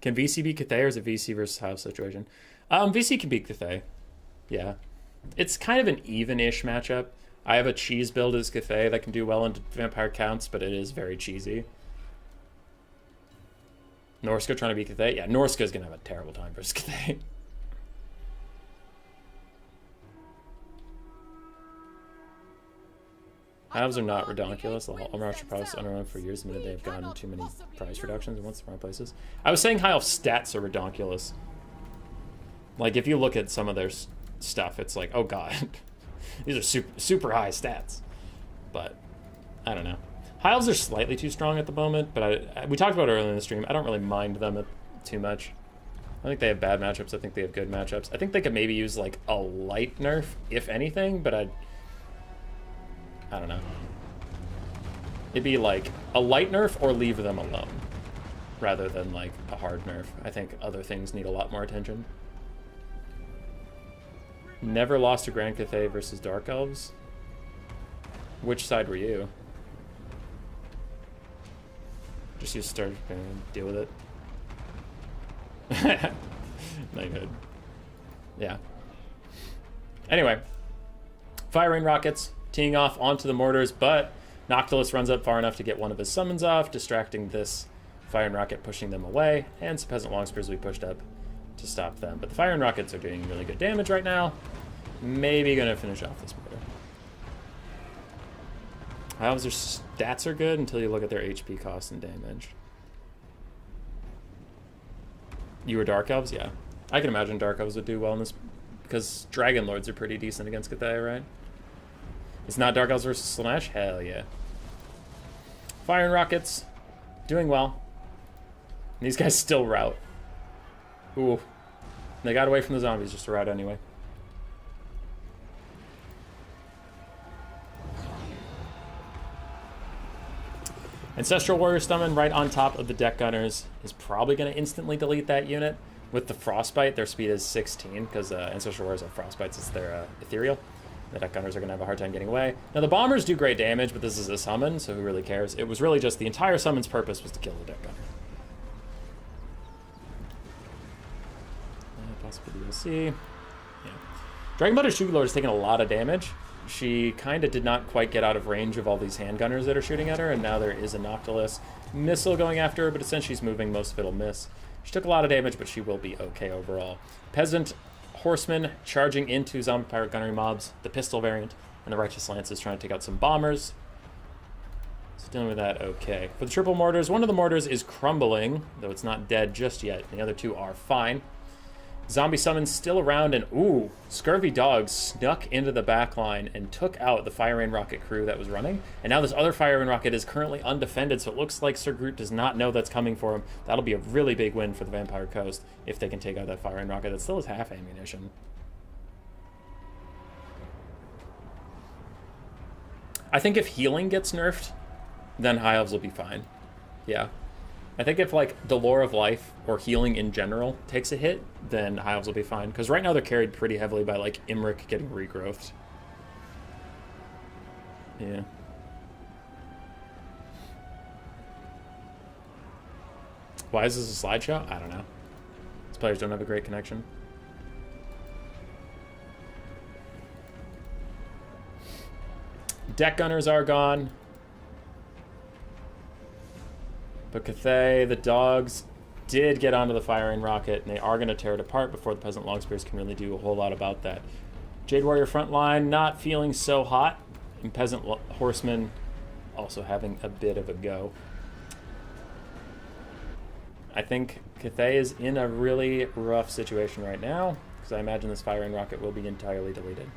Speaker 1: Can VC beat Cathay, or is it VC versus House situation? VC can beat Cathay. Yeah. It's kind of an even-ish matchup. I have a cheese build as Cathay that can do well into Vampire Counts, but it is very cheesy. Norska trying to beat Cathay? Yeah, Norska's going to have a terrible time versus Cathay. Halves are not redonkulous. The Hallmarks are probably underrun for years, the minute they've gotten too many price reductions in once the wrong places. I was saying high elf stats are redonkulous. Like, if you look at some of their stuff, it's like, oh god, these are super high stats. But, I don't know. High elves are slightly too strong at the moment, but we talked about it earlier in the stream. I don't really mind them too much. I think they have bad matchups. I think they have good matchups. I think they could maybe use, like, a light nerf, if anything, but I don't know. It'd be like a light nerf or leave them alone rather than like a hard nerf. I think other things need a lot more attention. Never lost to Grand Cathay versus Dark Elves. Which side were you? Just you start deal with it. Not good. Yeah. Anyway. Firing rockets. Teeing off onto the mortars, but Noctilus runs up far enough to get one of his summons off, distracting this fire and rocket, pushing them away, and some peasant longspears will be pushed up to stop them. But the fire and rockets are doing really good damage right now. Maybe gonna finish off this mortar. Elves, their stats are good until you look at their HP cost and damage. You were Dark Elves? Yeah. I can imagine Dark Elves would do well in this, because Dragon Lords are pretty decent against Cathay, right? It's not Dark Elves versus Slaanesh? Hell yeah. Fire and rockets. Doing well. And these guys still rout. Ooh. They got away from the zombies just to rout anyway. Ancestral Warrior Summon right on top of the Deck Gunners is probably going to instantly delete that unit. With the Frostbite, their speed is 16, because Ancestral Warriors have Frostbites, it's their Ethereal. The Deck Gunners are going to have a hard time getting away. Now, the Bombers do great damage, but this is a summon, so who really cares? It was really just the entire summon's purpose was to kill the Deck Gunner. Possible DLC. Yeah. Dragonblood Shugalord is taking a lot of damage. She kind of did not quite get out of range of all these handgunners that are shooting at her, and now there is a Noctilus missile going after her, but since she's moving, most of it'll miss. She took a lot of damage, but she will be okay overall. Peasant Horsemen charging into Zombie Pirate Gunnery mobs, the pistol variant, and the Righteous Lance is trying to take out some bombers. So dealing with that okay. For the triple mortars, one of the mortars is crumbling, though it's not dead just yet. The other two are fine. Zombie summons still around, and ooh, Scurvy Dog snuck into the back line and took out the Fire Rain Rocket crew that was running. And now this other Fire Rain Rocket is currently undefended, so it looks like Sir Groot does not know that's coming for him. That'll be a really big win for the Vampire Coast if they can take out that Fire Rain Rocket that still has half ammunition. I think if healing gets nerfed, then High Elves will be fine. Yeah. I think if, like, the Lore of Life or healing in general takes a hit, then High Elves will be fine. Because right now they're carried pretty heavily by, like, Imric getting regrowth. Yeah. Why is this a slideshow? I don't know. These players don't have a great connection. Deck Gunners are gone. But Cathay, the dogs, did get onto the firing rocket, and they are going to tear it apart before the Peasant Longspears can really do a whole lot about that. Jade Warrior frontline not feeling so hot, and Peasant Horsemen also having a bit of a go. I think Cathay is in a really rough situation right now, because I imagine this firing rocket will be entirely deleted.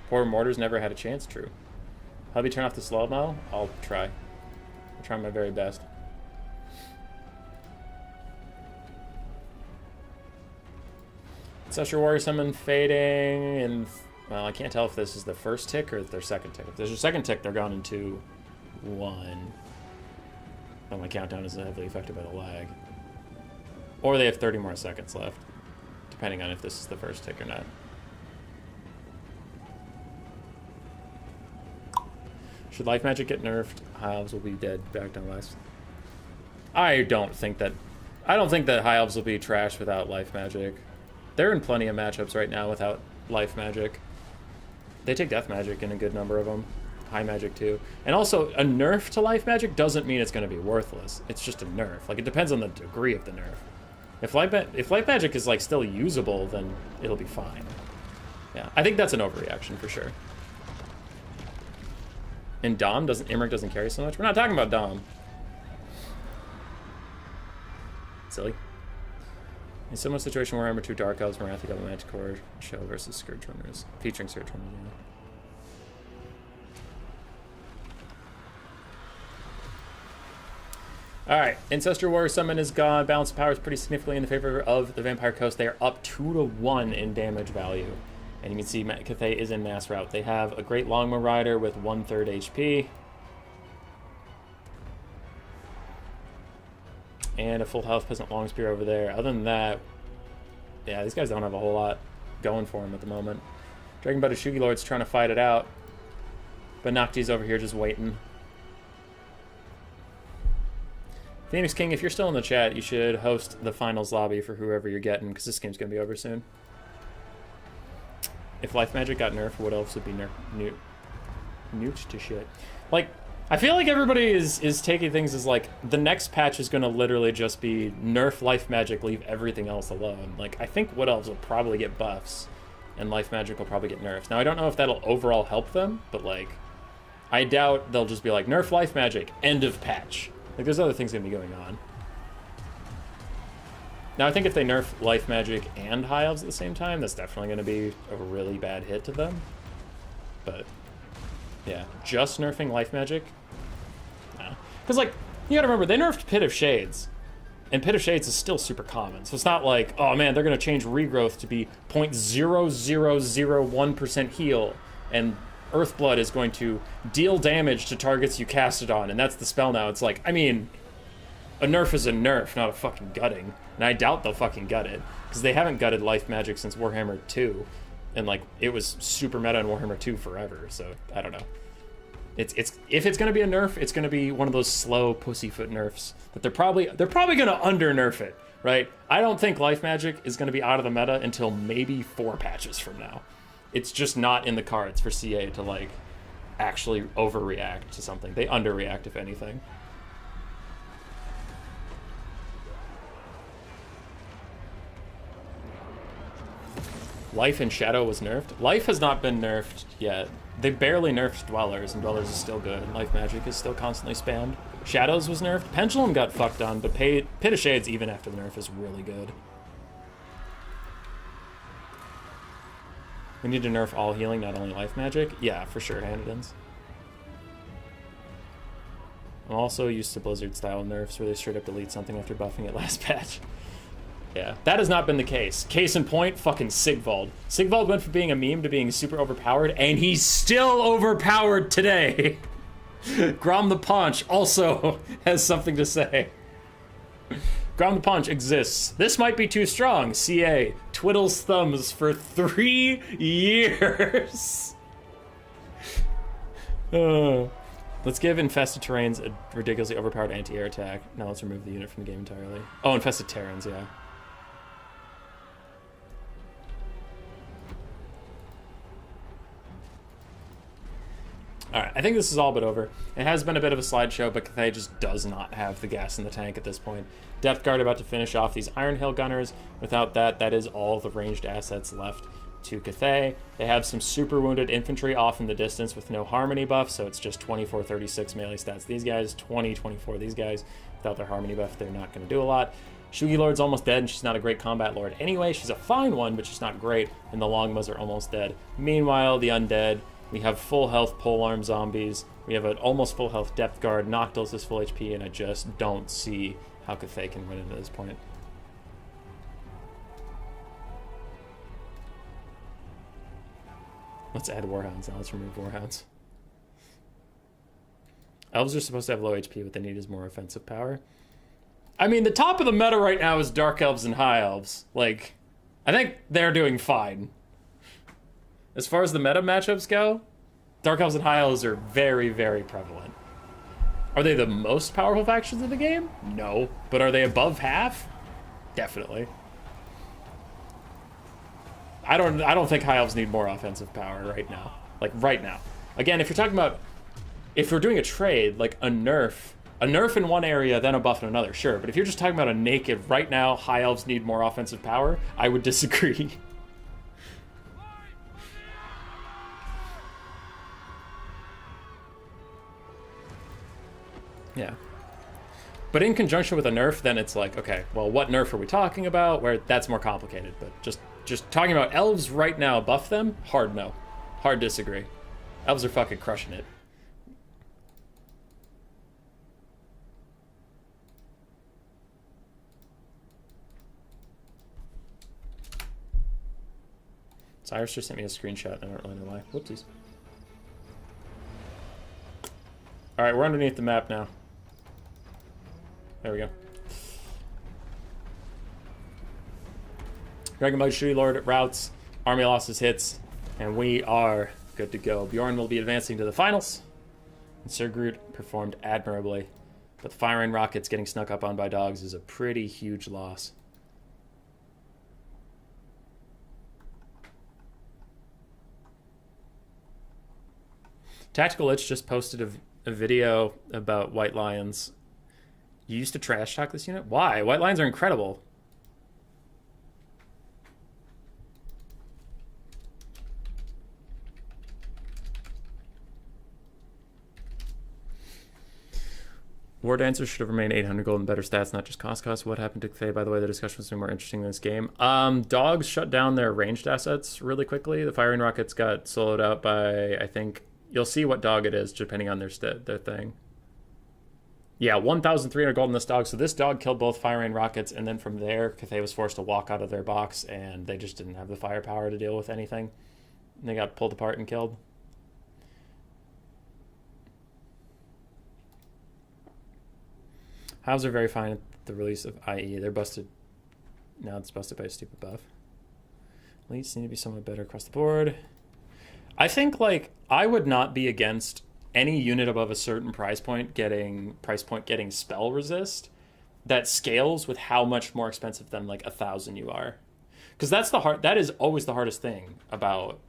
Speaker 1: Poor Mortars never had a chance, true. Hubby, turn off the slow now? I'll try. I'll try my very best. Ancestral Warrior Summon fading, and well, I can't tell if this is the first tick or their second tick. If there's a second tick, they're gone in 2, 1. But my countdown is heavily affected by the lag. Or they have 30 more seconds left, depending on if this is the first tick or not. Should life magic get nerfed? High elves will be dead back down west. I don't think that high elves will be trash without life magic. They're in plenty of matchups right now without life magic. They take death magic in a good number of them. High magic too. And also, a nerf to life magic doesn't mean it's going to be worthless. It's just a nerf. Like, it depends on the degree of the nerf. If life magic is, like, still usable, then it'll be fine. Yeah, I think that's an overreaction for sure. And Imrik doesn't carry so much? We're not talking about Dom. Silly. In similar situation, Warhammer 2 Dark Elves, Marathi Double Manticore show versus Scourge Runners. Featuring Scourge Runners, yeah. Alright, Ancestral Warrior Summon is gone. Balance of power is pretty significantly in the favor of the Vampire Coast. They are up 2 to 1 in damage value. And you can see Cathay is in mass route. They have a great Longbow Rider with 1/3 HP. And a full health Peasant Longspear over there. Other than that, yeah, these guys don't have a whole lot going for them at the moment. Dragon Butter Shugi Lord's trying to fight it out. But Nocti's over here just waiting. Phoenix King, if you're still in the chat, you should host the finals lobby for whoever you're getting, because this game's going to be over soon. If life magic got nerfed, what else would be nuked to shit? Like, I feel like everybody is taking things as like, the next patch is going to literally just be nerf life magic, leave everything else alone. Like, I think Wood Elves will probably get buffs, and life magic will probably get nerfs. Now, I don't know if that'll overall help them, but like, I doubt they'll just be like, nerf life magic, end of patch. Like, there's other things going to be going on. Now, I think if they nerf life magic and high elves at the same time, that's definitely going to be a really bad hit to them. But, yeah, just nerfing life magic? No. Because, like, you gotta remember, they nerfed Pit of Shades. And Pit of Shades is still super common. So it's not like, oh man, they're going to change regrowth to be 0.0001% heal. And Earthblood is going to deal damage to targets you cast it on. And that's the spell now. It's like, I mean, a nerf is a nerf, not a fucking gutting. And I doubt they'll fucking gut it. Because they haven't gutted life magic since Warhammer 2. And, like, it was super meta in Warhammer 2 forever. So, I don't know. If it's going to be a nerf, it's going to be one of those slow pussyfoot nerfs. That they're probably going to under-nerf it, right? I don't think life magic is going to be out of the meta until maybe 4 patches from now. It's just not in the cards for CA to, like, actually overreact to something. They underreact, if anything. Life and Shadow was nerfed. Life has not been nerfed yet. They barely nerfed Dwellers, and Dwellers is still good. Life magic is still constantly spammed. Shadows was nerfed. Pendulum got fucked on, but Pit of Shades, even after the nerf, is really good. We need to nerf all healing, not only life magic. Yeah, for sure, Hanadins. I'm also used to Blizzard-style nerfs where they straight up delete something after buffing it last patch. Yeah, that has not been the case. Case in point, fucking Sigvald. Sigvald went from being a meme to being super overpowered, and he's still overpowered today. Grom the Paunch also has something to say. Grom the Paunch exists. This might be too strong. CA twiddles thumbs for 3 years. Let's give Infested Terrains a ridiculously overpowered anti-air attack. Now let's remove the unit from the game entirely. Oh, Infested Terrans, yeah. Alright, I think this is all but over. It has been a bit of a slideshow, but Cathay just does not have the gas in the tank at this point. Depth Guard about to finish off these Iron Hill Gunners. Without that, that is all the ranged assets left. to Cathay. They have some super wounded infantry off in the distance with no harmony buff, so it's just 24-36 melee stats. These guys, 20-24. These guys, without their harmony buff, they're not going to do a lot. Shugi Lord's almost dead, and she's not a great combat lord anyway. She's a fine one, but she's not great, and the Longmas are almost dead. Meanwhile, the undead, we have full health polearm zombies. We have an almost full health depth guard. Noctilus is full HP, and I just don't see how Cathay can win at this point. Let's add Warhounds now. Let's remove Warhounds. Elves are supposed to have low HP. What they need is more offensive power. I mean, the top of the meta right now is Dark Elves and High Elves. Like, I think they're doing fine. As far as the meta matchups go, Dark Elves and High Elves are very, very prevalent. Are they the most powerful factions in the game? No. But are they above half? Definitely. I don't think High Elves need more offensive power right now. Like, right now. Again, if you're talking about... If we're doing a trade, like a nerf in one area, then a buff in another, sure. But if you're just talking about a naked, right now, High Elves need more offensive power, I would disagree. Yeah. But in conjunction with a nerf, then it's like, okay, well, what nerf are we talking about? Where that's more complicated. But just talking about elves right now, buff them? Hard no. Hard disagree. Elves are fucking crushing it. Cyrus just sent me a screenshot. I don't really know why. Whoopsies. Alright, we're underneath the map now. There we go. Dragon Mode, Shuri Lord, routes, army losses, hits, and we are good to go. Bjorn will be advancing to the finals. And Sir Groot performed admirably. But the firing rockets getting snuck up on by dogs is a pretty huge loss. Tactical Itch just posted a video about White Lions. You used to trash talk this unit? Why? White Lions are incredible. War Dancers should have remained 800 gold and better stats, not just cost. What happened to Thay? By the way, the discussion was more interesting in this game. Dogs shut down their ranged assets really quickly. The firing rockets got soloed out by, I think... You'll see what dog it is, depending on their thing. Yeah, 1,300 gold in this dog. So this dog killed both firing rockets, and then from there, Cathay was forced to walk out of their box, and they just didn't have the firepower to deal with anything. And they got pulled apart and killed. Hows are very fine at the release of IE. They're busted. Now it's busted by a stupid buff. Elites need to be somewhat better across the board. I think, like, I would not be against any unit above a certain price point getting spell resist that scales with how much more expensive than, like, 1,000 you are. Because that is always the hardest thing about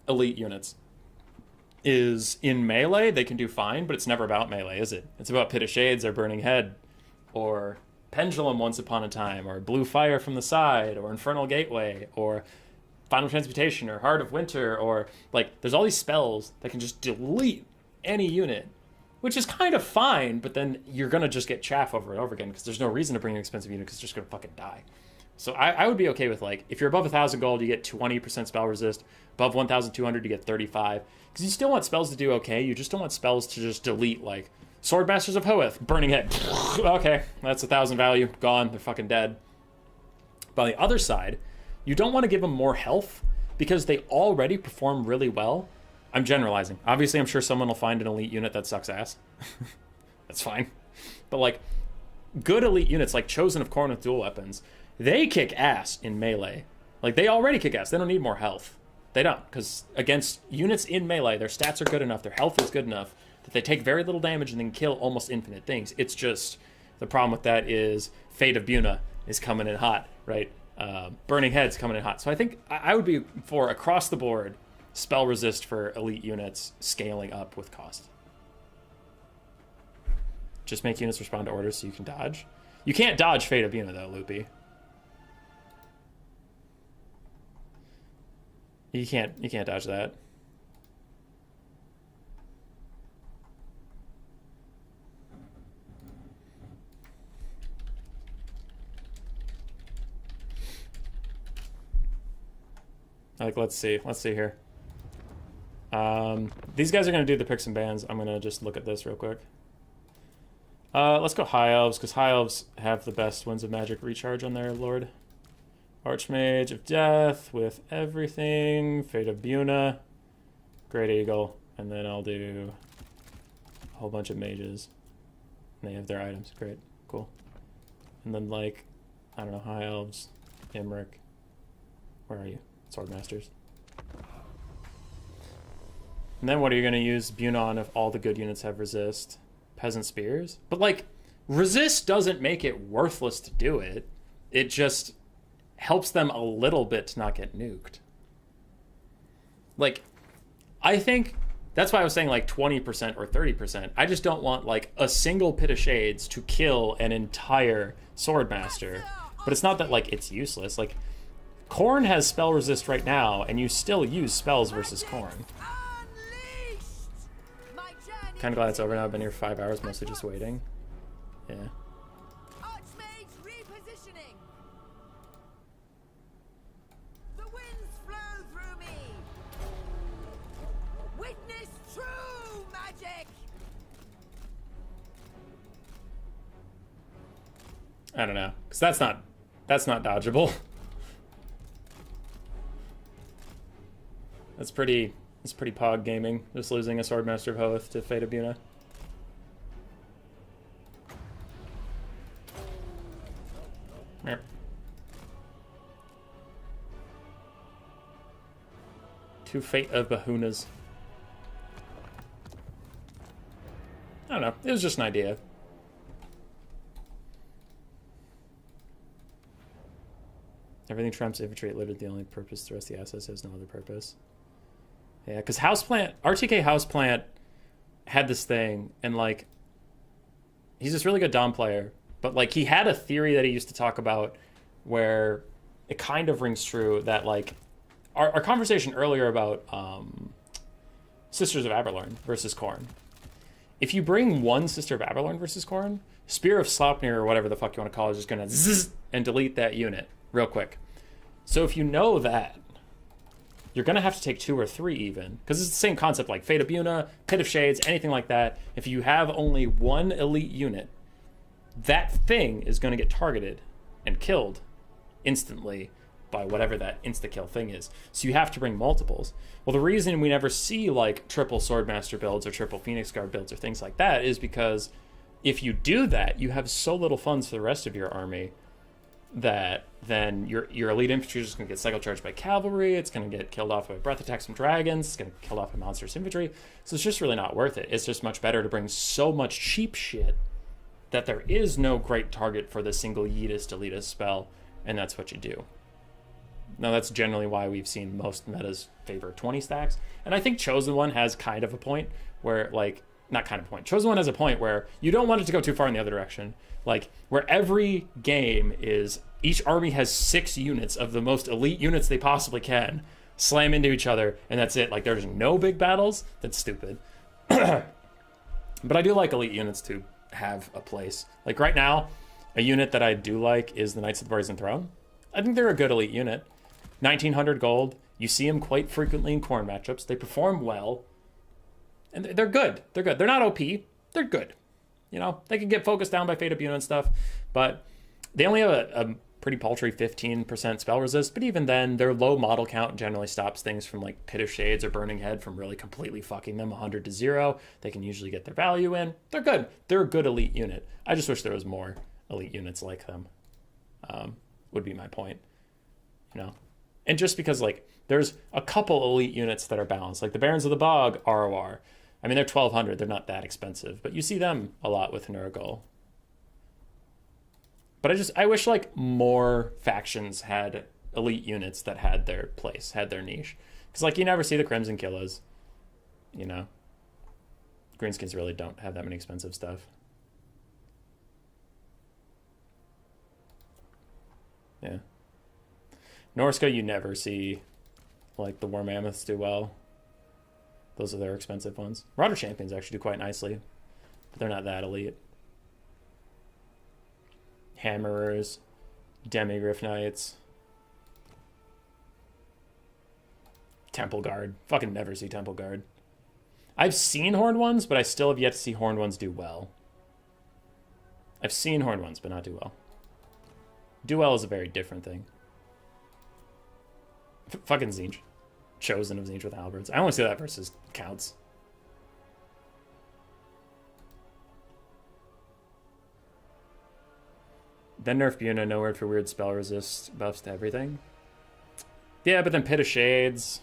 Speaker 1: elite units. Is in melee, they can do fine, but it's never about melee, is it? It's about Pit of Shades or Burning Head or Pendulum Once Upon a Time or Blue Fire from the Side or Infernal Gateway or Final Transmutation or Heart of Winter, or like there's all these spells that can just delete any unit, which is kind of fine, but then you're gonna just get chaff over and over again because there's no reason to bring an expensive unit because it's just gonna fucking die. So I would be okay with, like, if you're above 1,000 gold, you get 20% spell resist. Above 1,200, you get 35. Because you still want spells to do okay. You just don't want spells to just delete, like, Swordmasters of Hoeth, Burning Head. Okay, that's 1,000 value. Gone. They're fucking dead. But on the other side, you don't want to give them more health because they already perform really well. I'm generalizing. Obviously, I'm sure someone will find an elite unit that sucks ass. That's fine. But, like, good elite units, like Chosen of Khorne with dual weapons, they kick ass in melee. Like, they already kick ass. They don't need more health. They don't, because against units in melee, their stats are good enough, their health is good enough, that they take very little damage and then kill almost infinite things. It's just, the problem with that is Fate of Buna is coming in hot, right? Burning Head's coming in hot. So I think I would be for, across the board, spell resist for elite units scaling up with cost. Just make units respond to orders so you can dodge. You can't dodge Fate of Buna, though, Loopy. You can't dodge that. Like, let's see here. These guys are going to do the picks and bans. I'm going to just look at this real quick. Let's go High Elves, because High Elves have the best Winds of Magic recharge on their Lord. Archmage of Death with everything. Fate of Buna. Great Eagle. And then I'll do a whole bunch of mages. And they have their items. Great. Cool. And then, like, I don't know, High Elves. Imric. Where are you? Swordmasters. And then what are you going to use Buna on if all the good units have resist? Peasant Spears? But, like, resist doesn't make it worthless to do it. It just helps them a little bit to not get nuked. Like, I think that's why I was saying, like, 20% or 30%. I just don't want, like, a single Pit of Shades to kill an entire Swordmaster. But it's not that, like, it's useless. Like, Khorne has spell resist right now, and you still use spells versus Khorne. Kind of glad it's over now. I've been here 5 hours, mostly just waiting. Yeah.
Speaker 2: Archmage repositioning. The winds flow through me. Witness true magic.
Speaker 1: I don't know, because that's not dodgeable. That's pretty pog gaming, just losing a Swordmaster of Hoth to Fate of Buna. Yep. Two Fate of Bahunas. I don't know, it was just an idea. Everything trumps infantry, literally the only purpose, the rest of the assets has no other purpose. Yeah, because Houseplant, RTK Houseplant had this thing, and, like, he's this really good Dom player, but, like, he had a theory that he used to talk about where it kind of rings true that, like, our conversation earlier about Sisters of Aberlorn versus Khorne. If you bring one Sister of Aberlorn versus Khorne, Spear of Sleipnir, or whatever the fuck you want to call it, is just going to zzz and delete that unit real quick. So if you know that, you're going to have to take 2 or 3 even. Because it's the same concept like Fate of Buna, Pit of Shades, anything like that. If you have only one elite unit, that thing is going to get targeted and killed instantly by whatever that insta-kill thing is. So you have to bring multiples. Well, the reason we never see, like, triple Swordmaster builds or triple Phoenix Guard builds or things like that is because if you do that, you have so little funds for the rest of your army that then your elite infantry is just going to get cycle charged by cavalry, it's going to get killed off by breath attacks from dragons, it's going to get killed off by monstrous infantry, so it's just really not worth it. It's just much better to bring so much cheap shit that there is no great target for the single elitist spell, and that's what you do. Now that's generally why we've seen most metas favor 20 stacks, and I think Chosen One has kind of a point where, like, not kind of a point. Chosen One has a point where you don't want it to go too far in the other direction. Like, where every game is, each army has 6 units of the most elite units they possibly can, slam into each other, and that's it. Like, there's no big battles. That's stupid. But I do like elite units to have a place. Like, right now, a unit that I do like is the Knights of the Brazen Throne. I think they're a good elite unit. 1900 gold. You see them quite frequently in Khorne matchups. They perform well. And they're good. They're good. They're not OP. They're good. You know, they can get focused down by Fate of Buna and stuff, but they only have a pretty paltry 15% spell resist, but even then, their low model count generally stops things from, like, Pit of Shades or Burning Head from really completely fucking them 100 to 0. They can usually get their value in. They're good. They're a good elite unit. I just wish there was more elite units like them, would be my point, you know? And just because, like, there's a couple elite units that are balanced, like the Barons of the Bog, ROR. I mean, they're 1200, they're not that expensive, but you see them a lot with Nurgle. But I wish, like, more factions had elite units that had their place, had their niche. Because, like, you never see the Crimson Killas, you know? Greenskins really don't have that many expensive stuff. Yeah. Norska, you never see Like the War Mammoths do well. Those are their expensive ones. Marauder Champions actually do quite nicely, but they're not that elite. Hammerers, Demigriff Knights, Temple Guard. Fucking never see Temple Guard. I've seen Horned ones, but I still have yet to see Horned ones do well. I've seen Horned ones, but not do well. Do well is a very different thing. Fucking Zinj. Chosen of Zinj with halberds. I only see that versus counts. Then nerf Buna, no word for weird spell resist buffs to everything. Yeah, but then Pit of Shades.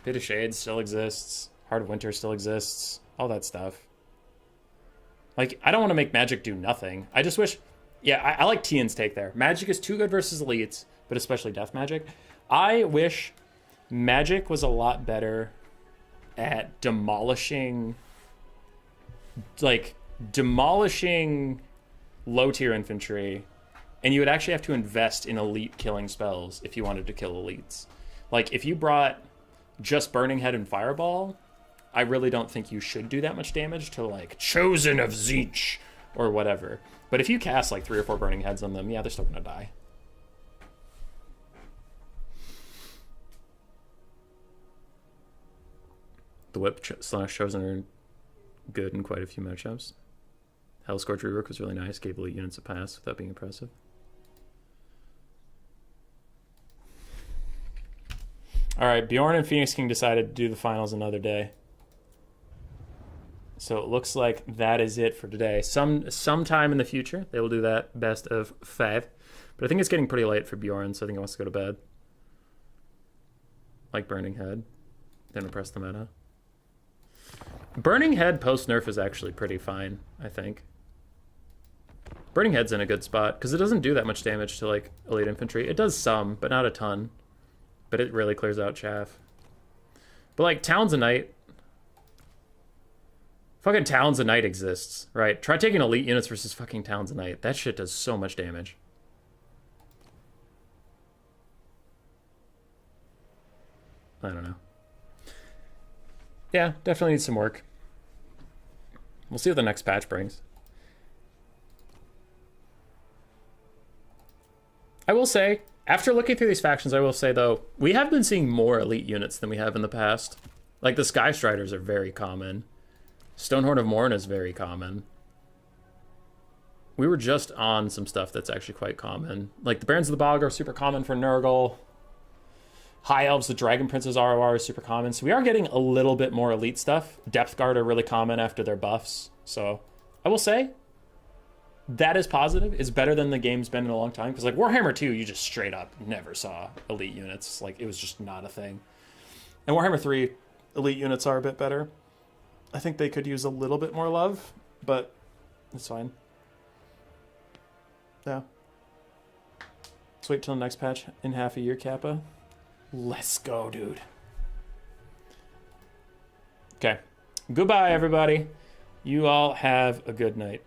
Speaker 1: Pit of Shades still exists. Heart of Winter still exists. All that stuff. Like, I don't want to make Magic do nothing. I just wish... Yeah, I like Tian's take there. Magic is too good versus elites, but especially Death Magic. I wish Magic was a lot better at demolishing... Like, demolishing low-tier infantry, and you would actually have to invest in elite killing spells if you wanted to kill elites. Like, if you brought just Burning Head and Fireball, I really don't think you should do that much damage to, like, Chosen of Zinj or whatever. But if you cast, like, 3 or 4 Burning Heads on them, yeah, they're still gonna die. The Whip / Chosen are good in quite a few matchups. Hellscorch Rework was really nice, gave elite units a pass without being impressive. Alright, Bjorn and Phoenix King decided to do the finals another day. So it looks like that is it for today. Sometime in the future, they will do that best of 5. But I think it's getting pretty late for Bjorn, so I think he wants to go to bed. Like Burning Head. Didn't impress the meta. Burning Head post-nerf is actually pretty fine, I think. Burning Head's in a good spot, because it doesn't do that much damage to, like, elite infantry. It does some, but not a ton. But it really clears out chaff. But, like, Talons of Night... Fucking Talons of Night exists, right? Try taking elite units versus fucking Talons of Night. That shit does so much damage. I don't know. Yeah, definitely needs some work. We'll see what the next patch brings. I will say, after looking through these factions, I will say, though, we have been seeing more elite units than we have in the past. Like, the Sky Striders are very common. Stonehorn of Morn is very common. We were just on some stuff that's actually quite common. Like, the Barons of the Bog are super common for Nurgle. High Elves, the Dragon Prince's ROR is super common. So we are getting a little bit more elite stuff. Depth Guard are really common after their buffs. So I will say, that is positive. It's better than the game's been in a long time. Because, like, Warhammer 2, you just straight up never saw elite units. Like, it was just not a thing. And Warhammer 3, elite units are a bit better. I think they could use a little bit more love, but it's fine. Yeah. Let's wait till the next patch in half a year, Kappa. Let's go, dude. Okay. Goodbye, everybody. You all have a good night.